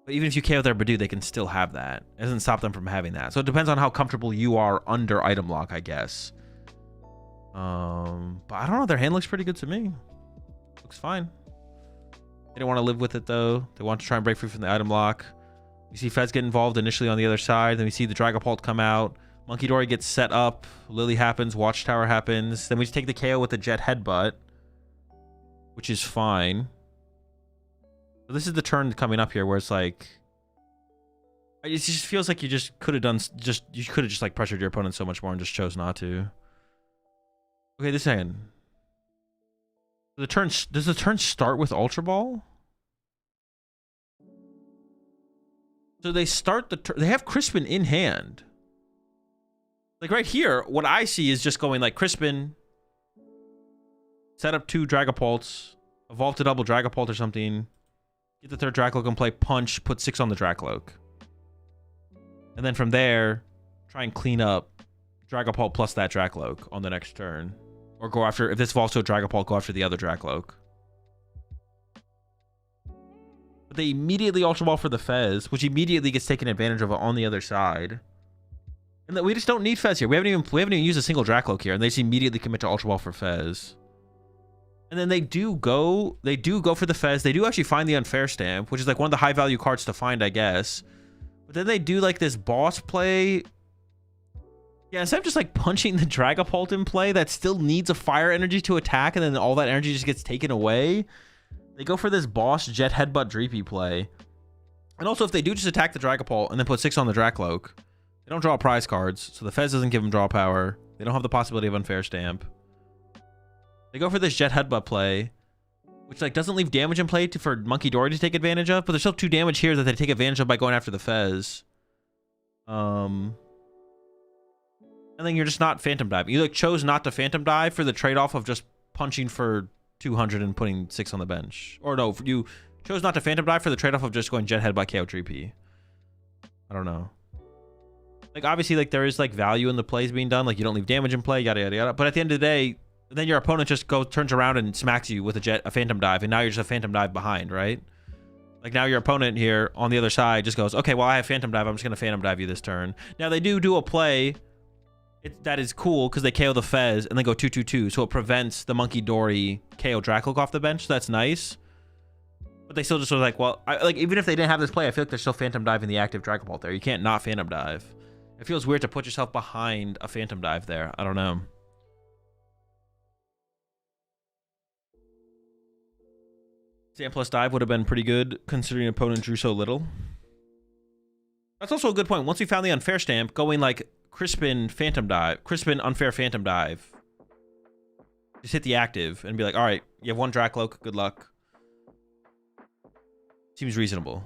But even if you KO their Badoo, they can still have that. It doesn't stop them from having that. So it depends on how comfortable you are under item lock, I guess. But I don't know. Their hand looks pretty good to me. Looks fine. They don't want to live with it though. They want to try and break free from the item lock. We see Fez get involved initially on the other side. Then we see the Dragapult come out. Monkey Dory gets set up. Lily happens. Watchtower happens. Then we just take the KO with the Jet Headbutt, which is fine. But this is the turn coming up here where it's like, it just feels like you just could have done, you could have just like pressured your opponent so much more and just chose not to. Okay, this end. Does the turn start with Ultra Ball? So they start the turn. They have Crispin in hand. Like right here, what I see is just going like Crispin, set up 2 Dragapults, evolve to double Dragapult or something, get the third Dracloak and play Punch, put 6 on the Dracloak. And then from there, try and clean up Dragapult plus that Dracloak on the next turn. Or go after, if this evolves to a Dragapult, go after the other Dracloak. But they immediately Ultra Ball for the Fez, which immediately gets taken advantage of on the other side. And that we just don't need Fez here. We haven't even used a single Dracloak here, and they just immediately commit to Ultra Ball for Fez. And then they do go for the Fez. They do actually find the Unfair Stamp, which is like one of the high value cards to find, I guess. But then they do like this boss play. Yeah, instead of just like punching the Dragapult in play that still needs a Fire Energy to attack, and then all that energy just gets taken away, they go for this boss Jet Headbutt Dreepy play. And also, if they do just attack the Dragapult and then put 6 on the Dracloak, they don't draw prize cards, so the Fez doesn't give them draw power. They don't have the possibility of Unfair Stamp. They go for this Jet Headbutt play, which like doesn't leave damage in play for Monkey Dory to take advantage of, but there's still 2 damage here that they take advantage of by going after the Fez. And then you're just not Phantom Dive. You like chose not to Phantom Dive for the trade-off of just punching for 200 and putting 6 on the bench. Or no, you chose not to Phantom Dive for the trade-off of just going Jet Headbutt KO 3P. I don't know. Like obviously like there is like value in the plays being done. Like you don't leave damage in play, yada yada yada. But at the end of the day, then your opponent just turns around and smacks you with a Phantom Dive, and now you're just a Phantom Dive behind, right? Like now your opponent here on the other side just goes, okay, well I have Phantom Dive, I'm just gonna Phantom Dive you this turn. Now they do a play that is cool because they KO the Fez and then go 2/2/2, so it prevents the Monkey Dory KO Dracloak off the bench. So that's nice. But they still just sort of like, well, like even if they didn't have this play, I feel like they're still Phantom Diving the active Dragapult there. You can't not Phantom Dive. It feels weird to put yourself behind a Phantom Dive there. I don't know. Sand plus dive would have been pretty good considering opponent drew so little. That's also a good point. Once we found the unfair stamp, going like Crispin Phantom Dive, Crispin unfair Phantom Dive. Just hit the active and be like, all right, you have 1 Dracloak, good luck. Seems reasonable.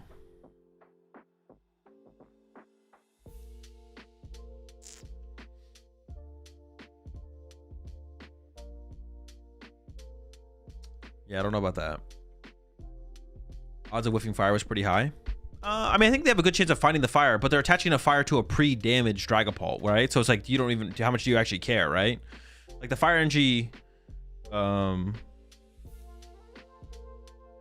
Yeah, I don't know about that. Odds of whiffing fire was pretty high. I mean, I think they have a good chance of finding the fire, but they're attaching a fire to a pre-damaged Dragapult, right? So it's like, you don't even, how much do you actually care, right? Like the fire energy, the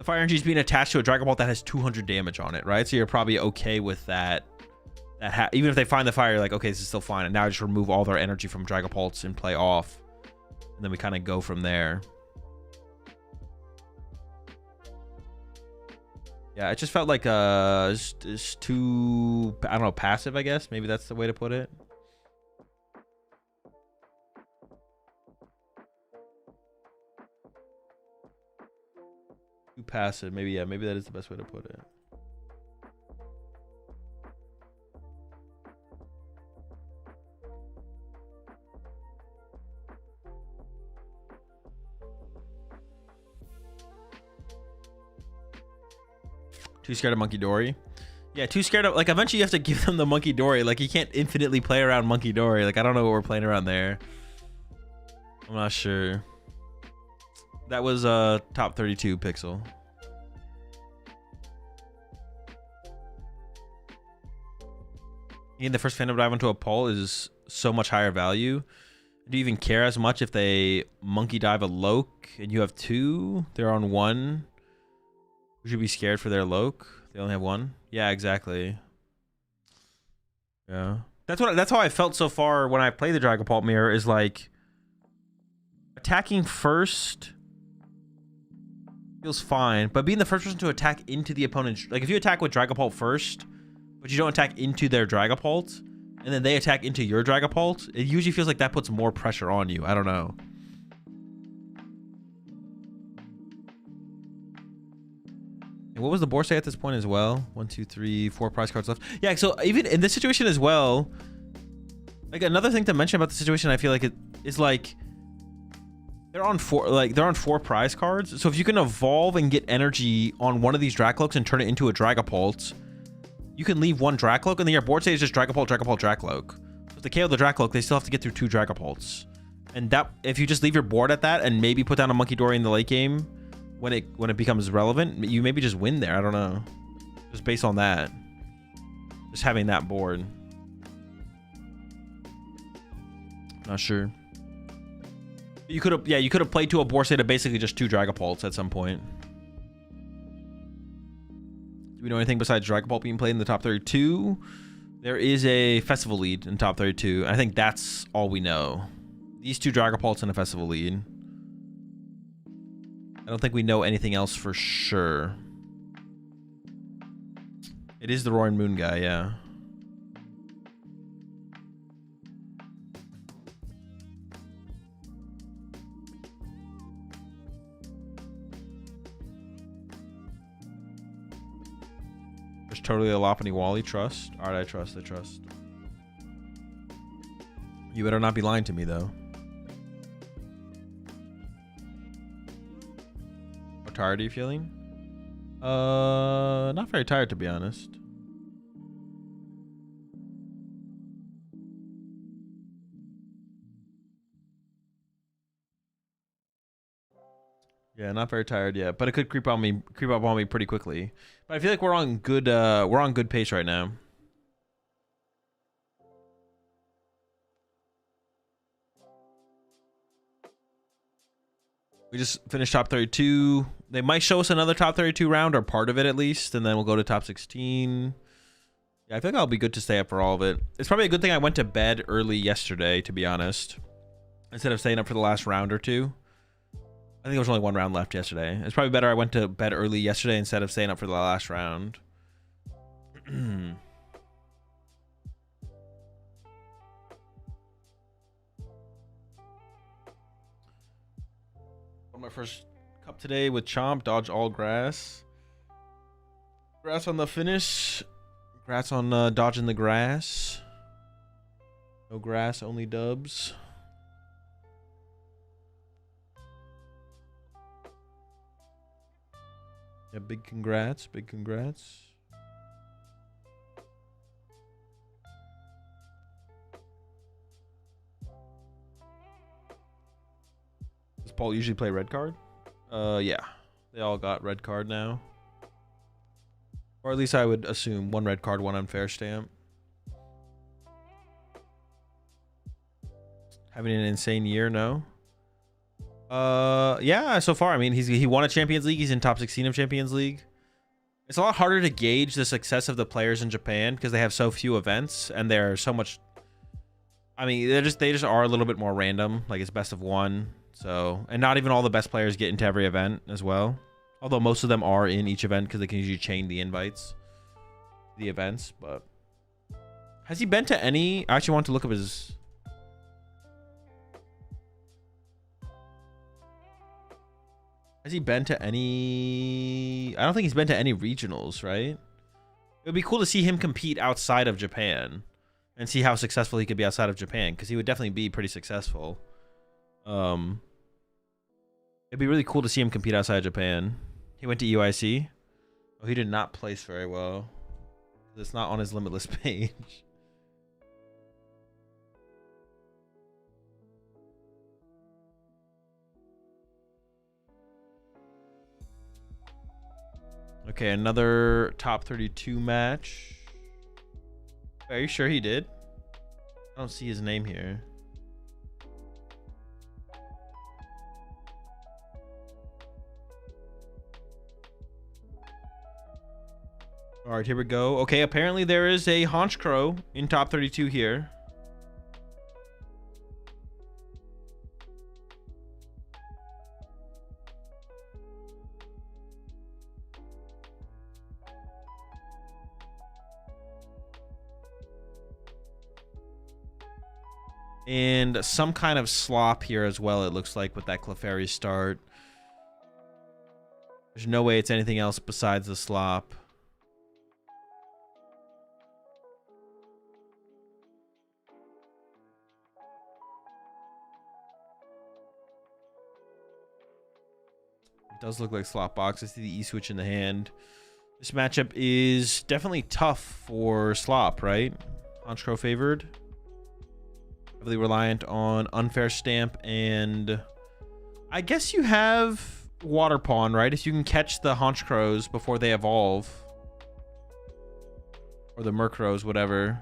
fire energy is being attached to a Dragapult that has 200 damage on it, right? So you're probably okay with that. Even if they find the fire, you're like, okay, this is still fine. And now I just remove all their energy from Dragapults and play off. And then we kind of go from there. Yeah, it just felt like it's too, I don't know, passive, I guess. Maybe that's the way to put it. Too passive. Maybe, yeah, maybe that is the best way to put it. Too scared of Monkey Dory. Yeah, too scared of, like, eventually you have to give them the Monkey Dory. Like, you can't infinitely play around Monkey Dory. Like, I don't know what we're playing around there. I'm not sure. That was top 32 pixel. Again, the first Phantom Dive onto a pole is so much higher value. Do you even care as much if they Monkey Dive a Loke and you have 2? They're on 1. We should be scared for their Loke. They only have 1. Yeah, exactly. Yeah, that's how I felt so far when I played the Dragapult Mirror. Is like attacking first feels fine, but being the first person to attack into the opponent's, like if you attack with Dragapult first, but you don't attack into their Dragapult, and then they attack into your Dragapult, it usually feels like that puts more pressure on you. I don't know. What was the board say at this point as well? 1, 2, 3, 4 prize cards left. Yeah, so even in this situation as well, like another thing to mention about the situation, I feel like it is like they're on 4 prize cards. So if you can evolve and get energy on one of these Dracloaks and turn it into a Dragapult, you can leave 1 Dracloak, and then your board state is just Dragapult, Dragapult, Dracloak. So if they KO the Dracloak, they still have to get through 2 Dragapults. And that, if you just leave your board at that and maybe put down a Monkey Dory in the late game, when it becomes relevant, you maybe just win there. I don't know. Just based on that. Just having that board. Not sure. You could have played to a board state of basically just 2 Dragapults at some point. Do we know anything besides Dragapult being played in the top 32? There is a festival lead in top 32. I think that's all we know. These 2 Dragapults in a festival lead. I don't think we know anything else for sure. It is the Roaring Moon guy, yeah. There's totally a Lopunny Wally. Trust. All right, I trust. You better not be lying to me, though. tired are you feeling? Not very tired, to be honest. Yeah, not very tired yet, but it could creep up on me pretty quickly. But I feel like we're on good pace right now. We just finished top 32. They might show us another top 32 round, or part of it at least, and then we'll go to top 16. Yeah, I think I'll be good to stay up for all of it. It's probably a good thing I went to bed early yesterday, to be honest, instead of staying up for the last round or two. I think there was only one round left yesterday. It's probably better I went to bed early yesterday instead of staying up for the last round. Won my first cup today with Chomp. Dodge all grass. Grass on the finish. Grass on dodging the grass. No grass, only dubs. Yeah, big congrats. Big congrats. Does Paul usually play red card? Yeah. They all got red card now. Or at least I would assume one red card, one unfair stamp. Having an insane year, no? Yeah, so far, I mean, he won a Champions League. He's in top 16 of Champions League. It's a lot harder to gauge the success of the players in Japan because they have so few events and they're so much. I mean, they just are a little bit more random. Like, it's best of one. So, and not even all the best players get into every event as well. Although most of them are in each event because they can usually chain the invites, the events. But has he been to any? I actually want to look up his. Has he been to any? I don't think he's been to any regionals, right? It would be cool to see him compete outside of Japan and see how successful he could be outside of Japan, because he would definitely be pretty successful. It'd be really cool to see him compete outside of Japan. He went to UIC. Oh, he did not place very well. It's not on his Limitless page. Okay, another top 32 match. Are you sure he did? I don't see his name here. All right, here we go. Okay, apparently there is a Honchkrow in top 32 here. And some kind of slop here as well, it looks like, with that Clefairy start. There's no way it's anything else besides the slop. It does look like slop box. I see the E-switch in the hand. This matchup is definitely tough for slop, right? Honchkrow favored. Heavily reliant on unfair stamp, and I guess you have water pawn, right? If you can catch the Honchkrows before they evolve, or the Murkrows, whatever,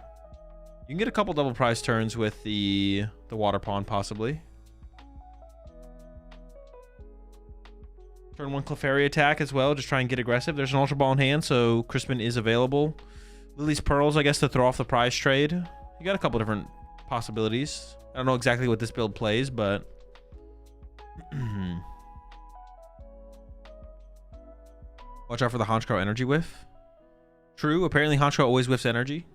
you can get a couple double prize turns with the water pawn, possibly. Turn one Clefairy attack as well, just try and get aggressive. There's an Ultra Ball in hand, so Crispin is available. Lily's Pearls, I guess, to throw off the prize trade. You got a couple different possibilities. I don't know exactly what this build plays, but watch out for the Honchkrow energy whiff. True, apparently Honchkrow always whiffs energy.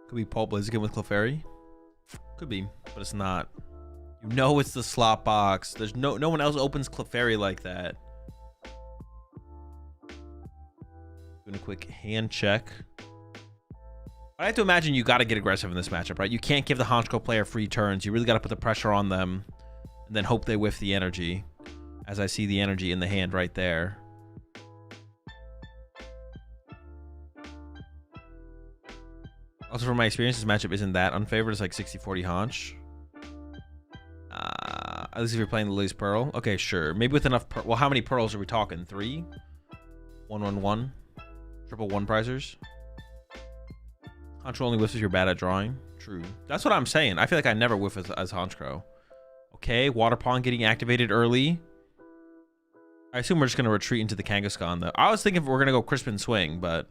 Could be Paul Blaziken with Clefairy. Could be, but it's not. You know it's the slop box. There's no one else opens Clefairy like that. Doing a quick hand check. I have to imagine you got to get aggressive in this matchup, right? You can't give the Honchko player free turns. You really got to put the pressure on them and then hope they whiff the energy. As I see the energy in the hand right there. Also, from my experience, this matchup isn't that unfavored. It's like 60-40 Haunch. At least if you're playing the Lily's Pearl. Okay, sure. Maybe with enough... Well, how many pearls are we talking? 3? 1-1-1? Triple one prizers? Honchkrow only whiffs if you're bad at drawing. True. That's what I'm saying. I feel like I never whiff as Honchkrow. Okay, Water Pond getting activated early. I assume we're just going to retreat into the Kangaskhan, though. I was thinking we're going to go Crispin Swing, but...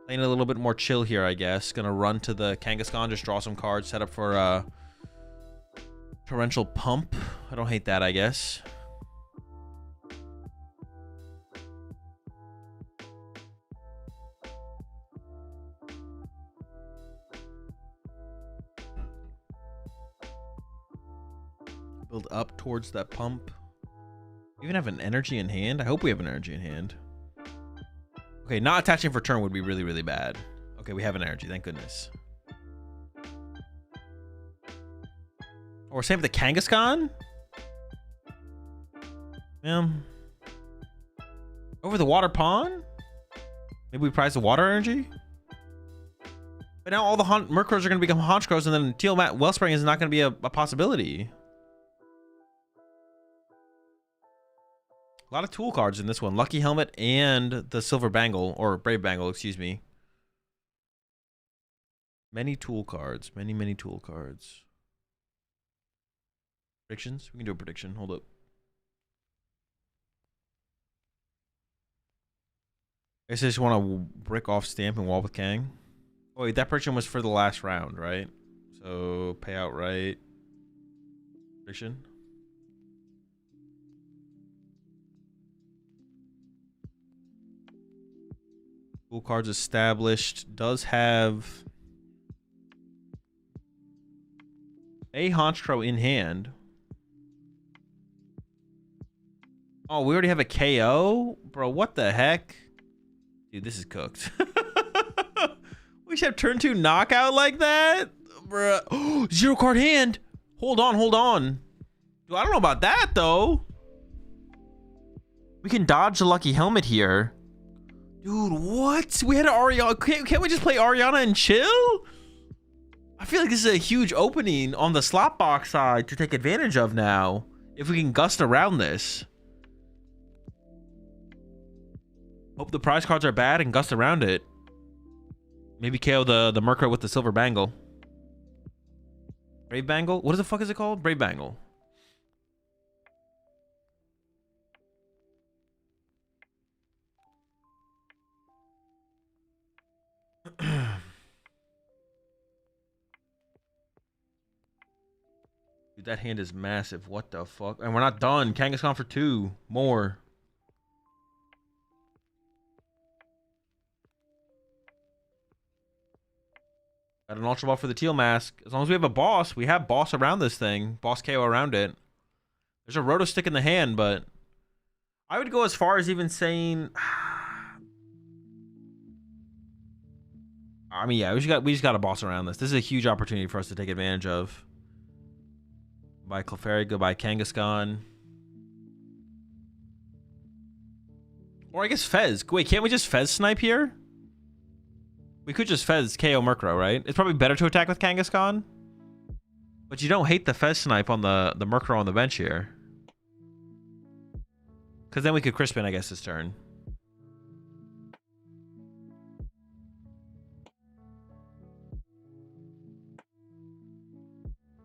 Playing a little bit more chill here, I guess. Going to run to the Kangaskhan, just draw some cards, set up for Torrential Pump. I don't hate that, I guess. Build up towards that pump. We even have an energy in hand? I hope we have an energy in hand. Okay, not attaching for turn would be really, really bad. Okay, we have an energy, thank goodness. Or same with the Kangaskhan? Over the Water Pond? Maybe we prize the water energy? But now all the Murkrows are going to become Honchkrows, and then Teal Wellspring is not going to be a possibility. A lot of tool cards in this one. Lucky Helmet and the Silver Bangle, or Brave Bangle, excuse me. Many tool cards. Many tool cards. Predictions? We can do a prediction. Hold up. I guess I just want to brick off Stamp and Wall with Kang. Oh, wait, that prediction was for the last round, right? So, payout right. Prediction. Tool cards established. Does have a Honchkrow in hand. Oh, we already have a KO? Bro, what the heck? Dude, this is cooked. We should have turn 2 knockout like that? Bro. Oh, 0 card hand. Hold on. Dude, I don't know about that, though. We can dodge the Lucky Helmet here. Dude, what? We had an Ariana. Can't we just play Ariana and chill? I feel like this is a huge opening on the slot box side to take advantage of now. If we can gust around this. Hope the prize cards are bad and gust around it. Maybe KO the Murkrow with the Silver Bangle. Brave Bangle? What the fuck is it called? Brave Bangle. Dude, that hand is massive. What the fuck? And we're not done. Kangaskhan for 2 more. Got an Ultra Ball for the Teal Mask. As long as we have a boss, we have boss around this thing. Boss KO around it. There's a Roto Stick in the hand, but I would go as far as even saying... I mean, yeah, we just got a boss around this. This is a huge opportunity for us to take advantage of. Goodbye Clefairy, goodbye Kangaskhan. Or I guess Fez. Wait, can't we just Fez snipe here? We could just Fez KO Murkrow, right? It's probably better to attack with Kangaskhan. But you don't hate the Fez snipe on the Murkrow on the bench here. Because then we could Crispin, I guess, this turn.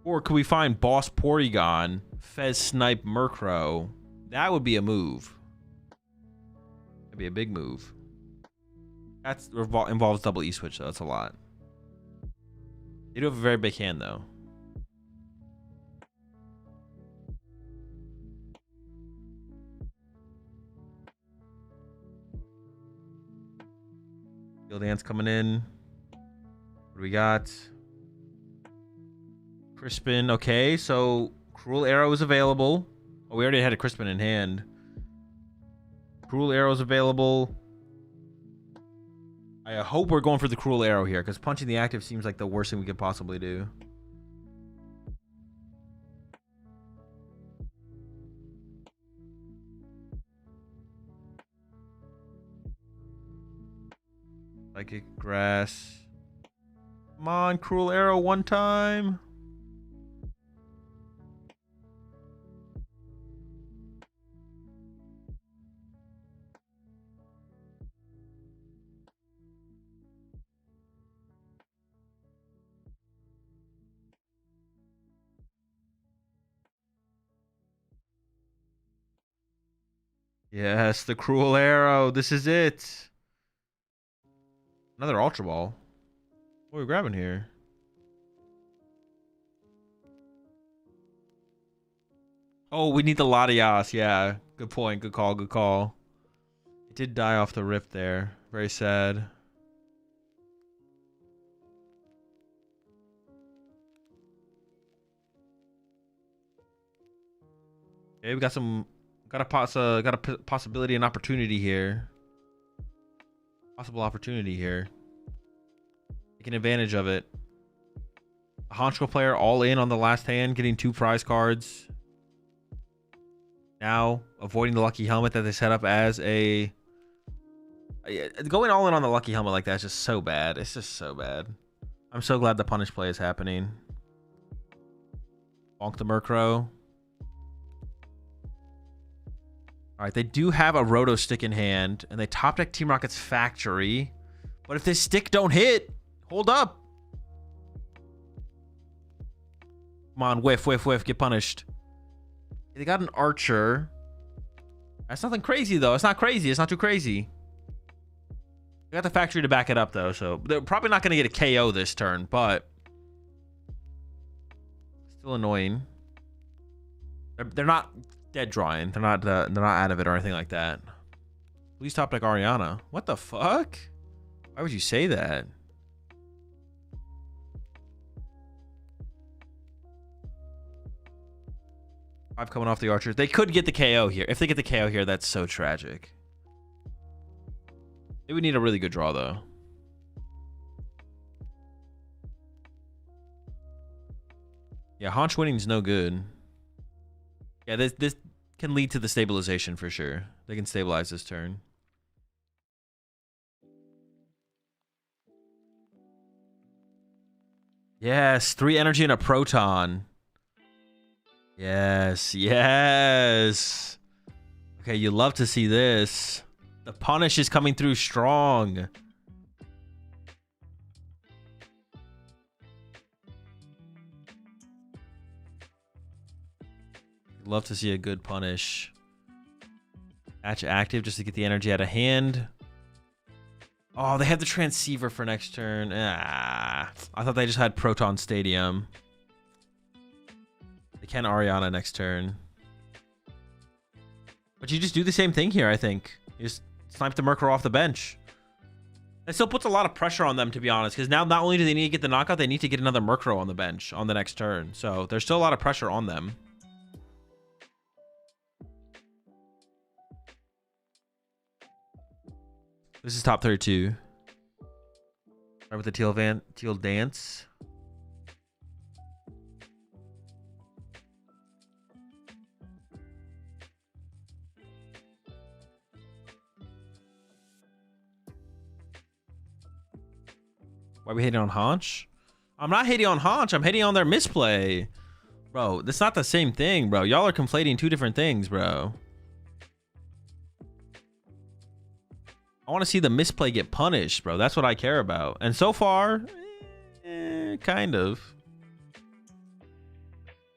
Or could we find Boss Porygon, Fez Snipe Murkrow? That would be a move. That'd be a big move. That involves double E-switch, though. That's a lot. They do have a very big hand, though. Field Dance coming in. What do we got? Crispin. Okay, so Cruel Arrow is available. Oh, we already had a Crispin in hand. Cruel Arrow is available. I hope we're going for the Cruel Arrow here, because punching the active seems like the worst thing we could possibly do. Psychic Grass. Come on, Cruel Arrow one time. Yes, the Cruel Arrow. This is it. Another Ultra Ball. What are we grabbing here? Oh, we need the Latias. Yeah, good point. Good call. Good call. It did die off the rip there. Very sad. Okay, we got some... Got a possibility and opportunity here. Possible opportunity here. Taking advantage of it. A Honchko player all in on the last hand, getting 2 prize cards. Now, avoiding the lucky helmet that they set up as a... Going all in on the lucky helmet like that is just so bad. It's just so bad. I'm so glad the punish play is happening. Bonk the Murkrow. Alright, they do have a Roto stick in hand, and they top deck Team Rocket's Factory. But if this stick don't hit, hold up. Come on, whiff, whiff, whiff, get punished. They got an Archer. That's nothing crazy, though. It's not crazy. It's not too crazy. They got the Factory to back it up, though, so they're probably not going to get a KO this turn, but still annoying. They're not dead drawing. They're not out of it or anything like that. Please top deck Ariana. What the fuck? Why would you say that? Five coming off the Archer. They could get the KO here. If they get the KO here, that's so tragic. They would need a really good draw, though. Yeah, Haunch winning is no good. Yeah, this can lead to the stabilization for sure. They can stabilize this turn. Yes, 3 energy and a Proton. Yes, yes. Okay, you love to see this. The punish is coming through strong. Love to see a good punish. Match active just to get the energy out of hand. Oh, they have the Transceiver for next turn. Ah, I thought they just had Proton Stadium. They can Ariana next turn. But you just do the same thing here, I think. You just snipe the Murkrow off the bench. It still puts a lot of pressure on them, to be honest, because now not only do they need to get the knockout, they need to get another Murkrow on the bench on the next turn. So there's still a lot of pressure on them. This is top 32. Start with the teal dance. Why are we hating on Haunch? I'm not hating on Haunch. I'm hating on their misplay. Bro, that's not the same thing, bro. Y'all are conflating 2 different things, bro. I want to see the misplay get punished, bro. That's what I care about. And so far, kind of.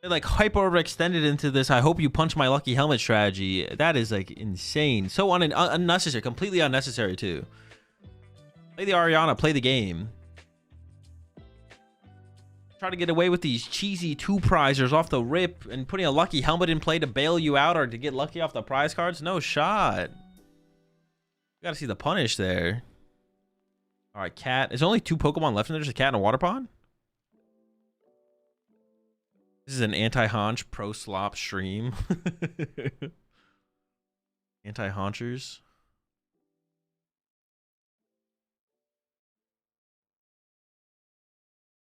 They like hyper overextended into this. I hope you punch my lucky helmet strategy. That is like insane. So unnecessary. Completely unnecessary too. Play the Ariana. Play the game. Try to get away with these cheesy 2-prizers off the rip and putting a lucky helmet in play to bail you out or to get lucky off the prize cards. No shot. You gotta see the punish there. All right, cat. There's only 2 Pokemon left, and there's a cat and a water pond. This is an anti-haunch pro slop stream. Anti-haunchers.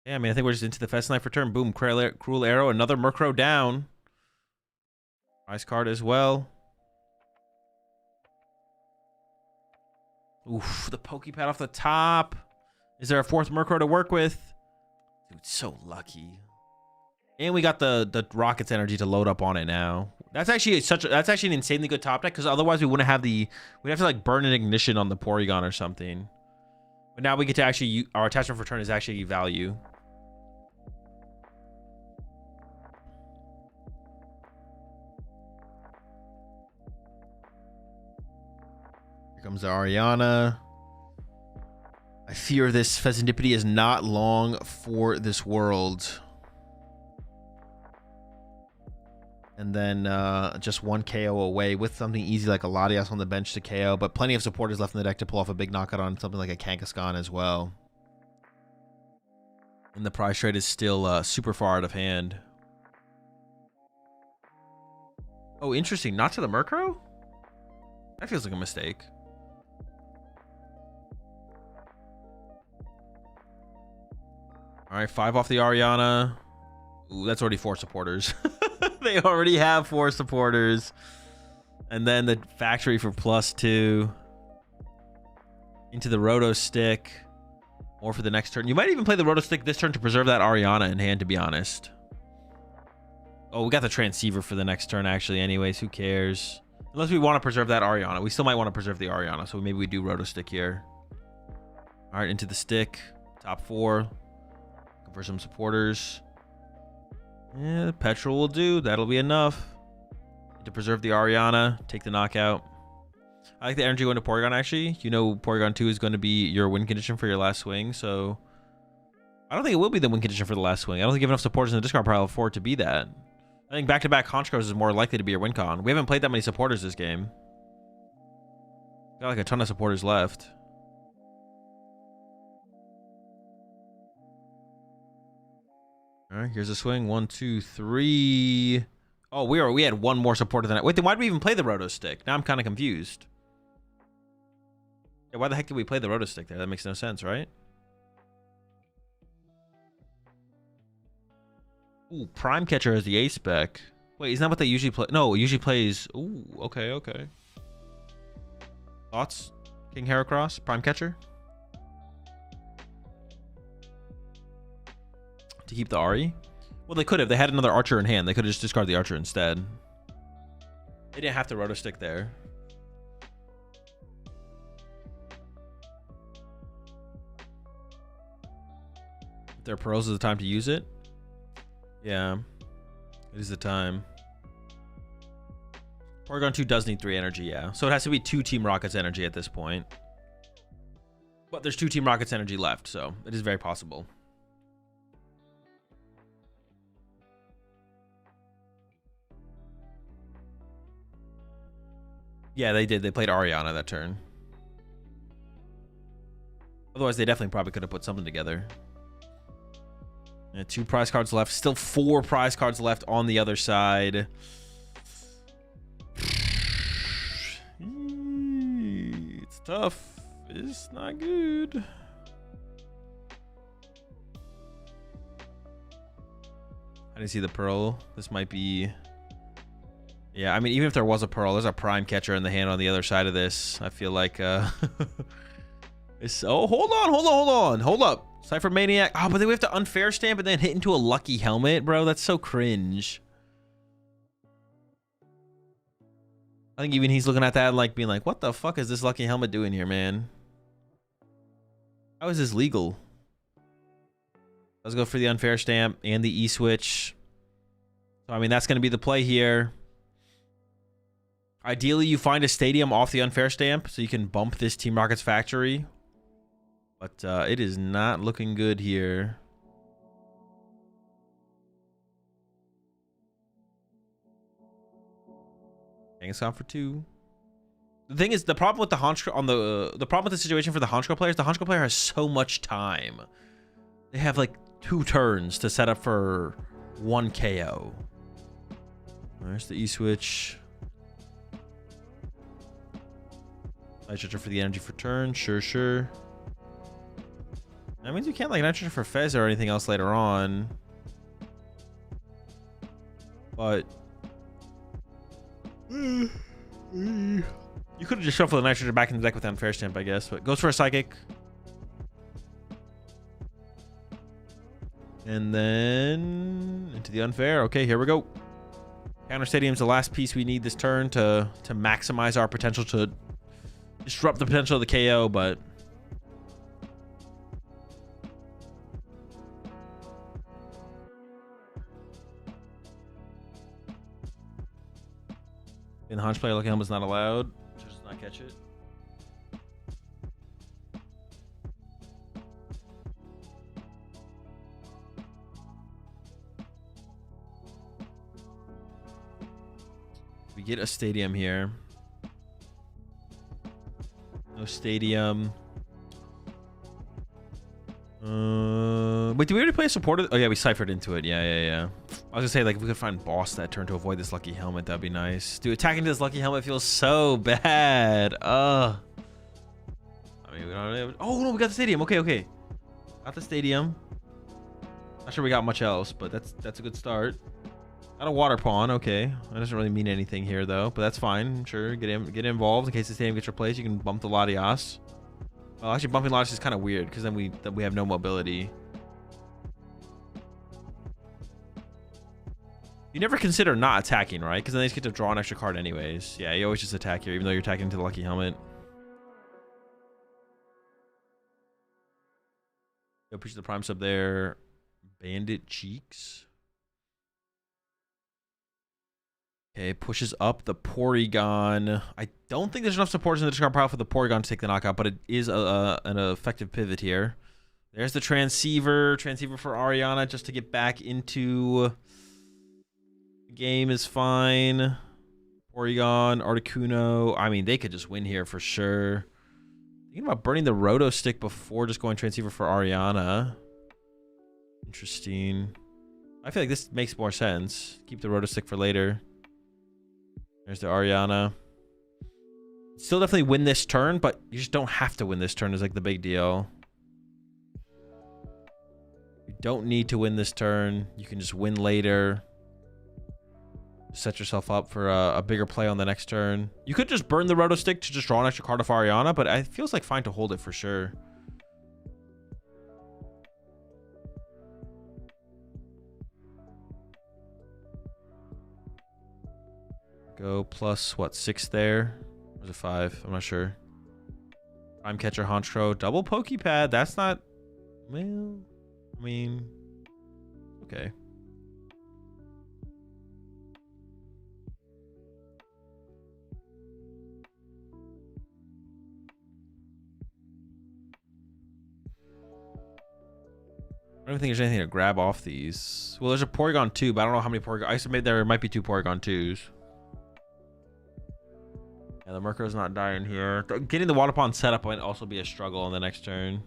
Yeah, I mean, I think we're just into the Fest Knife return. Boom, Cruel Arrow, another Murkrow down. Prize card as well. Oof, the Pokepad off the top. Is there a fourth Murkrow to work with? Dude, so lucky. And we got the Rocket's energy to load up on it now. That's actually that's actually an insanely good top deck, because otherwise we wouldn't have we'd have to like burn an ignition on the Porygon or something. But now we get to actually our attachment for turn is actually value. Here comes the Ariana. I fear this Pheasantipity is not long for this world. And then just one KO away with something easy like a Latias on the bench to KO, but plenty of supporters left in the deck to pull off a big knockout on something like a Kangaskhan as well. And the prize trade is still super far out of hand. Oh, interesting. Not to the Murkrow? That feels like a mistake. All right, 5 off the Ariana. Ooh, that's already 4 supporters. They already have 4 supporters. And then the factory for +2. Into the Roto Stick. More for the next turn. You might even play the Roto Stick this turn to preserve that Ariana in hand, to be honest. Oh, we got the Transceiver for the next turn, actually, anyways. Who cares? Unless we want to preserve that Ariana. We still might want to preserve the Ariana, so maybe we do Roto Stick here. All right, into the stick. Top 4. Looking for some supporters. Yeah, Petrol will do. That'll be enough to preserve the Ariana. Take the knockout. I like the energy going to Porygon, actually. You know Porygon 2 is going to be your win condition for your last swing, so I don't think it will be the win condition for the last swing. I don't think you have enough supporters in the discard pile for it to be that. I think back-to-back Honchkrows is more likely to be your win con. We haven't played that many supporters this game. Got like a ton of supporters left. All right, here's a swing. 1, 2, 3. Oh, we had one more supporter than that. Wait, then why did we even play the Roto Stick? Now I'm kind of confused. Yeah, why the heck did we play the Roto Stick there? That makes no sense, right? Ooh, Prime Catcher is the A spec. Wait, isn't that what they usually play? No, it usually plays. Ooh, okay, okay. Thoughts? King Heracross, Prime Catcher? To keep the Ari? Well, they could have. They had another Archer in hand. They could have just discarded the Archer instead. They didn't have to Roto Stick there. If their pearls is the time to use it. Yeah. It is the time. Porygon 2 does need 3 energy, yeah. So it has to be 2 Team Rocket's energy at this point. But there's 2 Team Rocket's energy left, so it is very possible. Yeah, they did. They played Ariana that turn. Otherwise, they definitely probably could have put something together. Yeah, 2 prize cards left. Still 4 prize cards left on the other side. It's tough. It's not good. I didn't see the Pearl. This might be... Yeah, I mean, even if there was a Pearl, there's a Prime Catcher in the hand on the other side of this. I feel like, it's... Oh, hold up. Cypher Maniac. Oh, but then we have to Unfair Stamp and then hit into a Lucky Helmet, bro. That's so cringe. I think even he's looking at that and like being like, what the fuck is this Lucky Helmet doing here, man? How is this legal? Let's go for the Unfair Stamp and the E-Switch. So, I mean, that's going to be the play here. Ideally, you find a stadium off the Unfair Stamp so you can bump this Team Rocket's factory. But it is not looking good here. Kangaskhan for 2. The thing is, the problem with the Honchkrow on the problem with the situation for the Honchkrow players, the Honchkrow player has so much time. They have like 2 turns to set up for 1 KO. There's the E-Switch. Nitrogen for the energy for turn. Sure. That means you can't like nitrogen for Fez or anything else later on. But you could have just shuffled the nitrogen back in the deck with Unfair Stamp, I guess. But goes for a Psychic. And then into the Unfair. Okay, here we go. Counter Stadium's the last piece we need this turn to maximize our potential to disrupt the potential of the KO, but in the Hunch player, Lucky Helmet's not allowed. Just not catch it. We get a Stadium here. No Stadium. Wait, did we already play a supporter? Oh yeah, we ciphered into it. Yeah. I was gonna say, like, if we could find boss that turn to avoid this Lucky Helmet, that'd be nice. Dude, attacking this Lucky Helmet feels so bad. I mean, we don't have... Oh no, we got the Stadium. Okay. Got the Stadium. Not sure we got much else, but that's a good start. Got a Water Pawn. Okay, that doesn't really mean anything here though, but that's fine. Sure, get involved in case the Stadium gets replaced. You can bump the Latias. Well, actually, bumping Latias is kind of weird because then we have no mobility. You never consider not attacking, right? Because then they just get to draw an extra card anyways. Yeah, you always just attack here, even though you're attacking into the Lucky Helmet. Go push the Prime Sub there. Bandit Cheeks. Okay, pushes up the Porygon. I don't think there's enough supports in the discard pile for the Porygon to take the knockout, but it is an effective pivot here. There's the Transceiver for Ariana just to get back into the game is fine. Porygon, Articuno. I mean, they could just win here for sure. Thinking about burning the Roto Stick before just going Transceiver for Ariana. Interesting. I feel like this makes more sense. Keep the Roto Stick for later. There's the Ariana. Still definitely win this turn, but you just don't have to win this turn is like the big deal. You don't need to win this turn. You can just win later. Set yourself up for a bigger play on the next turn. You could just burn the Roto Stick to just draw an extra card of Ariana, but it feels like fine to hold it for sure. Go plus, what, 6 there? Or is it 5? I'm not sure. Prime Catcher, Honchkrow. Double Pokepad. That's not... Well, I mean... Okay. I don't think there's anything to grab off these. Well, there's a Porygon 2, but I don't know how many Porygon... I estimate there might be 2 Porygon 2s. Yeah, the Murkrow's not dying here. Getting the Water Pond set up might also be a struggle on the next turn.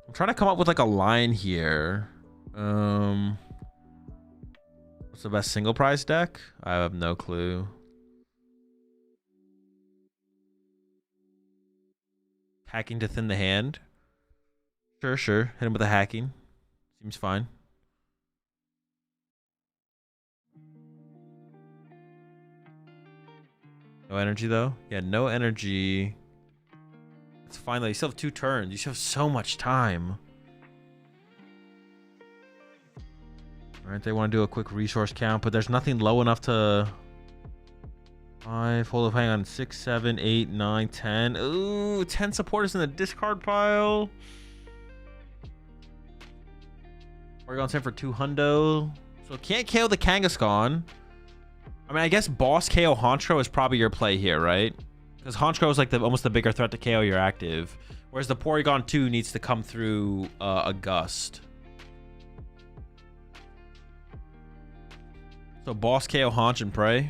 I'm trying to come up with like a line here. What's the best single prize deck? I have no clue. Hacking to thin the hand. Sure. Hit him with a hacking. Seems fine. No energy, though? Yeah, no energy. It's fine, though. You still have 2 turns. You still have so much time. Alright, they want to do a quick resource count, but there's nothing low enough to... 5, hold up, hang on. 6, 7, 8, 9, 10. Ooh, 10 supporters in the discard pile. Porygon sent for 2 hundo. So can't KO the Kangaskhan. I mean, I guess boss KO Honchkrow is probably your play here, right? Because Honchkrow is like almost the bigger threat to KO your active. Whereas the Porygon 2 needs to come through a Gust. So boss KO Honch and pray.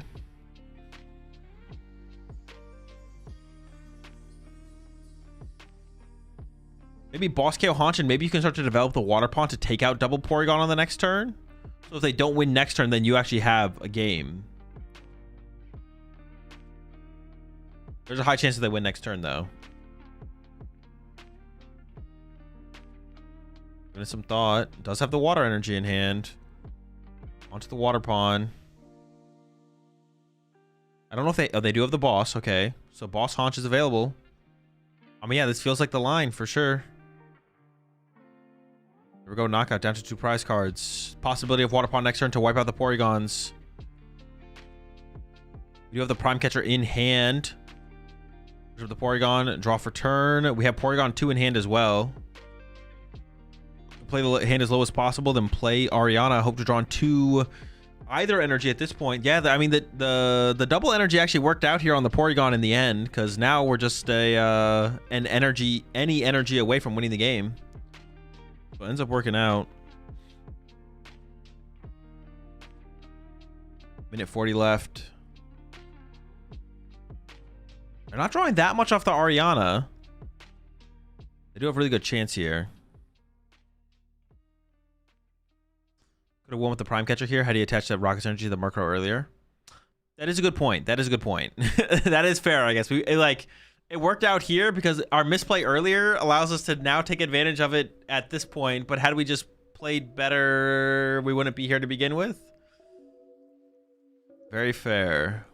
Maybe boss KO Honch and maybe you can start to develop the Water Pond to take out double Porygon on the next turn. So if they don't win next turn, then you actually have a game. There's a high chance that they win next turn, though. Give it some thought. Does have the water energy in hand. Onto the water pawn. I don't know if they... Oh, they do have the boss. Okay. So boss haunch is available. I mean, yeah, this feels like the line for sure. Here we go. Knockout down to 2 prize cards. Possibility of water pawn next turn to wipe out the Porygons. We do have the prime catcher in hand. The Porygon, draw for turn. We have Porygon 2 in hand as well. Play the hand as low as possible, then play Ariana. Hope to draw on 2 either energy at this point. Yeah, I mean the double energy actually worked out here on the Porygon in the end, because now we're just any energy away from winning the game. So it ends up working out. Minute 40 left. They're not drawing that much off the Ariana. They do have a really good chance here. Could have won with the prime catcher here. Had he attached that rocket energy to the Murkrow earlier? That is a good point. That is a good point. That is fair, I guess. It worked out here because our misplay earlier allows us to now take advantage of it at this point. But had we just played better, we wouldn't be here to begin with. Very fair.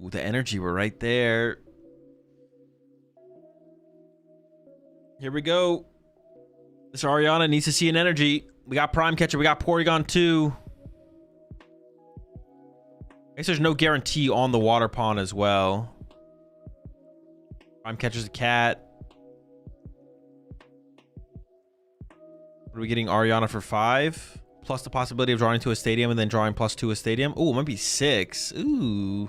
Ooh, the energy, we're right there. Here we go. This Ariana needs to see an energy. We got Prime Catcher. We got Porygon 2. I guess there's no guarantee on the Water Pawn as well. Prime Catcher's a cat. What are we getting? Ariana for 5. Plus the possibility of drawing into a stadium and then drawing +2 a stadium. Ooh, it might be 6. Ooh.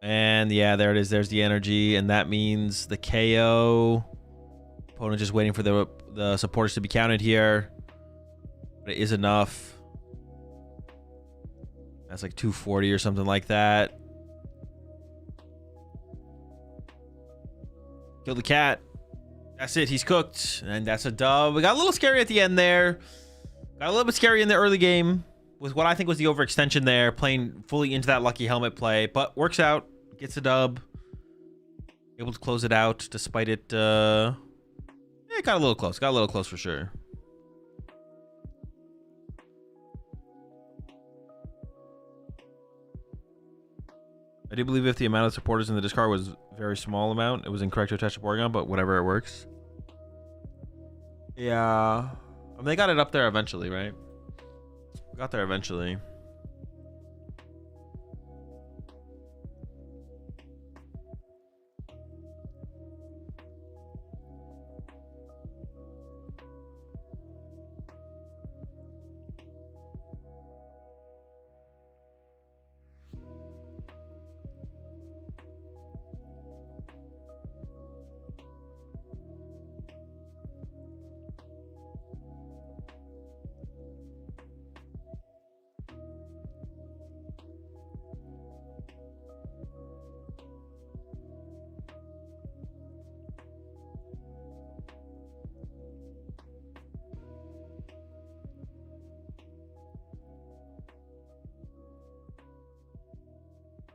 And yeah, there it is. There's the energy, and that means the KO. Opponent just waiting for the supporters to be counted here, but it is enough. That's like 240 or something like that. Kill the cat. That's it. He's cooked, and that's a dub. We got a little scary at the end there. Got a little bit scary in the early game. Was what I think was the overextension there, playing fully into that lucky helmet play, but works out, gets a dub, able to close it out despite it. It got a little close for sure. I do believe if the amount of supporters in the discard was very small amount, it was incorrect to attach a Porygon, but whatever, it works. Yeah, I mean, they got it up there eventually, right? Got there eventually.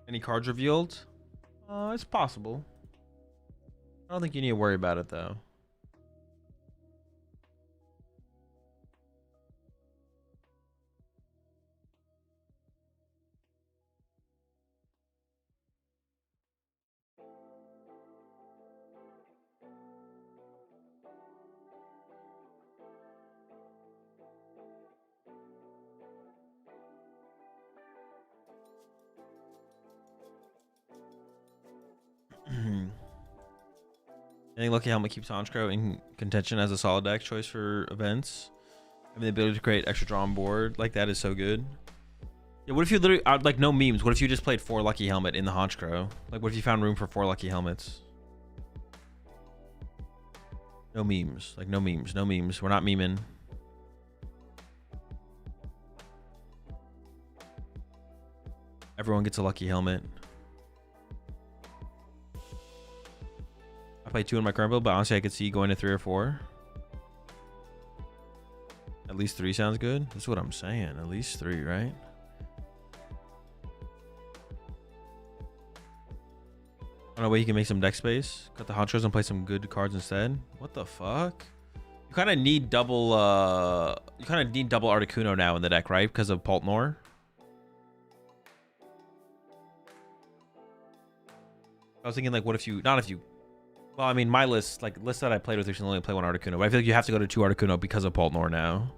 Any cards revealed? It's possible. I don't think you need to worry about it though. I think Lucky Helmet keeps Honchkrow in contention as a solid deck choice for events. I mean, the ability to create extra draw on board like that is so good. Yeah, what if you literally like no memes? What if you just played 4 Lucky Helmet in the Honchkrow? Like, what if you found room for 4 Lucky Helmets? No memes. Like, no memes. No memes. We're not memeing. Everyone gets a Lucky Helmet. I play 2 in my current build, but honestly, I could see going to 3 or 4. At least 3 sounds good. That's what I'm saying. At least 3, right? No way you can make some deck space. Cut the Honchos and play some good cards instead. What the fuck? You kind of need double. You kind of need double Articuno now in the deck, right? Because of Paltnor. I was thinking like, what if you? Not if you. Well, I mean, my list, like list that I played with, actually only play one Articuno, but I feel like you have to go to 2 Articuno because of Paltnor now.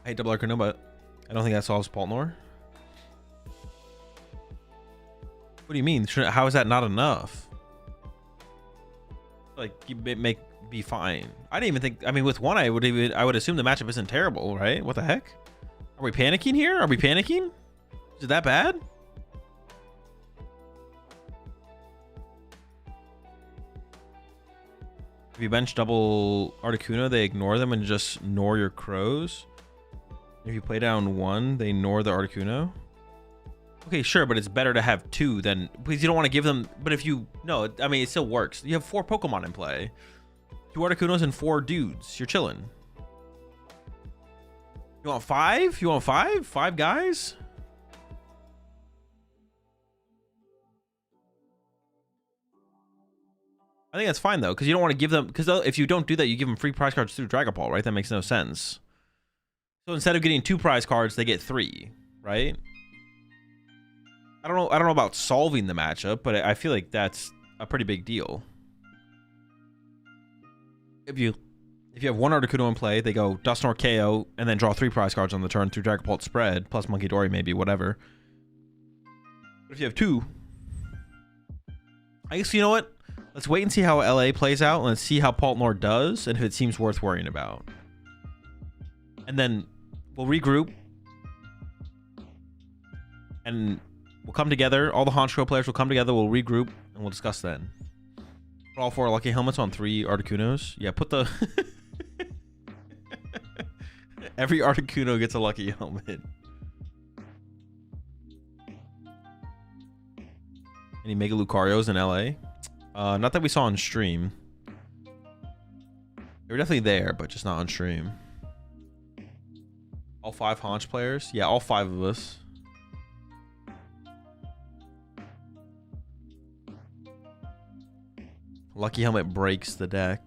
I hate double Articuno, but I don't think that solves Paltnor. What do you mean? How is that not enough? Like, you be fine. I didn't even think. I mean, with one, I would assume the matchup isn't terrible, right? What the heck? Are we panicking here? Are we panicking? Is it that bad? If you bench double Articuno, they ignore them and just ignore your crows. If you play down 1, they ignore the Articuno. Okay, sure, but it's better to have 2 than, because you don't want to give them. But if you, no, I mean, it still works. You have 4 Pokemon in play, 2 Articunos and 4 dudes. You're chilling. You want 5? You want 5? 5 guys? I think that's fine though, because you don't want to give them, because if you don't do that, you give them free prize cards through Dragon Ball, right? That makes no sense. So instead of getting 2 prize cards, they get 3, right? I don't know about solving the matchup, but I feel like that's a pretty big deal. If you have 1 Articuno in play, they go Dusknoir KO and then draw 3 prize cards on the turn through Dragon Ball spread plus Monkey Dory, maybe, whatever. But if you have 2, I guess, you know what? Let's wait and see how LA plays out. Let's see how Paltnor does and if it seems worth worrying about. And then we'll regroup. And we'll come together. All the Honchkrow players will come together. We'll regroup and we'll discuss then. Put all 4 lucky helmets on 3 Articunos. Yeah, put the... Every Articuno gets a lucky helmet. Any Mega Lucarios in LA? Not that we saw on stream. They were definitely there, but just not on stream. All 5 Honch players? Yeah, all 5 of us. Lucky helmet breaks the deck.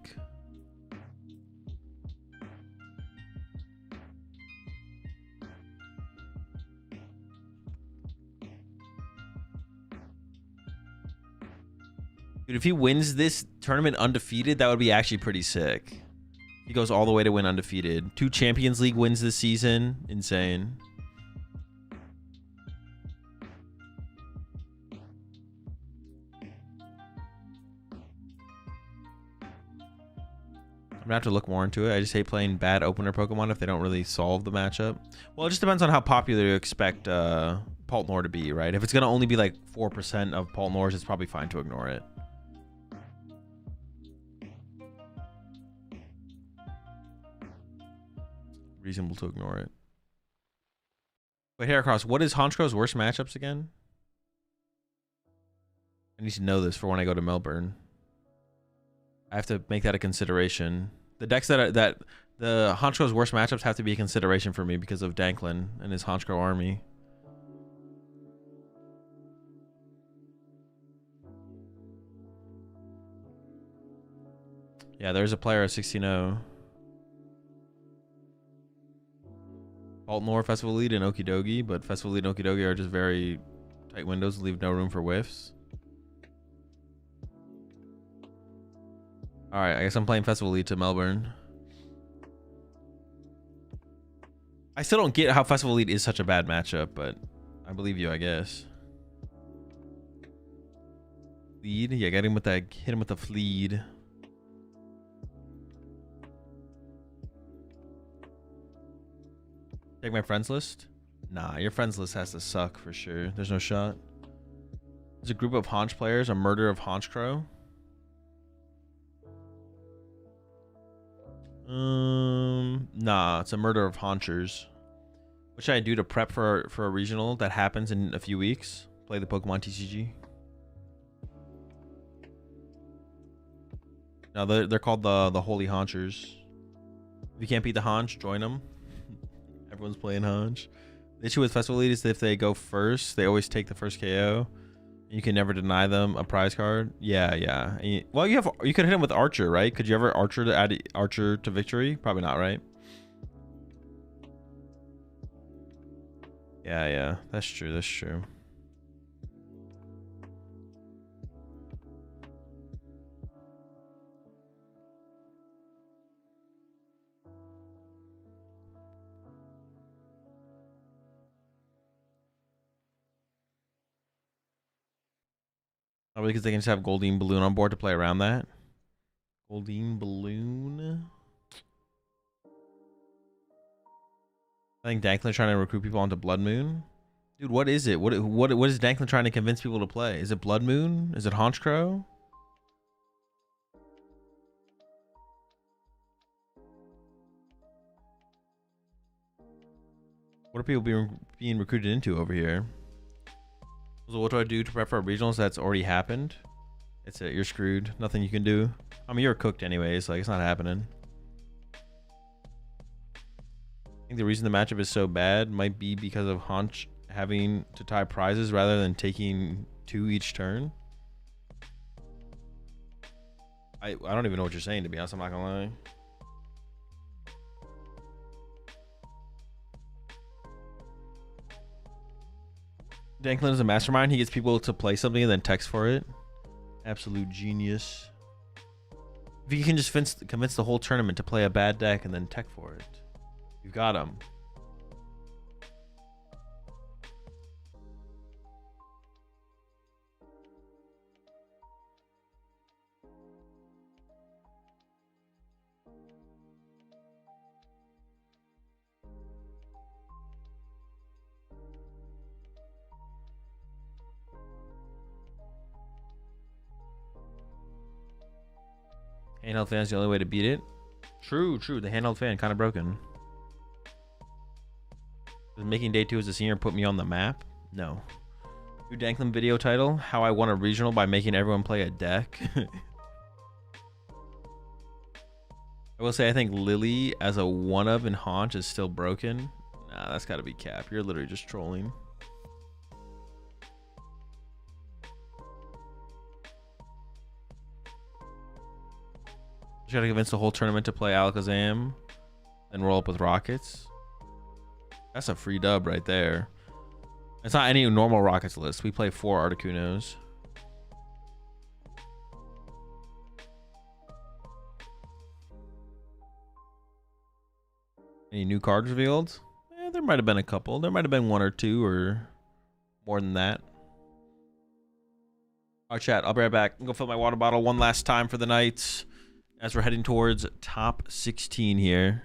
Dude, if he wins this tournament undefeated, that would be actually pretty sick. He goes all the way to win undefeated. 2 Champions League wins this season. Insane. I'm gonna have to look more into it. I just hate playing bad opener Pokemon if they don't really solve the matchup. Well, it just depends on how popular you expect Paltnor to be, right? If it's gonna only be like 4% of Paltnor's, it's probably fine to ignore it. Reasonable to ignore it. Wait, Heracross, what is Honchkro's worst matchups again? I need to know this for when I go to Melbourne. I have to make that a consideration. The decks that the Honchkro's worst matchups have to be a consideration for me because of Danklin and his Honchkrow army. Yeah, there's a player at 16-0. Paltnor, Festival Lead, and Okidogi, but Festival Lead and Okidogi are just very tight windows, leave no room for whiffs. Alright, I guess I'm playing Festival Lead to Melbourne. I still don't get how Festival Lead is such a bad matchup, but I believe you, I guess. Lead? Yeah, get him with that, hit him with the Fleed. Check my friends list? Nah, your friends list has to suck for sure. There's no shot. There's a group of Honch players, a murder of Honchkrow. Nah, it's a murder of Honchers. What should I do to prep for a regional that happens in a few weeks? Play the PokemonTCG. No, they're called the Holy Honchers. If you can't beat the Honch, join them. Everyone's playing Honch. The issue with festival elite is if they go first, they always take the first KO. You can never deny them a prize card. Yeah, yeah. Well, you could hit him with Archer, right? Could you ever Archer to add Archer to victory? Probably not, right? Yeah, yeah. That's true. That's true. Probably because they can just have Goldeen Balloon on board to play around that. Goldeen Balloon. I think Danklin trying to recruit people onto Blood Moon. Dude, what is it? What is Danklin trying to convince people to play? Is it Blood Moon? Is it Haunch Crow? What are people being recruited into over here? So what do I do to prep for regionals that's already happened? It's it. You're screwed. Nothing you can do. I mean, you're cooked anyways. Like, it's not happening. I think the reason the matchup is so bad might be because of Haunch having to tie prizes rather than taking 2 each turn. I don't even know what you're saying, to be honest. I'm not gonna lie. Danklin is a mastermind. He gets people to play something and then text for it. Absolute genius. If you can just convince the whole tournament to play a bad deck and then tech for it, you've got him. Handheld fan's the only way to beat it. True, true. The handheld fan kind of broken. Does making day 2 as a senior put me on the map? No. New Danklin video title: How I won a regional by making everyone play a deck. I will say I think Lily as a one-of in Haunch is still broken. Nah, that's got to be cap. You're literally just trolling. You gotta convince the whole tournament to play Alakazam and roll up with Rockets. That's a free dub right there. It's not any normal Rockets list. We play 4 Articunos. Any new cards revealed? There might have been a couple. There might have been 1 or 2 or more than that. All right, chat. I'll be right back. I'm gonna fill my water bottle one last time for the night as we're heading towards top 16 here.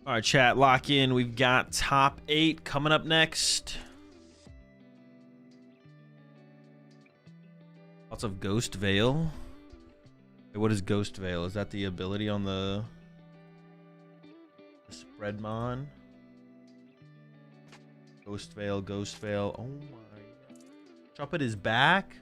All right, chat, lock in. We've got top 8 coming up next. Lots of Ghost Veil. Hey, what is Ghost Veil? Is that the ability on the spread mon? Ghost Veil, Ghost Veil. Oh my. Trumpet is back.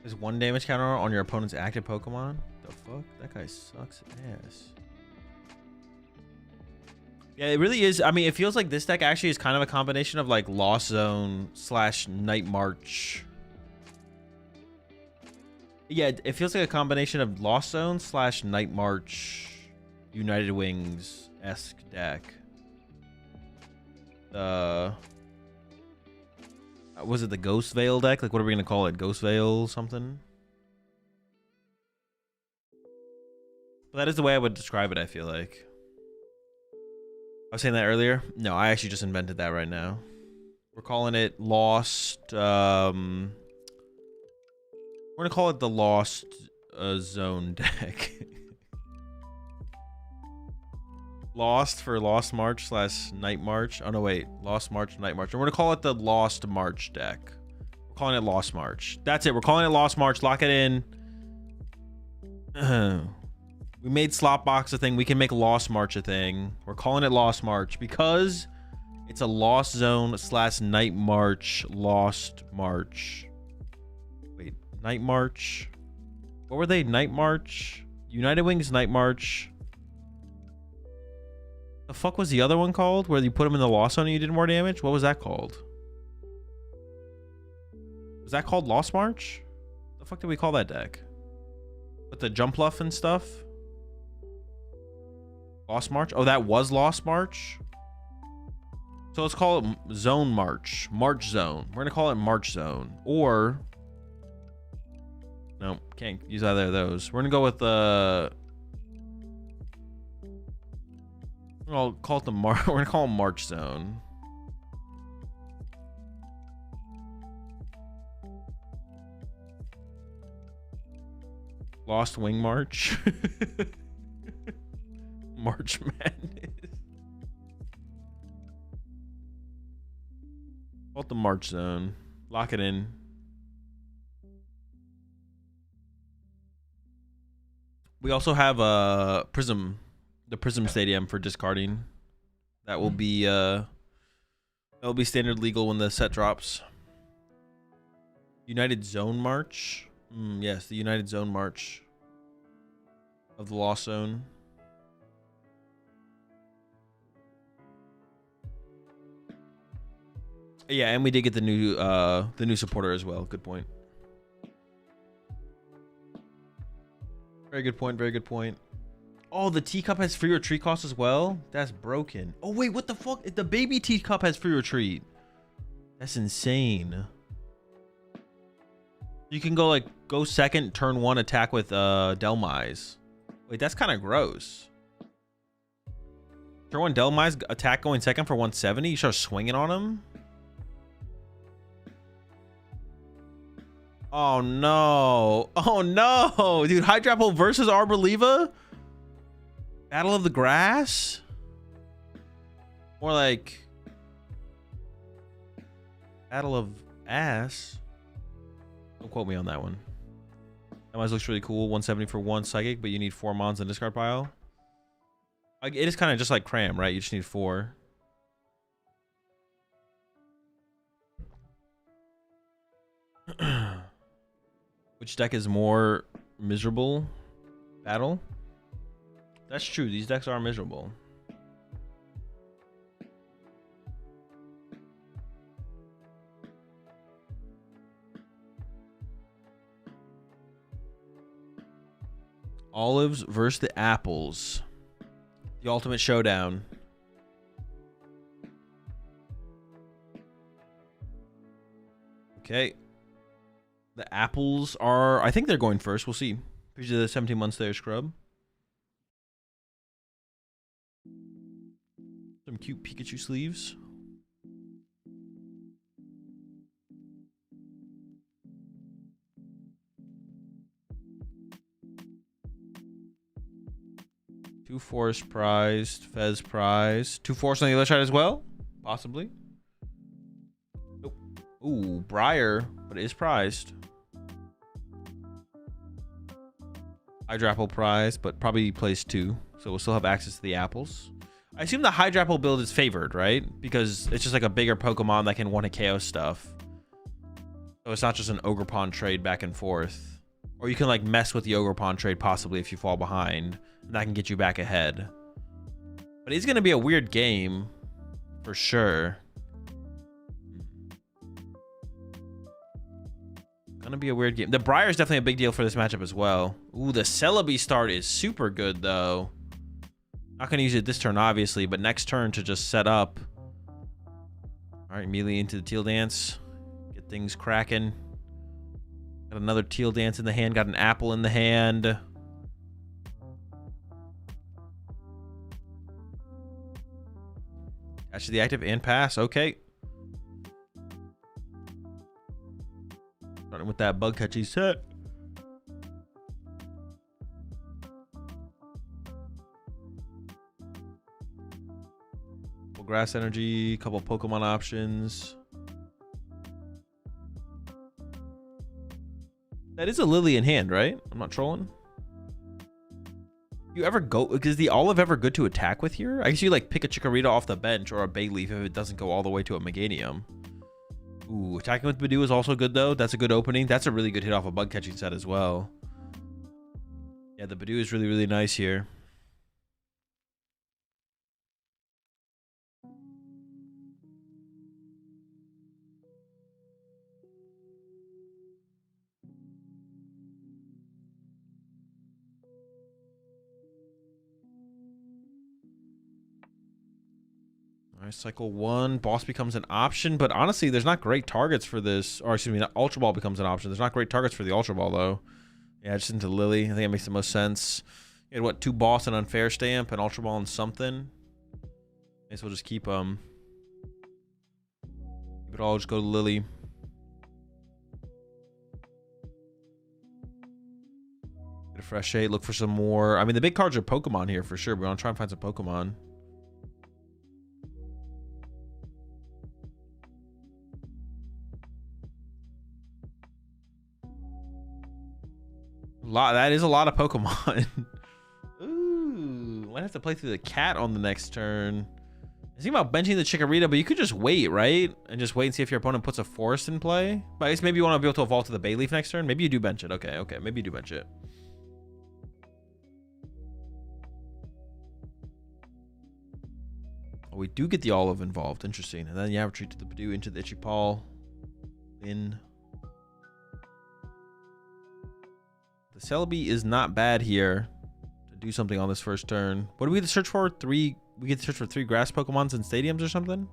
There's 1 damage counter on your opponent's active Pokemon. The fuck? That guy sucks ass. Yeah, it really is. I mean, it feels like this deck actually is kind of a combination of like Lost Zone / Night March. Yeah, it feels like a combination of Lost Zone / Night March, United Wings-esque deck. Was it the Ghost Veil deck? Like, what are we gonna call it? Ghost Veil something? But that is the way I would describe it, I feel like. I was saying that earlier. No, I actually just invented that right now. We're calling it Lost. We're gonna call it the Lost Zone deck. Lost for Lost March / Night March. Oh no, wait. Lost March, Night March. We're gonna call it the Lost March deck. We're calling it Lost March. That's it. We're calling it Lost March. Lock it in. We made Slopbox a thing. We can make Lost March a thing. We're calling it Lost March because it's a Lost Zone / Night March. Lost March. Wait, Night March. What were they? Night March. United Wings Night March. The fuck was the other one called? Where you put them in the Lost Zone and you did more damage? What was that called? Was that called Lost March? The fuck did we call that deck? With the jump luff and stuff? Lost March? Oh, that was Lost March? So let's call it Zone March. March Zone. We're going to call it March Zone. Or... no, can't use either of those. We're going to go with the... I'll call it the we're gonna call it March Zone. Lost Wing March. March Madness. Call it the March Zone. Lock it in. We also have a Prism. The Prism Stadium for discarding. That will be standard legal when the set drops. United Zone March. Yes, the United Zone March of the Lost Zone. Yeah, and we did get the new supporter as well. Good point. Very good point. Very good point. Oh, the teacup has free retreat cost as well? That's broken. Oh, wait, what the fuck? The baby teacup has free retreat. That's insane. You can go second, turn 1, attack with Delmise. Wait, that's kind of gross. Turn 1 Delmise, attack going second for 170? You start swinging on him? Oh, no. Oh, no. Dude, Hydrapple versus Arboliva? Battle of the Grass? More like Battle of Ass. Don't quote me on that one. That one looks really cool. 170 for 1 Psychic, but you need 4 mons in discard pile. Like, it is kind of just like Cram, right? You just need 4. Which deck is more miserable? Battle? That's true. These decks are miserable. Olives versus the apples. The ultimate showdown. Okay. The apples are... I think they're going first. We'll see. Here's the 17 months there, scrub. Some cute Pikachu sleeves. Two forest prized, Fez prized. Two forest on the other side as well? Possibly. Nope. Ooh, Briar, but it is prized. Hydrapple prize, but probably plays 2. So we'll still have access to the apples. I assume the Hydrapple build is favored, right? Because it's just like a bigger Pokemon that can one-hit KO stuff. So it's not just an Ogerpon trade back and forth. Or you can like mess with the Ogerpon trade possibly if you fall behind. And that can get you back ahead. But it's going to be a weird game. For sure. Gonna be a weird game. The Briar is definitely a big deal for this matchup as well. Ooh, the Celebi start is super good though. Not gonna use it this turn obviously, but next turn to just set up. All right, immediately into the Teal Dance. Get things cracking. Got another Teal Dance in the hand. Got an apple in the hand. Catch the active and pass. Okay. Starting with that bug catchy set. Grass energy, couple Pokemon options. That is a Lily in hand, right? I'm not trolling. You ever go, is the Olive ever good to attack with here? I guess you like pick a Chikorita off the bench or a Bayleaf if it doesn't go all the way to a Meganium. Ooh, attacking with Badoo is also good though. That's a good opening. That's a really good hit off a bug catching set as well. Yeah, the Badoo is really, really nice here. Alright, cycle 1. Boss becomes an option, but honestly, there's not great targets for this. Or excuse me, Ultra Ball becomes an option. There's not great targets for the Ultra Ball, though. Yeah, just into Lily. I think it makes the most sense. You had, what, 2 Boss and Unfair Stamp, and Ultra Ball and something? I guess we'll just keep Keep it all, just go to Lily. Get a fresh 8, look for some more. I mean, the big cards are Pokemon here for sure. We want to try and find some Pokemon. That is a lot of Pokemon. Ooh, might have to play through the cat on the next turn. I was thinking about benching the Chikorita, but you could just wait, right? And just wait and see if your opponent puts a Forest in play. But I guess maybe you want to be able to evolve to the Bayleaf next turn. Maybe you do bench it. Okay, okay. Maybe you do bench it. Oh, we do get the Olive involved. Interesting. And then, yeah, retreat to the Badoo into the Itchy Paw. In. The Celebi is not bad here to do something on this first turn. What do we get to search for? 3. We get to search for 3 grass Pokemons in stadiums or something?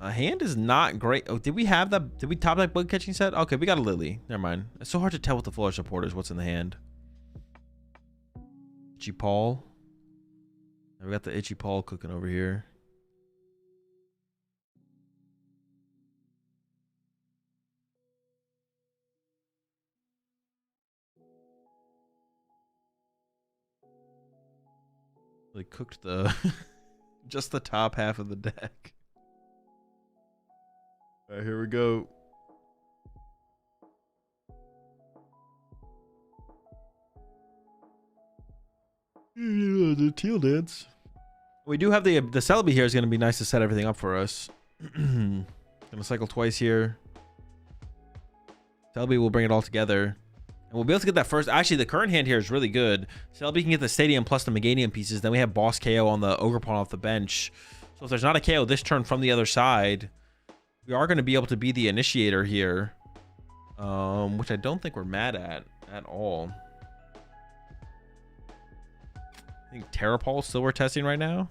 A hand is not great. Oh, did we have that? Did we top that bug catching set? Okay, we got a Lily. Never mind. It's so hard to tell with the Floor supporters what's in the hand. Itchy Paw. We got the Itchy Paw cooking over here. They cooked the just the top half of the deck. All right, here we go. The Teal Dance. We do have the Celebi here is going to be nice to set everything up for us. Gonna cycle twice here. Celebi will bring it all together. And we'll be able to get that first. Actually, the current hand here is really good. Celebi can get the Stadium plus the Meganium pieces. Then we have Boss KO on the Ogerpon off the bench. So if there's not a KO this turn from the other side, we are going to be able to be the initiator here. Which I don't think we're mad at. at all. I think Terrapulse still we're testing right now.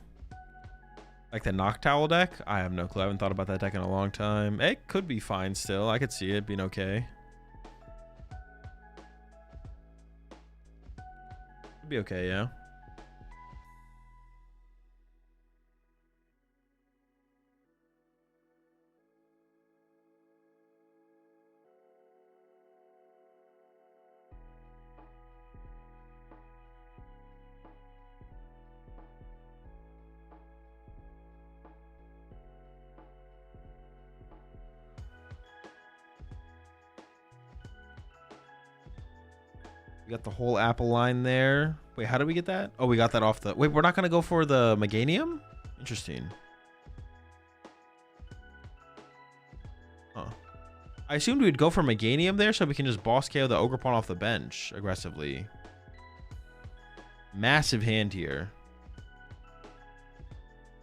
Like the Noctowl deck? I have no clue. I haven't thought about that deck in a long time. It could be fine still. I could see it being okay. Could be okay, yeah. We got the whole Apple line there. Wait, how did we get that? Oh, we got that off the... Wait, we're not going to go for the Meganium? Interesting. Huh. I assumed we'd go for Meganium there so we can just boss KO the Ogre Pawn off the bench aggressively. Massive hand here.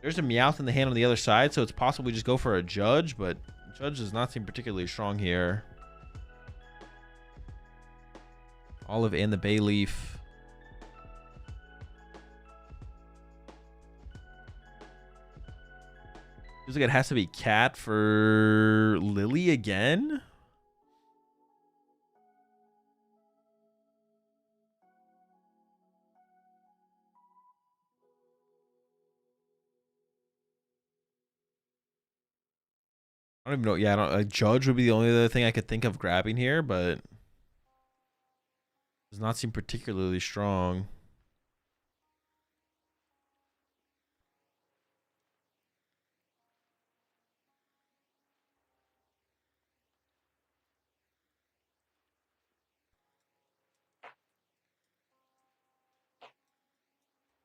There's a Meowth in the hand on the other side, so it's possible we just go for a Judge, but Judge does not seem particularly strong here. Olive and the Bayleaf. Feels like it has to be Cat for Lily again. I don't even know. Yeah, a Judge would be the only other thing I could think of grabbing here, but does not seem particularly strong.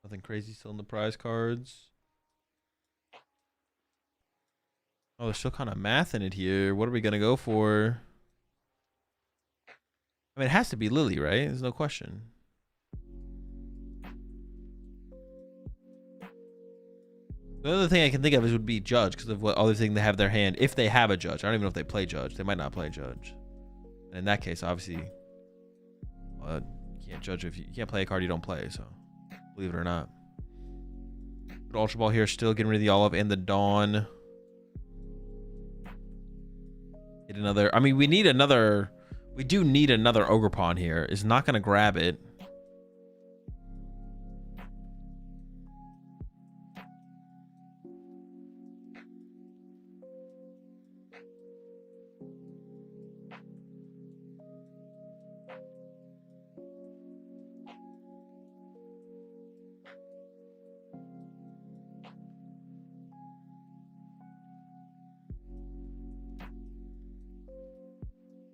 Nothing crazy still in the prize cards. Oh, there's still kind of math in it here. What are we going to go for? I mean, it has to be Lily, right? There's no question. The other thing I can think of would be Judge because of what other thing they have in their hand. If they have a Judge. I don't even know if they play Judge. They might not play Judge. And in that case, obviously, you can't judge if you can't play a card you don't play. So, believe it or not. But Ultra Ball here, still getting rid of the Olive and the Dawn. Get another. I mean, we need another. We do need another Ogre Pawn here. Is not going to grab it.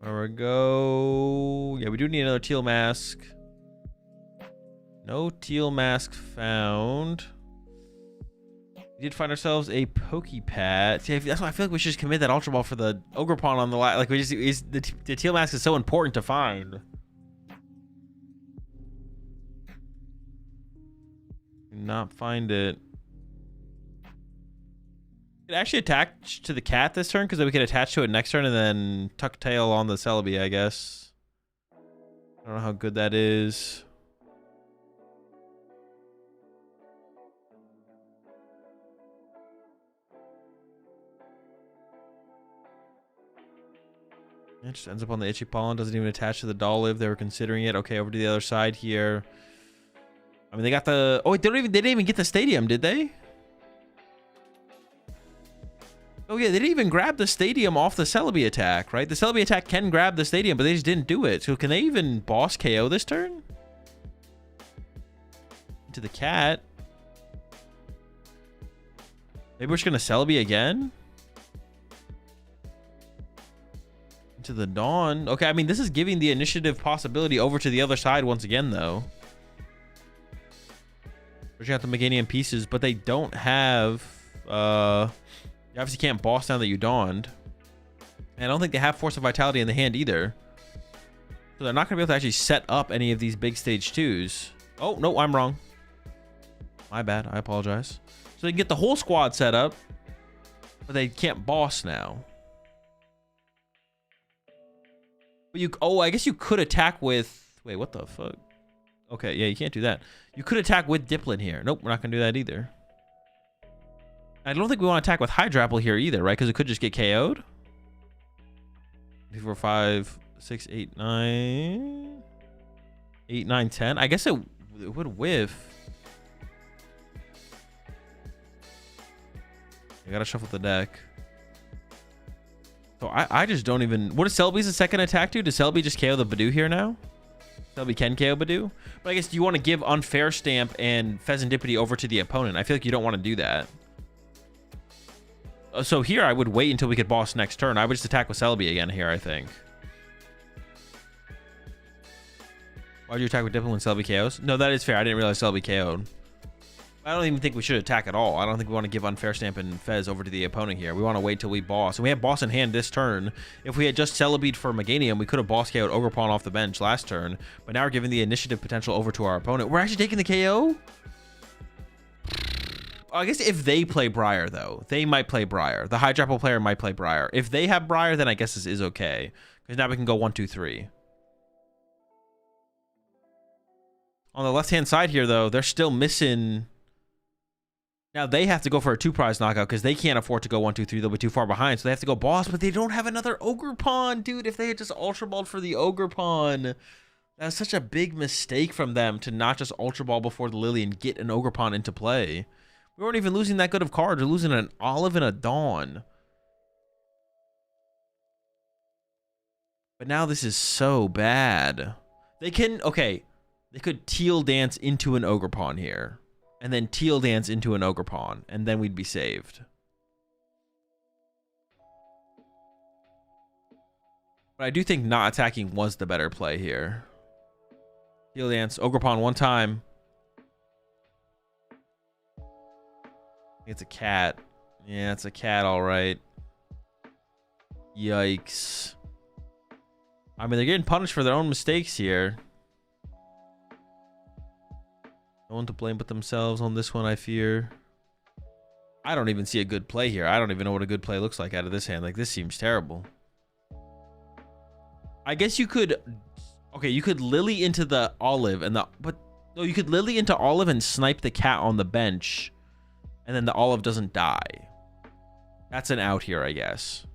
There we go. Yeah, we do need another Teal Mask. No Teal Mask found. We did find ourselves a Pokepad. See, that's why I feel like we should just commit that Ultra Ball for the Ogre Pawn on the last. Like, we just the Teal Mask is so important to find. Not find it. We could actually attach to the Cat this turn because then we could attach to it next turn and then tuck tail on the Celebi, I guess. I don't know how good that is. It just ends up on the Itchy Pollen. Doesn't even attach to the Dolliv. They were considering it. Okay, over to the other side here. I mean, they got the... Oh, they didn't even get the Stadium, did they? Oh, yeah, they didn't even grab the Stadium off the Celebi attack, right? The Celebi attack can grab the Stadium, but they just didn't do it. So can they even boss KO this turn? Into the Cat. Maybe we're just going to Celebi again? Into the Dawn. Okay, I mean, this is giving the initiative possibility over to the other side once again, though. We're got the Meganium pieces, but they don't have... You obviously can't boss down that you Dawned. And I don't think they have Force of Vitality in the hand either. So they're not going to be able to actually set up any of these big stage 2s. Oh, no, I'm wrong. My bad. I apologize. So they can get the whole squad set up, but they can't boss now. But I guess you could attack with Wait, what the fuck? Okay, yeah, you can't do that. You could attack with Dipplin here. Nope, we're not going to do that either. I don't think we want to attack with Hydrapple here either, right? Because it could just get KO'd. 3, 4, 5, 6, 8, 9. 8, 9, 10. I guess it would whiff. I gotta shuffle the deck. So I just don't even... What does Celebi's second attack do? Does Celebi just KO the Badoo here now? Celebi can KO Badoo? But I guess do you want to give Unfair Stamp and Pheasantipity over to the opponent? I feel like you don't want to do that. So here I would wait until we could boss next turn. I would just attack with Celebi again here, I think. Why'd you attack with Dipplin when Celebi KOs? No, that is fair. I didn't realize Celebi KO'd. I don't even think we should attack at all. I don't think we want to give Unfair Stamp and Fez over to the opponent here. We want to wait till we boss. And we have boss in hand this turn. If we had just Celebi'd for Meganium, we could have boss KO'd Ogerpon off the bench last turn. But now we're giving the initiative potential over to our opponent. We're actually taking the KO? I guess if they play Briar, though. They might play Briar. The Hydrapple player might play Briar. If they have Briar, then I guess this is okay. Because now we can go 1, 2, 3. On the left-hand side here, though, they're still missing... Now they have to go for a 2-prize knockout because they can't afford to go 1, 2, 3. They'll be too far behind, so they have to go boss. But they don't have another Ogerpon, dude. If they had just Ultra Balled for the Ogerpon, that's such a big mistake from them to not just Ultra Ball before the Lily and get an Ogerpon into play. We weren't even losing that good of cards. We're losing an Olive and a Dawn. But now this is so bad. They can, okay, they could Teal Dance into an Ogerpon here. And then Teal Dance into an Ogerpon, and then we'd be saved. But I do think not attacking was the better play here. Teal Dance, Ogerpon one time. It's a cat. Yeah, it's a cat, all right. Yikes. I mean, they're getting punished for their own mistakes here. No one to blame but themselves on this one, I fear. I don't even see a good play here. I don't even know what a good play looks like out of this hand. Like, this seems terrible. I guess you could... Okay, you could Lily into the Olive and the... But, no, you could Lily into Olive and snipe the cat on the bench. And then the Olive doesn't die. That's an out here, I guess.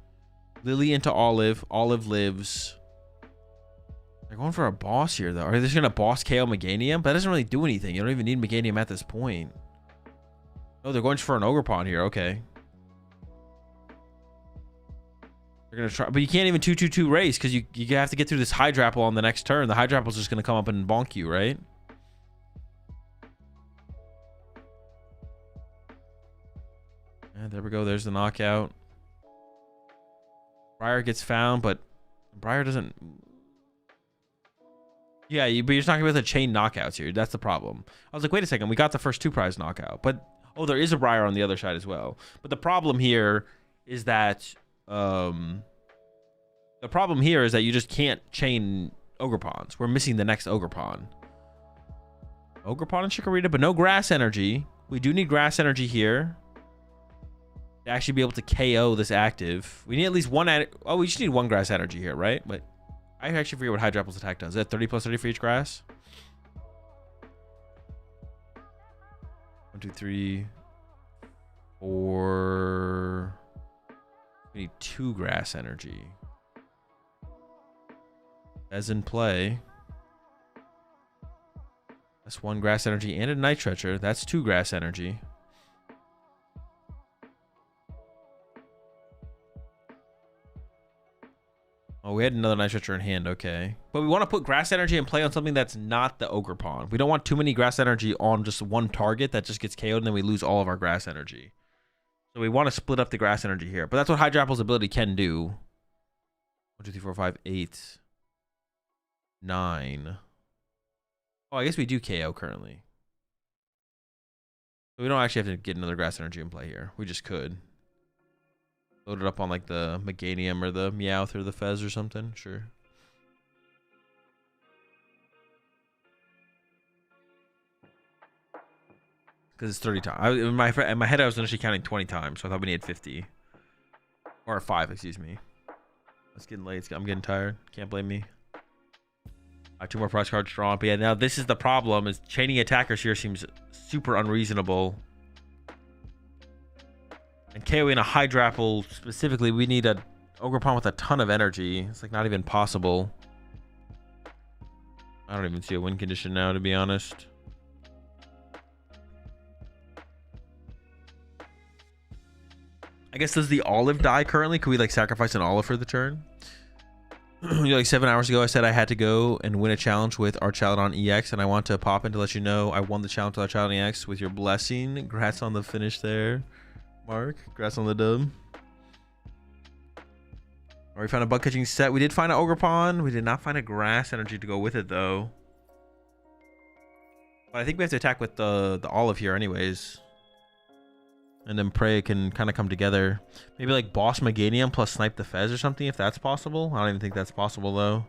Lily into Olive. Olive lives... They're going for a boss here, though. Are they just going to boss KO Meganium? That doesn't really do anything. You don't even need Meganium at this point. Oh, they're going for an Ogerpon here. Okay. They're going to try. But you can't even 2-2-2 race because you have to get through this Hydrapple on the next turn. The Hydrapple's just going to come up and bonk you, right? And there we go. There's the knockout. Briar gets found, but Briar doesn't... Yeah, but you're just talking about the chain knockouts here. That's the problem. I was like, wait a second. We got the first 2-prize knockout. But, oh, there is a Briar on the other side as well. But the problem here is that... the problem here is that you just can't chain Ogerpons. We're missing the next Ogerpon. Ogerpon and Chikorita, but no Grass Energy. We do need Grass Energy here to actually be able to KO this active. We need at least one... Oh, we just need one Grass Energy here, right? But... I actually forget what Hydrapple's attack does. Is that 30 plus 30 for each grass? 1, 2, 3, 4. We need 2 grass energy. As in play. That's 1 grass energy and a Night Treacher. That's 2 grass energy. Oh, we had another Night Treacher in hand, okay. But we want to put Grass Energy in play on something that's not the Ogerpon. We don't want too many Grass Energy on just one target that just gets KO'd and then we lose all of our Grass Energy. So we want to split up the Grass Energy here. But that's what Hydrapple's ability can do. 1, 2, 3, 4, 5, 8, 9. Oh, I guess we do KO currently. So we don't actually have to get another Grass Energy in play here. We just could. Load it up on like the Meganium or the Meowth or the Fez or something. Sure. Because it's 30 times. In my head, I was initially counting 20 times, so I thought we needed 50. Or 5, excuse me. It's getting late. I'm getting tired. Can't blame me. 2 more prize cards drawn. But yeah, now this is the problem, is chaining attackers here seems super unreasonable. And KOing a Hydrapple specifically, we need a Ogerpon with a ton of energy. It's like not even possible. I don't even see a win condition now, to be honest. I guess, does the olive die currently? Could we like sacrifice an olive for the turn? Like 7 hours ago, I said I had to go and win a challenge with Archaludon EX, and I want to pop in to let you know I won the challenge with Archaludon EX with your blessing. Congrats on the finish there, Mark. Congrats on the dub. We found a bug catching set. We did find an Ogerpon. We did not find a grass energy to go with it though. But I think we have to attack with the olive here anyways. And then Prey can kind of come together. Maybe like Boss Meganium plus Snipe the Fez or something, if that's possible. I don't even think that's possible though.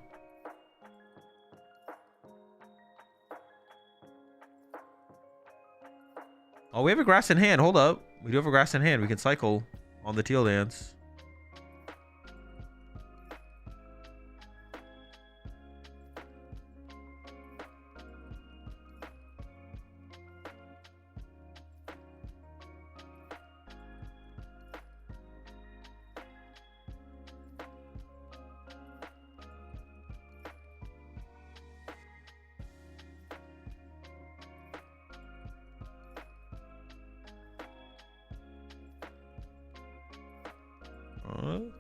Oh, we have a grass in hand. Hold up. We do have a grass in hand. We can cycle on the Teal Dance.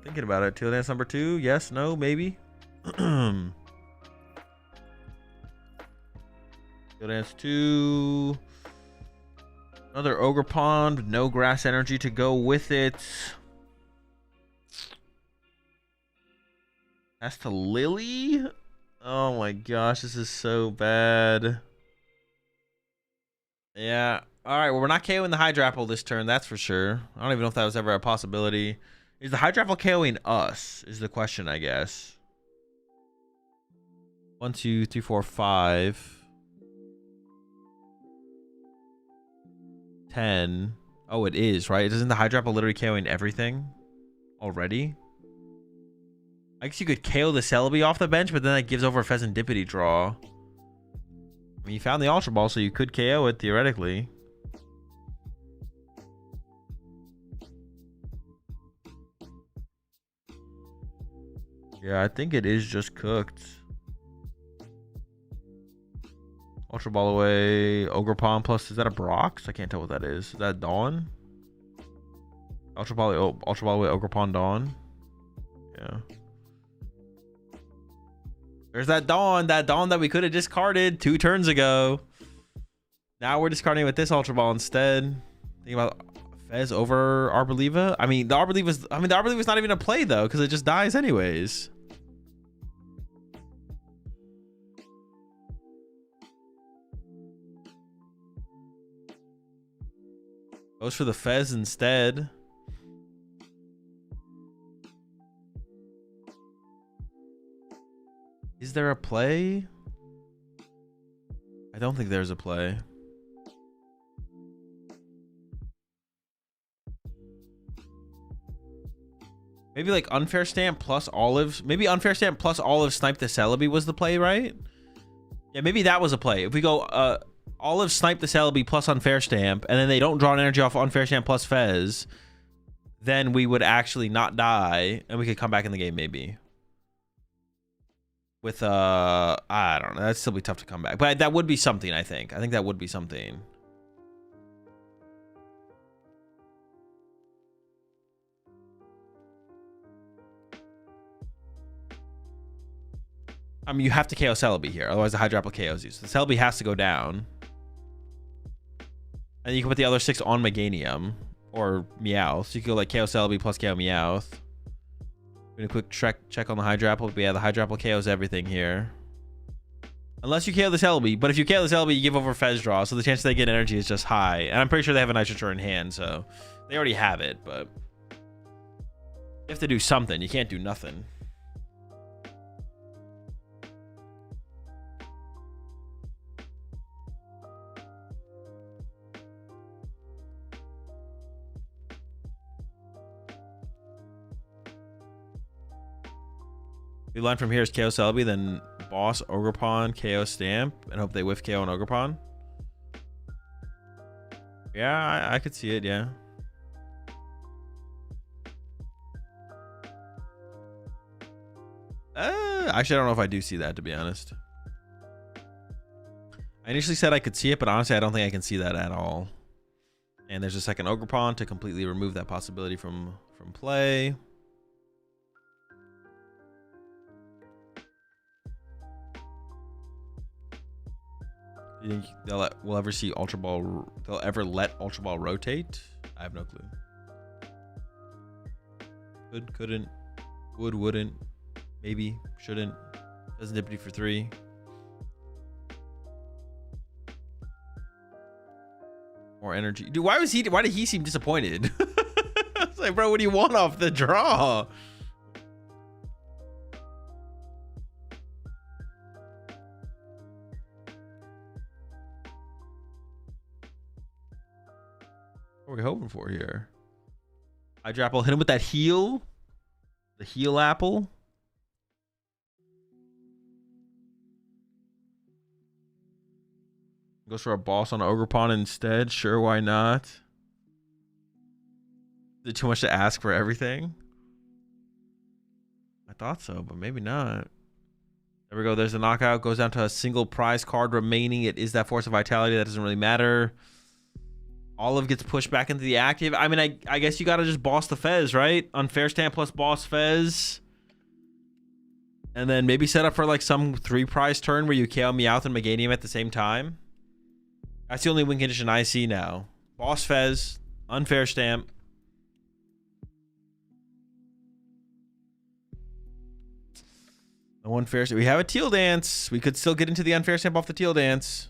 Thinking about it. Teal Dance number 2. Yes, no, maybe. Teal Dance 2. Another Ogerpon. No grass energy to go with it. That's to Lily. Oh my gosh, this is so bad. Yeah. All right. Well, we're not KOing the Hydrapple this turn. That's for sure. I don't even know if that was ever a possibility. Is the Hydrapple KOing us? Is the question, I guess. 1, 2, 3, 4, 5. 10. Oh, it is, right? Isn't the Hydrapple literally KOing everything already? I guess you could KO the Celebi off the bench, but then that gives over a Pheasantipity draw. I mean, you found the Ultra Ball, so you could KO it theoretically. Yeah, I think it is just cooked. Ultra Ball away. Ogerpon plus, is that a Brox? I can't tell what that is. Is that Dawn? Ultra Ball away, Ogerpon Dawn. Yeah. There's that Dawn that we could have discarded 2 turns ago. Now we're discarding it with this Ultra Ball instead. Think about Fez over Arboliva. I mean, the Arboliva's not even a play though, because it just dies anyways. Goes for the Fez instead. Is there a play? I don't think there's a play. Maybe like Unfair Stamp plus Olives. Maybe Unfair Stamp plus Olive Snipe the Celebi was the play, right? Yeah, maybe that was a play. If we go Olive Snipe the Celebi plus Unfair Stamp, and then they don't draw an energy off Unfair Stamp plus Fez, then we would actually not die, and we could come back in the game maybe. With I don't know, that'd still be tough to come back, but that would be something. I think that would be something. I mean, you have to KO Celebi here, otherwise the Hydrapple KOs you. So the Celebi has to go down, and you can put the other 6 on Meganium or Meowth. So you can go like KO Celebi plus KO Meowth. Gonna quick check on the Hydrapple. But yeah, the Hydrapple KOs everything here. Unless you KO the Celebi. But if you KO the Celebi, you give over Fez draw. So the chance they get energy is just high. And I'm pretty sure they have a Nitroture in hand. So they already have it. But you have to do something. You can't do nothing. We line from here is KO Celebi, then Boss, Ogerpon, KO Stamp, and hope they whiff KO on Ogerpon. Yeah, I could see it, yeah. Actually, I don't know if I do see that, to be honest. I initially said I could see it, but honestly, I don't think I can see that at all. And there's a second Ogerpon to completely remove that possibility from play. You think we'll ever see Ultra Ball? They'll ever let Ultra Ball rotate? I have no clue. Could, couldn't, would, wouldn't, maybe, shouldn't. Doesn't Dippity for 3. More energy, dude. Why did he seem disappointed? It's like, bro, what do you want off the draw? What are we hoping for here? Hydrapple, hit him with that heal. The heal apple. Goes for a boss on Ogerpon instead. Sure, why not? Is it too much to ask for everything? I thought so, but maybe not. There we go. There's the knockout. Goes down to a single prize card remaining. It is that Force of Vitality. That doesn't really matter. Olive gets pushed back into the active. I mean, I guess you got to just boss the Fez, right? Unfair Stand plus boss Fez. And then maybe set up for like some 3-prize turn where you KO Meowth and Meganium at the same time. That's the only win condition I see now. Boss Fez, Unfair Stamp. No Unfair Stamp. We have a Teal Dance. We could still get into the Unfair Stamp off the Teal Dance.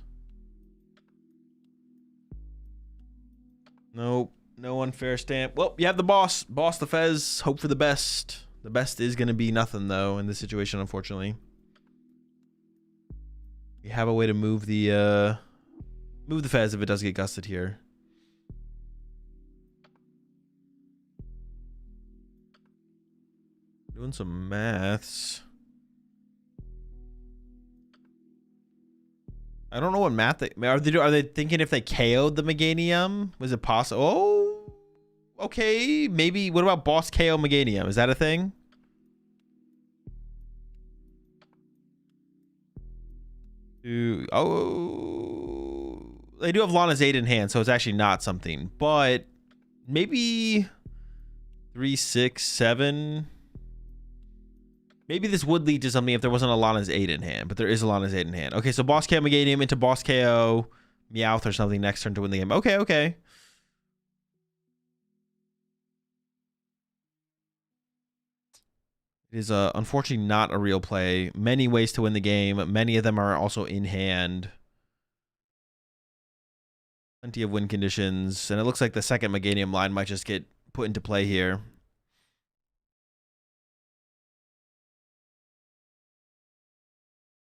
Nope. No Unfair Stamp. Well, you have the boss. Boss the Fez. Hope for the best. The best is going to be nothing, though, in this situation, unfortunately. We have a way to move the Fez if it does get gusted here. Doing some maths. I don't know what math they are they thinking if they KO'd the Meganium? Was it possible? Oh, okay. Maybe. What about boss KO Meganium? Is that a thing? Oh, they do have Lana's 8 in hand, so it's actually not something. But maybe 3, 6, 7. Maybe this would lead to something if there wasn't a Lana's 8 in hand, but there is a Lana's 8 in hand. Okay, so boss KO Meganium into boss KO Meowth or something next turn to win the game. Okay, okay. It is unfortunately not a real play. Many ways to win the game. Many of them are also in hand. Plenty of win conditions. And it looks like the second Meganium line might just get put into play here.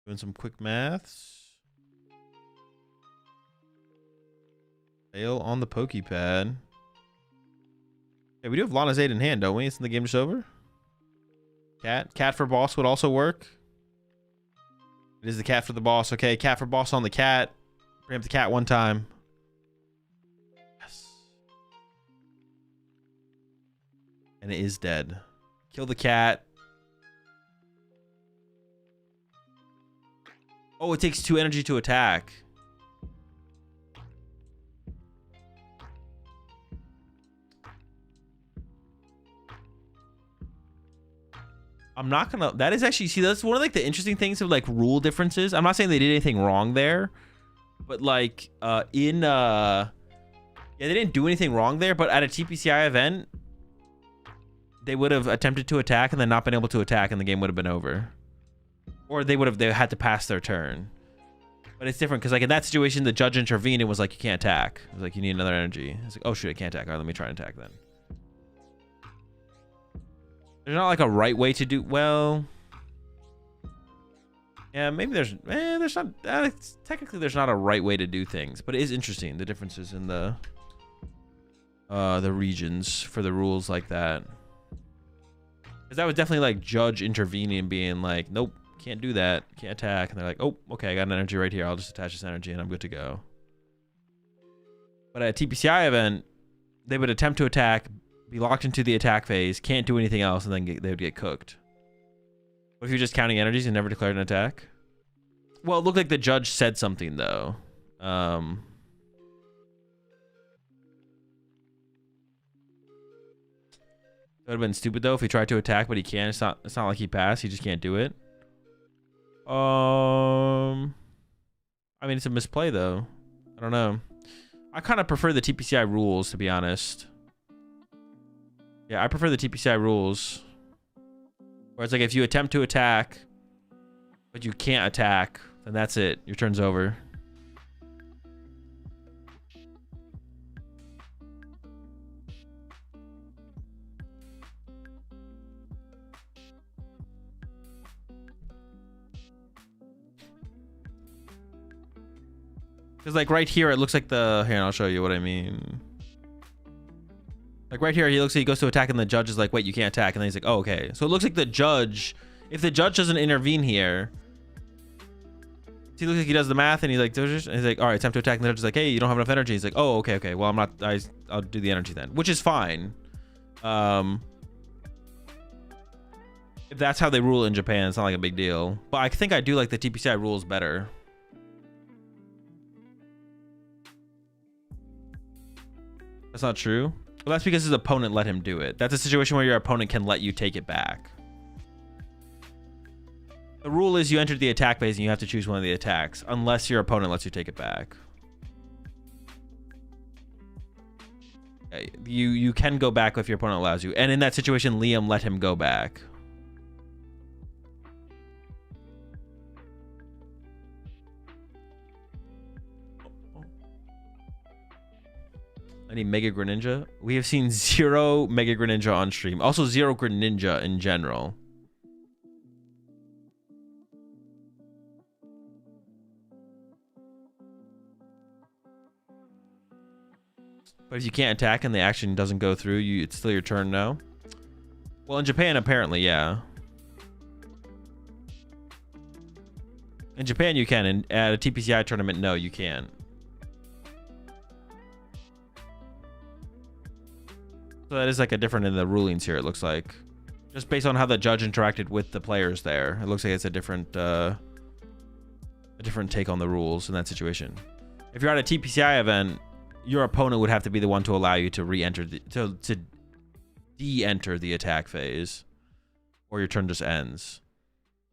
Doing some quick maths. Fail on the Pokepad. Yeah, we do have Lana's 8 in hand, don't we? Isn't the game just over? Cat for boss would also work. It is the cat for the boss. Okay, cat for boss on the cat. Bring up the cat one time. Yes. And it is dead. Kill the cat. Oh, it takes 2 energy to attack. I'm not gonna. That is actually, see, that's one of like the interesting things of like rule differences. I'm not saying they did anything wrong there, but like yeah, they didn't do anything wrong there. But at a TPCI event, they would have attempted to attack and then not been able to attack, and the game would have been over. Or they had to pass their turn. But it's different because like in that situation, the judge intervened and was like, you can't attack. It was like, you need another energy. It's like, oh shoot, I can't attack. All right, let me try and attack then. There's not like a right way to do, well, yeah, maybe there's not, technically there's not a right way to do things, but it is interesting, the differences in the regions for the rules like that. Because that would definitely like judge intervening and being like, nope, can't do that. Can't attack. And they're like, oh, okay, I got an energy right here. I'll just attach this energy and I'm good to go. But at a TPCI event, they would attempt to attack, be locked into the attack phase, can't do anything else, and then they would get cooked. What if you're just counting energies and never declared an attack? Well, it looked like the judge said something, though. That would have been stupid, though, if he tried to attack, but he can't. It's not like he passed. He just can't do it. I mean, it's a misplay, though. I don't know. I kind of prefer the TPCI rules, to be honest. Yeah, I prefer the TPCI rules. Where it's like, if you attempt to attack, but you can't attack, then that's it. Your turn's over. Because, like, right here, it looks like the... Here, I'll show you what I mean. Like, right here, he looks like he goes to attack, and the judge is like, wait, you can't attack. And then he's like, oh, okay. So it looks like the judge... If the judge doesn't intervene here... He looks like he does the math, and he's like, all right, attempt to attack. And the judge is like, hey, you don't have enough energy. He's like, oh, okay. Well, I'm not... I'll do the energy then. Which is fine. If that's how they rule in Japan, it's not like a big deal. But I think I do like the TPCI rules better. That's not true. Well, that's because his opponent let him do it. That's a situation where your opponent can let you take it back. The rule is you enter the attack phase and you have to choose one of the attacks, unless your opponent lets you take it back. You can go back if your opponent allows you. And in that situation, Liam let him go back. Any Mega Greninja? We have seen 0 Mega Greninja on stream. Also 0 Greninja in general. But if you can't attack and the action doesn't go through, it's still your turn now. Well, in Japan, apparently, yeah. In Japan, you can. And at a TPCI tournament, no, you can't. So that is like a different in the rulings here, it looks like. Just based on how the judge interacted with the players there. It looks like it's a different take on the rules in that situation. If you're at a TPCI event, your opponent would have to be the one to allow you to re-enter to de-enter the attack phase. Or your turn just ends.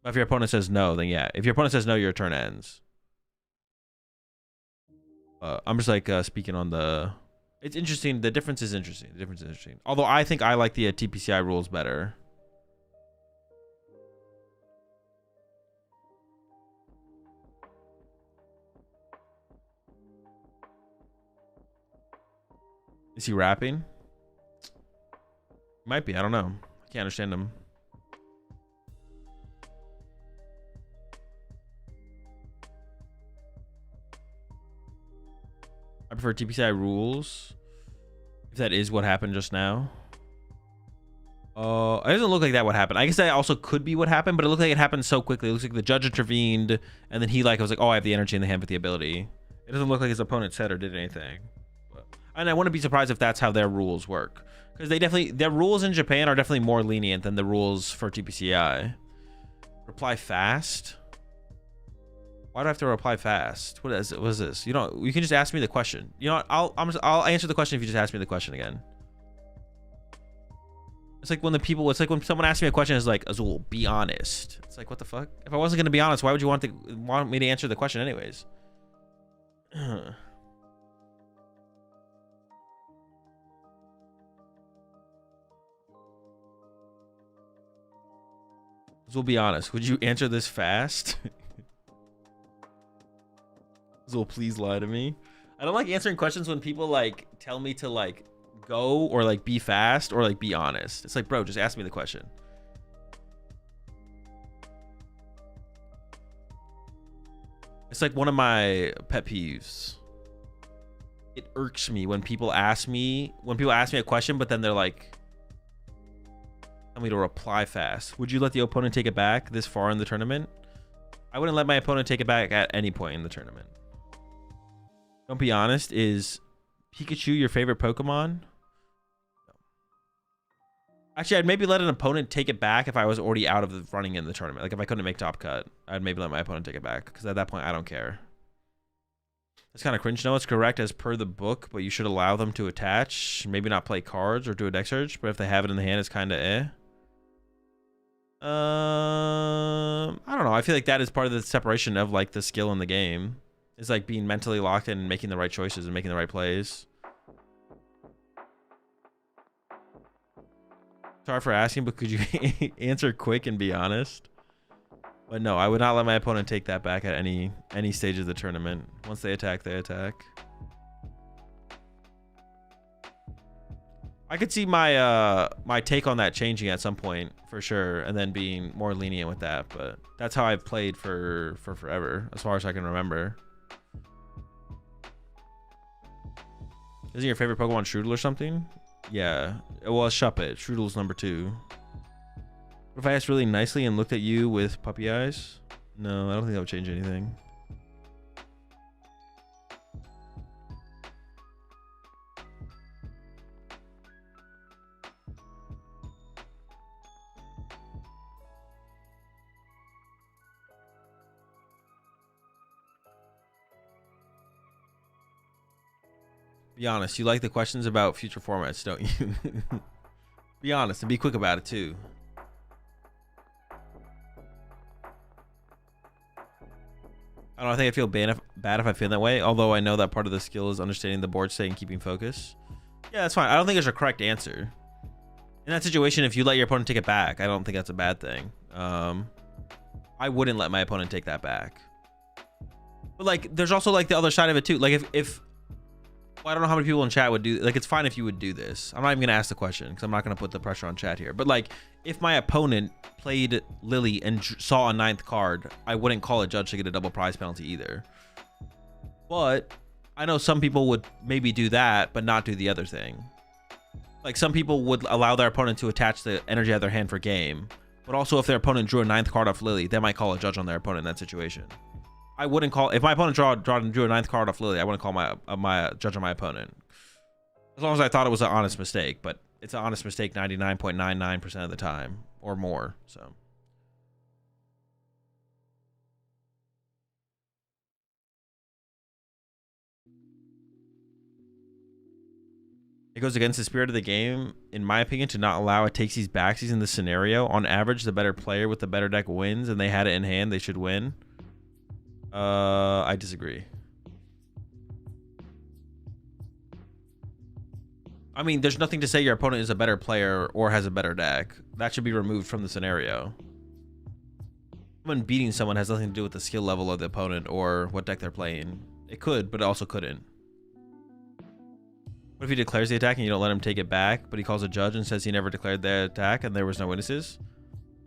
But if your opponent says no, then yeah. If your opponent says no, your turn ends. I'm just like speaking on the... It's interesting. The difference is interesting. Although I think I like the TPCI rules better. Is he rapping? Might be. I don't know. I can't understand him. I prefer TPCI rules. If that is what happened just now. It doesn't look like that would happen. I guess that also could be what happened, but it looked like it happened so quickly. It looks like the judge intervened, and then he was like, oh, I have the energy in the hand with the ability. It doesn't look like his opponent said or did anything. And I wouldn't be surprised if that's how their rules work. Because their rules in Japan are definitely more lenient than the rules for TPCI. Reply fast? Why do I have to reply fast? What is this? You know, you can just ask me the question. You know what? I'll answer the question if you just ask me the question again. It's like when when someone asks me a question, it's like, Azul, be honest. It's like, what the fuck? If I wasn't gonna be honest, why would you want me to answer the question anyways? Azul, be honest. Would you answer this fast? Azul, please lie to me. I don't like answering questions when people like tell me to like go or like be fast or like be honest. It's like, bro, just ask me the question. It's like one of my pet peeves. It irks me when people ask me a question, but then they're like, tell me to reply fast. Would you let the opponent take it back this far in the tournament? I wouldn't let my opponent take it back at any point in the tournament. Don't be honest. Is Pikachu your favorite Pokemon? Actually, I'd maybe let an opponent take it back if I was already out of the running in the tournament. Like if I couldn't make top cut, I'd maybe let my opponent take it back because at that point I don't care. It's kind of cringe. No, it's correct as per the book, but you should allow them to attach. Maybe not play cards or do a deck search, but if they have it in the hand, it's kind of eh. I don't know. I feel like that is part of the separation of like the skill in the game. It's like being mentally locked in and making the right choices and making the right plays. Sorry for asking, but could you answer quick and be honest? But no, I would not let my opponent take that back at any stage of the tournament. Once they attack, they attack. I could see my my take on that changing at some point for sure, and then being more lenient with that. But that's how I've played for forever, as far as I can remember. Isn't your favorite Pokemon Strudel or something? Yeah, well, Shuppet. Strudel's number 2. What if I asked really nicely and looked at you with puppy eyes? No, I don't think that would change anything. Be honest, you like the questions about future formats, don't you? Be honest and be quick about it too. I don't know, I think I feel bad if I feel that way, although I know that part of the skill is understanding the board state and keeping focus. Yeah, that's fine. I don't think there's a correct answer. In that situation, if you let your opponent take it back, I don't think that's a bad thing. I wouldn't let my opponent take that back. But like, there's also like the other side of it too. Like if well, I don't know how many people in chat would do, like, it's fine if you would do this. I'm not even gonna ask the question because I'm not gonna put the pressure on chat here. But like, if my opponent played Lily and saw a 9th card, I wouldn't call a judge to get a double prize penalty either. But I know some people would maybe do that, but not do the other thing. Like some people would allow their opponent to attach the energy out of their hand for game. But also if their opponent drew a 9th card off Lily, they might call a judge on their opponent in that situation. I wouldn't call, if my opponent drew a 9th card off Lily, I wouldn't call my judge on my opponent. As long as I thought it was an honest mistake, but it's an honest mistake 99.99% of the time or more, so. It goes against the spirit of the game, in my opinion, to not allow a takesies backsies in this scenario. On average, the better player with the better deck wins, and they had it in hand, they should win. I disagree. I mean, there's nothing to say your opponent is a better player or has a better deck. That should be removed from the scenario. When beating someone has nothing to do with the skill level of the opponent or what deck they're playing. It could, but it also couldn't. What if he declares the attack and you don't let him take it back, but he calls a judge and says he never declared the attack and there was no witnesses?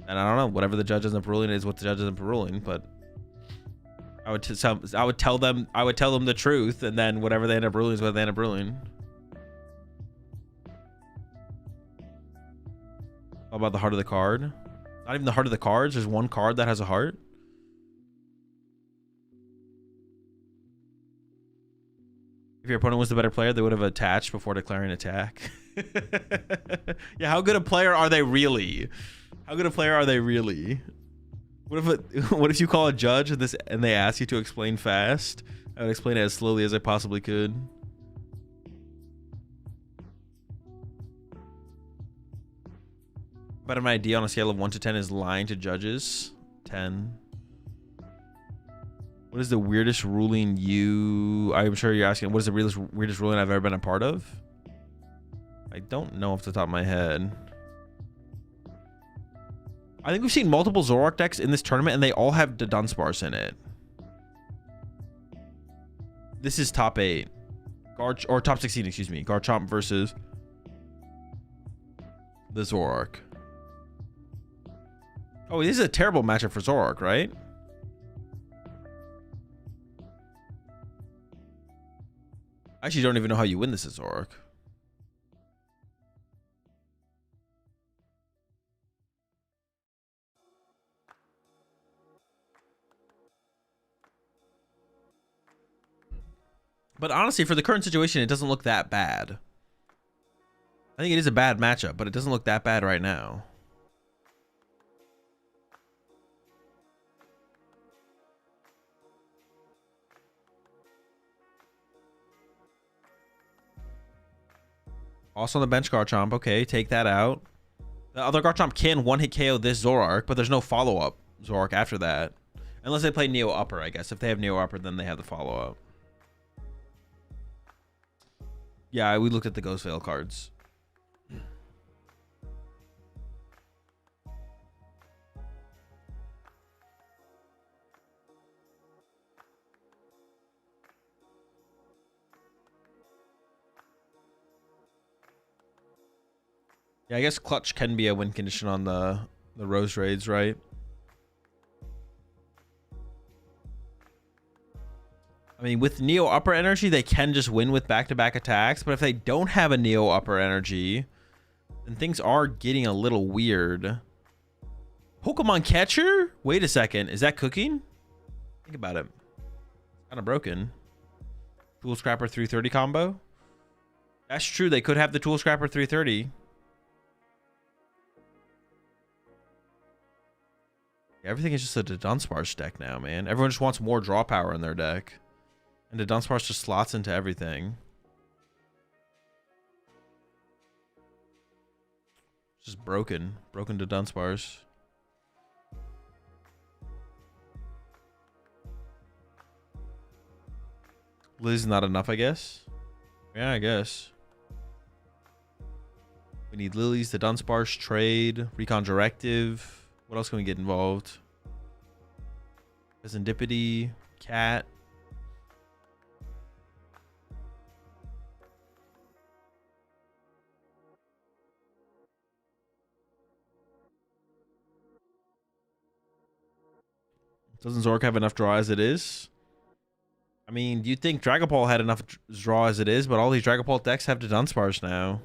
And I don't know, whatever the judge ends up ruling is what the judge ends up ruling, but I would tell them the truth, and then whatever they end up ruling is what they end up ruling. How about the heart of the card? Not even the heart of the cards. There's one card that has a heart. If your opponent was the better player, they would have attached before declaring attack. Yeah, how good a player are they really? How good a player are they really? What if you call a judge and they ask you to explain fast? I would explain it as slowly as I possibly could. But my idea on a scale of 1 to 10 is lying to judges. 10. What is the weirdest ruling I'm sure you're asking, what is the weirdest ruling I've ever been a part of? I don't know off the top of my head. I think we've seen multiple Zoroark decks in this tournament, and they all have the Dunsparce in it. This is top 8. Or top 16, excuse me. Garchomp versus the Zoroark. Oh, this is a terrible matchup for Zoroark, right? I actually don't even know how you win this as Zoroark. But honestly, for the current situation, it doesn't look that bad. I think it is a bad matchup, but it doesn't look that bad right now. Also on the bench, Garchomp. Okay, take that out. The other Garchomp can one-hit KO this Zoroark, but there's no follow-up Zoroark after that. Unless they play Neo Upper, I guess. If they have Neo Upper, then they have the follow-up. Yeah, we looked at the Ghost Veil cards. Yeah, I guess Clutch can be a win condition on the Rose Raids, right? I mean, with Neo Upper Energy, they can just win with back-to-back attacks. But if they don't have a Neo Upper Energy, then things are getting a little weird. Pokemon Catcher? Wait a second. Is that cooking? Think about it. Kind of broken. Tool Scrapper 330 combo? That's true. They could have the Tool Scrapper 330. Everything is just a Dunsparce deck now, man. Everyone just wants more draw power in their deck. And the Dunsparce just slots into everything. It's just broken. Broken to Dunsparce. Liz not enough, I guess. Yeah, I guess. We need Lilies, the Dunsparce, trade, Recon Directive. What else can we get involved? Serendipity, Cat. Doesn't Zork have enough draw as it is? I mean, do you think Dragon Ball had enough draw as it is? But all these Dragon Ball decks have the Dunsparce now.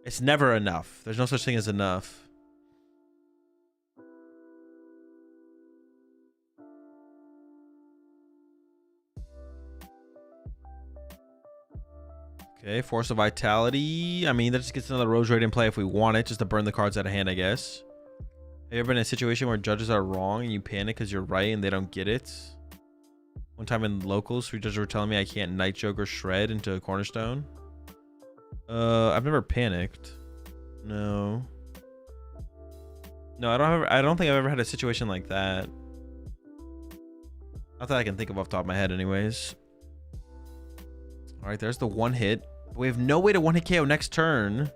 It's never enough. There's no such thing as enough. Okay, Force of Vitality. I mean, that just gets another Rose Raid in play if we want it, just to burn the cards out of hand, I guess. Have you ever been in a situation where judges are wrong and you panic because you're right and they don't get it? One time in locals, 3 judges were telling me I can't Night Joker Shred into a Cornerstone. I've never panicked. No. No, I don't think I've ever had a situation like that. Not that I can think of off the top of my head anyways. All right, there's the one hit. We have no way to one hit KO next turn.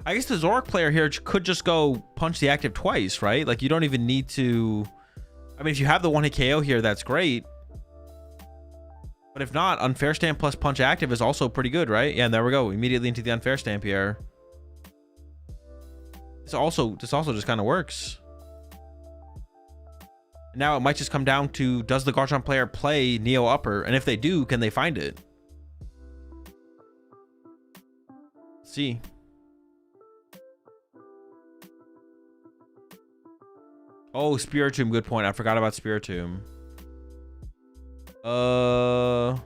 I guess the Zoroark player here could just go punch the active twice, right? Like, you don't even need to... I mean, if you have the one hit KO here, that's great. But if not, Unfair Stamp plus punch active is also pretty good, right? Yeah, and there we go. Immediately into the Unfair Stamp here. This also just kind of works. Now it might just come down to, does the Garchomp player play Neo Upper? And if they do, can they find it? See. Oh, Spiritomb, good point. I forgot about Spiritomb. I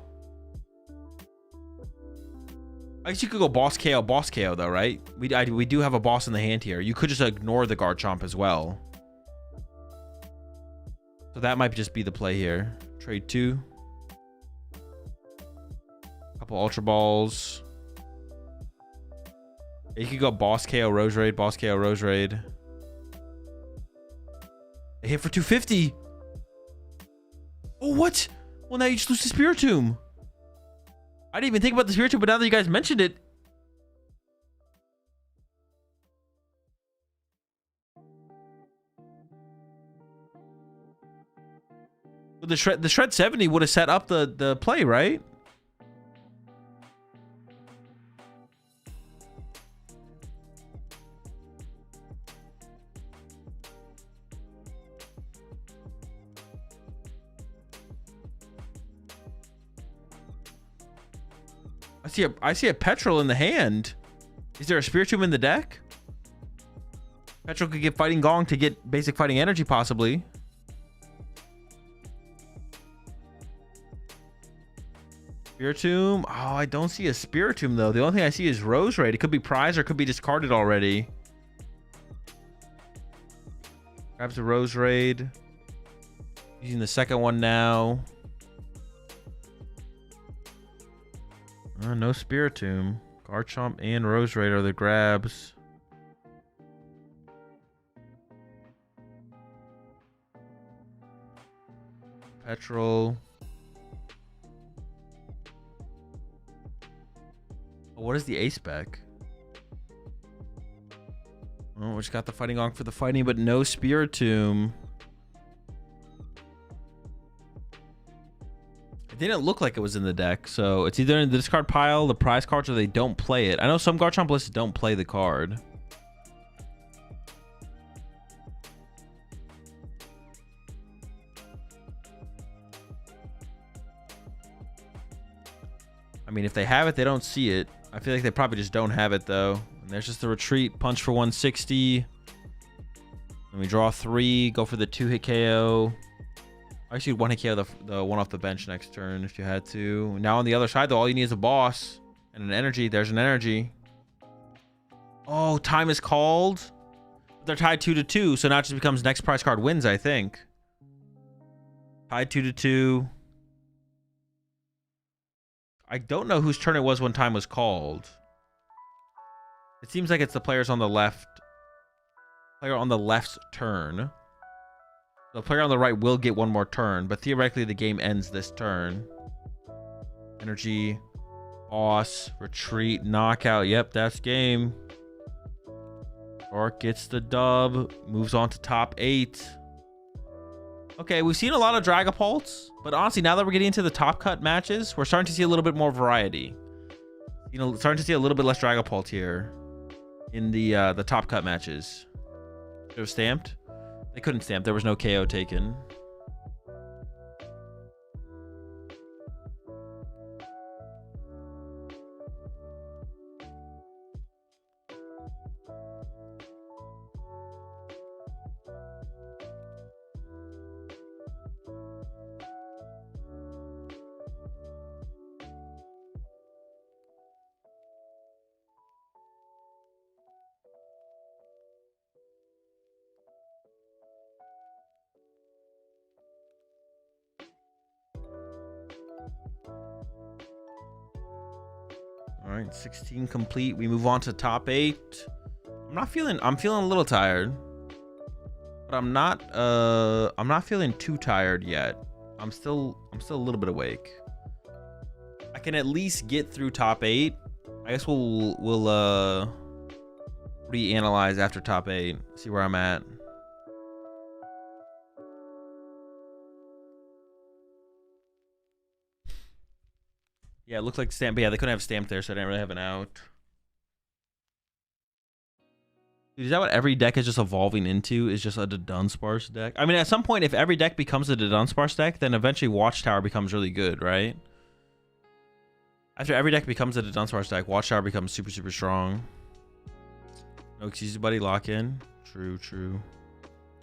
guess you could go boss KO though, right? We do have a boss in the hand here. You could just ignore the Garchomp as well. So that might just be the play here. Trade 2. Couple Ultra Balls. You could go boss KO Rose Raid, boss KO Rose Raid. They hit for 250. Oh, what? Well, now you just lose to Spiritomb. I didn't even think about the Spiritomb, but now that you guys mentioned it. The Shred 70 would have set up the play, right? I see a Petrol in the hand. Is there a Spiritomb in the deck? Petrol could get Fighting Gong to get basic fighting energy, possibly. Spiritomb. Oh, I don't see a Spiritomb though. The only thing I see is Roserade. It could be prize or it could be discarded already. Grabs a Roserade. Using the second one now. No Spiritomb. Garchomp and Roserade are the grabs. Petrol. Oh, what is the A spec? Oh, we just got the Fighting Gonk for the fighting, but no Spiritomb. It didn't look like it was in the deck, so it's either in the discard pile, the prize cards, or they don't play it. I know some Garchomp lists don't play the card. I mean, if they have it, they don't see it. I feel like they probably just don't have it, though. And there's just the retreat. Punch for 160. Then we draw 3. Go for the 2-hit KO. Actually, 1-hit KO the one off the bench next turn if you had to. Now on the other side, though, all you need is a boss. And an energy. There's an energy. Oh, time is called. They're tied 2-2. So now it just becomes next prize card wins, I think. Tied 2-2. I don't know whose turn it was when time was called. It seems like it's the players on the left. Player on the left's turn. The player on the right will get one more turn, but theoretically the game ends this turn. Energy, boss, retreat, knockout. Yep, that's game. Orc gets the dub, moves on to top 8. Okay, we've seen a lot of Dragapults, but honestly, now that we're getting into the top cut matches, we're starting to see a little bit more variety. You know, starting to see a little bit less Dragapult here in the top cut matches. Should have stamped. They couldn't stamp. There was no KO taken. All right, 16 complete. We move on to top 8. I'm feeling a little tired, but I'm not feeling too tired yet. I'm still a little bit awake. I can at least get through top 8. I guess we'll reanalyze after top 8. See where I'm at. Yeah, it looked like stamp, but yeah, they couldn't have stamp there, so I didn't really have an out. Dude, is that what every deck is just evolving into? Is just a Dunsparce deck? I mean, at some point, if every deck becomes a Dunsparce deck, then eventually Watchtower becomes really good, right? After every deck becomes a Dunsparce deck, Watchtower becomes super, super strong. No excuses, buddy. Lock in. True, true.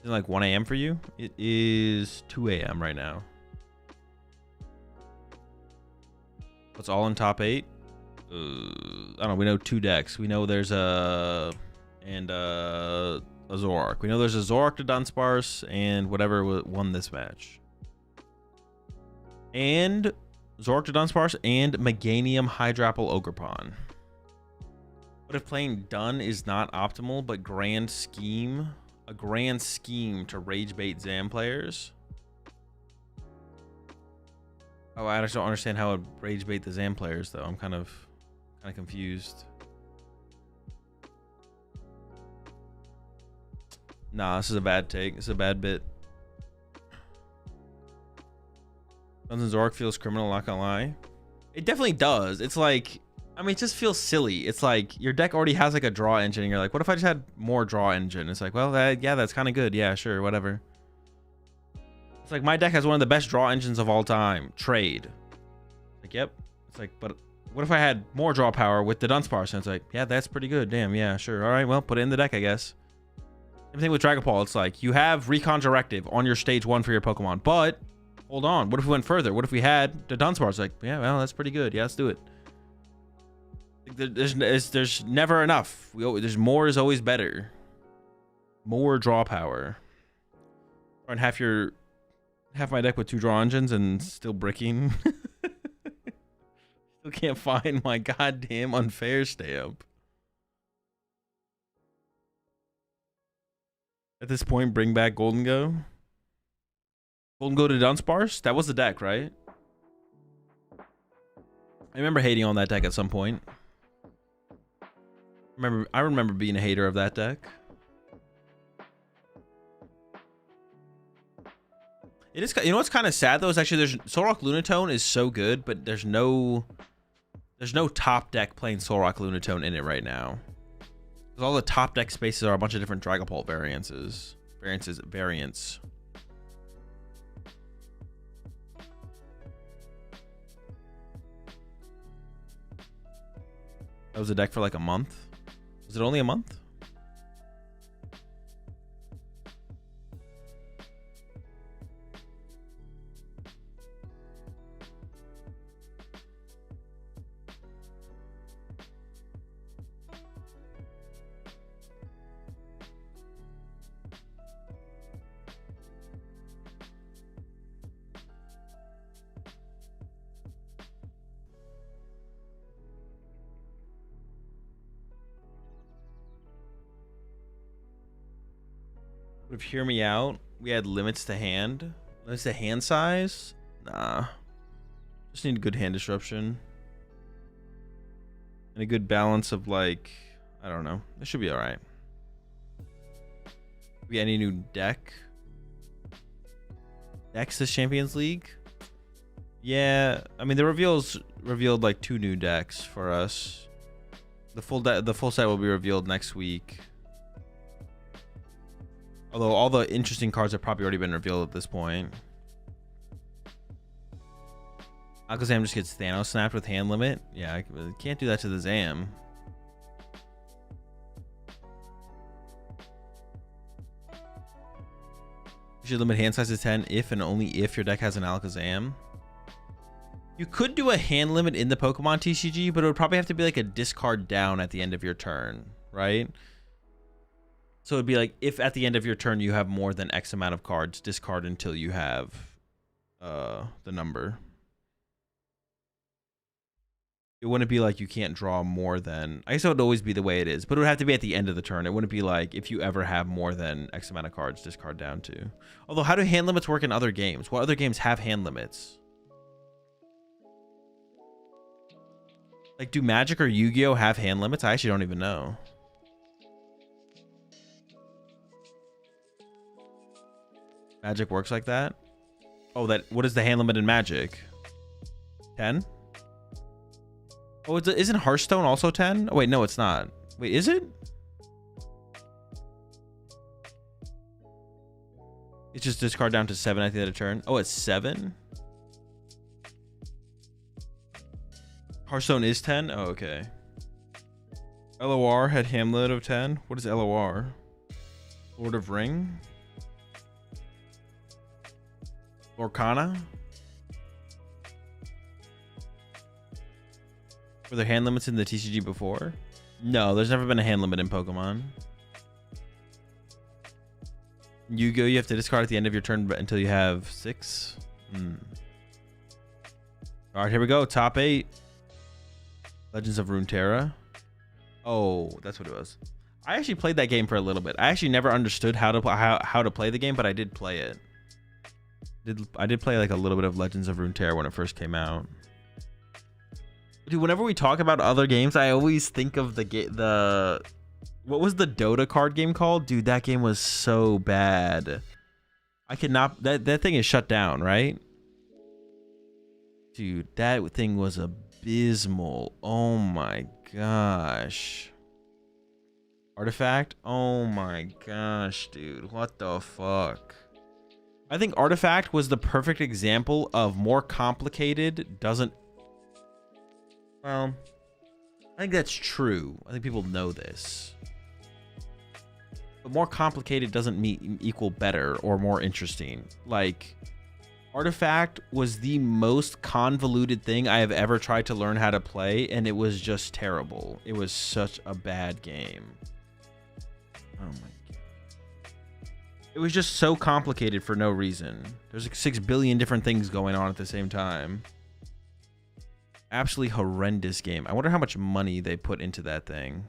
Is it like 1 a.m. for you? It is 2 a.m. right now. What's all in top 8? I don't know. We know 2 decks. We know there's a Zoroark. We know there's a Zoroark to Dunsparce and whatever won this match. And Zoroark to Dunsparce and Meganium Hydrapple Ogerpon. What if playing Dun is not optimal, but grand scheme? A grand scheme to rage bait Zam players? Oh, I just don't understand how it would rage bait the Zam players, though. I'm kind of confused. Nah, this is a bad take. This is a bad bit. Duns and Zoroark feels criminal, not gonna lie. It definitely does. It's like, I mean, it just feels silly. It's like your deck already has like a draw engine, and you're like, what if I just had more draw engine? It's like, well, yeah, that's kind of good. Yeah, sure, whatever. It's like my deck has one of the best draw engines of all time. Trade. Like, yep. It's like, but what if I had more draw power with the Dunsparce? And it's like, yeah, that's pretty good. Damn, yeah, sure. All right, well, put it in the deck, I guess. Same thing with Dragapult. It's like you have Recon Directive on your stage 1 for your Pokemon, but Hold on. What if we went further? What if we had the Dunsparce? Like, yeah, well, that's pretty good. Yeah, let's do it. There's never enough. There's more is always better. More draw power. Run half my deck with 2 draw engines and still bricking. Still can't find my goddamn unfair stamp. At this point, bring back Golden Go. Golden Go to Dunsparce? That was the deck, right? I remember hating on that deck at some point. I remember being a hater of that deck. It is, you know what's kind of sad though is actually there's Solrock Lunatone is so good, but there's no top deck playing Solrock Lunatone in it right now. Because all the top deck spaces are a bunch of different Dragapult variants. That was a deck for like a month. Was it only a month? Would have hear me out. We had limits to hand. Limits to hand size? Nah. Just need a good hand disruption. And a good balance of like, I don't know. It should be alright. We any new deck? Decks this Champions League? Yeah, I mean the revealed like 2 new decks for us. The full set will be revealed next week. Although all the interesting cards have probably already been revealed at this point. Alakazam just gets Thanos snapped with hand limit. Yeah, I can't do that to the Zam. You should limit hand size to 10 if and only if your deck has an Alakazam. You could do a hand limit in the PokemonTCG, but it would probably have to be like a discard down at the end of your turn, right? So it'd be like, if at the end of your turn you have more than X amount of cards, discard until you have the number. It wouldn't be like you can't draw more than... I guess it would always be the way it is, but it would have to be at the end of the turn. It wouldn't be like, if you ever have more than X amount of cards, discard down to. Although, how do hand limits work in other games? What other games have hand limits? Like, do Magic or Yu-Gi-Oh have hand limits? I actually don't even know. Magic works like that? Oh, what is the hand limit in Magic? 10? Oh, isn't Hearthstone also 10? Oh, wait, no, it's not. Wait, is it? It's just discard down to 7 at the end of the turn. Oh, it's 7? Hearthstone is 10? Oh, okay. LOR had hand limit of 10. What is LOR? Lord of Ring? Lorcana? Were there hand limits in the TCG before? No, there's never been a hand limit in Pokemon. Yu-Gi-Oh, you have to discard at the end of your turn until you have 6. All right, here we go. Top 8. Legends of Runeterra. Oh, that's what it was. I actually played that game for a little bit. I actually never understood how to play the game, but I did play it. I did play like a little bit of Legends of Runeterra when it first came out. Dude, whenever we talk about other games, I always think of the what was the Dota card game called? Dude, that game was so bad. I could not. That thing is shut down, right? Dude, that thing was abysmal. Oh my gosh. Artifact? Oh my gosh, dude. What the fuck? I think Artifact was the perfect example of more complicated doesn't... Well, I think that's true. I think people know this. But more complicated doesn't equal better or more interesting. Like, Artifact was the most convoluted thing I have ever tried to learn how to play, and it was just terrible. It was such a bad game. Oh my god. It was just so complicated for no reason. There's like 6 billion different things going on at the same time. Absolutely horrendous game. I wonder how much money they put into that thing.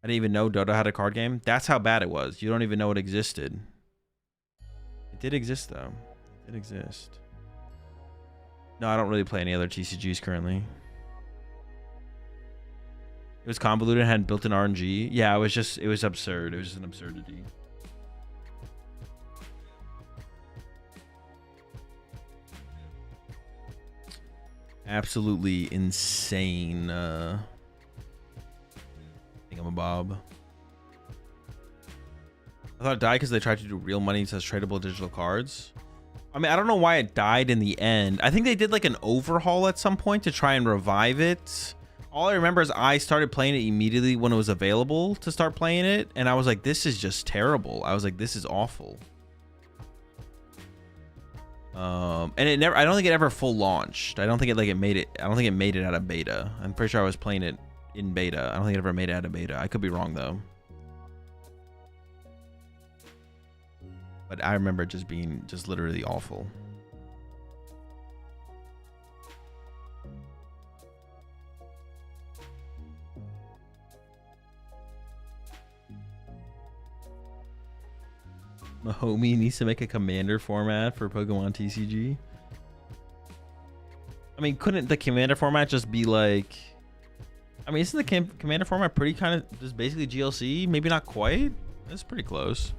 I didn't even know Dota had a card game. That's how bad it was. You don't even know it existed. It did exist, though. It did exist. No, I don't really play any other TCGs currently. It was convoluted and had built-in RNG. Yeah, it was absurd. It was just an absurdity. Absolutely insane. Thingamabob. I thought it died because they tried to do real money as tradable digital cards. I mean, I don't know why it died in the end. I think they did like an overhaul at some point to try and revive it. All I remember is I started playing it immediately when it was available to start playing it. And I was like, this is just terrible. I was like, this is awful. And it never, I don't think it ever full launched. I don't think it made it. I don't think it made it out of beta. I'm pretty sure I was playing it in beta. I don't think it ever made it out of beta. I could be wrong though. But I remember it just being just literally awful. My homie needs to make a commander format for PokemonTCG. I mean, couldn't the commander format just be like... I mean, isn't the commander format pretty kind of just basically GLC? Maybe not quite. It's pretty close.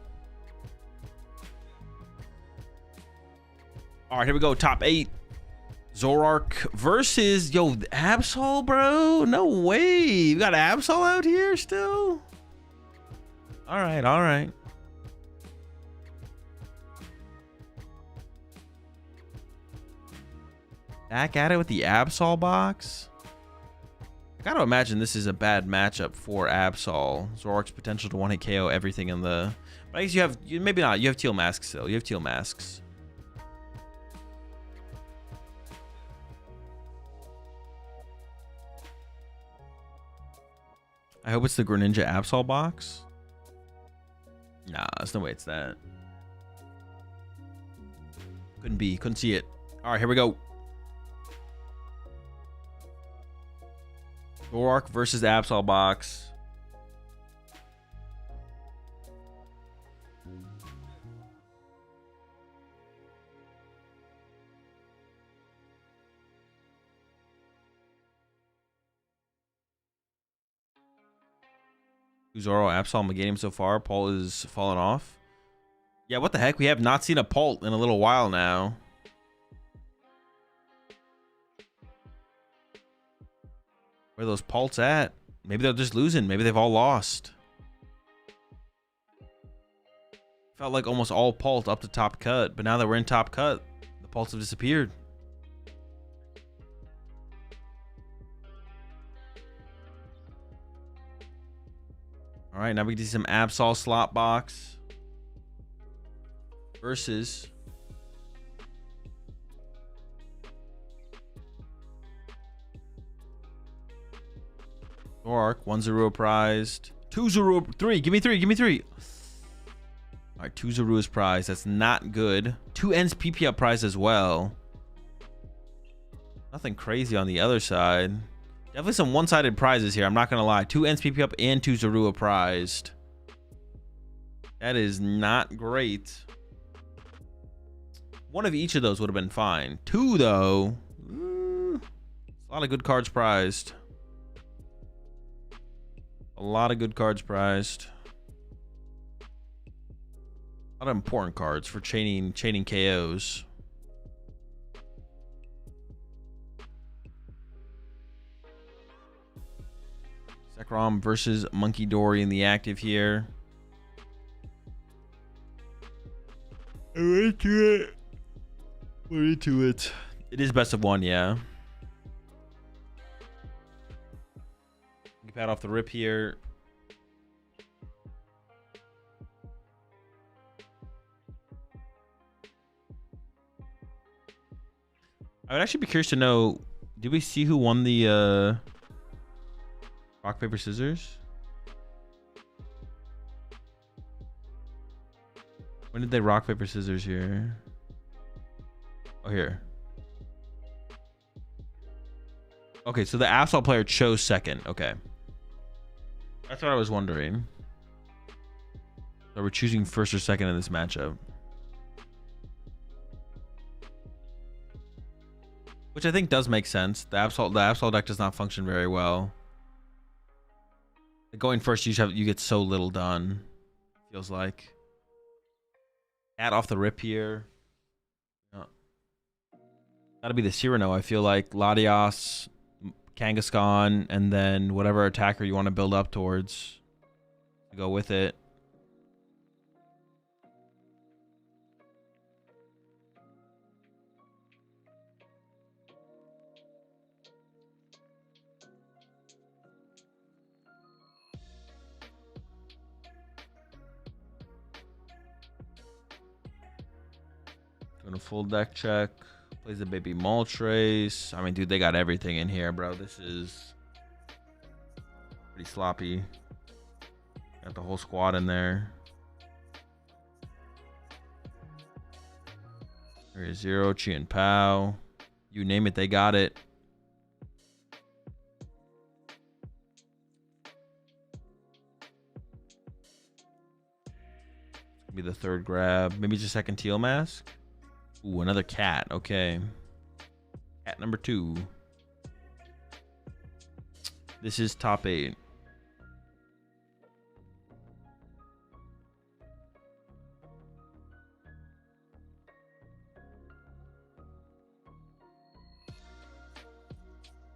All right, here we go. Top 8. Zoroark versus... Yo, Absol, bro? No way. You got Absol out here still? All right, all right. Back at it with the Absol box. I gotta imagine this is a bad matchup for Absol. Zoroark's potential to one-hit KO everything in the... But I guess you have... Maybe not. You have teal masks still. You have teal masks. I hope it's the Greninja Absol box. Nah, there's no way it's that. Couldn't be. Couldn't see it. All right, here we go. Zoroark versus Absol box. Zoro, Absol, Meganium so far. Paul is falling off. Yeah, what the heck? We have not seen a Pult in a little while now. Where are those Pults at? Maybe they're just losing. Maybe they've all lost. Felt like almost all Pult up to top cut, but now that we're in top cut, the Pults have disappeared. All right, now we can see some Absol slot box versus Zoroark. 1 Zorua prized. 2 Zorua. 3. Give me 3. Give me 3. All right, 2 Zorua's prized. That's not good. 2 Ends PP up prized as well. Nothing crazy on the other side. Definitely some one-sided prizes here. I'm not going to lie. 2 Ends PP up and 2 Zorua prized. That is not great. One of each of those would have been fine. 2, though. A lot of good cards prized. A lot of good cards prized. A lot of important cards for chaining KOs. Zekrom versus Monkey Dory in the active here. We're into it. We're into it. It is best of 1, yeah. Pat off the rip here. I would actually be curious to know, did we see who won the rock, paper, scissors? When did they rock, paper, scissors here? Oh, here. Okay, so the Absol player chose second. Okay. That's what I was wondering. So we're choosing first or second in this matchup. Which I think does make sense. The Absol deck does not function very well. Going first, you get so little done. Feels like. Cat off the rip here. Oh. Gotta be the Cyrano, I feel like. Latios, Kangaskhan, and then whatever attacker you want to build up towards. Go with it. Doing a full deck check. Plays a baby Moltres. I mean, dude, they got everything in here, bro. This is pretty sloppy. Got the whole squad in there. There's Zero, Chi and Pow. You name it, they got it. Be the third grab. Maybe just second teal mask. Ooh, another cat. Okay. Cat number 2. This is top 8.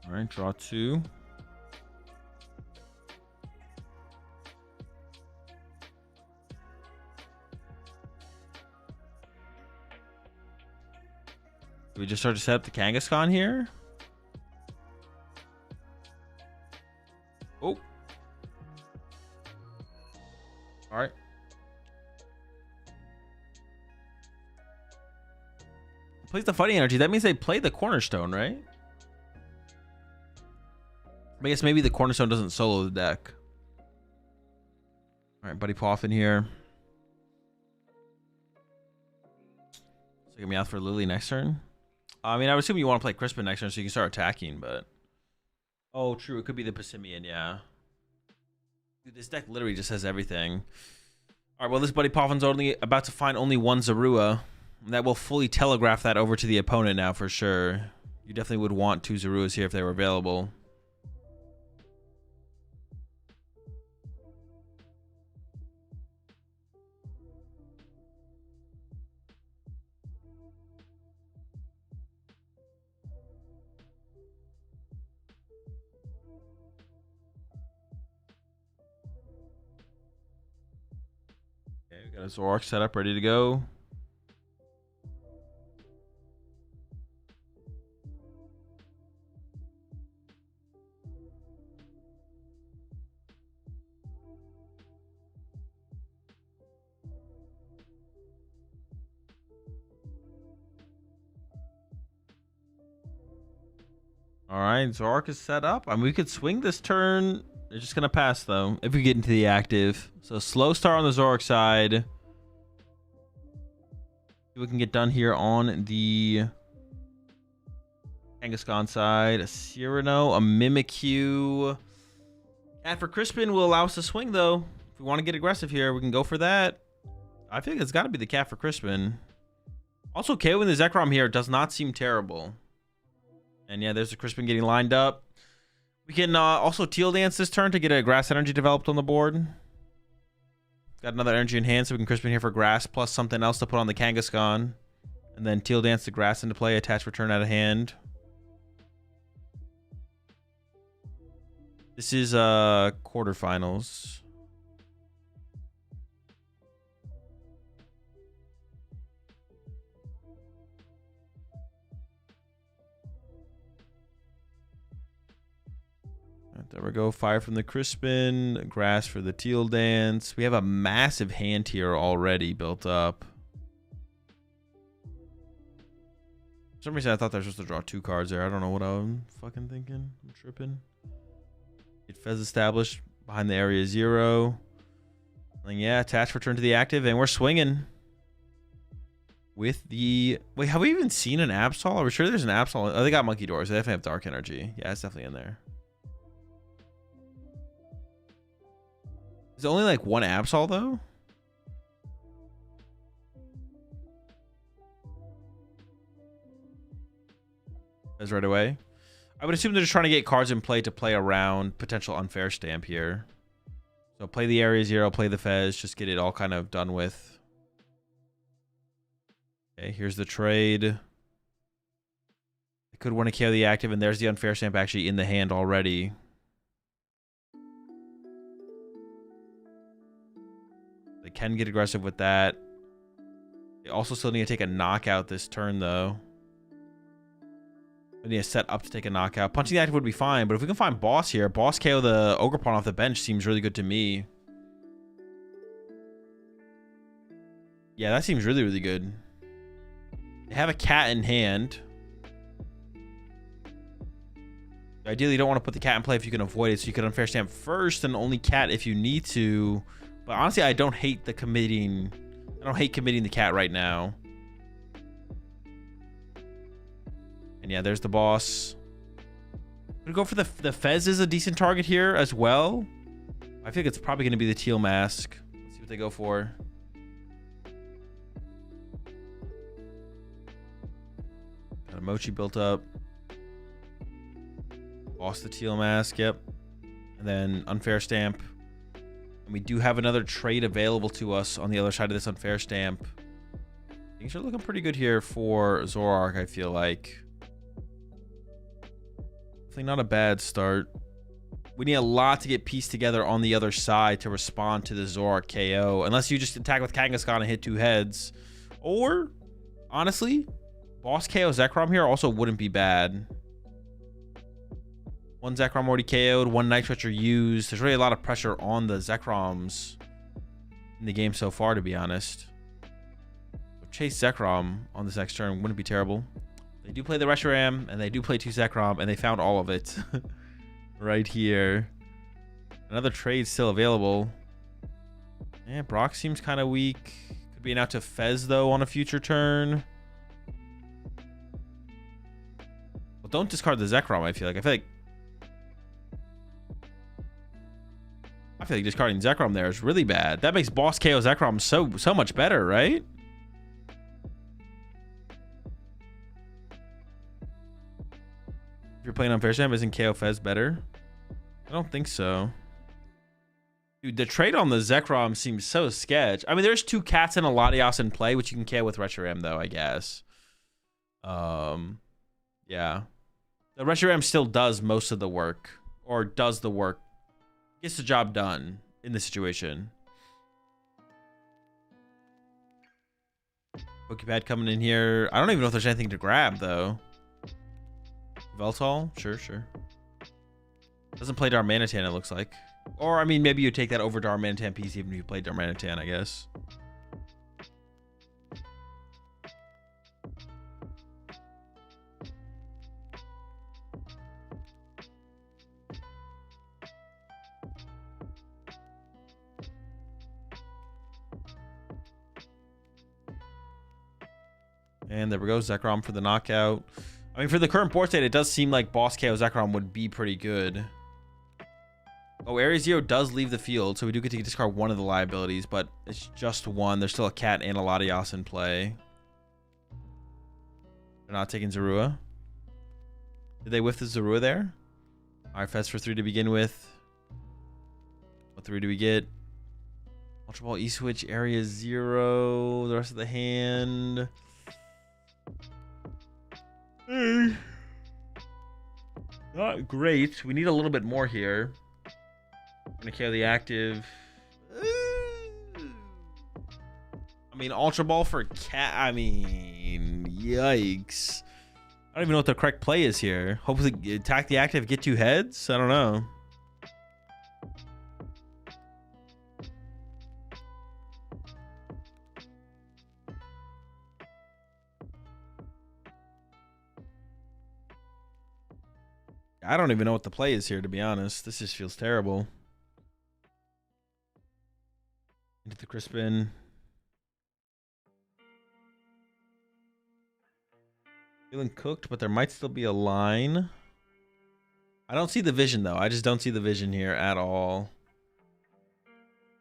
All right, draw 2. Do we just start to set up the Kangaskhan here? Oh. All right. Plays the fighting energy. That means they play the cornerstone, right? I guess maybe the cornerstone doesn't solo the deck. All right, Buddy Poffin here. So get me out for Lily next turn. I mean, I would assume you want to play Crispin next turn so you can start attacking, but... Oh, true. It could be the Passimian, yeah. Dude, this deck literally just has everything. All right, well, this Buddy Poffin's only about to find only one Zorua. That will fully telegraph that over to the opponent now for sure. You definitely would want 2 Zoruas here if they were available. We got a Zoroark set up, ready to go. All right, Zoroark is set up. I mean, we could swing this turn. They're just going to pass, though, if we get into the active. So, slow start on the Zoroark side. See what we can get done here on the Kangaskhan side. A Cyrano, a Mimikyu. Cat for Crispin will allow us to swing, though. If we want to get aggressive here, we can go for that. I think it's got to be the Cat for Crispin. Also, KOing the Zekrom here does not seem terrible. And yeah, there's the Crispin getting lined up. We can also Teal Dance this turn to get a Grass Energy developed on the board. Got another Energy in hand, so we can Crispin here for Grass, plus something else to put on the Kangaskhan. And then Teal Dance the Grass into play, attach return out of hand. This is quarterfinals. There we go. Fire from the Crispin. Grass for the Teal Dance. We have a massive hand here already built up. For some reason, I thought they were supposed to draw 2 cards there. I don't know what I'm fucking thinking. I'm tripping. Get Fez established behind the area 0. And yeah, attach return to the active, and we're swinging with the... Wait, have we even seen an Absol? Are we sure there's an Absol? Oh, they got Monkey Doors. They definitely have Dark Energy. Yeah, it's definitely in there. Is it only like 1 Absol, though? As right away. I would assume they're just trying to get cards in play to play around potential unfair stamp here. So play the area 0, play the Fez, just get it all kind of done with. Okay, here's the trade. They could want to KO the active, and there's the unfair stamp actually in the hand already. They can get aggressive with that. They also still need to take a knockout this turn, though. They need to set up to take a knockout. Punching the active would be fine, but if we can find Boss here, Boss KO the Ogre Pawn off the bench seems really good to me. Yeah, that seems really, really good. They have a cat in hand. Ideally, you don't want to put the cat in play if you can avoid it, so you can unfair stamp first and only cat if you need to. But honestly, I don't hate the committing. I don't hate committing the cat right now. And yeah, there's the Boss. I'm gonna go for the Fez is a decent target here as well. I think it's probably going to be the Teal Mask. Let's see what they go for. Got a Mochi built up. Boss the Teal Mask, yep. And then unfair stamp. And we do have another trade available to us on the other side of this unfair stamp. Things are looking pretty good here for Zoroark, I feel like. Definitely not a bad start. We need a lot to get pieced together on the other side to respond to the Zoroark KO. Unless you just attack with Kangaskhan and hit 2 heads. Or, honestly, Boss KO Zekrom here also wouldn't be bad. 1 Zekrom already KO'd, 1 Night Switcher used. There's really a lot of pressure on the Zekroms in the game so far, to be honest. Chase Zekrom on this next turn wouldn't be terrible. They do play the Reshiram, and they do play 2 Zekrom, and they found all of it right here. Another trade still available. Yeah, Brock seems kind of weak. Could be an out to Fez, though, on a future turn. Well, don't discard the Zekrom, I feel like. I feel like discarding Zekrom there is really bad. That makes Boss KO Zekrom so much better, right? If you're playing unfair stamp, isn't KO Fez better? I don't think so. Dude, the trade on the Zekrom seems so sketch. I mean, there's 2 cats and a Latios in play, which you can KO with Reshiram, though, I guess. Yeah. The Reshiram still does most of the work. Or does the work. Gets the job done in this situation. Pokepad coming in here. I don't even know if there's anything to grab, though. Veltal? Sure. Doesn't play Darmanitan, it looks like. Or, I mean, maybe you take that over Darmanitan piece even if you play Darmanitan, I guess. And there we go, Zekrom for the knockout. I mean, for the current board state, it does seem like Boss KO Zekrom would be pretty good. Oh, Area 0 does leave the field, so we do get to discard 1 of the liabilities, but it's just 1. There's still a cat and a Latios in play. They're not taking Zorua. Did they whiff the Zorua there? Alright, Fez for 3 to begin with. What 3 do we get? Ultra Ball, E-Switch, Area 0, the rest of the hand. Not great. We need a little bit more here. I'm gonna KO the active. I mean, Ultra Ball for cat. I mean, yikes. I don't even know what the correct play is here. Hopefully, attack the active, get 2 heads. I don't know. I don't even know what the play is here, to be honest. This just feels terrible. Into the Crispin. Feeling cooked, but there might still be a line. I don't see the vision, though. I just don't see the vision here at all.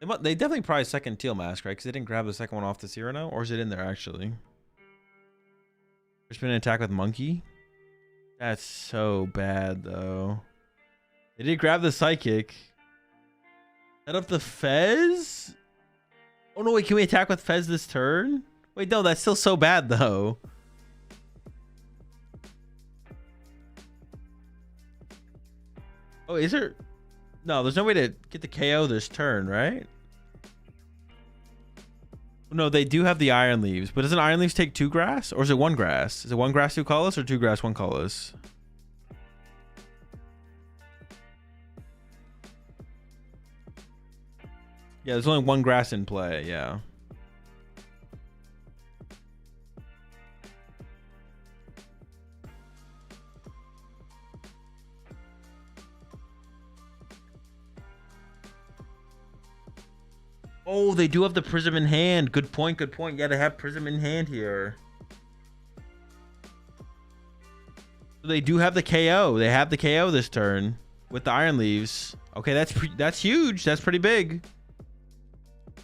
They definitely probably second Teal Mask, right? Because they didn't grab the second one off the Cyrano. Or is it in there, actually? Crispin attack with Monkey. That's so bad, though. They did grab the Psychic. Set up the Fez? Oh, no, wait. Can we attack with Fez this turn? Wait, no. That's still so bad, though. Oh, is there? No, there's no way to get the KO this turn, right? No, they do have the Iron Leaves, but doesn't Iron Leaves take 2 grass? Or is it 1 grass? Is it 1 grass, 2 colorless, or 2 grass, 1 colorless? Yeah, there's only 1 grass in play, yeah. Oh, they do have the Prism in hand. Good point, good point. Yeah, they have Prism in hand here. So they do have the KO. They have the KO this turn with the Iron Leaves. Okay, that's huge. That's pretty big. I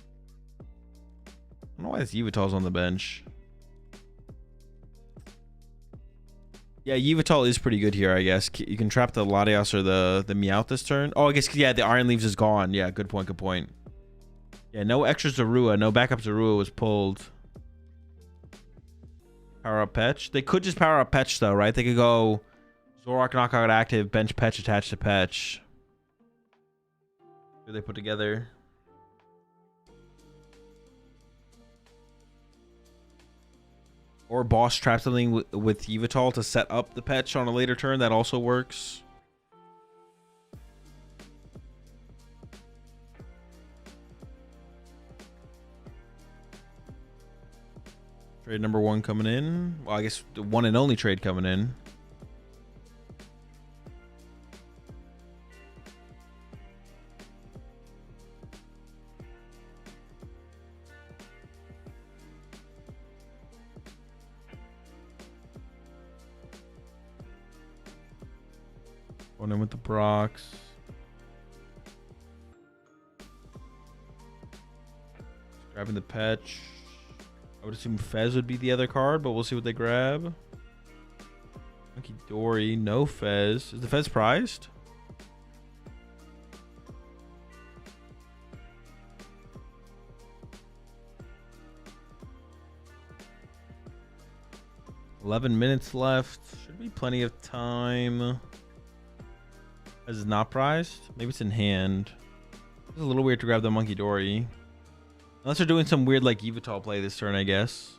don't know why this Yveltal's on the bench. Yeah, Yveltal is pretty good here, I guess. You can trap the Latias or the Meowth this turn. Oh, I guess, yeah, the Iron Leaves is gone. Yeah, good point, good point. Yeah, no extra Zorua. No backup Zorua was pulled. Power up Petch. They could just power up Petch, though, right? They could go Zoroark knockout active, bench Petch, attached to Petch. Who they put together? Or boss trap something with Yveltal to set up the Petch on a later turn. That also works. Trade number 1 coming in. Well, I guess the one and only trade coming in. Going in with the Brox. Grabbing the Petch. I would assume Fez would be the other card, but we'll see what they grab. Monkey Dory, no Fez. Is the Fez prized? $11 left. Should be plenty of time. Fez is not prized. Maybe it's in hand. It's a little weird to grab the Monkey Dory. Unless they're doing some weird like Yveltal play this turn, I guess.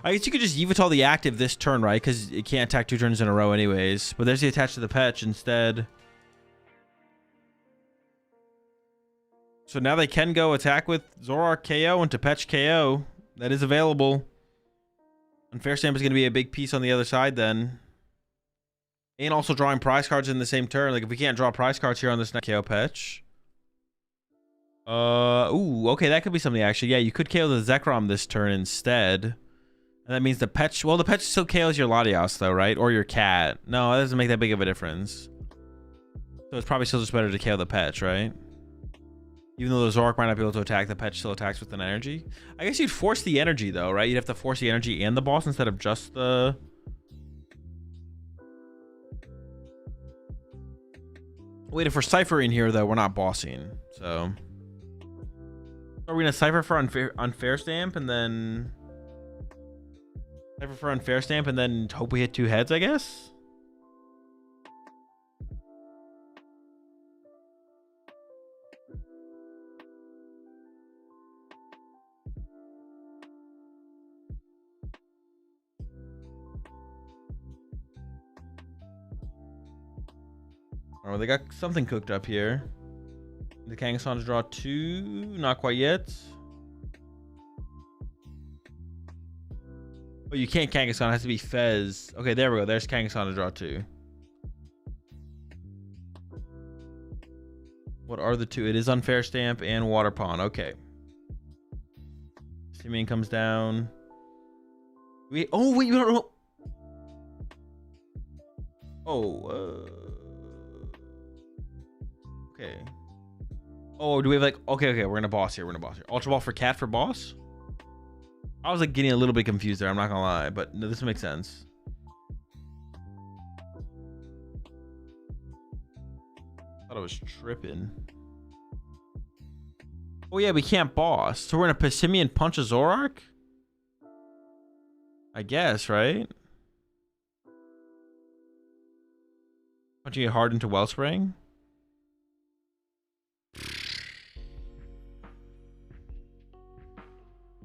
I guess you could just Yveltal the active this turn, right? Because it can't attack 2 turns in a row anyways. But there's the attach to the Petch instead. So now they can go attack with Zoroark KO into Petch KO. That is available. Unfair Stamp is going to be a big piece on the other side then. And also drawing prize cards in the same turn. Like if we can't draw prize cards here on this next KO Petch. Ooh, okay, that could be something actually. Yeah, you could KO the Zekrom this turn instead. And that means the Petch, well, the Petch still KOs your Latias though, right? Or your cat. No, that doesn't make that big of a difference. So it's probably still just better to KO the Petch, right? Even though the Zoroark might not be able to attack, the Petch still attacks with an energy. I guess you'd force the energy though, right? You'd have to force the energy and the boss instead of just the... Wait, if we're ciphering here though, we're not bossing, so... Are we gonna cipher for unfair stamp and then cipher for unfair stamp and then hope we hit 2 heads, I guess? Oh, they got something cooked up here. The Kangaskhan to draw 2. Not quite yet. Oh, you can't Kangaskhan. It has to be Fez. Okay, there we go. There's Kangaskhan to draw 2. What are the two? It is Unfair Stamp and Water Pawn. Okay. Simeon comes down. Oh, wait, you don't know. Oh, okay. Oh, do we have like, okay, we're gonna boss here. Ultra Ball for Cat for boss? I was like getting a little bit confused there, I'm not gonna lie, but no, this makes sense. Thought I was tripping. Oh yeah, we can't boss. So we're gonna Passimian punch a Zoroark? I guess, right? Punching it hard into Wellspring?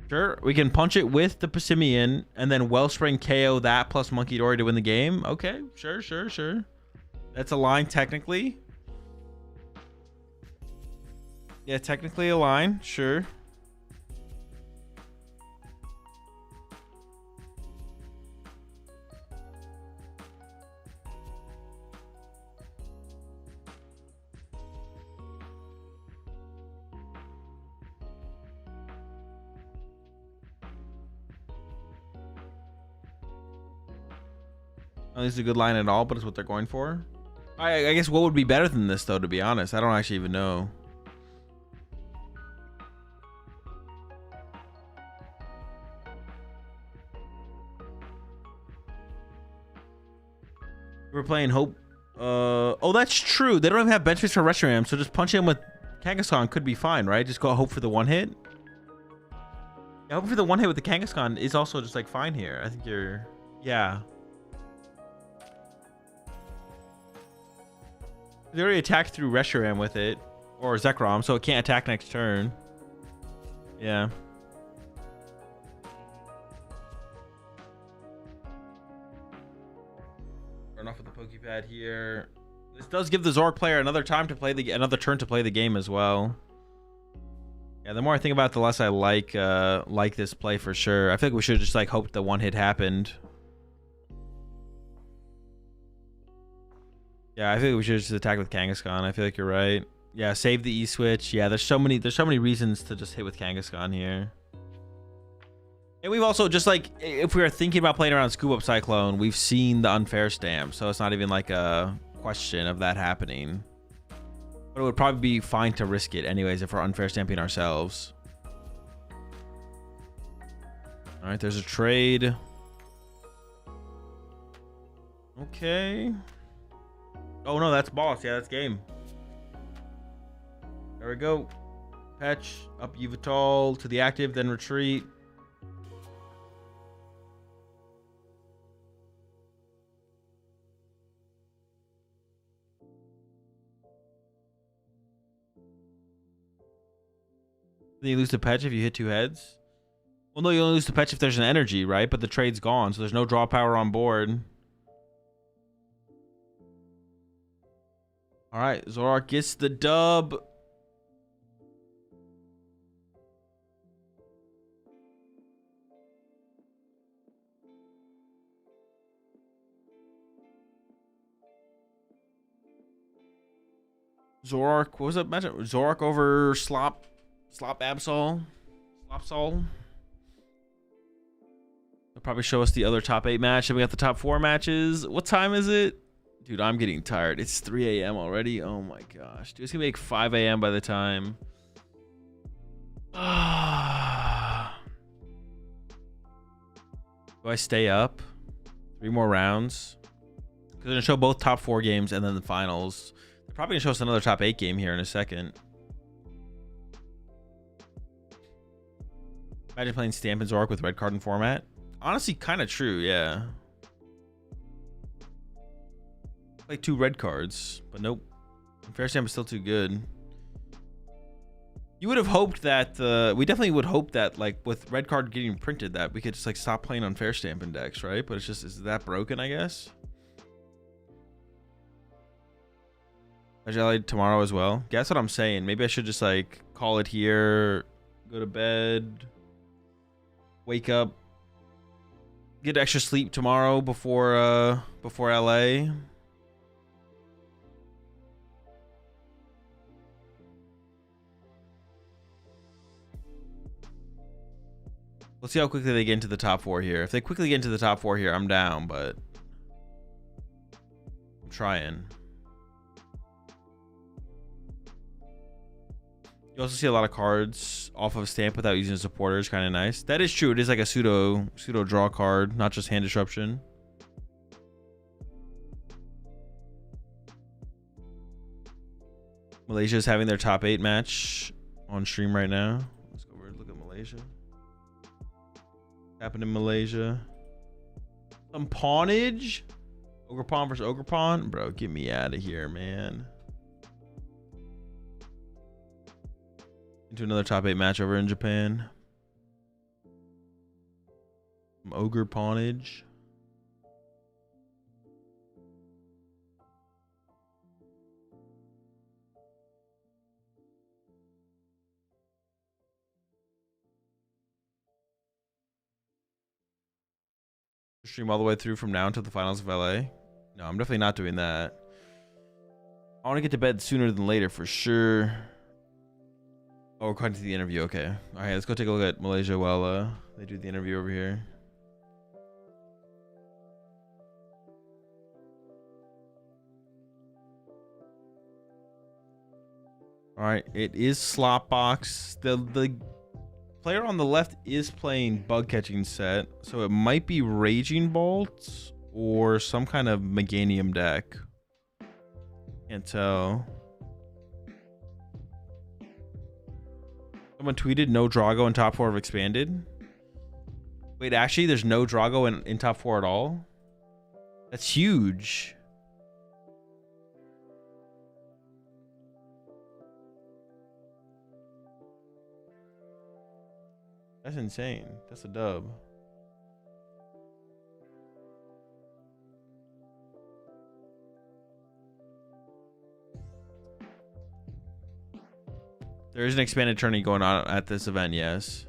Sure, we can punch it with the Passimian and then Wellspring KO that plus Monkey Dory to win the game. Okay, sure. That's a line technically. Yeah, technically a line, sure. I don't think it's a good line at all, but it's what they're going for. I guess what would be better than this, though, to be honest? I don't actually even know. We're playing Hope. Oh, that's true. They don't even have bench space for Reshiram, so just punching him with Kangaskhan could be fine, right? Just go hope for the one hit. Yeah, hope for the one hit with the Kangaskhan is also just like fine here. I think you're... Yeah. They already attacked through Reshiram with it, or Zekrom, so it can't attack next turn. Yeah. Run off with the Pokepad here. This does give the Zoroark player another turn to play the game as well. Yeah, the more I think about it, the less I like this play for sure. I feel like we should just like hope the one hit happened. Yeah, I feel like we should just attack with Kangaskhan. I feel like you're right. Yeah, save the E-switch. Yeah, there's so many reasons to just hit with Kangaskhan here. And we've also just like, if we are thinking about playing around Scoop Up Cyclone, we've seen the Unfair Stamp, so it's not even like a question of that happening. But it would probably be fine to risk it anyways if we're Unfair Stamping ourselves. All right, there's a trade. Okay. Oh no, that's boss. Yeah, that's game. There we go. Patch up Yveltal to the active, then retreat. Then you lose the patch if you hit two heads. Well, no, you only lose the patch if there's an energy, right? But the trade's gone, so there's no draw power on board. All right, Zoroark gets the dub. Zoroark, what was that matchup? Zoroark over Slop Absol. They'll probably show us the other top 8 match, and we got the top 4 matches. What time is it? Dude, I'm getting tired. It's 3 a.m. already. Oh my gosh. Dude, it's gonna be like 5 a.m. by the time. Do I stay up? 3 more rounds? Because they're gonna show both top 4 games and then the finals. They're probably gonna show us another top 8 game here in a second. Imagine playing Stampin' Zoroark with red card in format. Honestly, kind of true, yeah. Like 2 red cards, but nope. Fair Stamp is still too good. You would have hoped that we definitely would hope that like with red card getting printed that we could just like stop playing on Fair Stamp index, right? But it's just, is that broken, I guess? Jelly tomorrow as well. Guess what I'm saying? Maybe I should just like call it here, go to bed, wake up, get extra sleep tomorrow before LA. Let's see how quickly they get into the top 4 here. If they quickly get into the top 4 here, I'm down, but I'm trying. You also see a lot of cards off of stamp without using supporters. Kind of nice. That is true. It is like a pseudo draw card, not just hand disruption. Malaysia is having their top 8 match on stream right now. Let's go over and look at Malaysia. Happened in Malaysia. Some pawnage. Ogre Pawn versus Ogre Pawn. Bro, get me out of here, man. Into another top 8 match over in Japan. Some Ogre Pawnage. Stream all the way through from now until the finals of LA. No, I'm definitely not doing that. I want to get to bed sooner than later for sure. Oh, we're cutting to the interview. Okay. All right, let's go take a look at Malaysia while they do the interview over here. All right, it is Slopbox. The player on the left is playing bug catching set, so it might be Raging Bolt or some kind of Meganium deck. Can't tell. Someone tweeted no Drago in top 4 of expanded. Wait, actually, there's no Drago in top 4 at all? That's huge. That's insane. That's a dub. There is an expanded tourney going on at this event, yes.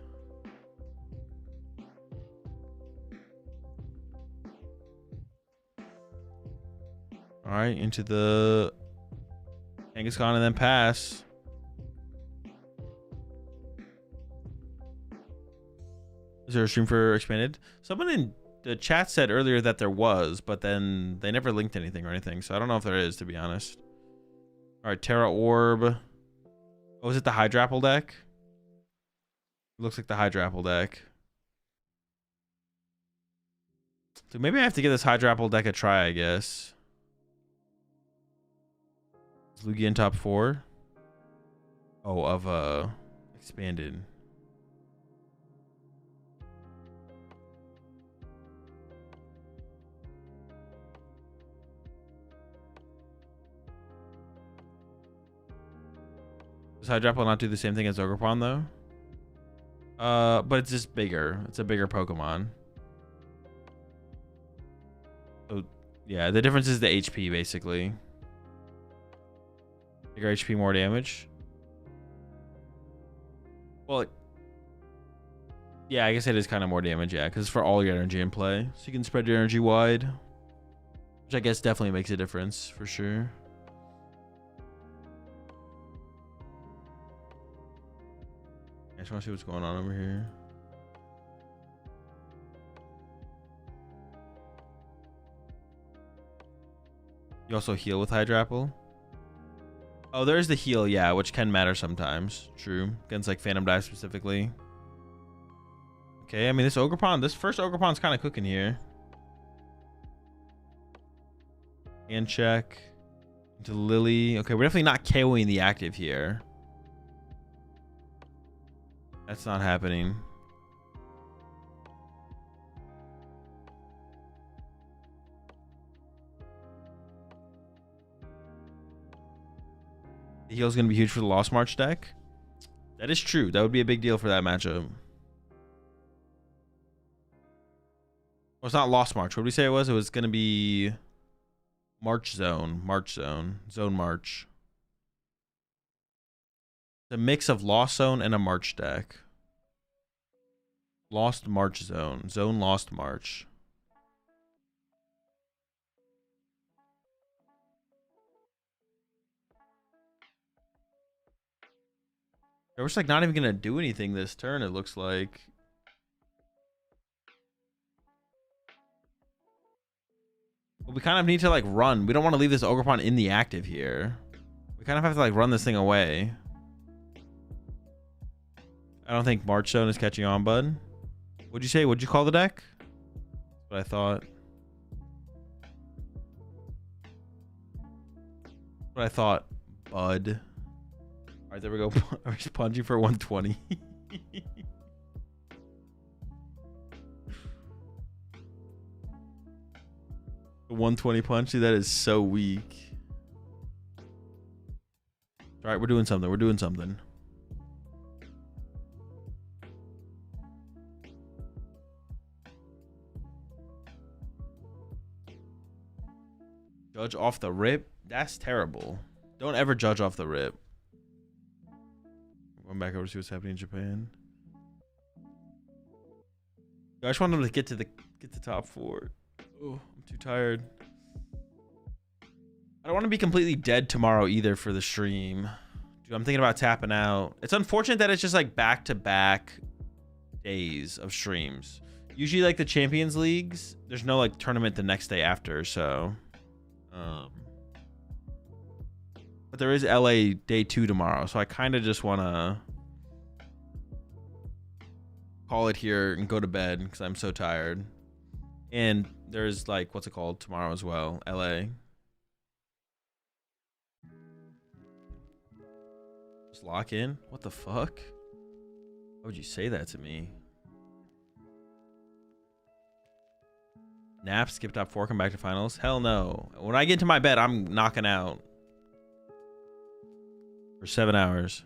All right, into the Kangaskhan and then pass. Is there a stream for expanded? Someone in the chat said earlier that there was, but then they never linked anything or anything. So I don't know if there is, to be honest. All right, Terra Orb. Oh, is it the Hydrapple deck? It looks like the Hydrapple deck. So maybe I have to give this Hydrapple deck a try, I guess. Is Lugia in top 4? Oh, of expanded. Does Hydrapple not do the same thing as Ogerpon though? But it's just bigger. It's a bigger Pokemon. So yeah, the difference is the HP basically. Bigger HP, more damage. Well, yeah, I guess it is kind of more damage, yeah, because it's for all your energy in play. So you can spread your energy wide. Which I guess definitely makes a difference for sure. I just want to see what's going on over here. You also heal with Hydrapple. Oh, there's the heal, yeah, which can matter sometimes. True. Against like Phantom Dive specifically. Okay, I mean this Ogerpon, this first Ogerpon's kind of cooking here. Hand check. Into Lily. Okay, we're definitely not KOing the active here. That's not happening. The heal's going to be huge for the Lost March deck. That is true. That would be a big deal for that matchup. Well, it's not Lost March. What did we say it was? It was going to be March Zone. March Zone. Zone March. It's a mix of Lost Zone and a March deck. Lost March Zone. Zone Lost March. We're just like not even gonna do anything this turn, it looks like. We kind of need to like run. We don't want to leave this Ogerpon in the active here. We kind of have to like run this thing away. I don't think Marchstone is catching on, bud. What'd you say? What'd you call the deck? That's what I thought. What I thought, bud. All right, there we go. Punching for 120. The 120 punch, dude, that is so weak. All right, we're doing something. We're doing something. Judge off the rip? That's terrible. Don't ever judge off the rip. Going back over to see what's happening in Japan. I just want them to get to the top 4. Oh, I'm too tired. I don't want to be completely dead tomorrow either for the stream. Dude, I'm thinking about tapping out. It's unfortunate that it's just like back-to-back days of streams. Usually like the Champions Leagues, there's no like tournament the next day after, so but there is LA day 2 tomorrow, so I kind of just want to call it here and go to bed because I'm so tired. And there's like, what's it called tomorrow as well? LA. Just lock in? What the fuck? Why would you say that to me? Nap, skip top 4, come back to finals? Hell no. When I get to my bed, I'm knocking out for 7 hours.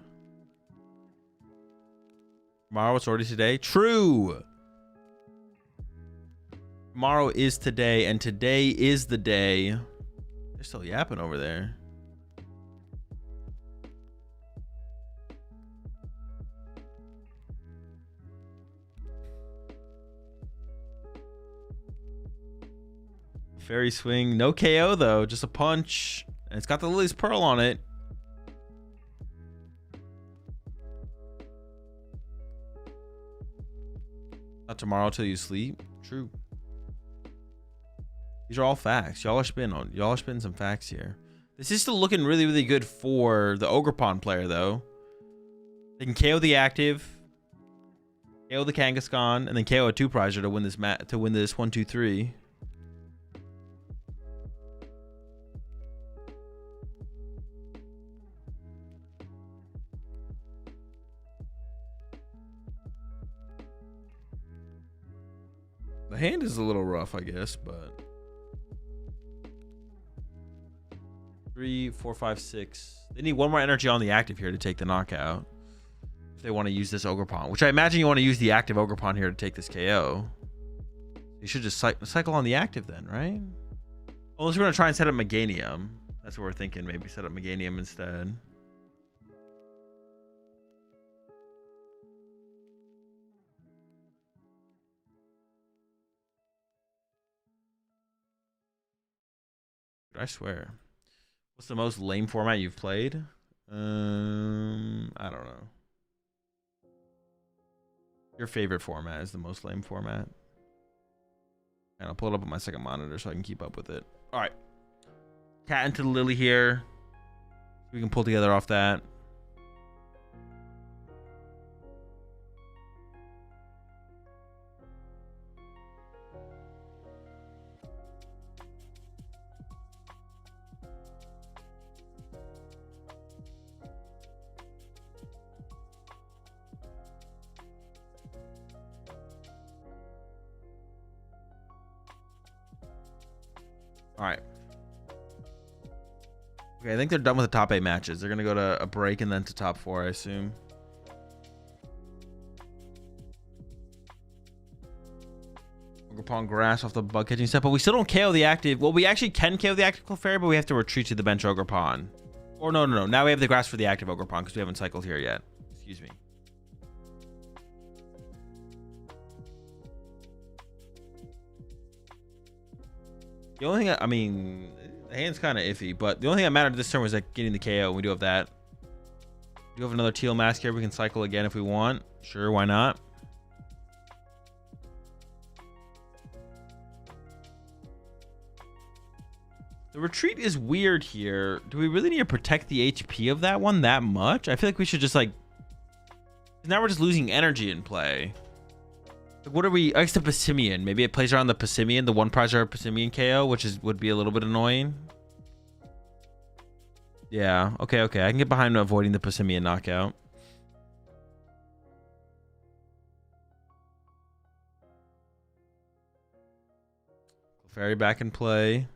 Tomorrow, it's already today. True. Tomorrow is today, and today is the day. They're still yapping over there. Fairy swing, no KO though, just a punch, and it's got the Lily's Pearl on it. Not tomorrow till you sleep. True. These are all facts. Y'all are spinning some facts here. This is still looking really, really good for the Ogerpon player though. They can KO the active, KO the Kangaskhan, and then KO a 2-prizer to win this 1-2-3. The hand is a little rough, I guess, but 3, 4, 5, 6. They need one more energy on the active here to take the knockout. If they want to use this Ogerpon, which I imagine you want to use the active Ogerpon here to take this KO. You should just cycle on the active then, right? Unless we're going to try and set up Meganium. That's what we're thinking. Maybe set up Meganium instead. I swear. What's the most lame format you've played? I don't know. Your favorite format is the most lame format. And I'll pull it up on my second monitor so I can keep up with it. All right. Cat into the Lily here. We can pull together off that. All right. Okay, I think they're done with the top 8 matches. They're going to go to a break and then to top 4, I assume. Ogerpon grass off the bug catching step, but we still don't KO the active. Well, we actually can KO the active Clefairy, but we have to retreat to the bench Ogerpon. Or no. Now we have the grass for the active Ogerpon because we haven't cycled here yet. Excuse me. The only thing, I mean, the hand's kind of iffy, but the only thing that mattered this turn was like getting the KO. We do have that. We do have another teal mask here. We can cycle again if we want. Sure, why not? The retreat is weird here. Do we really need to protect the HP of that one that much? I feel like we should just like... Now we're just losing energy in play. Like, what are we... I guess the Passimian. Maybe it plays around the Passimian, the 1 prize or Passimian KO, which would be a little bit annoying. Yeah, okay. I can get behind avoiding the Passimian knockout. Clefairy back in play.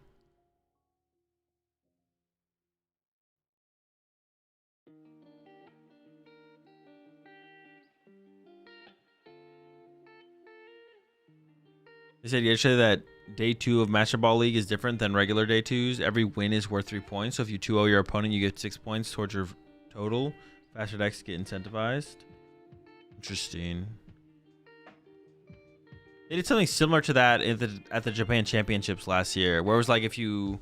They said yesterday that day 2 of Master Ball League is different than regular day 2s. Every win is worth 3 points. So if you 2-0 your opponent, you get 6 points towards your total. Faster decks get incentivized. Interesting. They did something similar to that at the Japan Championships last year, where it was like if you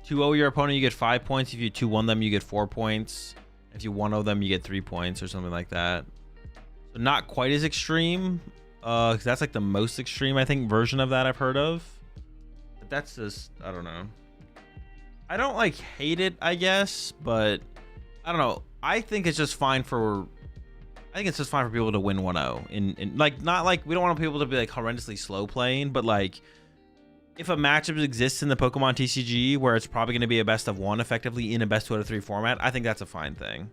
2-0 your opponent, you get 5 points. If you 2-1 them, you get 4 points. If you 1-0 them, you get 3 points or something like that. So not quite as extreme. Cause that's like the most extreme, I think, version of that I've heard of. But that's just, I don't know. I don't like hate it, I guess, but I don't know. I think it's just fine for people to win 1-0 in like, not like, we don't want people to be like horrendously slow playing, but like if a matchup exists in the Pokemon TCG where it's probably going to be a best of 1 effectively in a best 2 out of 3 format, I think that's a fine thing.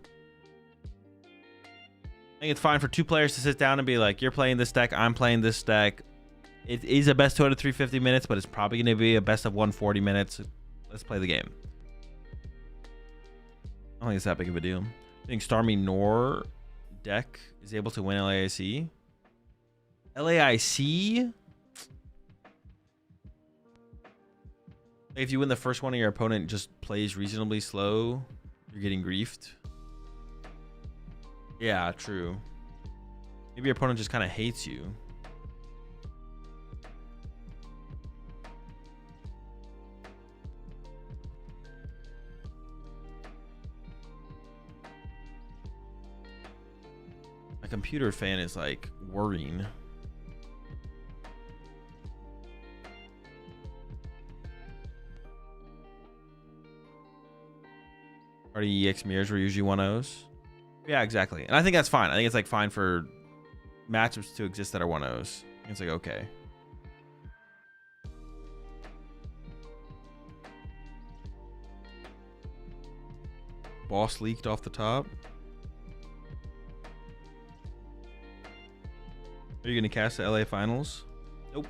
I think it's fine for 2 players to sit down and be like, you're playing this deck, I'm playing this deck. It is a best 2 out of 3 50 minutes, but it's probably going to be a best of 1 40 minutes. Let's play the game. I don't think it's that big of a deal. I think Starmie Nor deck is able to win LAIC. LAIC? If you win the first one and your opponent just plays reasonably slow, you're getting griefed. Yeah, true. Maybe your opponent just kind of hates you. My computer fan is like worrying. Party EX mirrors were usually 1-0s. Yeah, exactly. And I think that's fine. I think it's like fine for matchups to exist that are 1-0s. It's like, okay. Boss leaked off the top. Are you going to cast the LA Finals? Nope.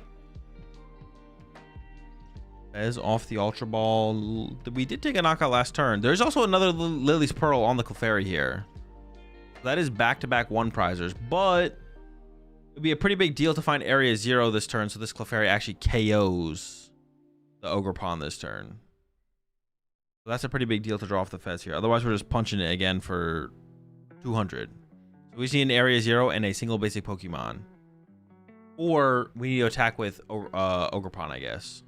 Bez off the Ultra Ball. We did take a knockout last turn. There's also another Lily's Pearl on the Clefairy here. That is back-to-back 1 prizers, but it would be a pretty big deal to find Area 0 this turn, so this Clefairy actually KOs the Ogerpon this turn. So that's a pretty big deal to draw off the Fez here. Otherwise, we're just punching it again for 200. So we see an Area 0 and a single basic Pokemon. Or we need to attack with Ogerpon, I guess.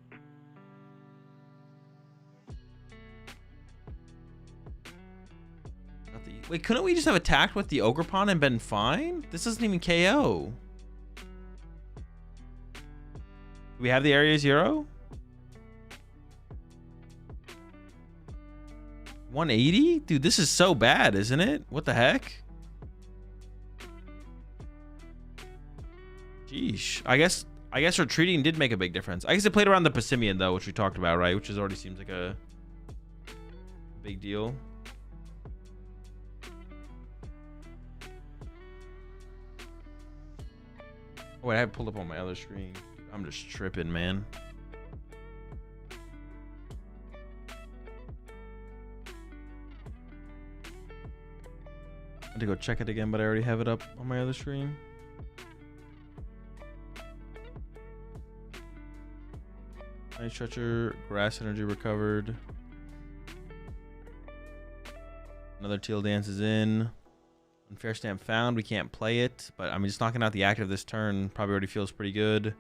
Wait, couldn't we just have attacked with the Ogerpon and been fine? This doesn't even KO. Do we have the Area 0? 180? Dude, this is so bad, isn't it? What the heck? Sheesh. I guess retreating did make a big difference. I guess it played around the Passimian though, which we talked about, right? Which already seems like a big deal. Oh, wait, I have it pulled up on my other screen. I'm just tripping, man. I had to go check it again, but I already have it up on my other screen. Night Stretcher, Grass Energy recovered. Another Teal Dance is in. Unfair Stamp found. We can't play it, but I mean, just knocking out the active this turn probably already feels pretty good.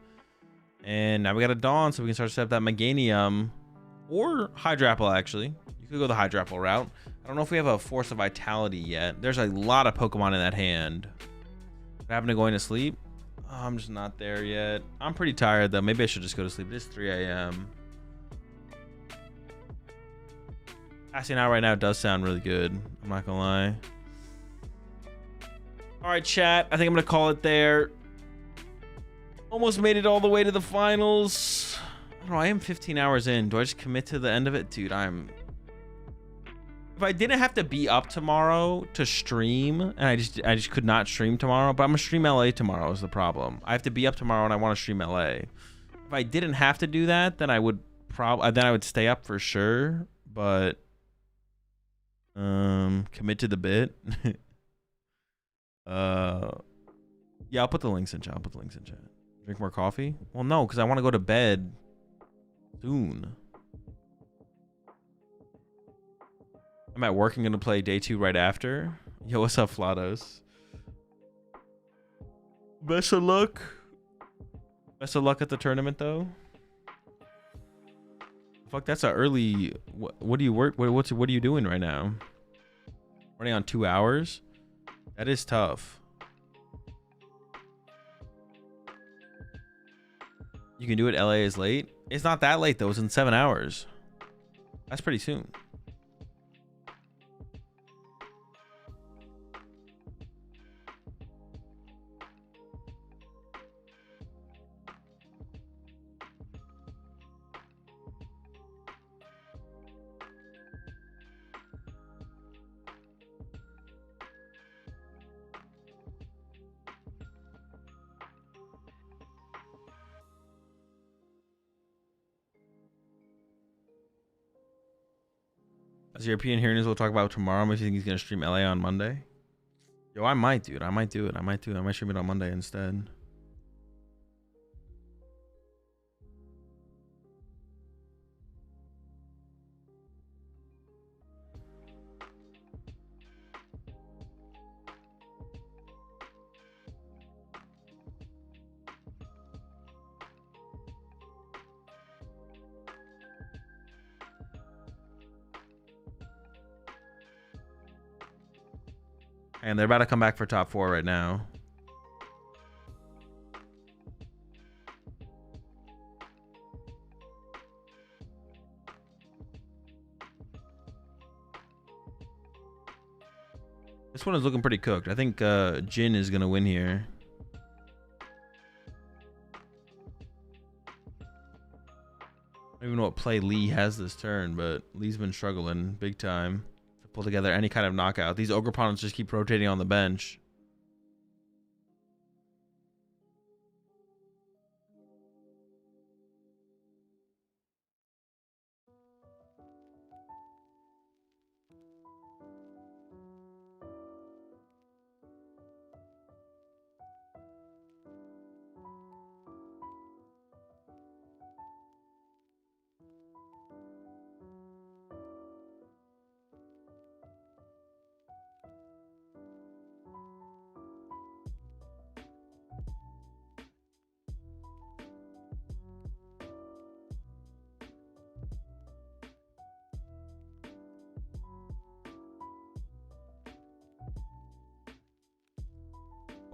And now we got a Dawn, so we can start to set up that Meganium or Hydrapple, actually. You could go the Hydrapple route. I don't know if we have a Force of Vitality yet. There's a lot of Pokemon in that hand. What happened to going to sleep? Oh, I'm just not there yet. I'm pretty tired, though. Maybe I should just go to sleep. It is 3 a.m. Passing out right now does sound really good. I'm not gonna lie. All right, chat. I think I'm gonna call it there. Almost made it all the way to the finals. I don't know. I am 15 hours in. Do I just commit to the end of it? Dude, if I didn't have to be up tomorrow to stream, and I just could not stream tomorrow, but I'm gonna stream LA tomorrow is the problem. I have to be up tomorrow and I want to stream LA. If I didn't have to do that, then I would stay up for sure, but commit to the bit. Yeah, I'll put the links in chat. Drink more coffee? Well, no, because I want to go to bed soon. I'm at work. I'm going to play day 2 right after. Yo, what's up, Flados? Best of luck. Best of luck at the tournament, though. Fuck, that's a early... What do you work... What are you doing right now? Running on 2 hours? That is tough. You can do it. LA is late. It's not that late, though. It's in 7 hours. That's pretty soon. As European hearing is, we'll talk about tomorrow. I think he's gonna stream LA on Monday. Yo, I might, dude. I might do it. I might stream it on Monday instead. And they're about to come back for top 4 right now. This one is looking pretty cooked. I think Jin is going to win here. I don't even know what play Lee has this turn, but Lee's been struggling big time to pull together any kind of knockout. These ogre pawns just keep rotating on the bench.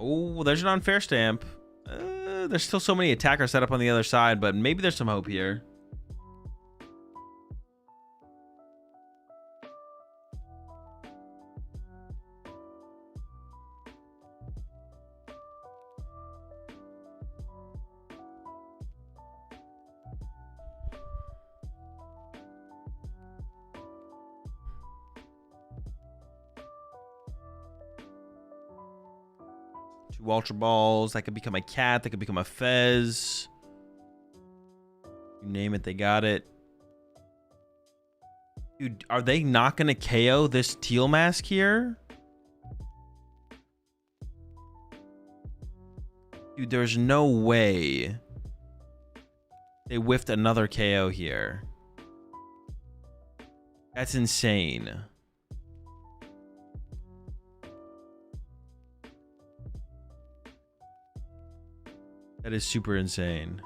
Oh, there's an unfair stamp. There's still so many attackers set up on the other side, but maybe there's some hope here. Ultra balls. That could become a cat. That could become a fez. You name it, they got it. Dude, are they not going to KO this teal mask here? Dude, there's no way they whiffed another KO here. That's insane. That is super insane.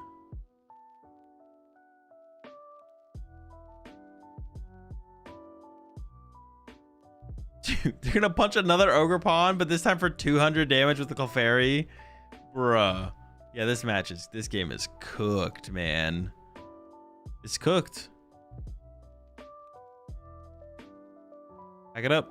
Dude, they're gonna punch another ogre pawn, but this time for 200 damage with the Clefairy. Bruh. Yeah, this game is cooked, man. It's cooked. Pack it up.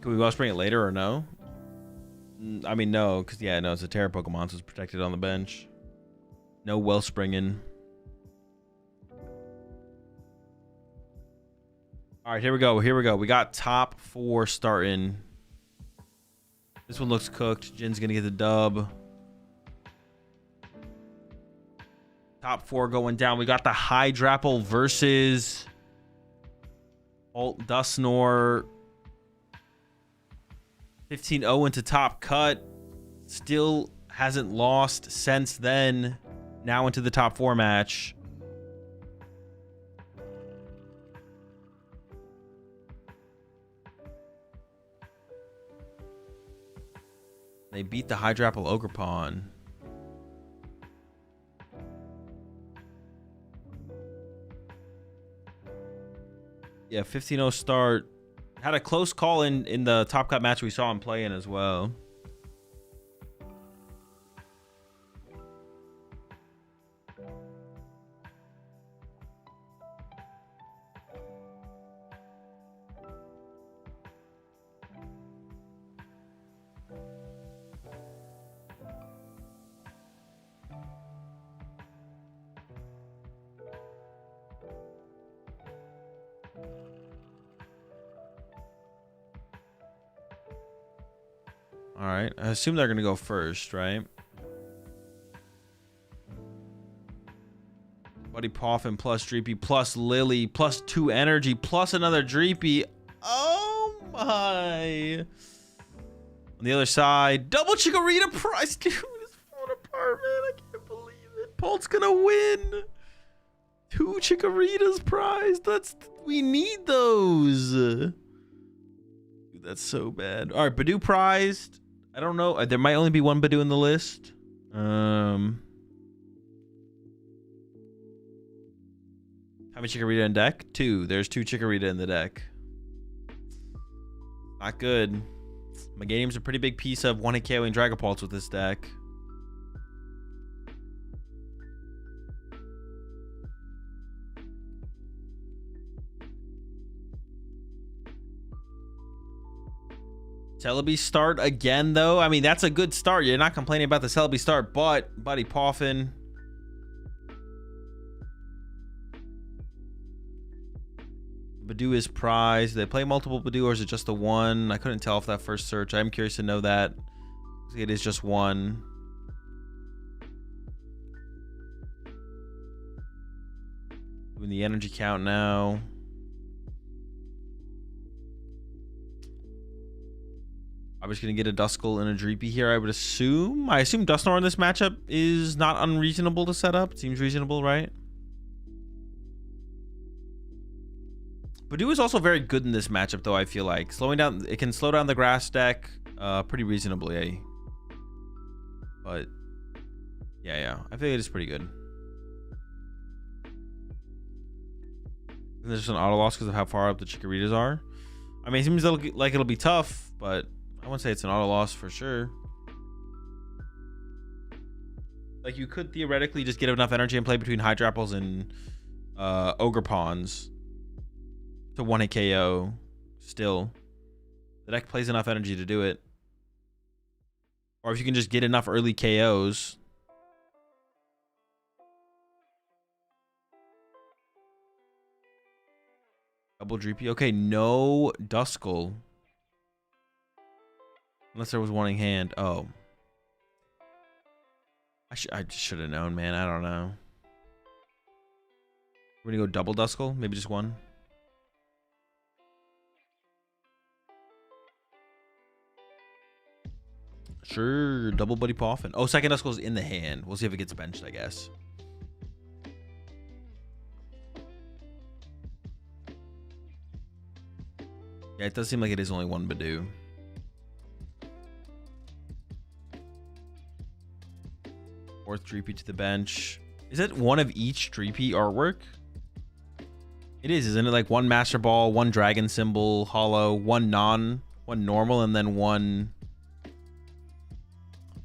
Can we Wellspring it later or no? I mean, no, because, yeah, no, it's a Terra Pokemon, so it's protected on the bench. No Wellspringing. All right, here we go. Here we go. We got top 4 starting. This one looks cooked. Jin's going to get the dub. Top 4 going down. We got the Hydrapple versus Alt Dusknoir. 15-0 into top cut. Still hasn't lost since then. Now into the top 4 match. They beat the Hydrapple Ogerpon. Yeah, 15-0 start. Had a close call in the top cut match we saw him play in as well. All right, I assume they're gonna go first, right? Buddy Poffin plus Dreepy plus Lily plus 2 energy plus another Dreepy. Oh my! On the other side, double Chikorita prize. Dude, it's falling apart, man. I can't believe it. Polt's gonna win. 2 Chikoritas prize. We need those. Dude, that's so bad. All right, Badoo prized. I don't know. There might only be 1 Badoo in the list. How many Chikorita in deck? 2. There's 2 Chikorita in the deck. Not good. Meganium's a pretty big piece of 1-hit KOing Dragapults with this deck. Celebi start again, though. I mean, that's a good start. You're not complaining about the Celebi start, but Buddy Poffin. Badoo is prized. They play multiple Badoo, or is it just the one? I couldn't tell if that first search. I'm curious to know that. It is just one. Doing the energy count now. I'm just going to get a Duskull and a Dreepy here, I would assume. I assume Dusknoir in this matchup is not unreasonable to set up. It seems reasonable, right? Badoo is also very good in this matchup, though, I feel like. Slowing down, it can slow down the grass deck pretty reasonably, eh? But, yeah. I feel like it is pretty good. And there's just an auto loss because of how far up the Chikoritas are. I mean, it seems like it'll be tough, but I wouldn't say it's an auto loss for sure. Like, you could theoretically just get enough energy and play between Hydrapples and Ogerpons to 1-hit KO still. The deck plays enough energy to do it. Or if you can just get enough early KOs. Double Dreepy. Okay, no Duskull. Unless there was one in hand. Oh. I should have known, man. I don't know. We're going to go double Duskull? Maybe just one? Sure. Double Buddy Poffin. Oh, second Duskull's in the hand. We'll see if it gets benched, I guess. Yeah, it does seem like it is only one Badoo. Fourth Dreepy to the bench. Is it one of each Dreepy artwork? It is, isn't it? Like one Master Ball, one Dragon Symbol, Hollow, one normal, and then one...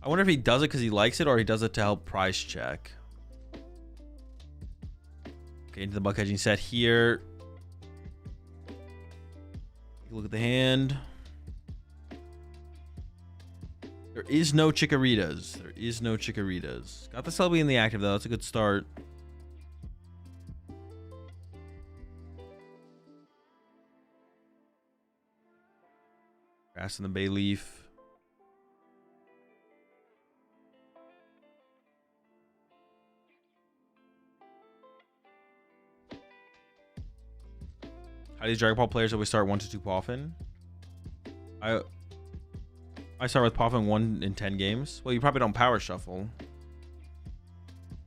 I wonder if he does it because he likes it or he does it to help price check. Okay, into the buck hedging set here. Take a look at the hand. There is no Chikaritas. There is no Chikaritas. Got the Celebi in the active though. That's a good start. Grass in the Bay Leaf. How do these Dragon Ball players always start 1 to 2 Poffin? I start with Poffin 1 in 10 games. Well, you probably don't power shuffle.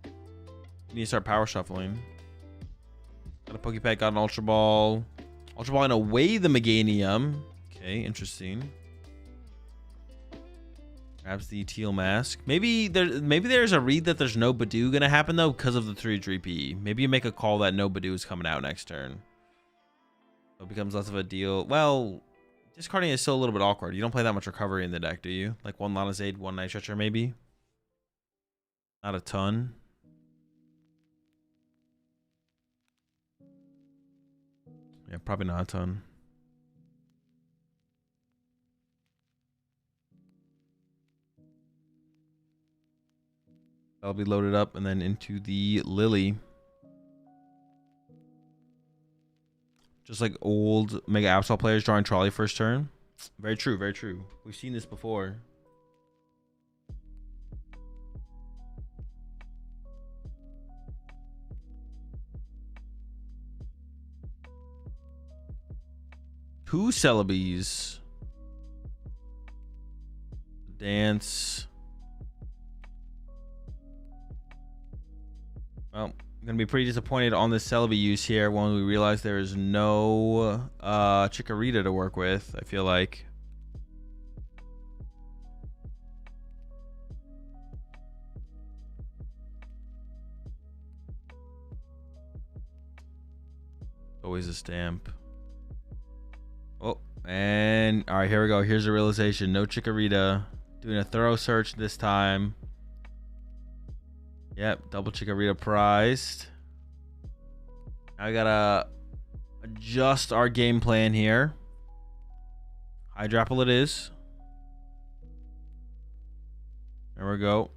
You need to start power shuffling. Got a Pokepet, got an Ultra Ball. Ultra Ball and away the Meganium. Okay, interesting. Grabs the Teal Mask. Maybe there's a read that there's no Badoo gonna happen though because of the 3-3P. Maybe you make a call that no Badoo is coming out next turn. So it becomes less of a deal. Well, discarding is still a little bit awkward. You don't play that much recovery in the deck, do you? Like one Lanazade, one Night Stretcher maybe? Not a ton. Yeah, probably not a ton. That'll be loaded up and then into the Lily. Just like old Mega Absol players drawing Trolley first turn. Very true, very true. We've seen this before. Two Celebes. Dance. Well, I'm gonna be pretty disappointed on this Celebi use here when we realize there is no Chikorita to work with. I feel like always a stamp. Oh, and all right, here we go. Here's the realization: no Chikorita. Doing a thorough search this time. Yep, double Chikorita prized. Now we gotta adjust our game plan here. Hydrapple it is. There we go.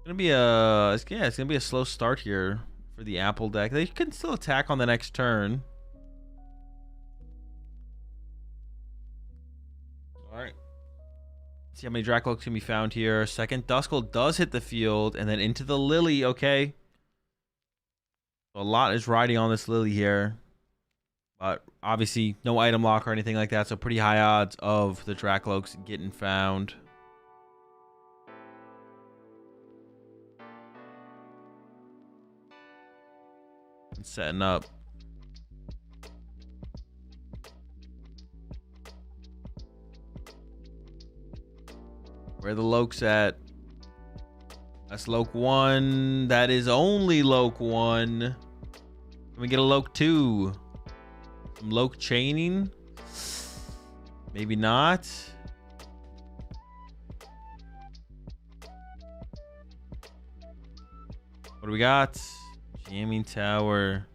It's gonna be a slow start here for the Apple deck. They can still attack on the next turn. All right. See how many Dracloaks can be found here. Second Duskull does hit the field and then into the Lily. Okay. So a lot is riding on this Lily here. But obviously no item lock or anything like that. So pretty high odds of the Dracloaks getting found. And setting up. Where the Lokes at? That's Loke 1. That is only Loke 1. Can we get a Loke 2? Some Loke chaining? Maybe not. What do we got? Jamming Tower.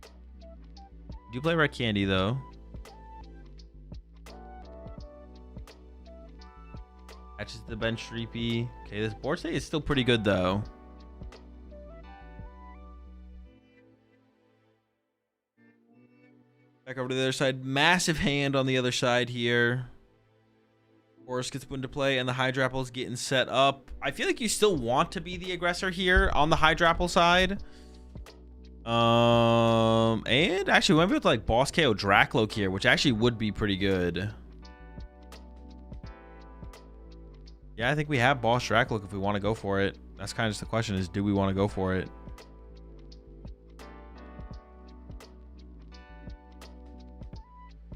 Do you play Red Candy though? Catches the bench Reapy. Okay, this board state is still pretty good though. Back over to the other side. Massive hand on the other side here. Horus gets put into play and the Hydrapple is getting set up. I feel like you still want to be the aggressor here on the Hydrapple side. And actually we might be able to like boss KO Dracloak here, which actually would be pretty good. Yeah, I think we have boss Dracloak if we want to go for it. That's kind of just the question is, do we want to go for it?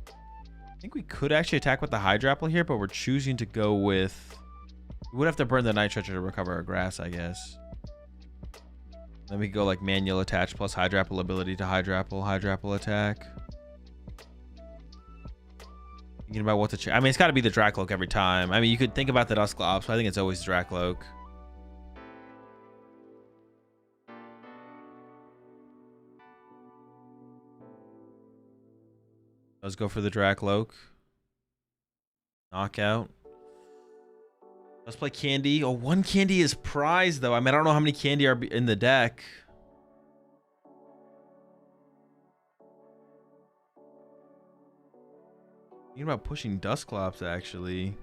I think we could actually attack with the Hydrapple here, but we're choosing to go with... We would have to burn the Night Stretcher to recover our grass, I guess. Then we go like manual attach plus Hydrapple ability to Hydrapple attack. Thinking about what to I mean, it's got to be the Dracloak every time. I mean, you could think about the Dusclops, but I think it's always Dracloak. Let's go for the Dracloak. Knockout. Let's play Candy. Oh, one Candy is prize, though. I mean, I don't know how many Candy are in the deck. Thinking about pushing Dusclops, actually.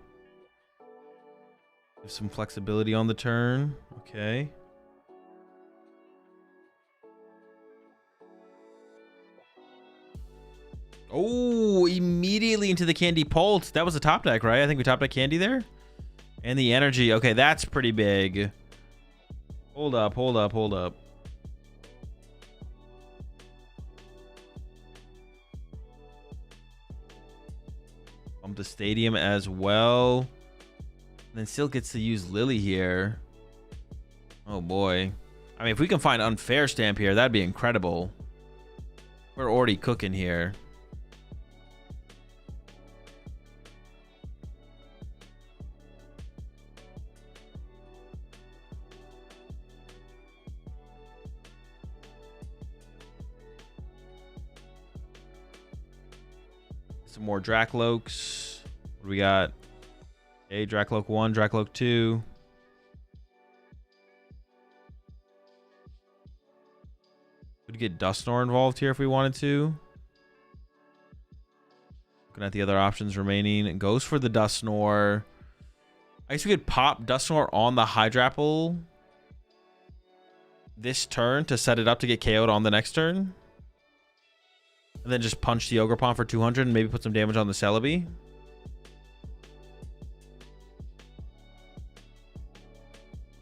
Give some flexibility on the turn. Okay. Oh, immediately into the Candy Pulse. That was a top deck, right? I think we top deck Candy there. And the energy. Okay, that's pretty big. Hold up. Pump the stadium as well. And then still gets to use Lily here. Oh boy. I mean, if we can find Unfair Stamp here, that'd be incredible. We're already cooking here. Some more Dracloaks. What do we got? Okay, Dracloak 1, Dracloak 2. Could get Dusknoir involved here if we wanted to. Looking at the other options remaining. It goes for the Dusknoir. I guess we could pop Dusknoir on the Hydrapple this turn to set it up to get KO'd on the next turn. And then just punch the Ogerpon for 200 and maybe put some damage on the Celebi.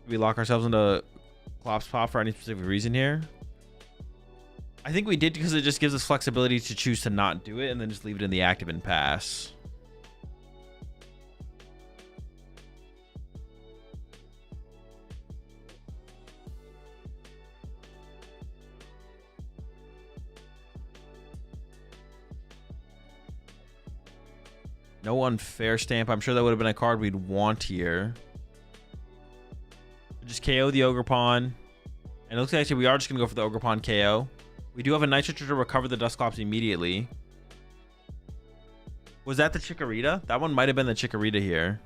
We lock ourselves into Clops Pop for any specific reason here. I think we did because it just gives us flexibility to choose to not do it and then just leave it in the active and pass. No Unfair Stamp. I'm sure that would have been a card we'd want here. Just KO the Ogerpon. And it looks like actually we are just going to go for the Ogerpon KO. We do have a Nitrogen to recover the Dusclops immediately. Was that the Chikorita? That one might have been the Chikorita here.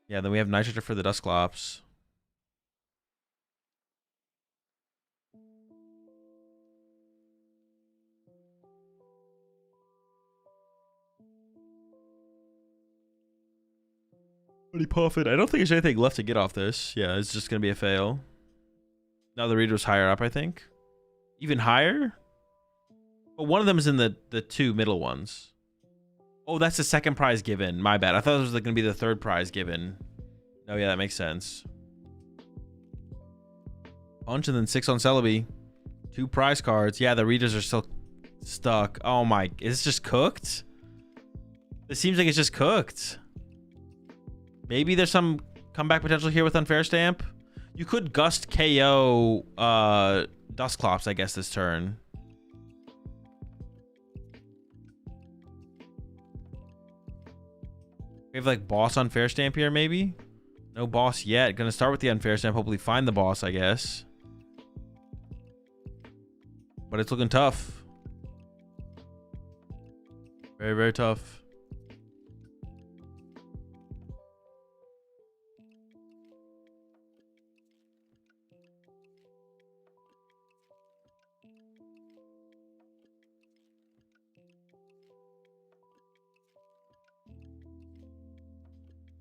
Yeah, then we have Nitrogen for the Dusclops. Pretty puffin. I don't think there's anything left to get off this. Yeah, it's just going to be a fail. Now the reader's higher up, I think. Even higher? But one of them is in the two middle ones. Oh, that's the second prize given. My bad. I thought it was going to be the third prize given. Oh, yeah, that makes sense. Punch and then 6 on Celebi. 2 prize cards. Yeah, the readers are still stuck. Oh, my. Is it just cooked? It seems like it's just cooked. Maybe there's some comeback potential here with Unfair Stamp. You could Gust KO Dusclops, I guess, this turn. We have like boss Unfair Stamp here, maybe? No boss yet. Gonna start with the Unfair Stamp. Hopefully find the boss, I guess. But it's looking tough. Very, very tough.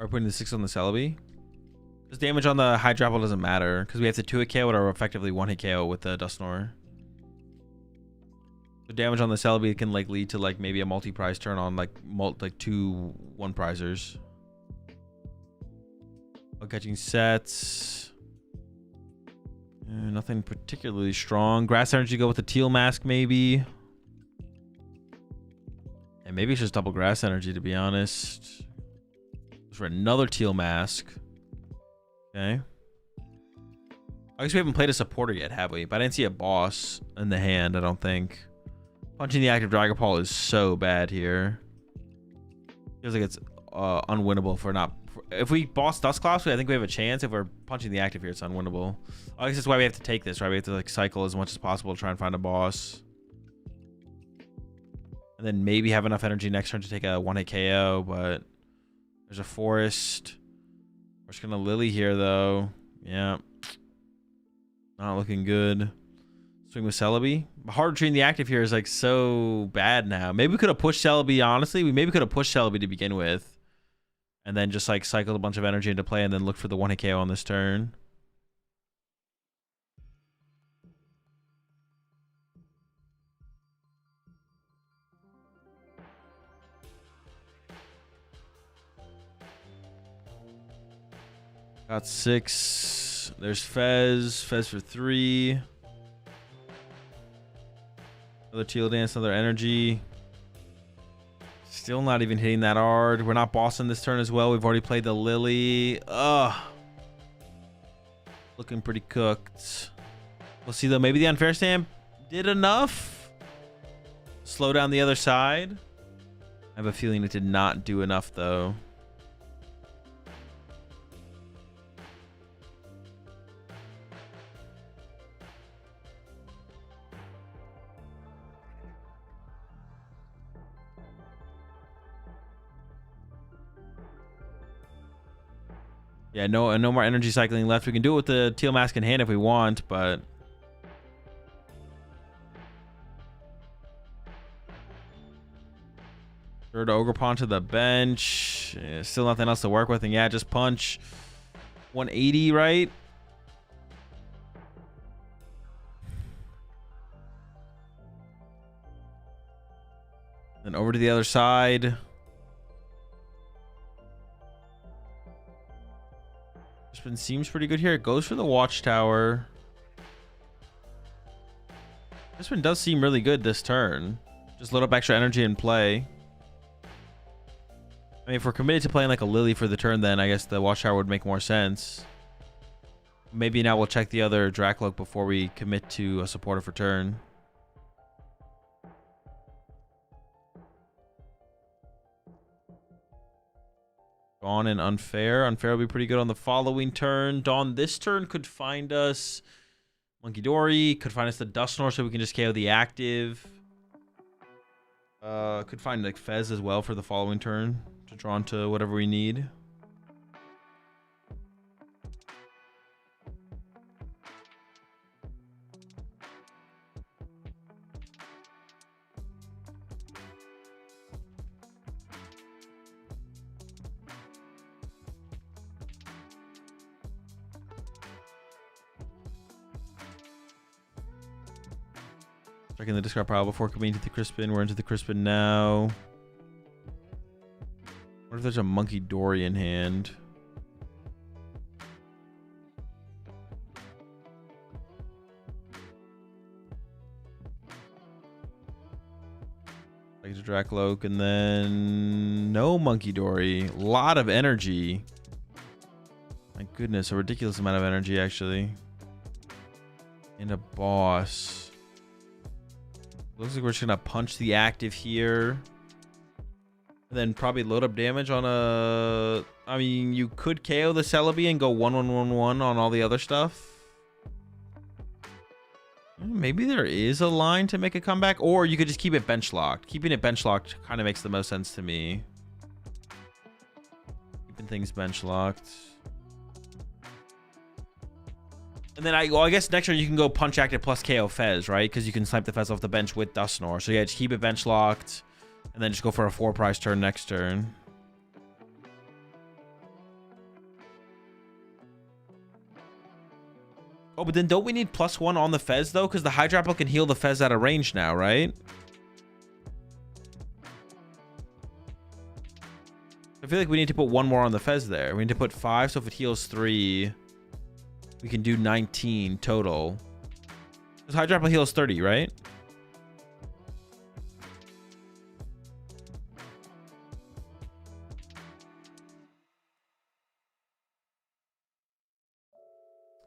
Are we putting the 6 on the Celebi? This damage on the Hydrapple doesn't matter because we have to 2-hit KO or effectively 1-hit KO with the Dusknoir. The damage on the Celebi can like lead to like maybe a multi-prize turn on like 2 1-prizers. Catching sets. Nothing particularly strong. Grass Energy go with the Teal Mask maybe. And maybe it's just double Grass Energy to be honest. For another Teal Mask. Okay. I guess we haven't played a supporter yet, have we? But I didn't see a boss in the hand, I don't think. Punching the active Dragapult is so bad here. Feels like it's unwinnable for not... If we boss Dusclops, I think we have a chance. If we're punching the active here, it's unwinnable. I guess that's why we have to take this, right? We have to like cycle as much as possible to try and find a boss. And then maybe have enough energy next turn to take a one-hit KO, but there's a forest. We're just gonna Lily here, though. Yeah. Not looking good. Swing with Celebi. Hard treating the active here is like so bad now. Maybe we could have pushed Celebi, honestly. We maybe could have pushed Celebi to begin with. And then just like cycled a bunch of energy into play and then looked for the one-hit KO on this turn. Got 6. There's Fez. Fez for 3. Another Teal Dance, another energy. Still not even hitting that hard. We're not bossing this turn as well. We've already played the Lily. Ugh. Looking pretty cooked. We'll see though. Maybe the Unfair Stamp did enough. Slow down the other side. I have a feeling it did not do enough though. Yeah, no more energy cycling left. We can do it with the Teal Mask in hand if we want, but... Third Ogerpon to the bench. Yeah, still nothing else to work with, and yeah, just punch. 180, right? Then over to the other side. Crispin seems pretty good here. It goes for the Watchtower. Crispin does seem really good this turn. Just load up extra energy and play. I mean, if we're committed to playing like a Lily for the turn, then I guess the Watchtower would make more sense. Maybe now we'll check the other Dracloak before we commit to a supporter for turn. Dawn and Unfair. Unfair will be pretty good on the following turn. Dawn this turn could find us Monkey Dory. Could find us the Dusknoir so we can just KO the active. Could find like Fez as well for the following turn to draw into whatever we need. Checking the discard pile before coming into the Crispin. We're into the Crispin now. What if there's a Monkey Dory in hand? Like a Dracloak and then no Monkey Dory. A lot of energy. My goodness, a ridiculous amount of energy actually. And a boss. Looks like we're just gonna punch the active here. And then probably load up damage on a... I mean, you could KO the Celebi and go 1-1-1-1 on all the other stuff. Maybe there is a line to make a comeback. Or you could just keep it bench locked. Keeping it bench locked kind of makes the most sense to me. Keeping things bench locked. And then I guess next turn you can go punch active plus KO Fez, right? Because you can snipe the Fez off the bench with Dusknoir. So yeah, just keep it bench locked. And then just go for a 4-prize turn next turn. Oh, but then don't we need +1 on the Fez though? Because the Hydropple can heal the Fez out of range now, right? I feel like we need to put 1 more on the Fez there. We need to put 5, so if it heals 3... we can do 19 total. Because Hydropple heals 30, right?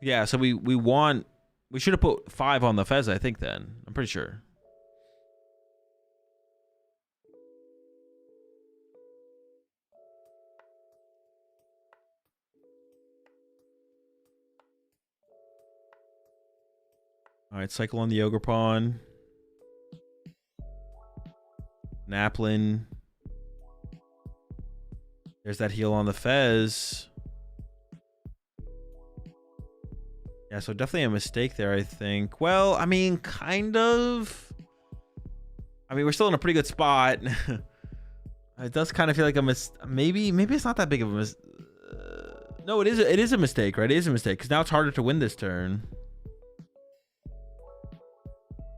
Yeah, so we should have put 5 on the Fez, I think then. I'm pretty sure. All right, cycle on the Ogerpon. Naplin. There's that heal on the Fez. Yeah, so definitely a mistake there, I think. Well, I mean, kind of. I mean, we're still in a pretty good spot. It does kind of feel like a maybe it's not that big of a no, it is a mistake, right? It is a mistake because now it's harder to win this turn.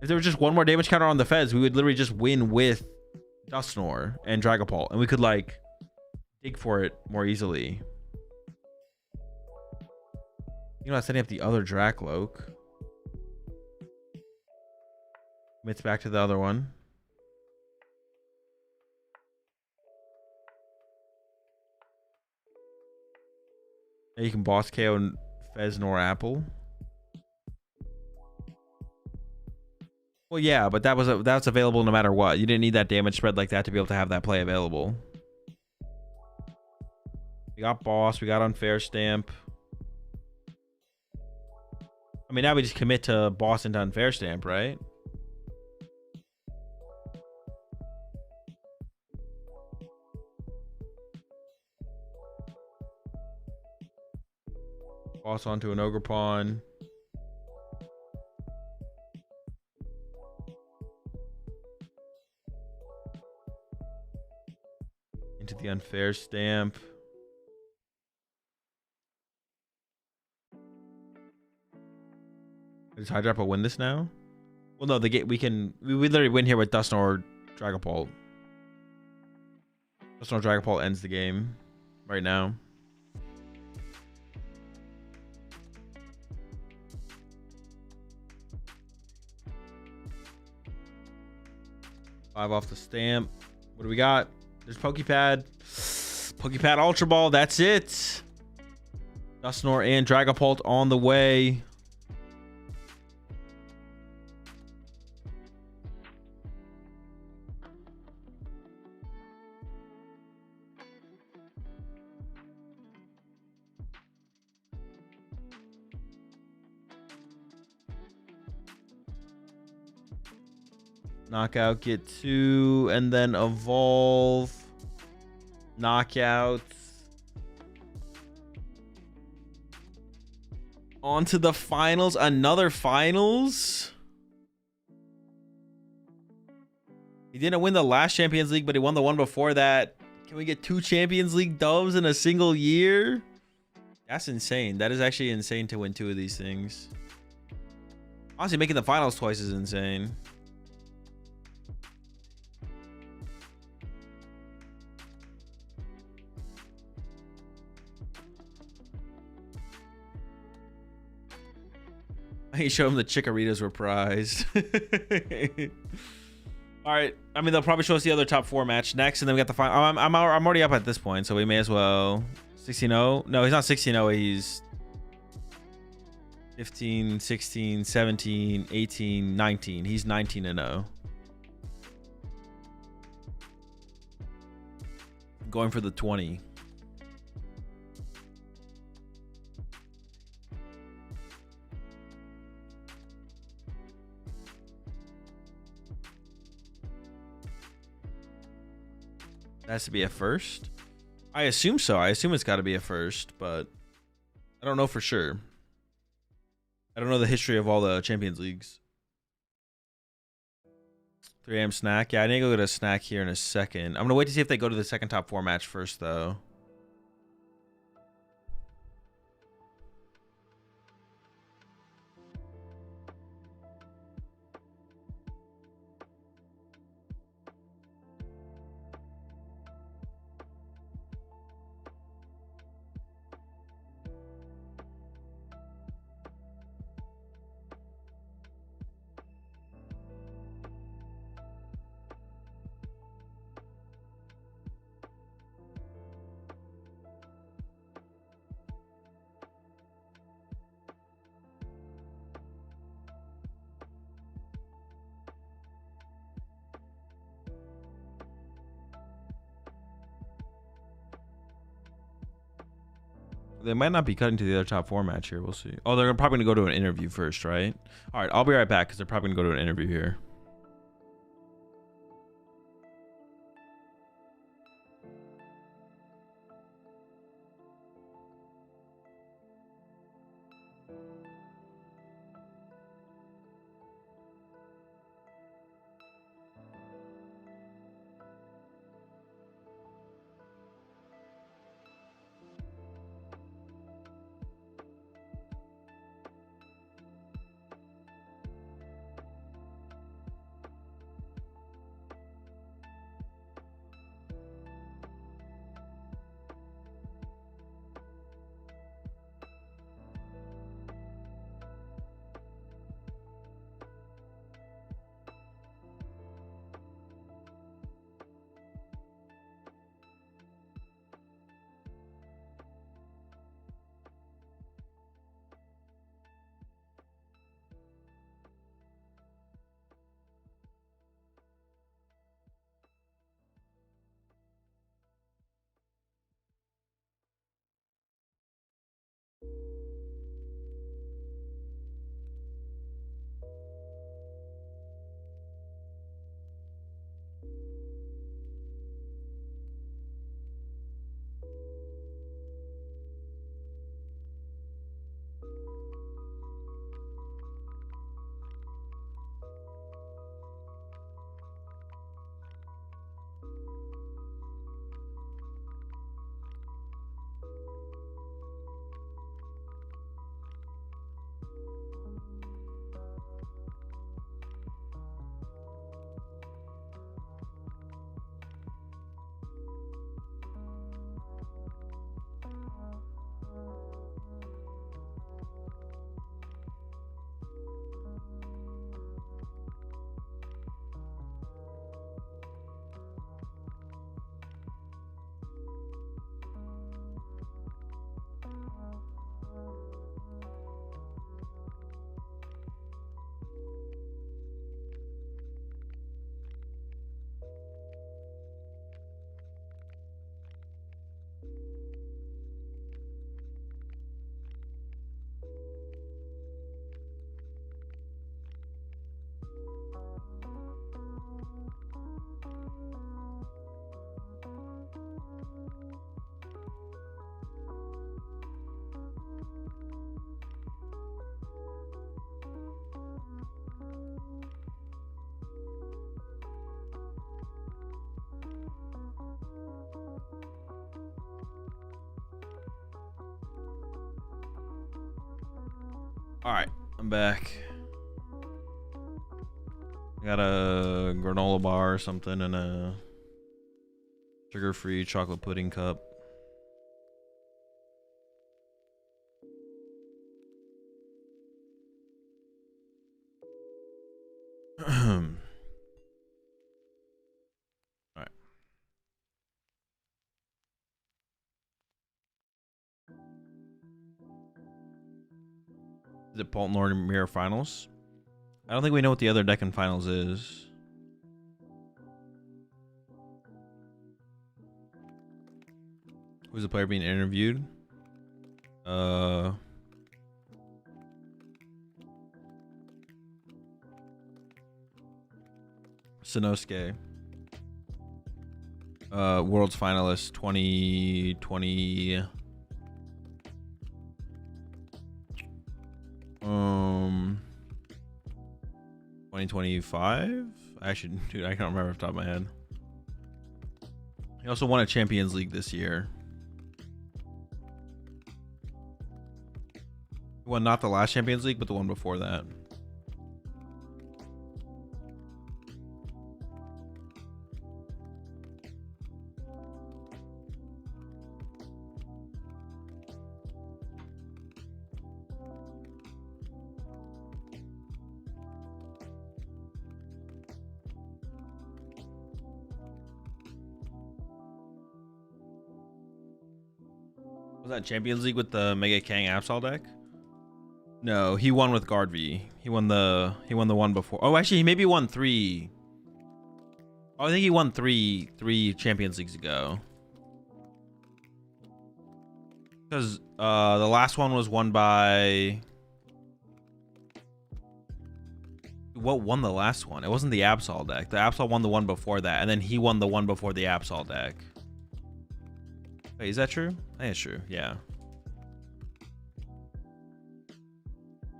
If there was just one more damage counter on the Fez, we would literally just win with Dusknoir and Dragapult, and we could like dig for it more easily. You know, setting up the other Dracloak. Commits back to the other one. Now you can boss KO and Fez nor Apple. Well, yeah, but that's available no matter what. You didn't need that damage spread like that to be able to have that play available. We got boss. We got unfair stamp. I mean, now we just commit to boss into unfair stamp, right? Boss onto an Ogerpon. Into the unfair stamp. Does Hydropple win this now? Well, no, we literally win here with Dusknoir or Dragapult. Dusknoir Dragapult ends the game right now. Five off the stamp. What do we got? There's Pokepad. Pokepad Ultra Ball. That's it. Dusknoir and Dragapult on the way. Knockout, get 2, and then evolve. Knockout. On to the finals. Another finals. He didn't win the last Champions League, but he won the one before that. Can we get 2 Champions League dubs in a single year? That's insane. That is actually insane to win 2 of these things. Honestly, making the finals twice is insane. He showed him the Chikaritas were prized. All right. I mean, they'll probably show us the other top 4 match next, and then we got the final. I'm already up at this point, so we may as well. 16-0. No, he's not 16-0. He's 15, 16, 17, 18, 19. He's 19-0. Going for the 20. That has to be a first. I assume so. I assume it's got to be a first, but I don't know for sure. I don't know the history of all the Champions Leagues. 3 a.m. snack. Yeah, I need to go get a snack here in a second. I'm going to wait to see if they go to the second top 4 match first, though. They might not be cutting to the other top 4 match here. We'll see. Oh, they're probably going to go to an interview first, right? All right, I'll be right back because they're probably going to go to an interview here. All right, I'm back. I got a granola bar or something and a sugar-free chocolate pudding cup. All right. Is it Polton or Mirror Finals? I don't think we know what the other deck in finals is. Who's the player being interviewed? Sanosuke. World's finalist 2020. 2025? Actually, dude, I can't remember off the top of my head. He also won a Champions League this year. He won not the last Champions League, but the one before that. Was that Champions League with the Mega Kang Absol deck? No, he won with Guard V. He won the one before. Oh, actually, he maybe won 3. Oh, I think he won three Champions Leagues ago. Because the last one was won by... What won the last one? It wasn't the Absol deck. The Absol won the one before that, and then he won the one before the Absol deck. Wait, is that true? I think it's true, yeah.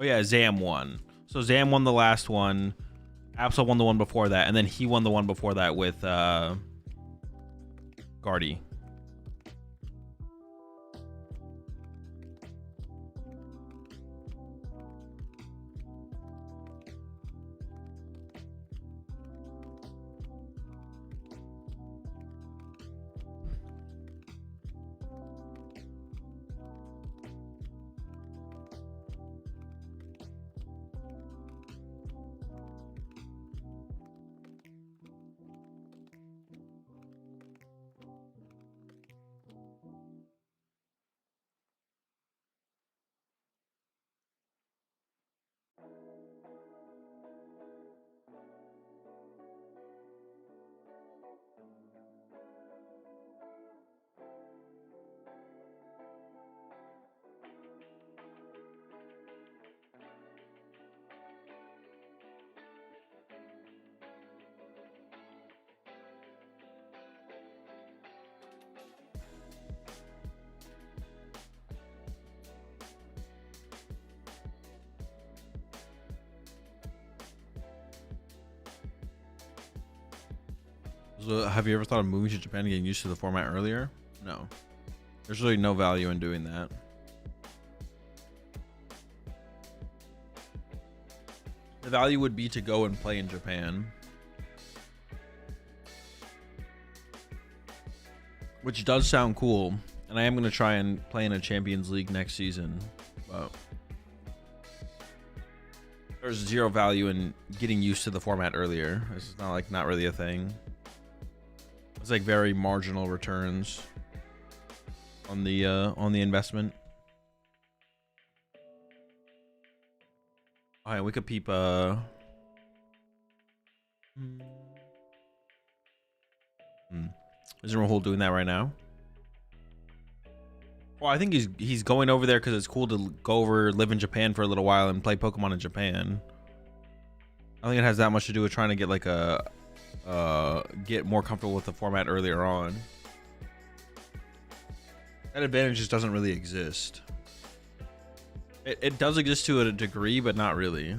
Oh yeah, Zam won. So Zam won the last one. Absol won the one before that, and then he won the one before that with Guardy. So have you ever thought of moving to Japan and getting used to the format earlier? No. There's really no value in doing that. The value would be to go and play in Japan. Which does sound cool. And I am going to try and play in a Champions League next season. But there's zero value in getting used to the format earlier. It's not really a thing. It's like very marginal returns on the investment. All right, we could peep Isn't Rahul doing that right now? Well, I think he's going over there because it's cool to go over, live in Japan for a little while and play Pokemon in Japan. I think it has that much to do with trying to get like get more comfortable with the format earlier on. That advantage just doesn't really exist. It does exist to a degree, but not really.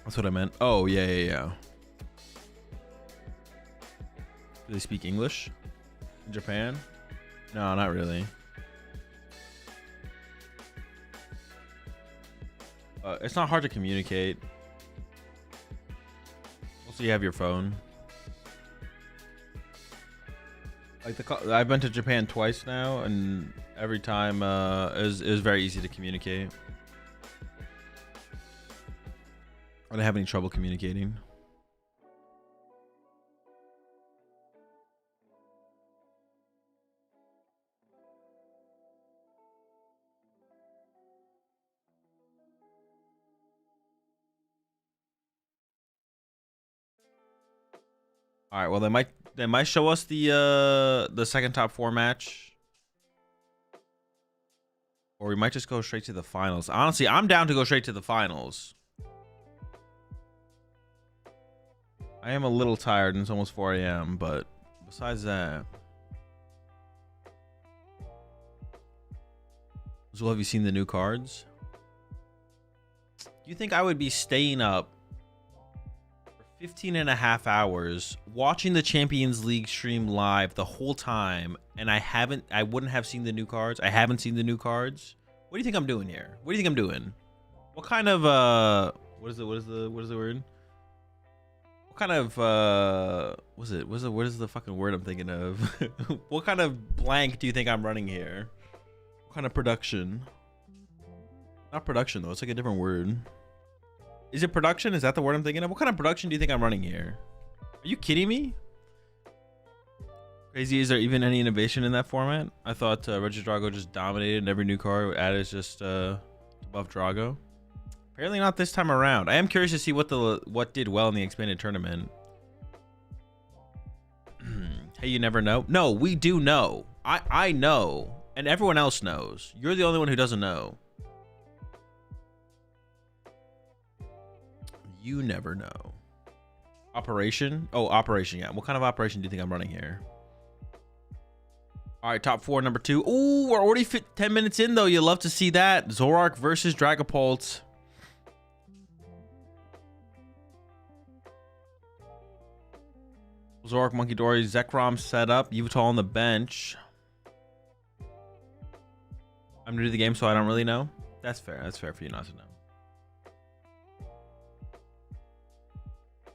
That's what I meant. Oh, yeah. Do they speak English in Japan? No, not really. It's not hard to communicate. Also, you have your phone. Like I've been to Japan twice now, and every time is very easy to communicate. I don't have any trouble communicating. All right, well they might show us the second top 4 match, or we might just go straight to the finals. Honestly, I'm down to go straight to the finals. I am a little tired and it's almost 4 a.m., but besides that. So have you seen the new cards? Do you think I would be staying up 15.5 hours watching the Champions League stream live the whole time, and I wouldn't have seen the new cards? I haven't seen the new cards. What do you think I'm doing here? What do you think I'm doing? What kind of what is the word? What kind of what is the fucking word I'm thinking of? What kind of blank do you think I'm running here? What kind of production? Not production though, it's like a different word. Is it production? Is that the word I'm thinking of? What kind of production do you think I'm running here? Are you kidding me? Crazy, is there even any innovation in that format? I thought Regidrago just dominated and every new card added is just to buff Drago. Apparently not this time around. I am curious to see what did well in the expanded tournament. Hey, you never know. No, we do know. I know, and everyone else knows. You're the only one who doesn't know. You never know. Operation? Oh, operation, yeah. What kind of operation do you think I'm running here? All right, top 4, number 2. Ooh, we're already 10 minutes in, though. You love to see that. Zoroark versus Dragapult. Zoroark, Munkidori, Zekrom set up. Yveltal on the bench. I'm new to the game, so I don't really know. That's fair. That's fair for you not to know.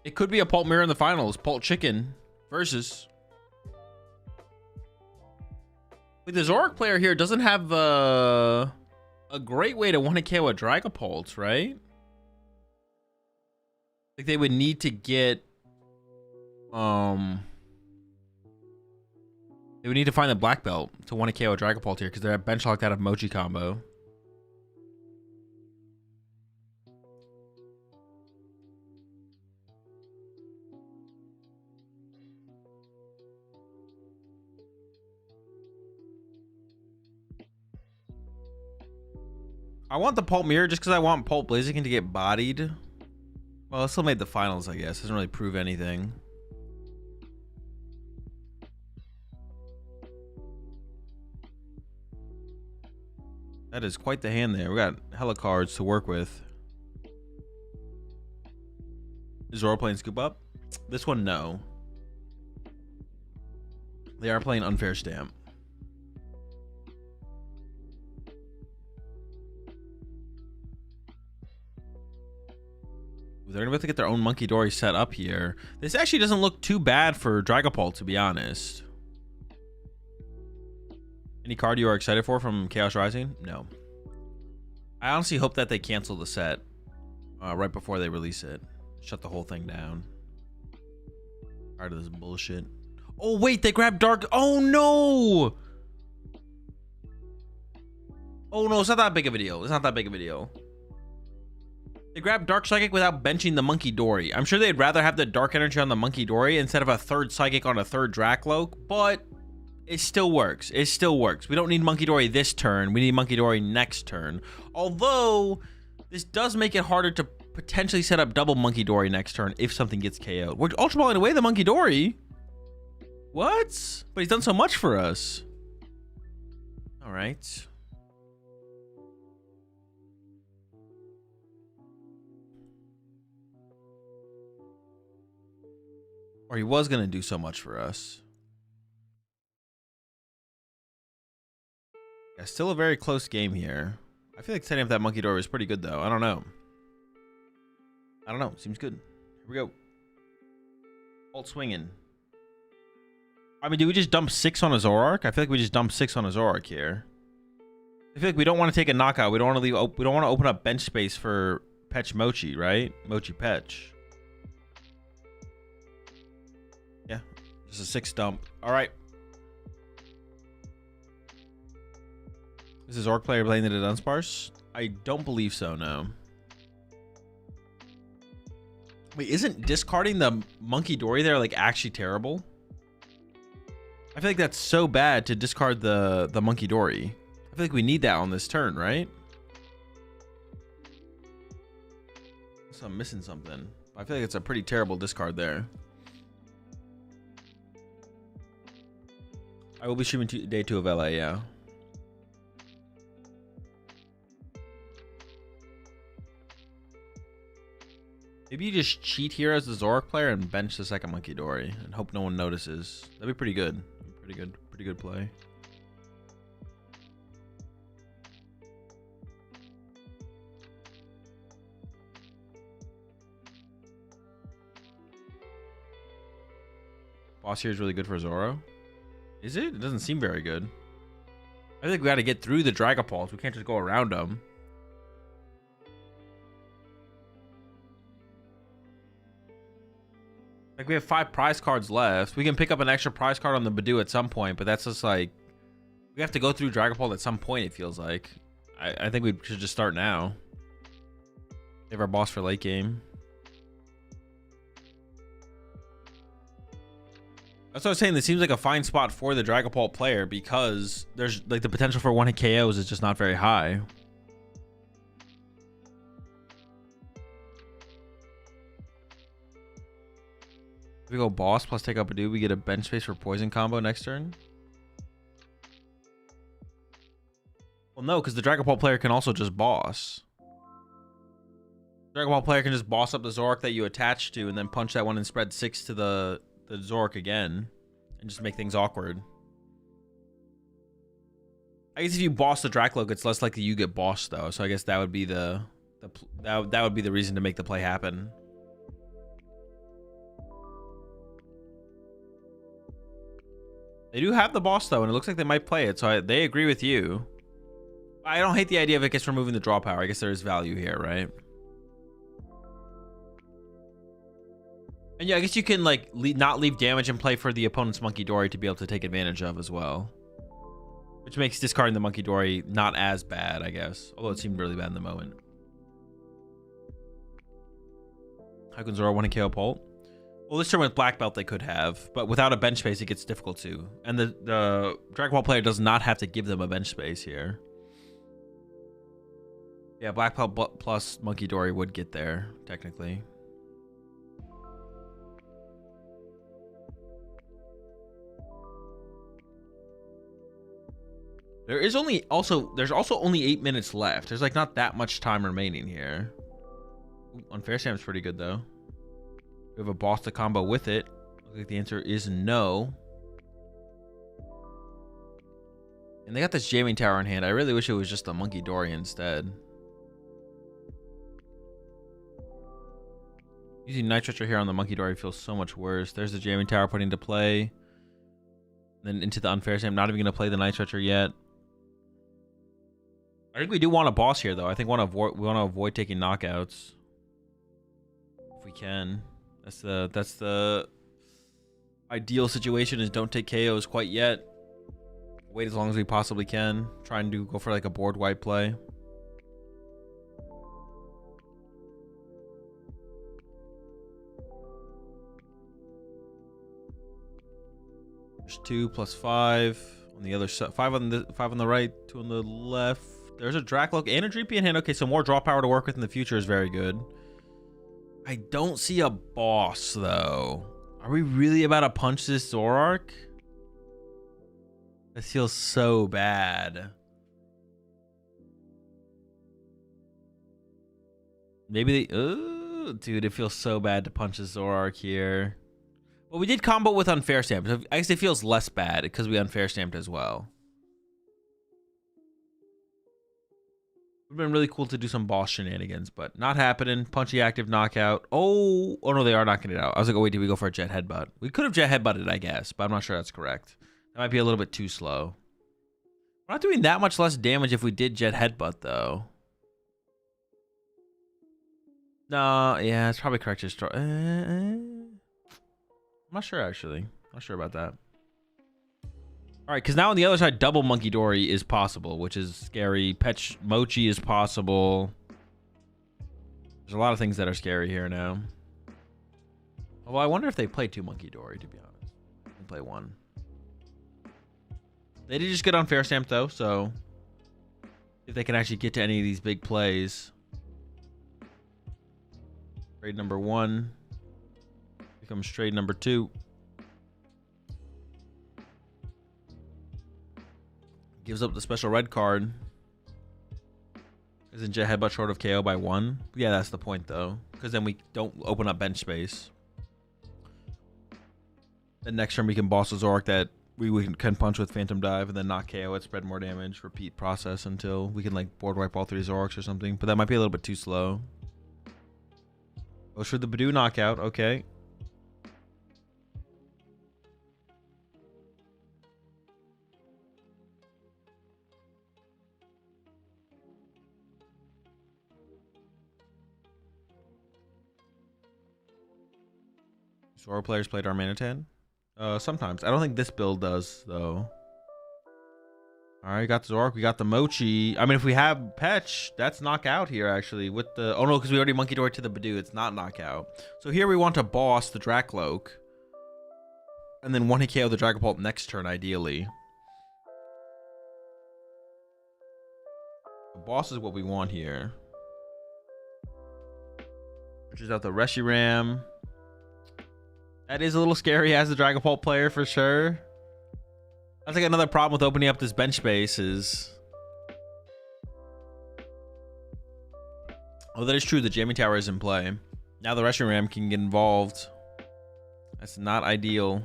It could be a Pult Mirror in the finals. Pult Chicken versus... Wait, the Zoroark player here doesn't have a great way to 1 KO a Dragapult, right? Like they would need to get... They would need to find the black belt to 1 KO a Dragapult here because they're bench locked out of Mochi combo. I want the Pult Mirror just because I want Pult Blaziken to get bodied. Well, it still made the finals, I guess. Doesn't really prove anything. That is quite the hand there. We got hella cards to work with. Is Zoro playing Scoop Up? This one, no. They are playing Unfair Stamp. They're gonna have to get their own Munkidori set up here. This actually doesn't look too bad for Dragapult, to be honest. Any card you are excited for from Chaos Rising? No. I honestly hope that they cancel the set right before they release it. Shut the whole thing down. Tired of this bullshit. Oh wait, they grabbed Dark. Oh no! Oh no, it's not that big of a deal. It's not that big of a deal. They grabbed Dark Psychic without benching the Munkidori. I'm sure they'd rather have the Dark Energy on the Munkidori instead of a third Psychic on a third Dracloak, but it still works. It still works. We don't need Munkidori this turn. We need Munkidori next turn. Although, this does make it harder to potentially set up double Munkidori next turn if something gets KO'd. We're Ultra Balling away the Munkidori. What? But he's done so much for us. All right. Or he was going to do so much for us. Yeah, still a very close game here. I feel like setting up that Munkidori was pretty good, though. I don't know. I don't know. Seems good. Here we go. Ult swinging. I mean, do we just dump 6 on a Zoroark? I feel like we just dumped 6 on a Zoroark here. I feel like we don't want to take a knockout. We don't want to leave. We don't want to open up bench space for Petch Mochi, right? Mochi Petch. Yeah, just a 6 dump. All right. Is this Orc player playing the Dunsparce? I don't believe so, no. Wait, isn't discarding the Munkidori there like actually terrible? I feel like that's so bad to discard the Munkidori. I feel like we need that on this turn, right? So I'm missing something. I feel like it's a pretty terrible discard there. I will be streaming day 2 of LA, yeah. Maybe you just cheat here as the Zoroark player and bench the second Munkidori and hope no one notices. That'd be pretty good. Pretty good play. Boss here is really good for Zoro. Is it? It doesn't seem very good. I think we got to get through the Dragapults. We can't just go around them. Like, we have 5 prize cards left. We can pick up an extra prize card on the Badoo at some point, but that's just like... We have to go through Dragapult at some point, it feels like. I think we should just start now. Save our boss for late game. That's what I was saying. This seems like a fine spot for the Dragapult player because there's like the potential for one-hit KOs is just not very high. If we go boss plus take up a dude, we get a bench space for poison combo next turn. Well, no, because the Dragapult player can also just boss. Dragapult player can just boss up the Zoroark that you attach to and then punch that one and spread 6 to the Zoroark again and just make things awkward. I guess if you boss the Dracloak, it's less likely you get bossed though. So I guess that would be that would be the reason to make the play happen. They do have the boss though, and it looks like they might play it. So they agree with you. I don't hate the idea of it gets removing the draw power. I guess there is value here, right? And yeah, I guess you can like not leave damage and play for the opponent's Monkey Dory to be able to take advantage of as well. Which makes discarding the Monkey Dory not as bad, I guess. Although it seemed really bad in the moment. How can Zoro 1 KO Pult? Well, this turn with Black Belt they could have, but without a bench space it gets difficult too. And the Dragon Ball player does not have to give them a bench space here. Yeah, Black Belt plus Monkey Dory would get there, technically. There's also only 8 minutes left. There's like not that much time remaining here. Ooh, Unfair Sam's pretty good though. We have a boss to combo with it. Looks like the answer is no. And they got this Jamming Tower in hand. I really wish it was just a Monkey Dory instead. Using Night Stretcher here on the Monkey Dory feels so much worse. There's the Jamming Tower put into play. Then into the Unfair Sam. Not even going to play the Night Stretcher yet. I think we do want a boss here, though. I think we want to avoid taking knockouts. If we can. That's the ideal situation is don't take KOs quite yet. Wait as long as we possibly can. Try and go for like a board wipe play. There's 2 plus 5 on the other side. 5 on the right, 2 on the left. There's a Dracloak and a Dreepy in hand. Okay, so more draw power to work with in the future is very good. I don't see a boss though. Are we really about to punch this Zoroark? This feels so bad. Maybe they... dude, it feels so bad to punch this Zoroark here. Well, we did combo with Unfair Stamp. So I guess it feels less bad because we Unfair Stamped as well. Would have been really cool to do some boss shenanigans, but not happening. Punchy active knockout. Oh no, they are knocking it out. I was like, oh wait, did we go for a Jet Headbutt? We could have Jet Headbutted, I guess, but I'm not sure that's correct. That might be a little bit too slow. We're not doing that much less damage if we did Jet Headbutt, though. No, yeah, it's probably correct. Just I'm not sure, actually. Not sure about that. All right, because now on the other side, double Monkey Dory is possible, which is scary. Mochi is possible. There's a lot of things that are scary here now. Well, I wonder if they play 2 Monkey Dory, to be honest. They play 1. They did just get Unfair Stamp, though, so if they can actually get to any of these big plays. Trade number 1 becomes trade number 2. Gives up the special red card. Isn't Jet Headbutt short of KO by 1? Yeah, that's the point, though. Because then we don't open up bench space. Then next turn we can boss a Zoroark that we can punch with Phantom Dive and then not KO it, spread more damage, repeat process until we can like board wipe all 3 Zoroarks or something. But that might be a little bit too slow. Goes for the Badoo knockout. Okay. Zoro players played Armanitan? Sometimes. I don't think this build does, though. Alright, got the Zoroark. We got the Mochi. I mean, if we have Petch, that's knockout here, actually. With the... Oh, no, because we already Monkey Dory to the Badoo. It's not knockout. So here we want to boss the Dracloak. And then one hit KO the Dragapult next turn, ideally. The boss is what we want here. Which is out the Reshiram. That is a little scary as a Dragapult player for sure. That's like another problem with opening up this bench space is... Oh, that is true. The Jamming Tower is in play. Now the Reshiram can get involved. That's not ideal.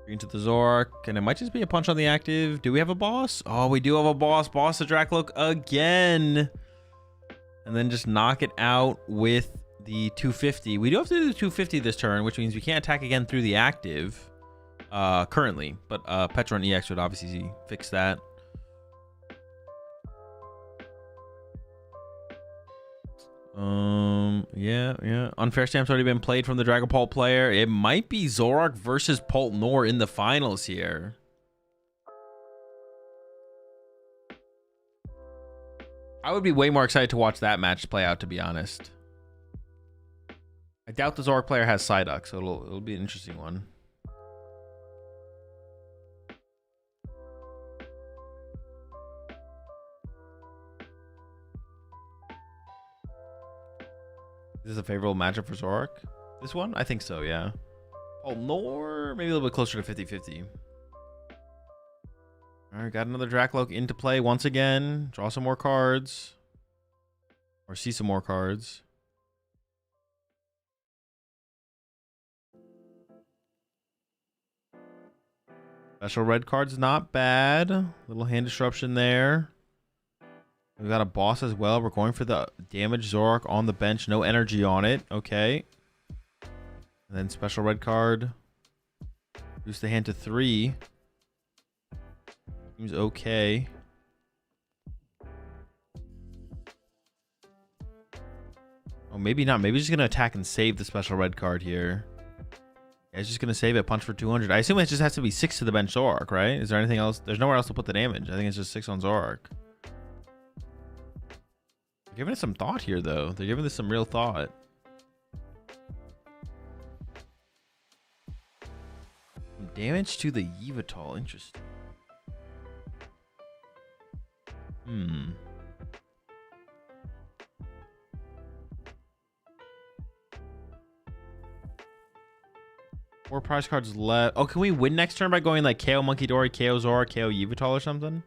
Green to the Zoroark, and it might just be a punch on the active. Do we have a boss? Oh, we do have a boss. Boss the Dracloak again. And then just knock it out with the 250. We do have to do the 250 this turn, which means we can't attack again through the active currently. But Petron EX would obviously fix that. Yeah. Unfair Stamp's already been played from the Dragapult player. It might be Zoroark versus Poltnor in the finals here. I would be way more excited to watch that match play out, to be honest. I doubt the Zoroark player has Psyduck, so it'll be an interesting one. Is this a favorable matchup for Zoroark? This one? I think so, yeah. Oh, Nor, maybe a little bit closer to 50-50. All right, got another Dracloak into play once again. Draw some more cards. Or see some more cards. Special red card's not bad. Little hand disruption there. We got a boss as well. We're going for the damage Zoroark on the bench. No energy on it. Okay. And then special red card. Reduce the hand to 3. Seems okay. Oh, maybe not. Maybe he's just going to attack and save the special red card here. Yeah, he's just going to save it. Punch for 200. I assume it just has to be 6 to the bench Zoroark, right? Is there anything else? There's nowhere else to put the damage. I think it's just 6 on Zoroark. They're giving it some thought here, though. They're giving this some real thought. Damage to the Yveltal. Interesting. Four prize cards left. Oh, can we win next turn by going like KO Monkey Dory, KO Zoroark, KO Yveltal or something?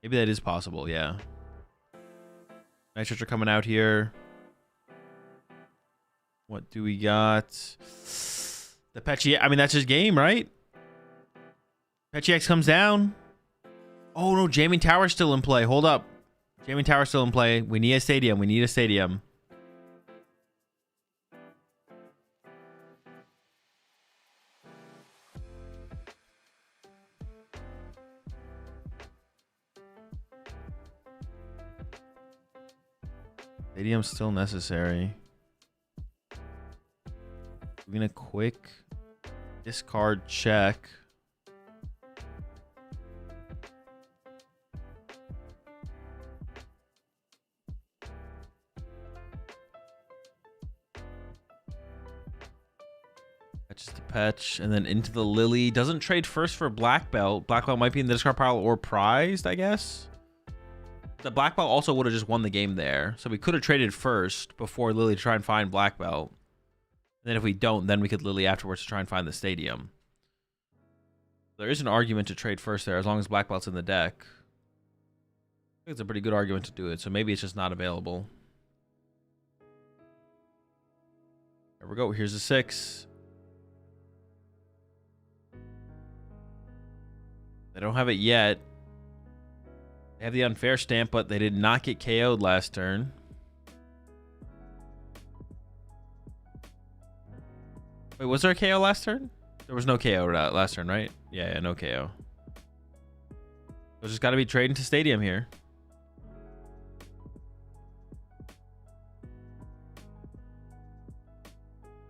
Maybe that is possible, yeah. Nitrous are coming out here. What do we got? The Petchi. I mean, that's his game, right? Petchi X comes down. Oh, no. Jamming Tower's still in play. Hold up. Jamming Tower's still in play. We need a stadium. We need a stadium. Stadium's still necessary. We're gonna quick discard check. Patches to Petch, and then into the Lily. Doesn't trade first for Black Belt. Black Belt might be in the discard pile or prized, I guess. The Black Belt also would have just won the game there. So we could have traded first before Lily to try and find Black Belt. And then if we don't, then we could Lily afterwards to try and find the stadium. There is an argument to trade first there as long as Black Belt's in the deck. I think it's a pretty good argument to do it. So maybe it's just not available. There we go. Here's a 6. They don't have it yet. They have the unfair stamp, but they did not get KO'd last turn. Wait, was there a KO last turn? There was no KO last turn, right? Yeah, no KO. So just got to be trading to stadium here.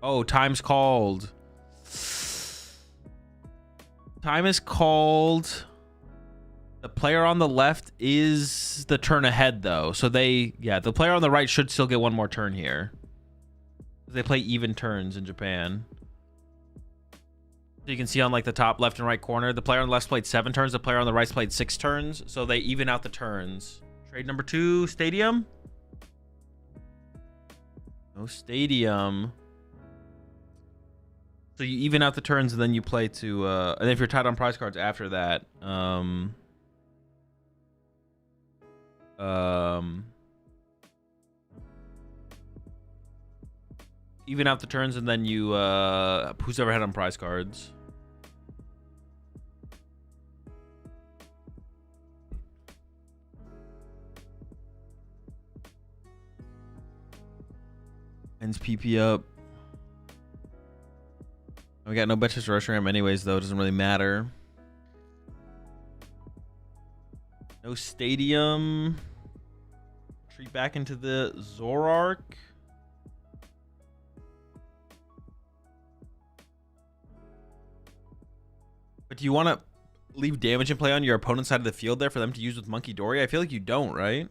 Oh, time's called. Time is called. The player on the left is the turn ahead, though. So the player on the right should still get one more turn here. They play even turns in Japan. So you can see on like the top left and right corner, the player on the left played 7 turns. The player on the right played 6 turns. So they even out the turns. Trade number 2, stadium. No stadium. So you even out the turns and then you play to, and if you're tied on prize cards after that, even out the turns and then you, who's ever had on prize cards. Ends PP up. We got no benches rush ram anyways, though. It doesn't really matter. No stadium. Retreat back into the Zorark. But do you want to leave damage in play on your opponent's side of the field there for them to use with Monkey Dory? I feel like you don't, right?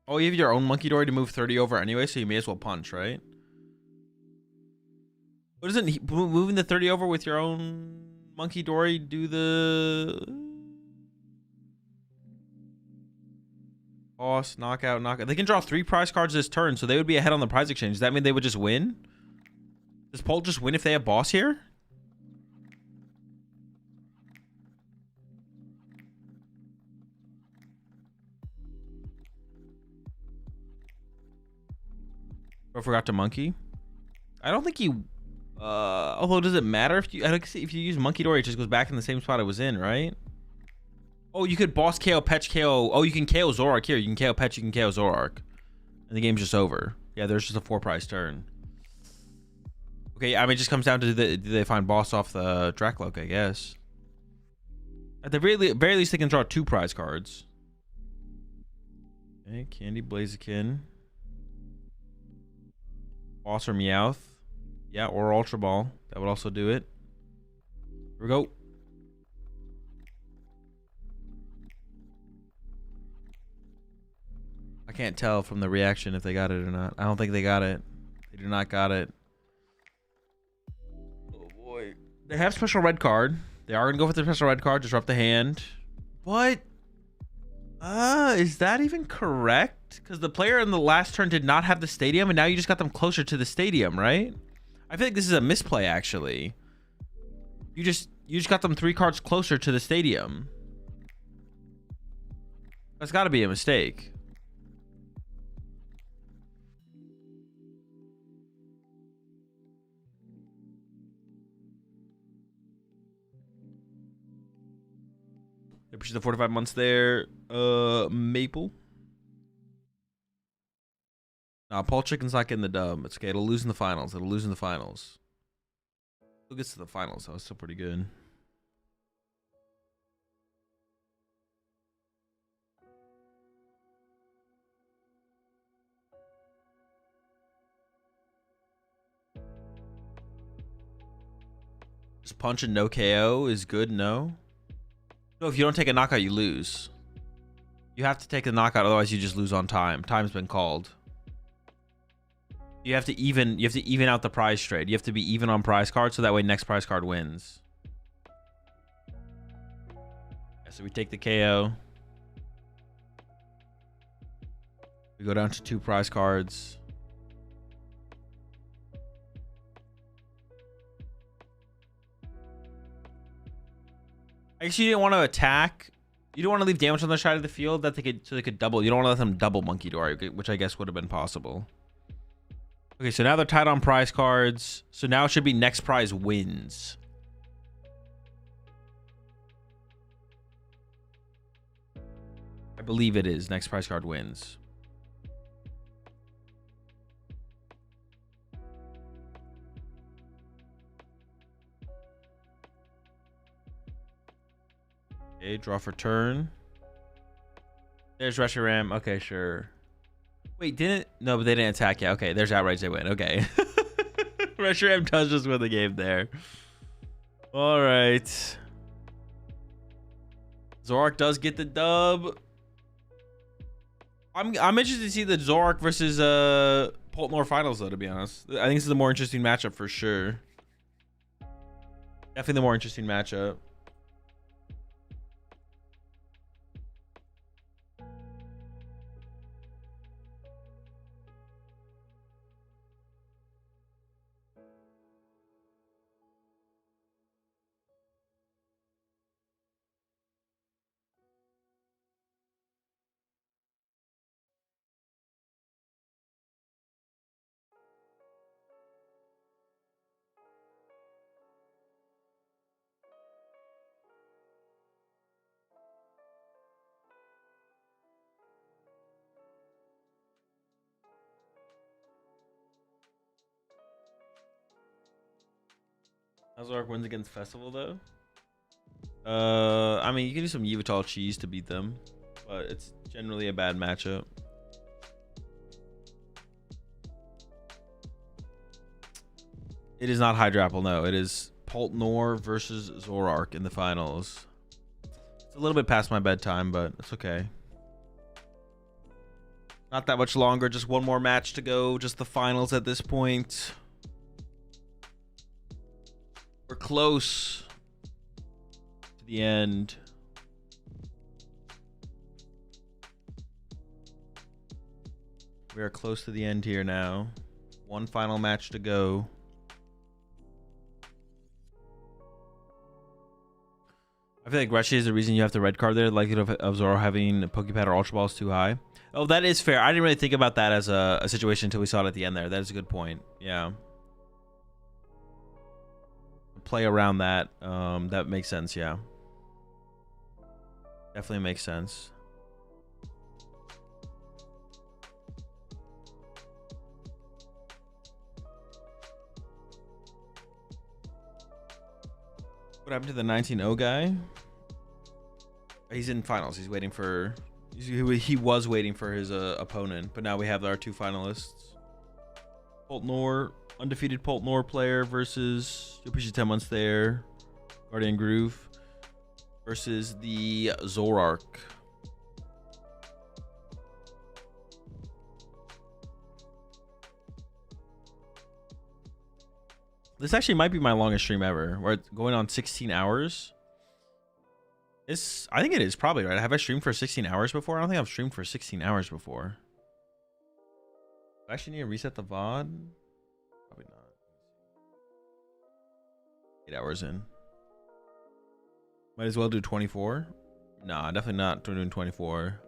Oh, you have your own Monkey Dory to move 30 over anyway, so you may as well punch, right? What isn't moving the 30 over with your own Monkey Dory do the boss, knockout? They can draw 3 prize cards this turn, so they would be ahead on the prize exchange. Does that mean they would just win? Does Pole just win if they have boss here? Bro forgot to monkey. I don't think he. Although, does it matter if you? If you use Monkey Dory, it just goes back in the same spot it was in, right? Oh, you could boss KO, Petch KO. Oh, you can KO Zorark here. You can KO Petch. You can KO Zorark, and the game's just over. Yeah, there's just a 4 prize turn. Okay, I mean, it just comes down to do they find boss off the Dracloak, I guess. At the very least, they can draw 2 prize cards. Okay, Candy Blaziken. Boss or Meowth. Yeah, or Ultra Ball. That would also do it. Here we go. I can't tell from the reaction if they got it or not. I don't think they got it. They do not got it. Oh boy. They have special red card. They are going to go for the special red card. Disrupt the hand. But is that even correct? Because the player in the last turn did not have the stadium, and now you just got them closer to the stadium, right? I feel like this is a misplay, actually. You just got them 3 cards closer to the stadium. That's got to be a mistake. They appreciate the 45 months there. Maple. Nah, Paul Chicken's not getting the dub. It's okay. It'll lose in the finals. It'll lose in the finals. Still gets to the finals, so it's still pretty good. Just punch and no KO is good, no? No, if you don't take a knockout, you lose. You have to take a knockout, otherwise you just lose on time. Time's been called. You have to even out the prize trade. You have to be even on prize card, so that way next prize card wins. Yeah, so we take the KO. We go down to 2 prize cards. I guess you didn't want to attack. You don't want to leave damage on the side of the field that they could double. You don't want to let them double Monkey Dory, which I guess would have been possible. Okay, so now they're tied on prize cards. So now it should be next prize wins. I believe it is. Next prize card wins. Okay, draw for turn. There's Reshiram. Okay, sure. Wait, didn't... No, but they didn't attack yet. Okay, there's outright they win. Okay. Reshiram does just win the game there. All right. Zorak does get the dub. I'm interested to see the Zorak versus Poltnor finals though, to be honest. I think this is a more interesting matchup for sure. Definitely the more interesting matchup. Zorak wins against Festival though. I mean, you can do some Yveltal cheese to beat them, but it's generally a bad matchup. It is not Hydrapple, no. It is Poltnor versus Zorak in the finals. It's a little bit past my bedtime, but it's okay. Not that much longer. Just one more match to go. Just the finals at this point. We're close to the end. We are close to the end here now. One final match to go. I feel like Reshi is the reason you have the red card there. The likelihood of Zoro having Pokepad or Ultra Ball is too high. Oh, that is fair. I didn't really think about that as a situation until we saw it at the end there. That is a good point. Yeah. Play around that. That makes sense. Yeah. Definitely makes sense. What happened to the 19-0 guy? He's in finals. He's waiting for... He was waiting for his opponent, but now we have our two finalists. Poltnor, undefeated Poltnor player versus... You'll appreciate 10 months there. Guardian Groove versus the Zorak. This actually might be my longest stream ever. We're going on 16 hours. I think it is probably, right? Have I streamed for 16 hours before? I don't think I've streamed for 16 hours before. Do I actually need to reset the VOD? Probably not. 8 hours in. Might as well do 24. Nah, definitely not doing 24.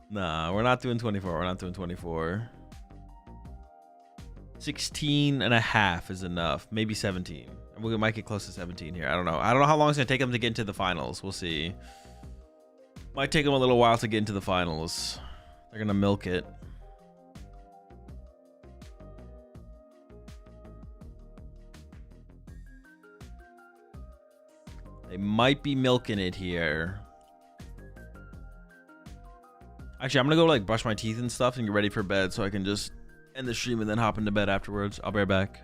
Nah, we're not doing 24. We're not doing 24. 16 and a half is enough. Maybe 17. We might get close to 17 here. I don't know. I don't know how long it's going to take them to get into the finals. We'll see. Might take them a little while to get into the finals. They're going to milk it. They might be milking it here. Actually, I'm gonna go like brush my teeth and stuff and get ready for bed so I can just end the stream and then hop into bed afterwards. I'll be right back.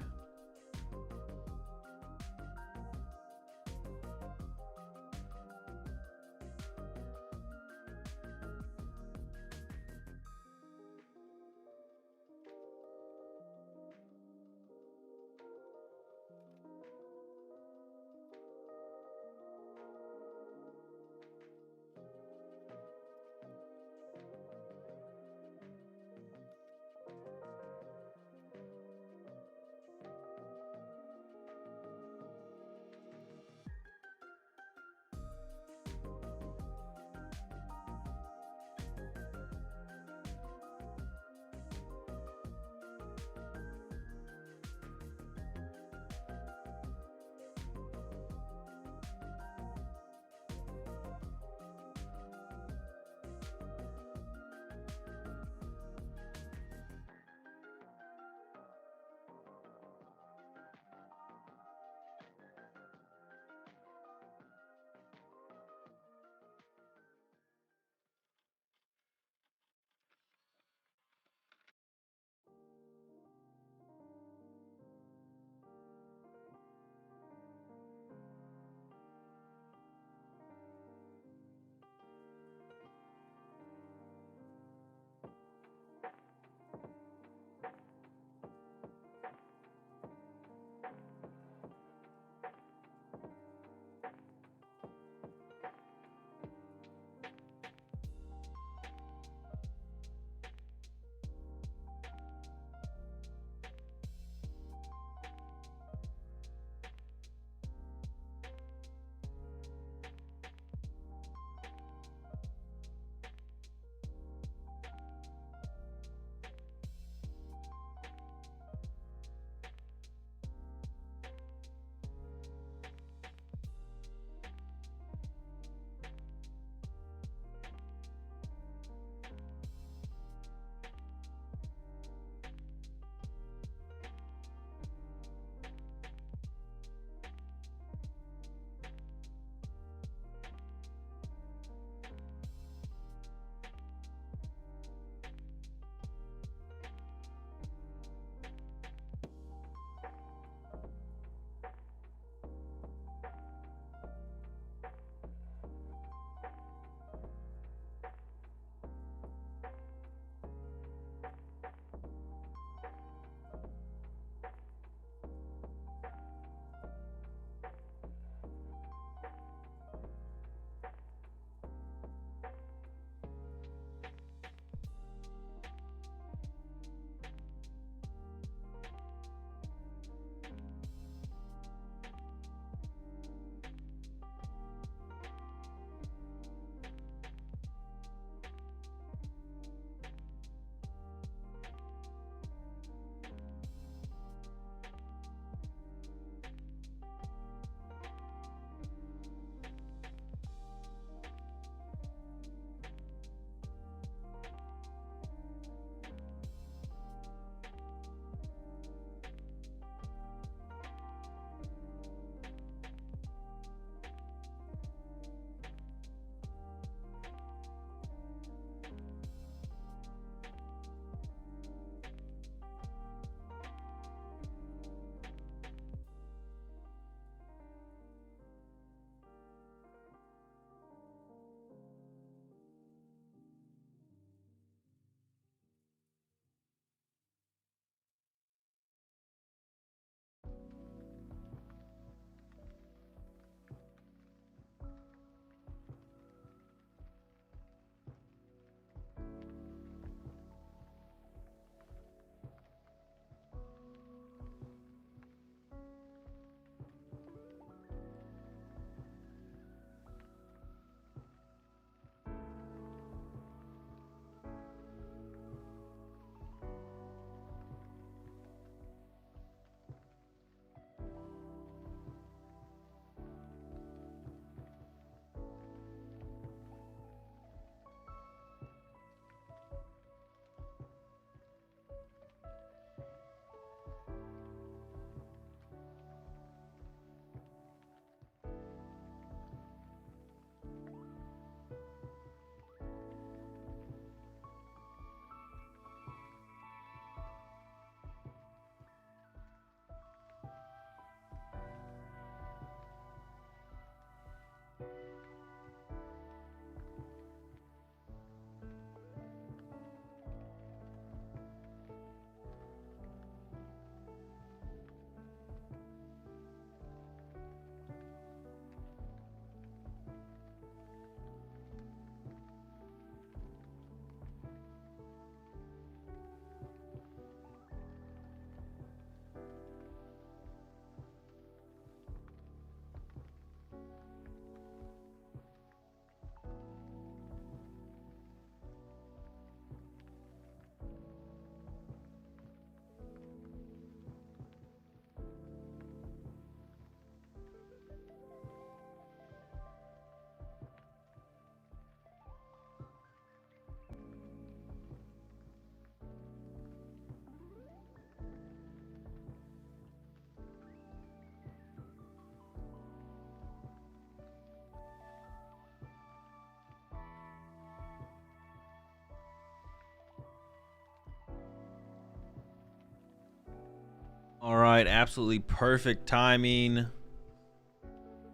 right, absolutely perfect timing.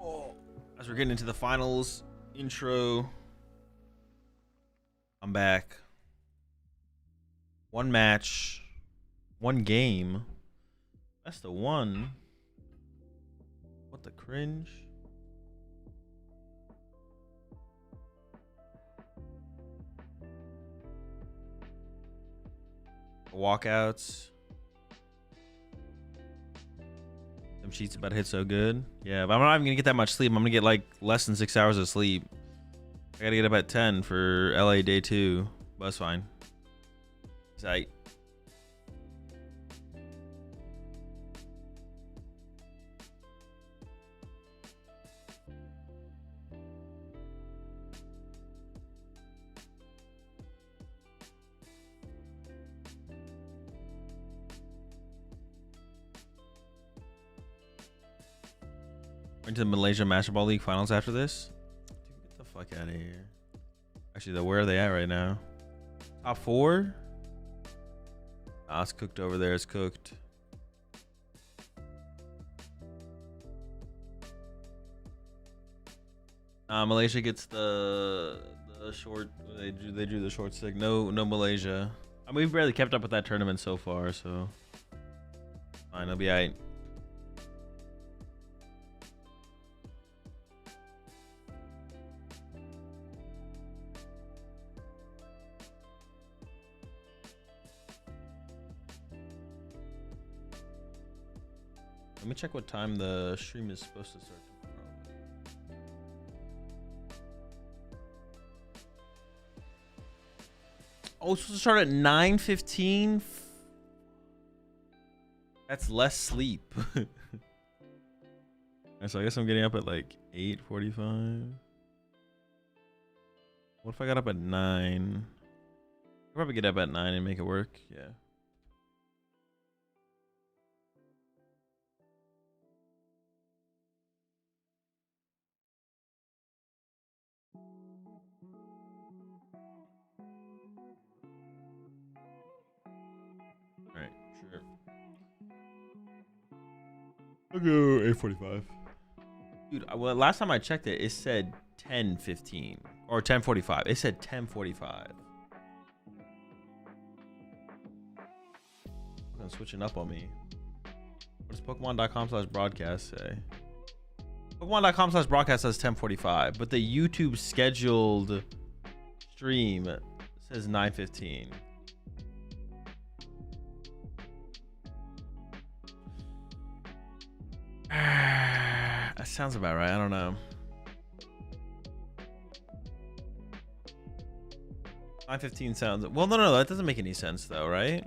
Oh, as we're getting into the finals intro, I'm back. One match, one game. That's the one. What the cringe? Walkouts. Them sheets about to hit so good. Yeah, but I'm not even gonna get that much sleep. I'm gonna get like less than 6 hours of sleep. I gotta get up at 10 for LA day 2. But that's fine. It's tight. Into the Malaysia Master Ball League finals after this. Dude, get the fuck out of here. Actually, though, where are they at right now? Top 4? Ah, it's cooked over there. It's cooked. Malaysia gets the short. They drew the short stick. No Malaysia. I mean, we've barely kept up with that tournament so far, so fine. It'll be alright. Let me check what time the stream is supposed to start tomorrow. Oh, it's supposed to start at 9:15. That's less sleep. So I guess I'm getting up at like 8:45. What if I got up at 9? I'll probably get up at 9 and make it work. Yeah. Alright, sure. I'll go 8:45. Dude, well, last time I checked it, it said 10:15 or 10:45. It said 10:45. It's switching up on me. What does Pokemon.com/broadcast say? Pokemon.com/broadcast says 10:45, but the YouTube scheduled stream says 9:15. That sounds about right. I don't know. 9:15 sounds well. No, that doesn't make any sense though, right?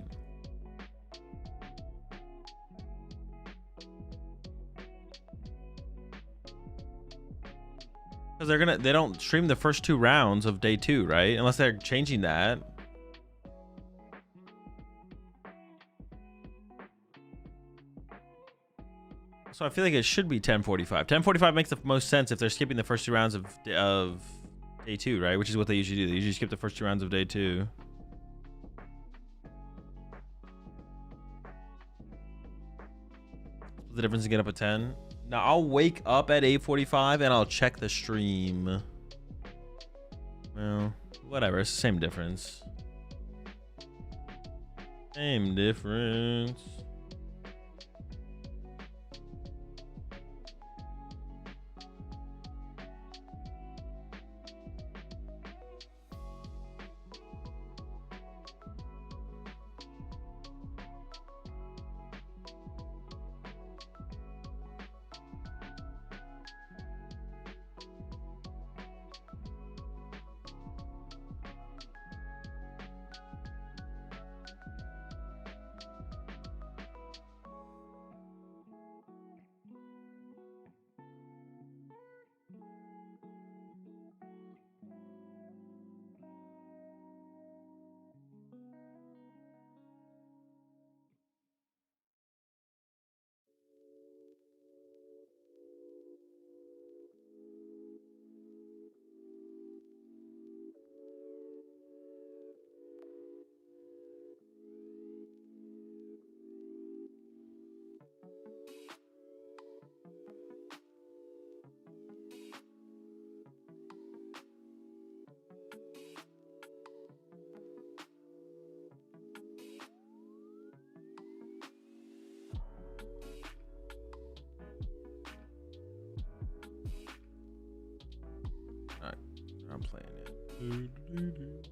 Because they don't stream the first 2 rounds of day 2, right? Unless they're changing that. So I feel like it should be 10:45. 10:45 makes the most sense if they're skipping the first 2 rounds of day 2, right? Which is what they usually do. They usually skip the first 2 rounds of day 2. What's the difference to get up at 10? Now I'll wake up at 8:45 and I'll check the stream. Well, whatever. It's the same difference. Same difference. playing yet.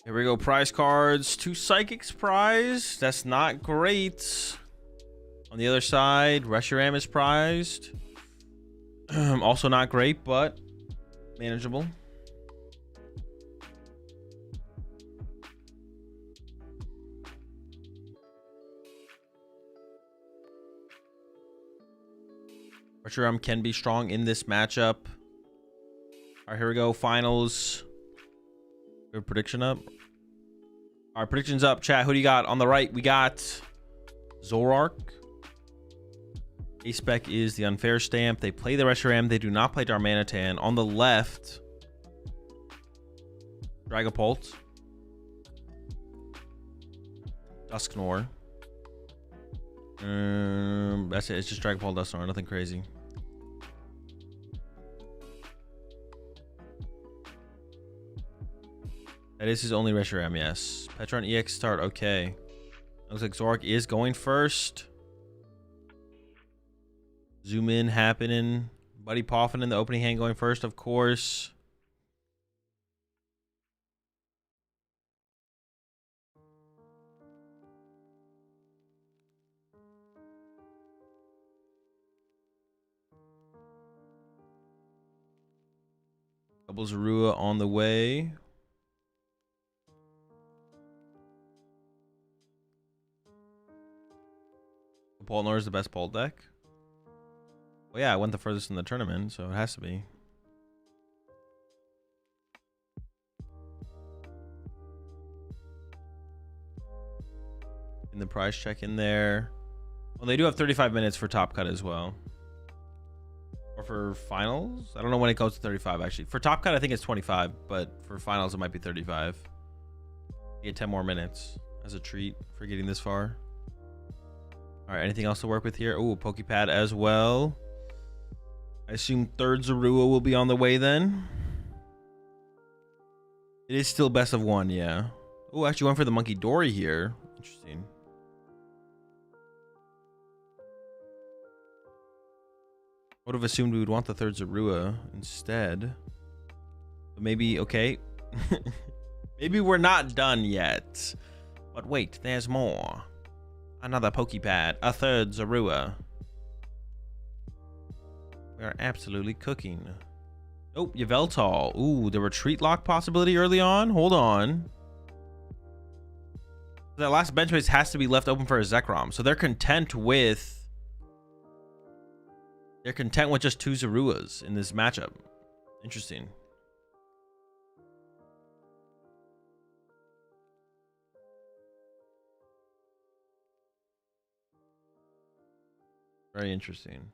Here we go. Prize cards. 2 Psychics prize. That's not great. On the other side, Reshiram is prized. Also not great, but manageable. Reshiram can be strong in this matchup. All right, here we go. Finals. Your prediction up. All right, predictions up. Chat, who do you got? On the right, we got Zoroark. A-Spec is the unfair stamp. They play the Reshiram. They do not play Darmanitan. On the left, Dragapult. Dusknoir. That's it. It's just Dragapult, Dusknoir. Nothing crazy. That is his only Reshiram, yes. Petron EX start, okay. Looks like Zoroark is going first. Zoom in happening. Buddy Poffin in the opening hand going first, of course. Double Zorua on the way. Polnor is the best Pult deck. Well, yeah, I went the furthest in the tournament, so it has to be. In the prize check in there. Well, they do have 35 minutes for Top Cut as well. Or for finals? I don't know when it goes to 35, actually. For Top Cut, I think it's 25, but for finals, it might be 35. You get 10 more minutes as a treat for getting this far. All right, anything else to work with here? Oh, Pokepad as well. I assume third Zorua will be on the way then. It is still best of 1, yeah. Oh, actually went for the Monkey Dory here. Interesting. Would have assumed we would want the third Zorua instead. But maybe, okay. Maybe we're not done yet. But wait, there's more. Another Pokepad, a third Zorua. We are absolutely cooking. Oh, Yveltal. Ooh, the retreat lock possibility early on. Hold on. That last bench space has to be left open for a Zekrom. So they're content with... They're content with just 2 Zoruas in this matchup. Interesting. Very interesting.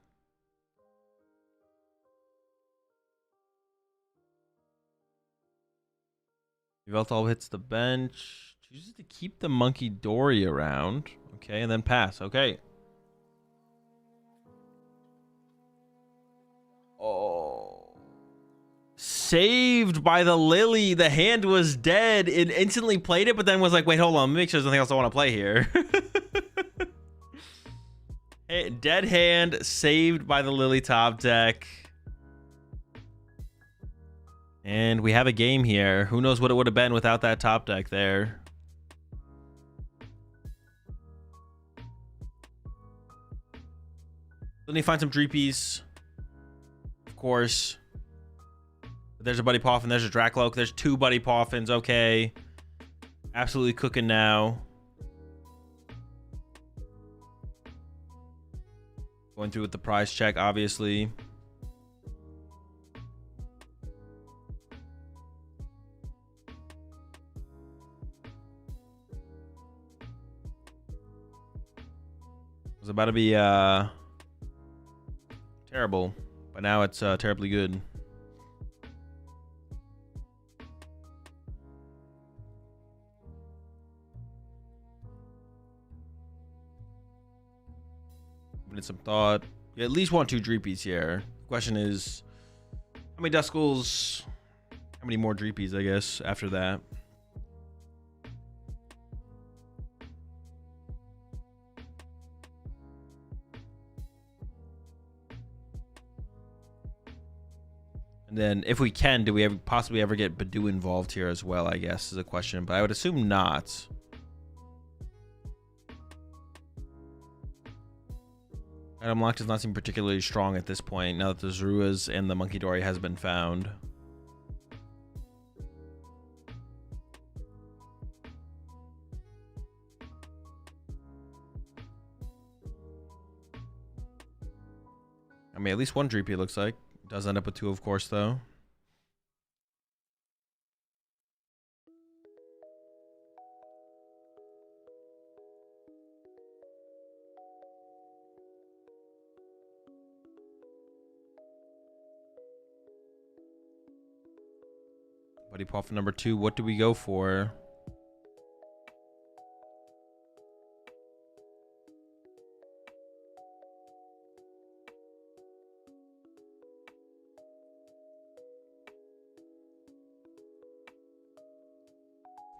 Yveltal hits the bench. Chooses to keep the Monkey Dory around. Okay, and then pass. Okay. Oh. Saved by the Lily. The hand was dead. It instantly played it, but then was like, wait, hold on. Let me make sure there's nothing else I want to play here. Hey, dead hand saved by the Lily top deck. And we have a game here. Who knows what it would have been without that top deck there. Then you find some Dreepies. Of course. There's a Buddy Poffin. There's a Dracloak. There's 2 Buddy Poffins. Okay. Absolutely cooking now. Going through with the prize check, obviously. It was about to be terrible, but now it's terribly good. it some thought. You at least want 2 Dreepies here. The question is, how many Duskulls? How many more Dreepies, I guess, after that? And then, if we can, do we possibly ever get Badoo involved here as well, I guess, is a question. But I would assume not. Item lock does not seem particularly strong at this point, now that the Zoruas and the Monkey Dory has been found. I mean, at least 1 Dreepy, it looks like. Does end up with 2, of course, though. Buddy Pop for number 2. What do we go for?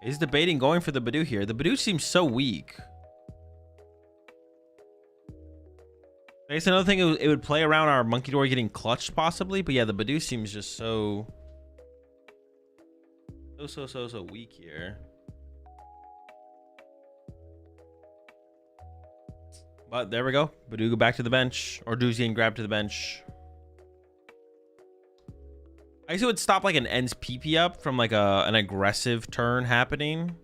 He's debating going for the Badoo here. The Badoo seems so weak. I guess another thing, it would play around our Monkey Dory getting clutched possibly, but yeah, the Badoo seems just so weak here. But there we go. Badoo go back to the bench, or Doozy and grab to the bench. I guess it would stop like an ends PP up from like an aggressive turn happening.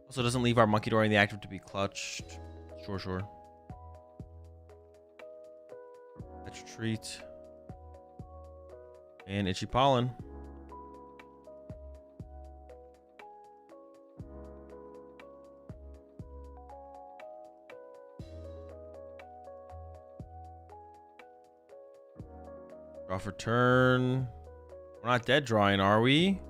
Also doesn't leave our Monkey Dory in the active to be clutched. Sure. That's a treat. And Itchy Pollen. Draw for turn. We're not dead drawing, are we?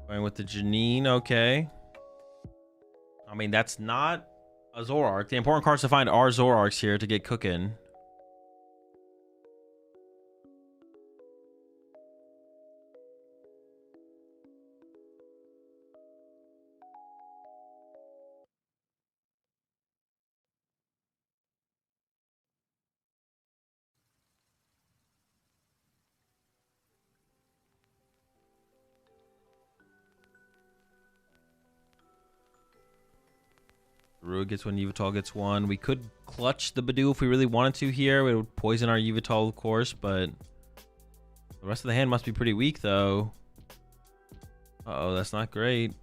Going with the Janine, okay. I mean, that's not a Zoroark. The important cards to find are Zoroarks here to get cooking. Rua gets 1, Yveltal gets 1. We could clutch the Badoo if we really wanted to here. It would poison our Yveltal, of course, but the rest of the hand must be pretty weak, though. Uh-oh, that's not great.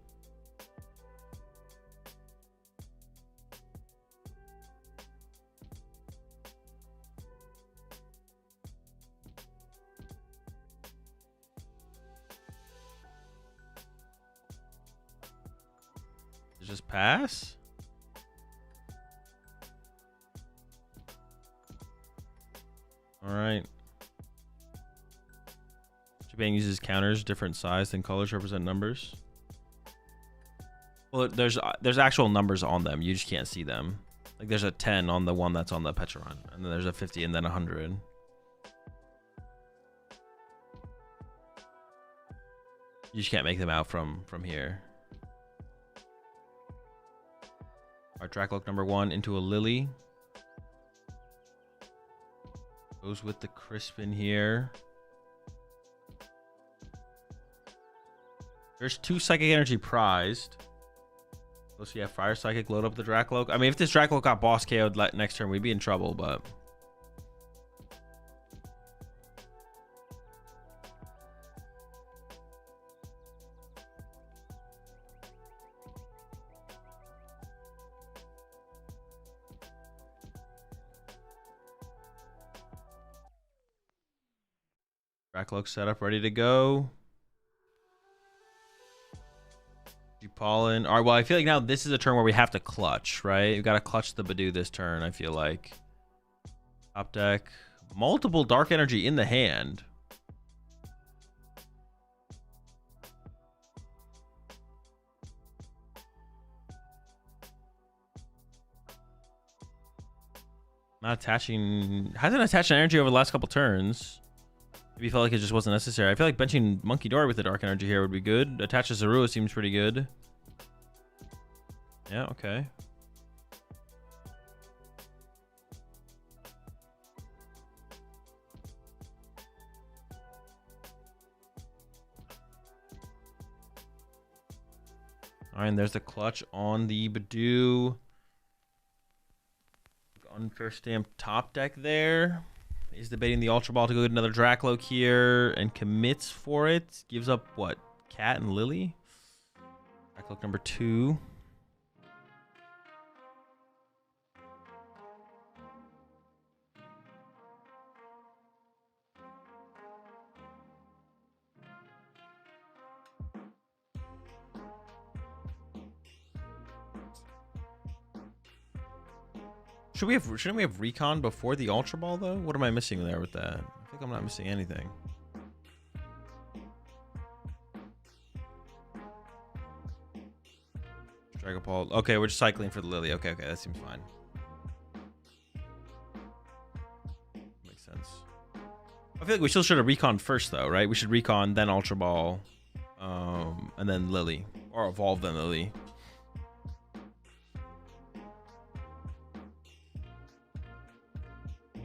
Just pass? All right. Japan uses counters, different size than colors represent numbers. Well, there's actual numbers on them. You just can't see them. Like there's a 10 on the one that's on the Petron, and then there's a 50 and then 100. You just can't make them out from here. Our Dracloak number 1 into a Lily. Goes with the Crispin here. There's 2 Psychic Energy prized. Let's see, Fire Psychic, load up the Dracloak. I mean, if this Dracloak got boss KO'd next turn, we'd be in trouble, but... Dracloak set up, ready to go. Pollen. All right, well, I feel like now this is a turn where we have to clutch, right? We've got to clutch the Badoo this turn, I feel like. Top deck. Multiple Dark Energy in the hand. Not attaching. Hasn't attached energy over the last couple turns. Maybe felt like it just wasn't necessary. I feel like benching Monkey Dory with the Dark Energy here would be good. Attach to Zorua seems pretty good. Yeah, okay. All right, and there's the clutch on the Badoo. Unfair stamp top deck there. He's debating the Ultra Ball to go get another Dracloak here and commits for it. Gives up, what, Cat and Lily? Dracloak number 2. Shouldn't we have Recon before the Ultra Ball, though? What am I missing there with that? I think I'm not missing anything. Dragon Ball. Okay, we're just cycling for the Lily. Okay, that seems fine. Makes sense. I feel like we still should have Recon first, though, right? We should Recon, then Ultra Ball, and then Lily. Or Evolve, then Lily.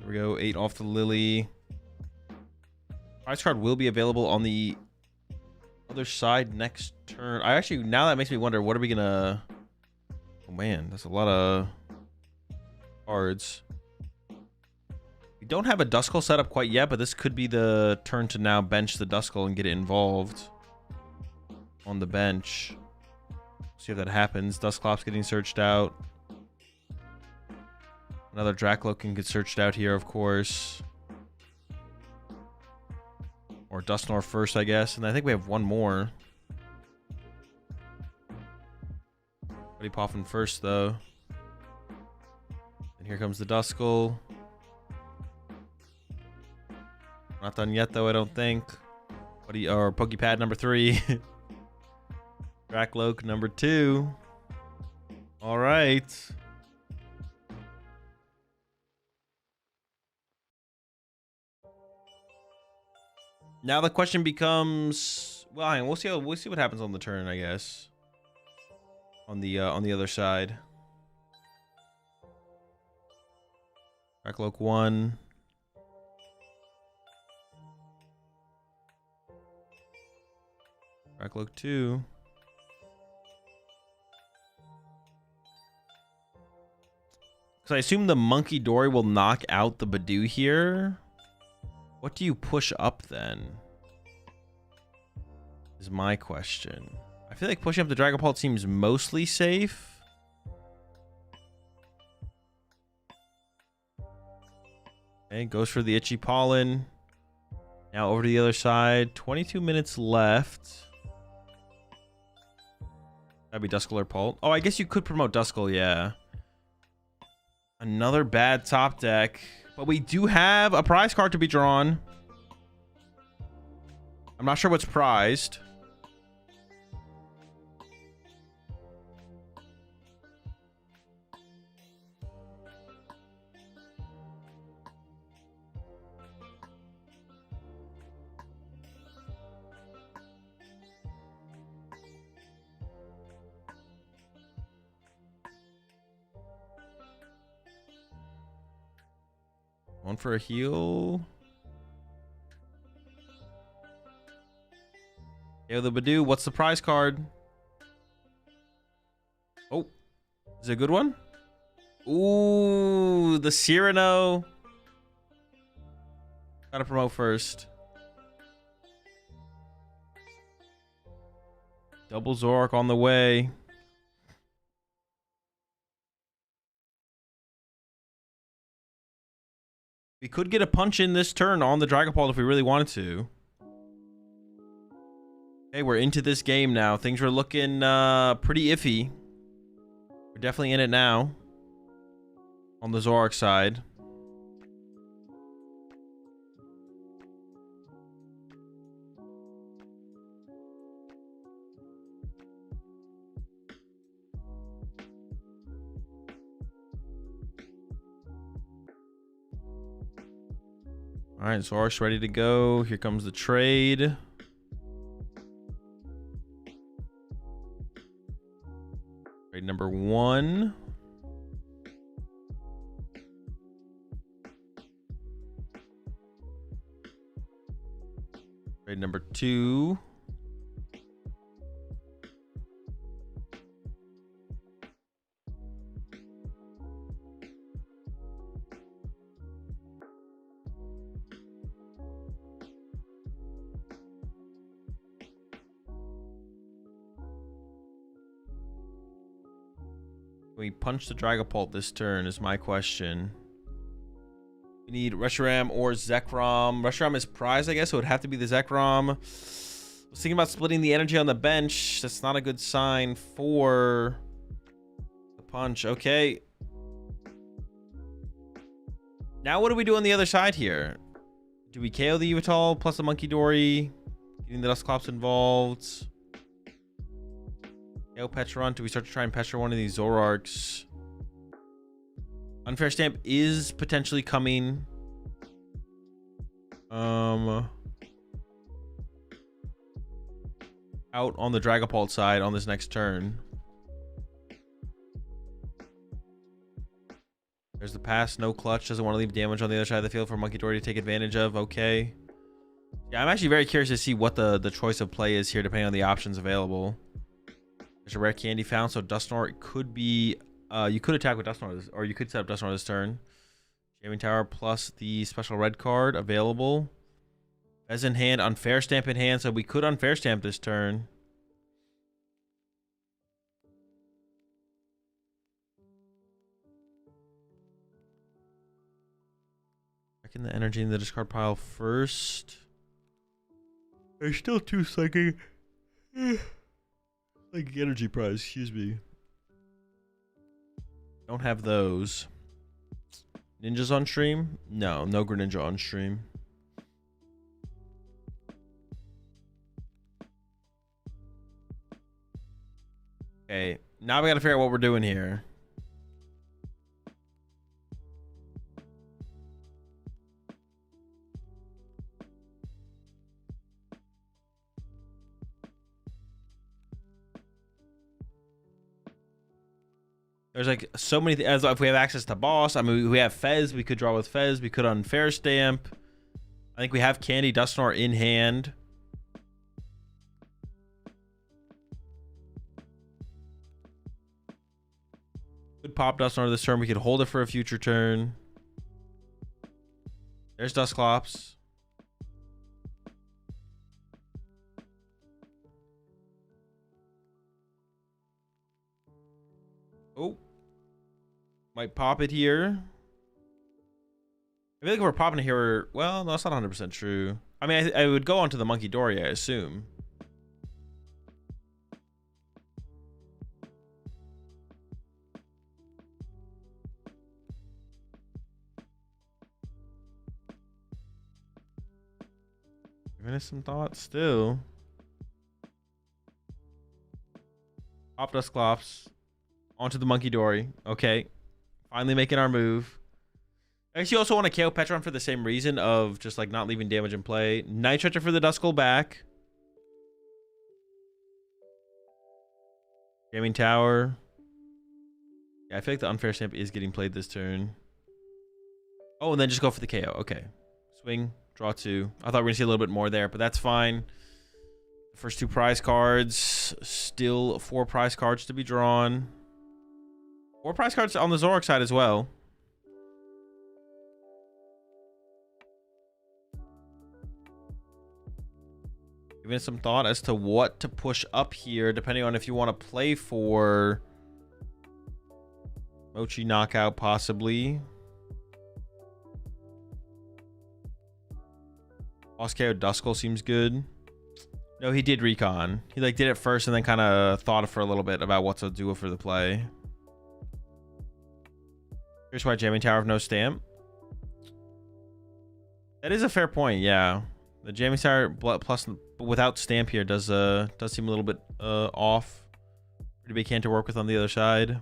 There we go. 8 off the Lily. Prize card will be available on the other side next turn. I actually, now that makes me wonder, what are we gonna... Oh man, that's a lot of cards. We don't have a Duskull set up quite yet, but this could be the turn to now bench the Duskull and get it involved on the bench. See if that happens. Dusclops getting searched out. Another Dracloak can get searched out here, of course. Or Dusknoir first, I guess. And I think we have one more. Buddy Poffin first, though. And here comes the Duskull. Not done yet, though, I don't think. Or Pokepad number 3. Dracloak number 2. All right. Now the question becomes, well, we'll see what happens on the turn, I guess. On the other side. Dracloak 1. Dracloak 2. Because I assume the Monkey Dory will knock out the Badoo here. What do you push up then? Is my question. I feel like pushing up the Dragon Ball seems mostly safe. Okay, goes for the Itchy Pollen. Now over to the other side. 22 minutes left. That'd be Duskull or Pult. Oh, I guess you could promote Duskull, yeah. Another bad top deck. But we do have a prize card to be drawn. I'm not sure what's prized. One for a heal. Yo, the Badoo, what's the prize card? Oh, is it a good one? Ooh, the Cyrano. Gotta promote first. Double Zoroark on the way. We could get a punch in this turn on the Dragon Ball if we really wanted to. Okay, we're into this game now. Things were looking pretty iffy. We're definitely in it now. On the Zoroark side. All right, Zork's ready to go. Here comes the trade. Trade number 1. Trade number 2. We punch the Dragapult this turn is my question. We need Reshiram or Zekrom. Reshiram is prize, I guess, so it would have to be the Zekrom. I was thinking about splitting the energy on the bench. That's not a good sign for the punch. Okay. Now what do we do on the other side here? Do we KO the Yveltal plus the Monkey Dory? Getting the Dusclops involved. KO Petron. Do we start to try and pester one of these Zoroarks? Unfair Stamp is potentially coming. Out on the Dragapult side on this next turn. There's the pass, no clutch. Doesn't want to leave damage on the other side of the field for Monkey Dory to take advantage of. Okay. Yeah, I'm actually very curious to see what the choice of play is here, depending on the options available. There's a rare candy found, so Dusknoir could be... you could attack with Dusknoir, or you could set up Dusknoir this turn. Jamming Tower plus the special red card available. Fez in hand, Unfair Stamp in hand, so we could Unfair Stamp this turn. Checking the energy in the discard pile first. There's still 2 psychic... Like energy prize, excuse me. Don't have those. Ninjas on stream? No, no Greninja on stream. Okay, now we gotta figure out what we're doing here. There's like so many as if we have access to boss. I mean, we have Fez. We could draw with Fez. We could Unfair Stamp. I think we have Candy Dusknoir in hand. Could pop Dusknoir this turn. We could hold it for a future turn. There's Dusclops. Oh. Might pop it here. I feel like if we're popping it here, well, no, that's not 100% true. I mean, I would go onto the Monkey Dory, I assume. Giving us some thought still. Pop Dusclops. Onto the Monkey Dory. Okay. Finally making our move. I actually also want to KO Petron for the same reason of just like not leaving damage in play. Night Stretcher for the Duskull back. Jamming Tower. Yeah, I feel like the Unfair Stamp is getting played this turn. Oh, and then just go for the KO. Okay. Swing. Draw 2. I thought we were going to see a little bit more there, but that's fine. The first 2 prize cards. Still 4 prize cards to be drawn. 4 prize cards on the Zoroark side as well. Giving it some thought as to what to push up here, depending on if you want to play for Mochi Knockout, possibly. Boss KO Duskull seems good. No, he did Recon. He like did it first and then kind of thought for a little bit about what to do for the play. Here's why Jamming Tower of no stamp. That is a fair point, yeah. The Jamming Tower plus without stamp here does seem a little bit off. Pretty big hand to work with on the other side.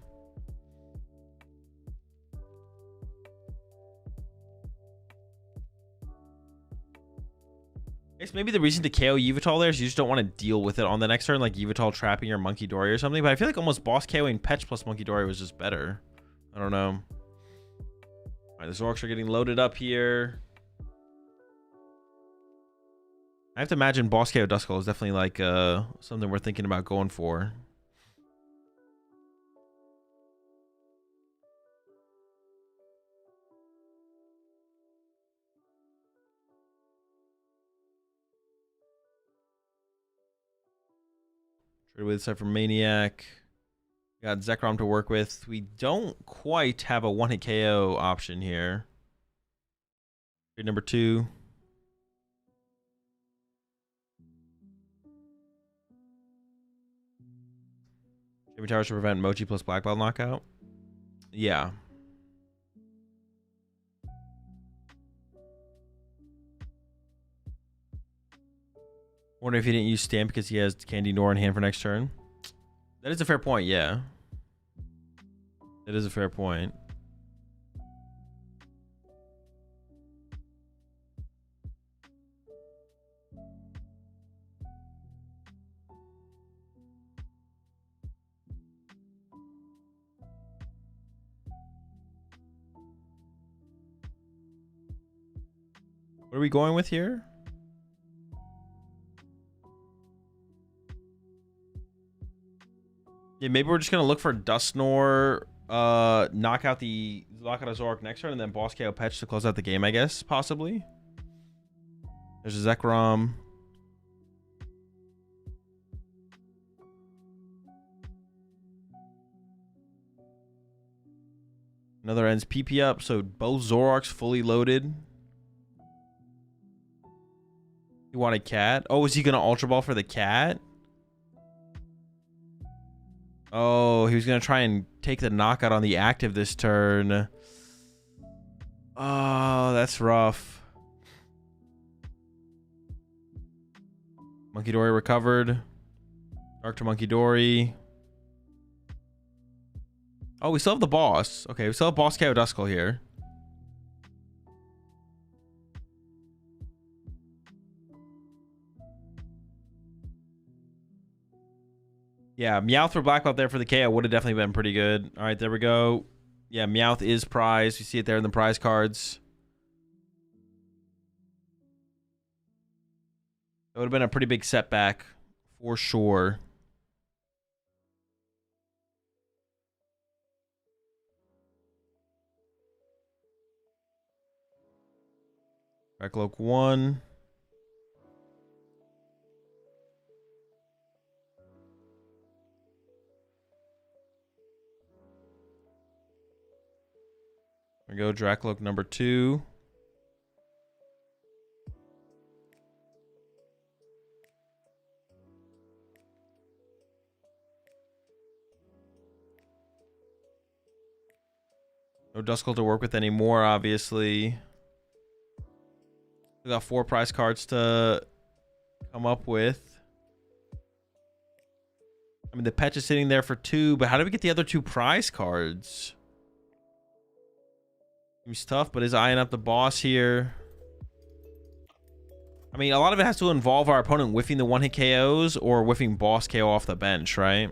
Guess maybe the reason to KO Yveltal there is you just don't want to deal with it on the next turn, like Yveltal trapping your Monkey Dory or something. But I feel like almost boss KOing Petch plus Monkey Dory was just better. I don't know. All right, the Zorks are getting loaded up here. I have to imagine boss KO Duskull is definitely like something we're thinking about going for. Trade away the side for Maniac. Got Zekrom to work with. We don't quite have a one-hit KO option here. Trade number 2. Jimmy Towers to prevent Mochi plus Black Belt knockout. Yeah. Wonder if he didn't use Stamp because he has Candy Nor in hand for next turn. That is a fair point, yeah. That is a fair point. What are we going with here? Yeah, maybe we're just gonna look for Dusknor, knock out a Zoroark next turn, and then boss KO Petch to close out the game, I guess, possibly. There's a Zekrom. Another ends PP up, so both Zoroarks fully loaded. He wanted Cat. Oh, is he gonna Ultra Ball for the Cat? Oh, he was going to try and take the knockout on the active this turn. Oh, that's rough. Monkey Dory recovered. Dark to Monkey Dory. Oh, we still have the boss. Okay, we still have boss KO Duskull here. Yeah, Meowth for Black Belt there for the KO would have definitely been pretty good. All right, there we go. Yeah, Meowth is prize. You see it there in the prize cards. That would have been a pretty big setback for sure. Backloak 1. There we go, Dracloak number 2. No Duskull to work with anymore, obviously. We got 4 prize cards to come up with. I mean, the Petch is sitting there for 2, but how do we get the other 2 prize cards? Seems tough, but is eyeing up the boss here. I mean, a lot of it has to involve our opponent whiffing the one-hit KOs or whiffing boss KO off the bench, right?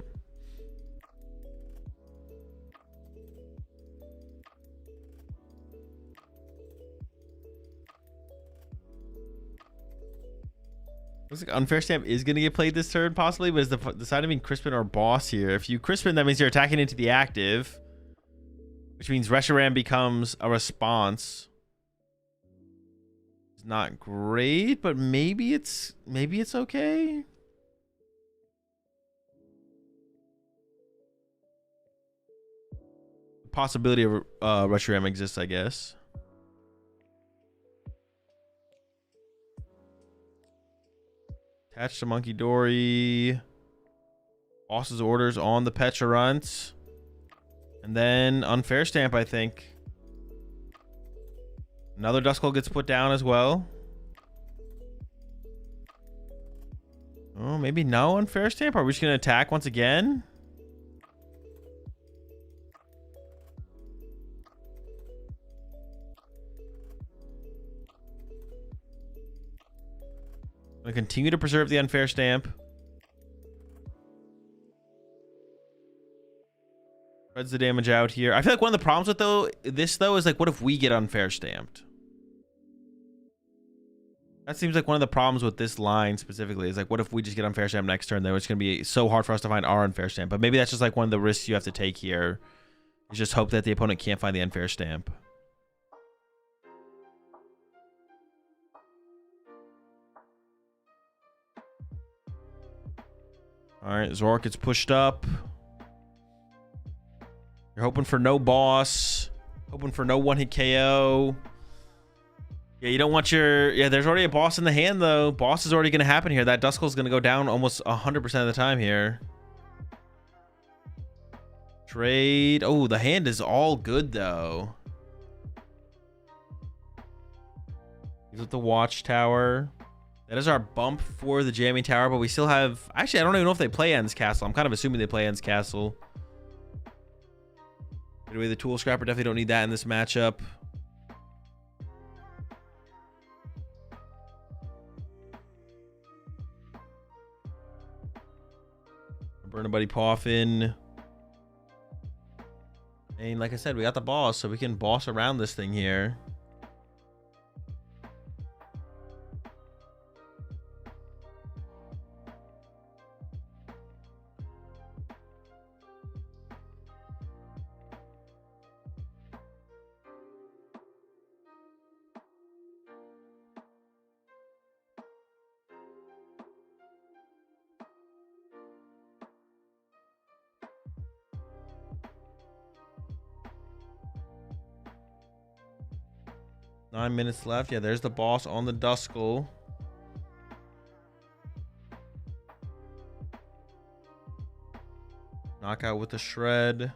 Looks like Unfair Stamp is going to get played this turn, possibly, but is the side of being Crispin or boss here? If you Crispin, that means you're attacking into the active, which means Reshiram becomes a response. It's not great, but maybe it's okay. The possibility of Reshiram exists, I guess. Attach to Monkey Dory. Boss's orders on the Pecharunt. And then Unfair Stamp, I think. Another Duskull gets put down as well. Oh, maybe no Unfair Stamp. Are we just going to attack once again? I'm gonna continue to preserve the unfair stamp. Spreads the damage out here. I feel like one of the problems with this is like, what if we get unfair stamped? That seems like one of the problems with this line specifically is like, what if we just get unfair stamp next turn? Then it's going to be so hard for us to find our unfair stamp. But maybe that's just like one of the risks you have to take here. Is just hope that the opponent can't find the unfair stamp. All right, Zork gets pushed up. You're hoping for no boss. Hoping for no one-hit KO. Yeah, you don't want your... Yeah, there's already a boss in the hand, though. Boss is already going to happen here. That Duskull's going to go down almost 100% of the time here. Trade. Oh, the hand is all good, though. He's with the Watchtower. That is our bump for the Jamming Tower, but we still have... Actually, I don't even know if they play Ends Castle. I'm kind of assuming they play Ends Castle. Get away the Tool Scrapper. Definitely don't need that in this matchup. Burn a Buddy Poffin. And like I said, we got the boss, so we can boss around this thing here. Nine minutes left. Yeah, there's the boss on the Duskull. Knockout with the Shred.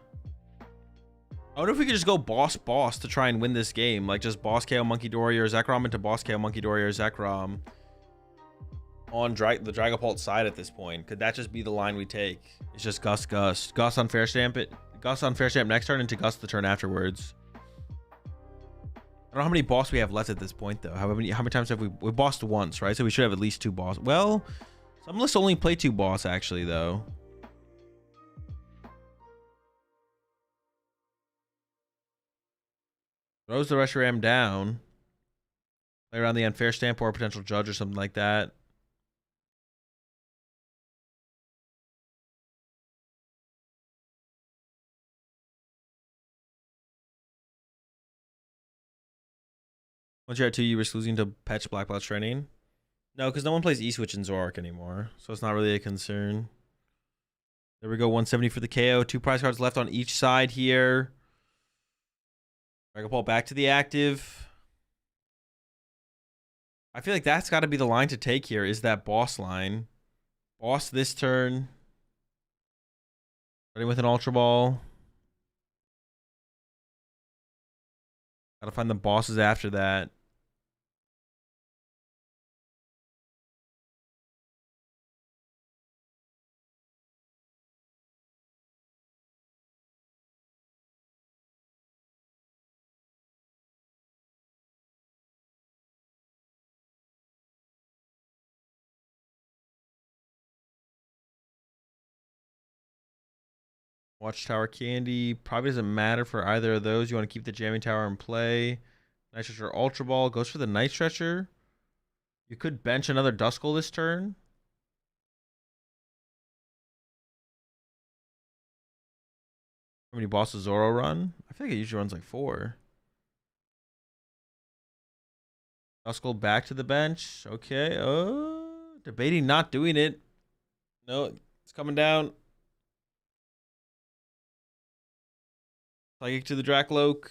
I wonder if we could just go boss to try and win this game. Like just boss KO Monkey Dory or Zekrom into boss KO Monkey Dory or Zekrom on the Dragapult side at this point. Could that just be the line we take? It's just Gus. Gus unfair stamp it. Gus unfair stamp next turn into Gus the turn afterwards. I don't know how many boss we have left at this point, though. How many times have we bossed once, right? So we should have at least 2 boss. Well, some lists only play 2 boss, actually, though. Throws the Reshiram down. Play around the unfair stamp or a potential judge or something like that. Once you're at 2, you risk losing to Patch Black Belt Training. No, because no one plays E-Switch in Zork anymore, so it's not really a concern. There we go, 170 for the KO. 2 prize cards left on each side here. Dragapult back to the active. I feel like that's got to be the line to take here, is that boss line. Boss this turn. Starting with an Ultra Ball. Gotta find the bosses after that. Watchtower Candy. Probably doesn't matter for either of those. You want to keep the Jamming Tower in play. Night Stretcher Ultra Ball. Goes for the Night Stretcher. You could bench another Duskull this turn. How many bosses Zoro run? I feel like it usually runs like 4. Duskull back to the bench. Okay. Oh, debating not doing it. No, it's coming down. Psychic to the Drakloak.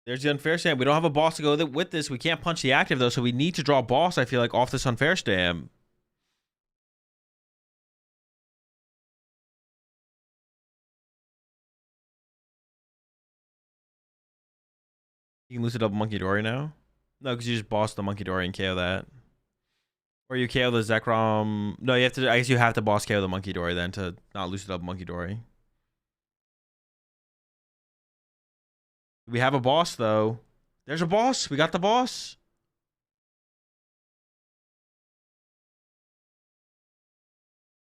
There's the unfair stamp. We don't have a boss to go with this. We can't punch the active, though, so we need to draw a boss, I feel like, off this unfair stamp. You can lose a double Monkey Dory now? No, because you just boss the Monkey Dory and KO that. Or you KO the Zekrom. No, you have to. I guess you have to boss KO the Monkey Dory then to not lose a double Monkey Dory. We have a boss, though. There's a boss. We got the boss.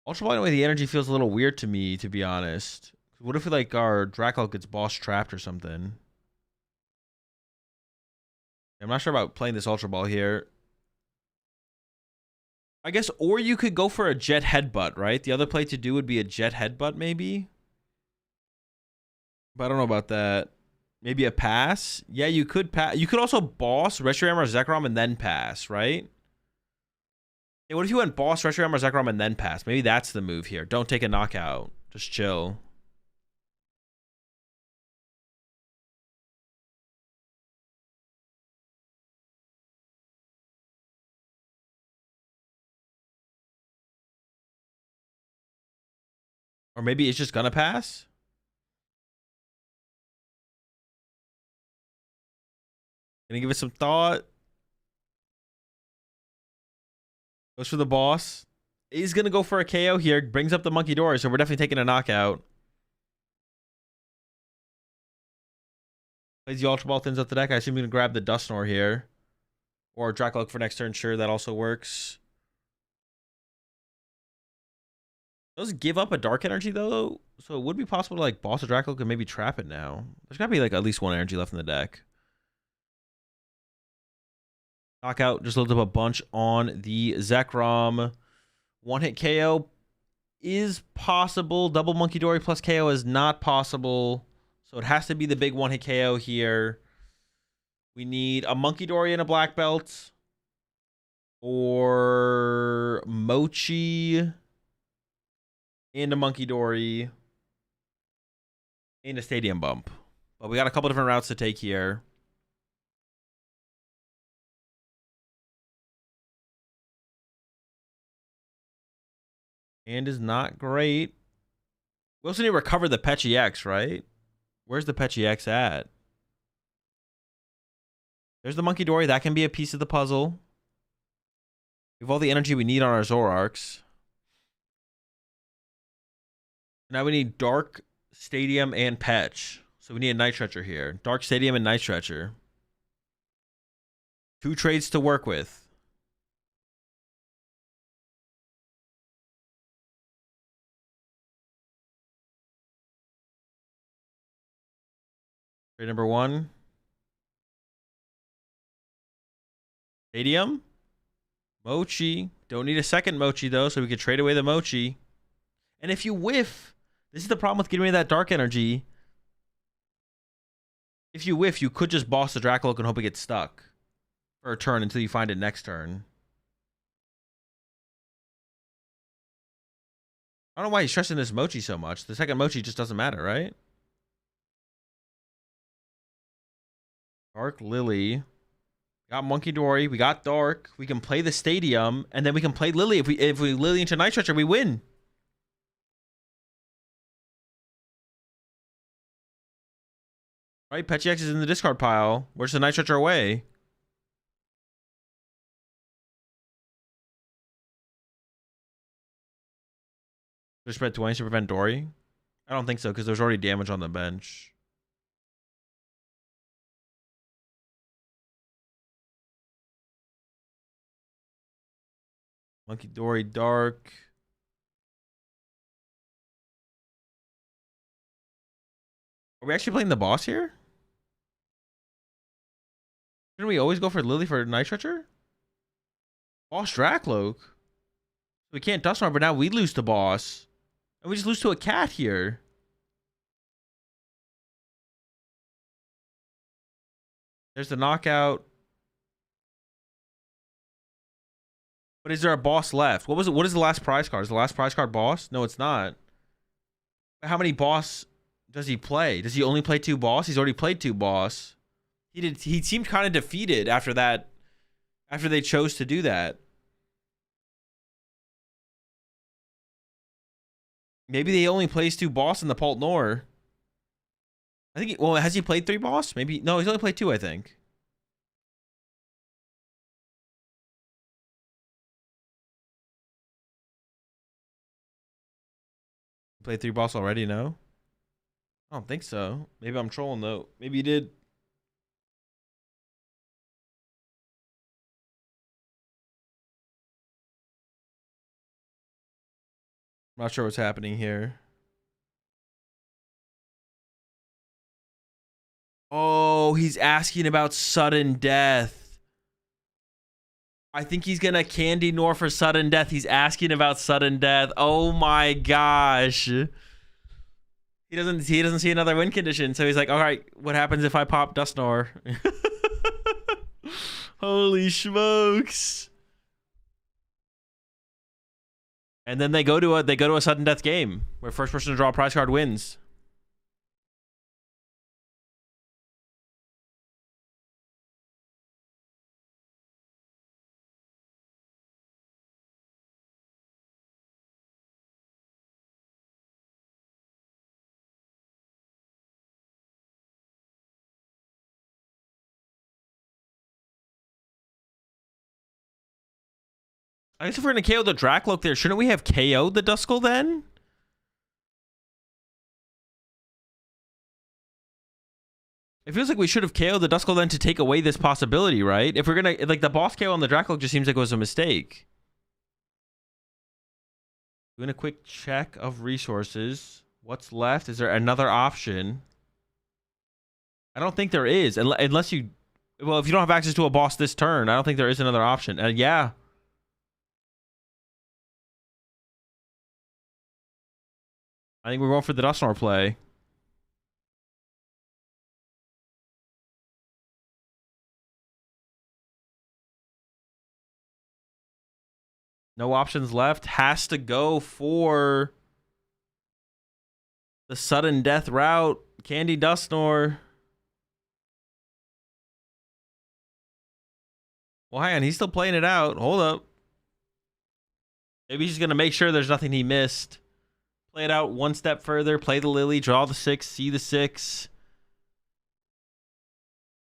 Ultra Ball, anyway, the energy feels a little weird to me, to be honest. What if like our Dracula gets boss trapped or something? I'm not sure about playing this Ultra Ball here. I guess, or you could go for a Jet Headbutt, right? The other play to do would be a Jet Headbutt, maybe. But I don't know about that. Maybe a pass? Yeah, you could pass. You could also boss Reshiram or Zekrom and then pass, right? Hey, what if you went boss Reshiram or Zekrom and then pass? Maybe that's the move here. Don't take a knockout. Just chill. Or maybe it's just gonna pass. Gonna give it some thought. Goes for the boss. He's gonna go for a KO here. Brings up the Monkey Dory, so we're definitely taking a knockout. Plays the Ultra Ball, thins up the deck. I assume he's gonna grab the Dusknoir here. Or Dracula for next turn. Sure, that also works. Does give up a Dark Energy, though? So it would be possible to, like, boss a Dracula and maybe trap it now. There's gotta be, like, at least one energy left in the deck. Knockout just loads up a bunch on the Zekrom. One-hit KO is possible. Double Monkey Dory plus KO is not possible. So it has to be the big one-hit KO here. We need a Monkey Dory and a Black Belt. Or Mochi and a Monkey Dory and a Stadium Bump. But we got a couple different routes to take here. And is not great. We also need to recover the Petchy X, right? Where's the Petchy X at? There's the Monkey Dory. That can be a piece of the puzzle. We have all the energy we need on our Zoroarks. Now we need Dark, Stadium, and Petch. So we need a Night Stretcher here. Dark Stadium and Night Stretcher. 2 trades to work with. Trade number 1. Stadium. Mochi. Don't need a second Mochi, though, so we can trade away the Mochi. And if you whiff, this is the problem with getting rid of that Dark Energy. If you whiff, you could just boss the Dracula and hope it gets stuck for a turn until you find it next turn. I don't know why he's stressing this Mochi so much. The second Mochi just doesn't matter, right? Dark Lily. Got Monkey Dory. We got Dark. We can play the Stadium, and then we can play Lily. If we Lily into Night Stretcher, we win. Right? Petchy X is in the discard pile. Where's the Night Stretcher away? Just spread 20 to prevent Dory? I don't think so, because there's already damage on the bench. Monkey Dory, Dark. Are we actually playing the boss here? Shouldn't we always go for Lily for Night Stretcher? Boss Dracloak. We can't Dusknoir, but now we lose to boss. And we just lose to a cat here. There's the knockout. But is there a boss left? What was it? What is the last prize card? Is the last prize card boss? No, it's not. How many boss does he play? Does he only play 2 boss? He's already played 2 boss. He seemed kind of defeated after that. After they chose to do that. Maybe they only plays 2 boss in the Pult Nor. I think well, has he played 3 boss? Maybe no, he's only played 2, I think. Played 3 boss already, no? I don't think so. Maybe I'm trolling though. Maybe he did. I'm not sure what's happening here. Oh, he's asking about sudden death. I think he's gonna candy Nor for sudden death. He's asking about sudden death. Oh my gosh. He doesn't see another win condition, so he's like, all right, what happens if I pop Dusknoir? Holy smokes. And then they go to a sudden death game where first person to draw a prize card wins. I guess if we're gonna KO the Dracloak there, shouldn't we have KO'd the Duskull then? It feels like we should have KO'd the Duskull then to take away this possibility, right? If we're gonna, like, the boss KO on the Dracloak just seems like it was a mistake. Doing a quick check of resources. What's left? Is there another option? I don't think there is, unless you, well, if you don't have access to a boss this turn, I don't think there is another option. Yeah. I think we're going for the Dusknoir play. No options left. Has to go for the sudden death route. Candy Dusknoir. Well, hang on. He's still playing it out. Hold up. Maybe he's going to make sure there's nothing he missed. Play it out one step further. Play the Lily. Draw the 6. See the 6.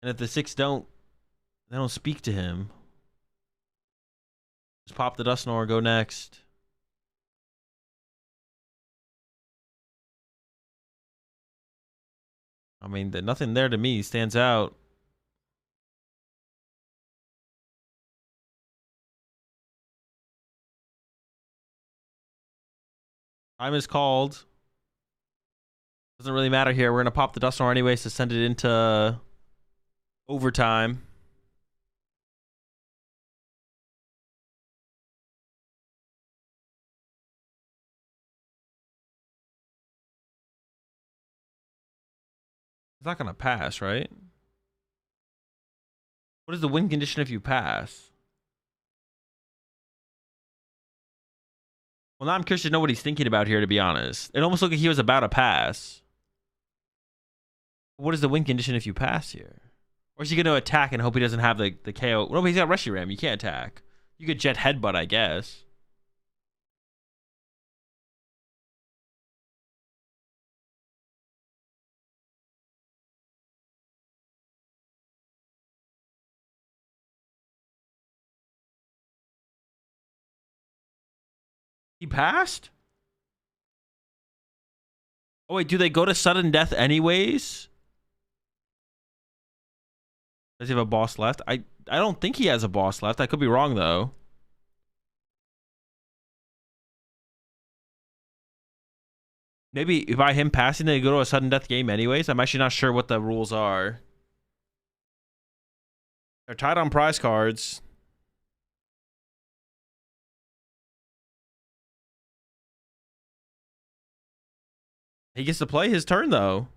And if the 6 they don't speak to him. Just pop the Dusknoir. Go next. I mean, nothing there to me stands out. Time is called. Doesn't really matter here. We're going to pop the Dusknoir anyways to send it into overtime. It's not going to pass, right? What is the win condition if you pass? Well, now I'm curious to know what he's thinking about here, to be honest. It almost looked like he was about to pass. What is the win condition if you pass here? Or is he going to attack and hope he doesn't have the KO? No, but he's got Reshiram. You can't attack. You could Jet Headbutt, I guess. He passed? Oh, wait. Do they go to sudden death anyways? Does he have a boss left? I don't think he has a boss left. I could be wrong, though. Maybe by him passing, they go to a sudden death game anyways. I'm actually not sure what the rules are. They're tied on prize cards. He gets to play his turn, though.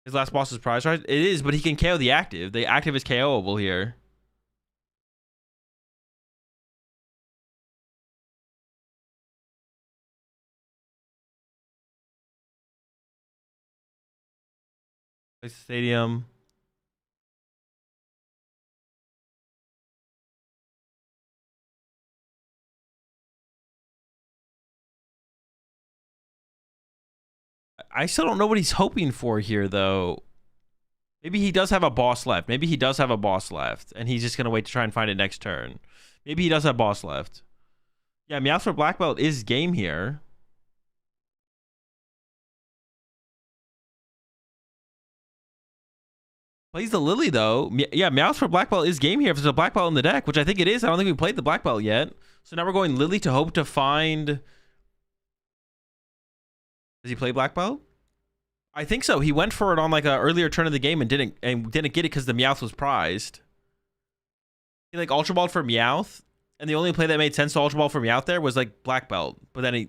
His last boss is prize card. It is, but he can KO the active. The active is KOable here. Place the stadium. I still don't know what he's hoping for here, though. Maybe he does have a boss left. Maybe he does have a boss left, and he's just going to wait to try and find it next turn. Maybe he does have boss left. Yeah, Meowth for Black Belt is game here. Plays the Lily, though. Yeah, Meowth for Black Belt is game here if there's a Black Belt in the deck, which I think it is. I don't think we played the Black Belt yet. So now we're going Lily to hope to find Does he play black belt? I think so. He went for it on like an earlier turn of the game and didn't get it because the Meowth was prized. He like Ultra Balled for Meowth, and the only play that made sense to Ultra Ball for Meowth there was like black belt. But then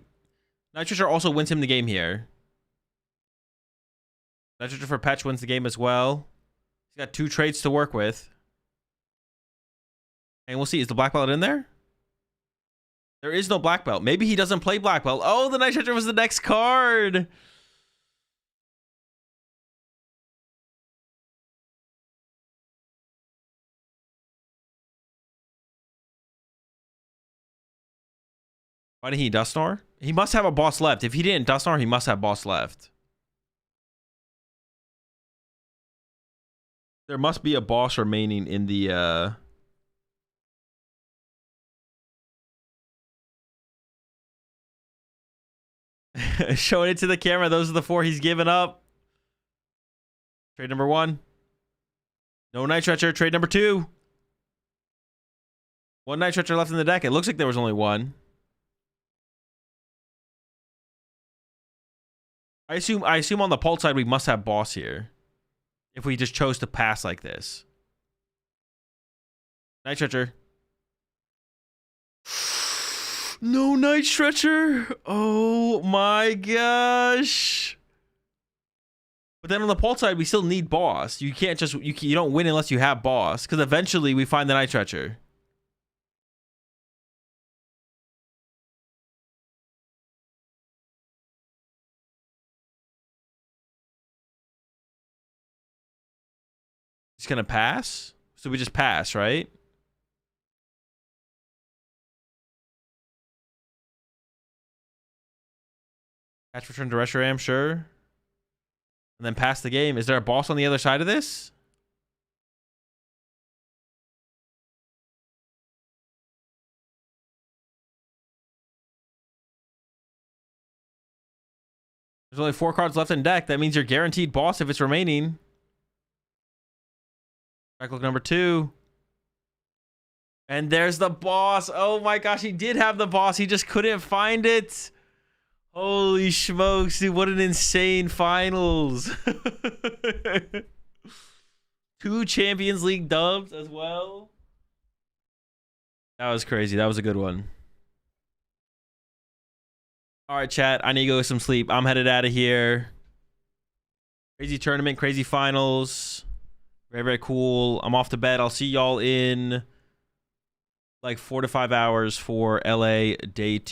Nitrogen also wins him the game here. Nitrogen for Petch wins the game as well. He's got 2 traits to work with. And we'll see. Is the black belt in there? There is no black belt. Maybe he doesn't play black belt. Oh, the Nitrogen was the next card. Why did he Dusknoir? He must have a boss left. If he didn't Dusknoir, he must have boss left. There must be a boss remaining in the showing it to the camera. Those are the 4 he's given up. Trade number 1. No Night Stretcher. Trade number 2. 1 Night Stretcher left in the deck. It looks like there was only 1. I assume on the Pult side we must have boss here. If we just chose to pass like this. Night Stretcher. No Night Stretcher. Oh my gosh. But then on the Pult side we still need boss. You can't just you don't win unless you have boss, because eventually we find the Night Stretcher. He's gonna pass? So we just pass, right? Catch return to Reshiram, sure. And then pass the game. Is there a boss on the other side of this? There's only 4 cards left in deck. That means you're guaranteed boss if it's remaining. Back look number 2. And there's the boss. Oh my gosh, he did have the boss. He just couldn't find it. Holy smokes, dude. What an insane finals. 2 Champions League dubs as well. That was crazy. That was a good one. All right, chat. I need to go get some sleep. I'm headed out of here. Crazy tournament, crazy finals. Very, very cool. I'm off to bed. I'll see y'all in like 4 to 5 hours for LA day 2.